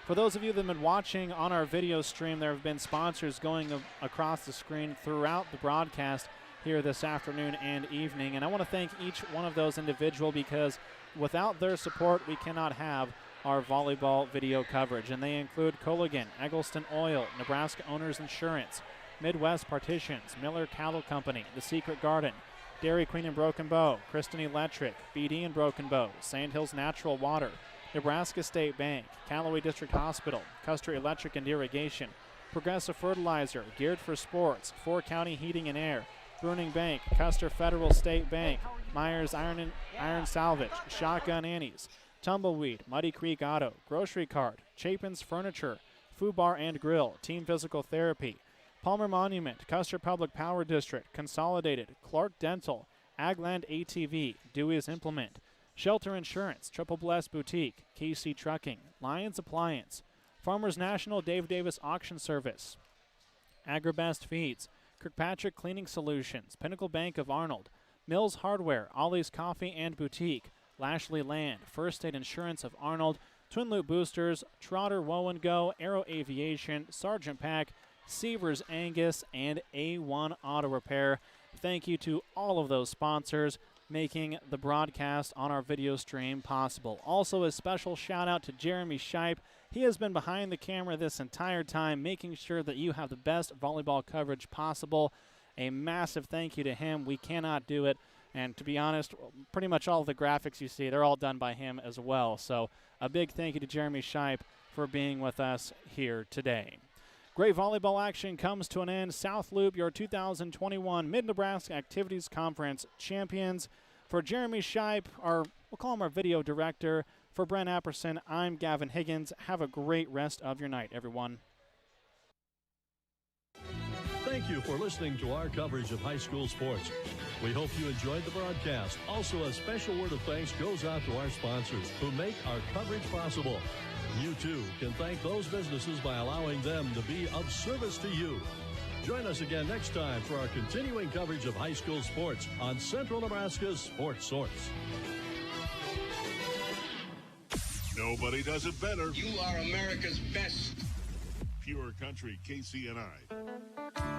For those of you that have been watching on our video stream, there have been sponsors going across the screen throughout the broadcast here this afternoon and evening. And I want to thank each one of those individuals because without their support, we cannot have our volleyball video coverage. And they include Colligan, Eggleston Oil, Nebraska Owners Insurance, Midwest Partitions, Miller Cattle Company, The Secret Garden, Dairy Queen and Broken Bow, Kristen Electric, BD and Broken Bow, Sandhills Natural Water, Nebraska State Bank, Callaway District Hospital, Custer Electric and Irrigation, Progressive Fertilizer, Geared for Sports, 4 County Heating and Air, Bruning Bank, Custer Federal State Bank, Myers Iron Salvage, Shotgun Annie's, Tumbleweed, Muddy Creek Auto, Grocery Cart, Chapin's Furniture, Food Bar and Grill, Team Physical Therapy, Palmer Monument, Custer Public Power District, Consolidated, Clark Dental, Agland ATV, Dewey's Implement, Shelter Insurance, Triple Bless Boutique, KC Trucking, Lions Appliance, Farmers National Dave Davis Auction Service, Agribest Feeds, Kirkpatrick Cleaning Solutions, Pinnacle Bank of Arnold, Mills Hardware, Ollie's Coffee and Boutique, Lashley Land, First State Insurance of Arnold, Twin Loop Boosters, Trotter Woe & Go, Aero Aviation, Sergeant Pack, Seavers Angus, and A1 Auto Repair. Thank you to all of those sponsors making the broadcast on our video stream possible. Also, a special shout out to Jeremy Shipe. He has been behind the camera this entire time, making sure that you have the best volleyball coverage possible. A massive thank you to him. We cannot do it. And to be honest, pretty much all of the graphics you see, they're all done by him as well. So a big thank you to Jeremy Shipe for being with us here today. Great volleyball action comes to an end. South Loop, your 2021 Mid-Nebraska Activities Conference champions. For Jeremy Shipe, we'll call him our video director. For Brent Apperson, I'm Gavin Higgins. Have a great rest of your night, everyone. Thank you for listening to our coverage of high school sports. We hope you enjoyed the broadcast. Also, a special word of thanks goes out to our sponsors who make our coverage possible. You, too, can thank those businesses by allowing them to be of service to you. Join us again next time for our continuing coverage of high school sports on Central Nebraska's Sports Source. Nobody does it better. You are America's best. Pure Country KCNI.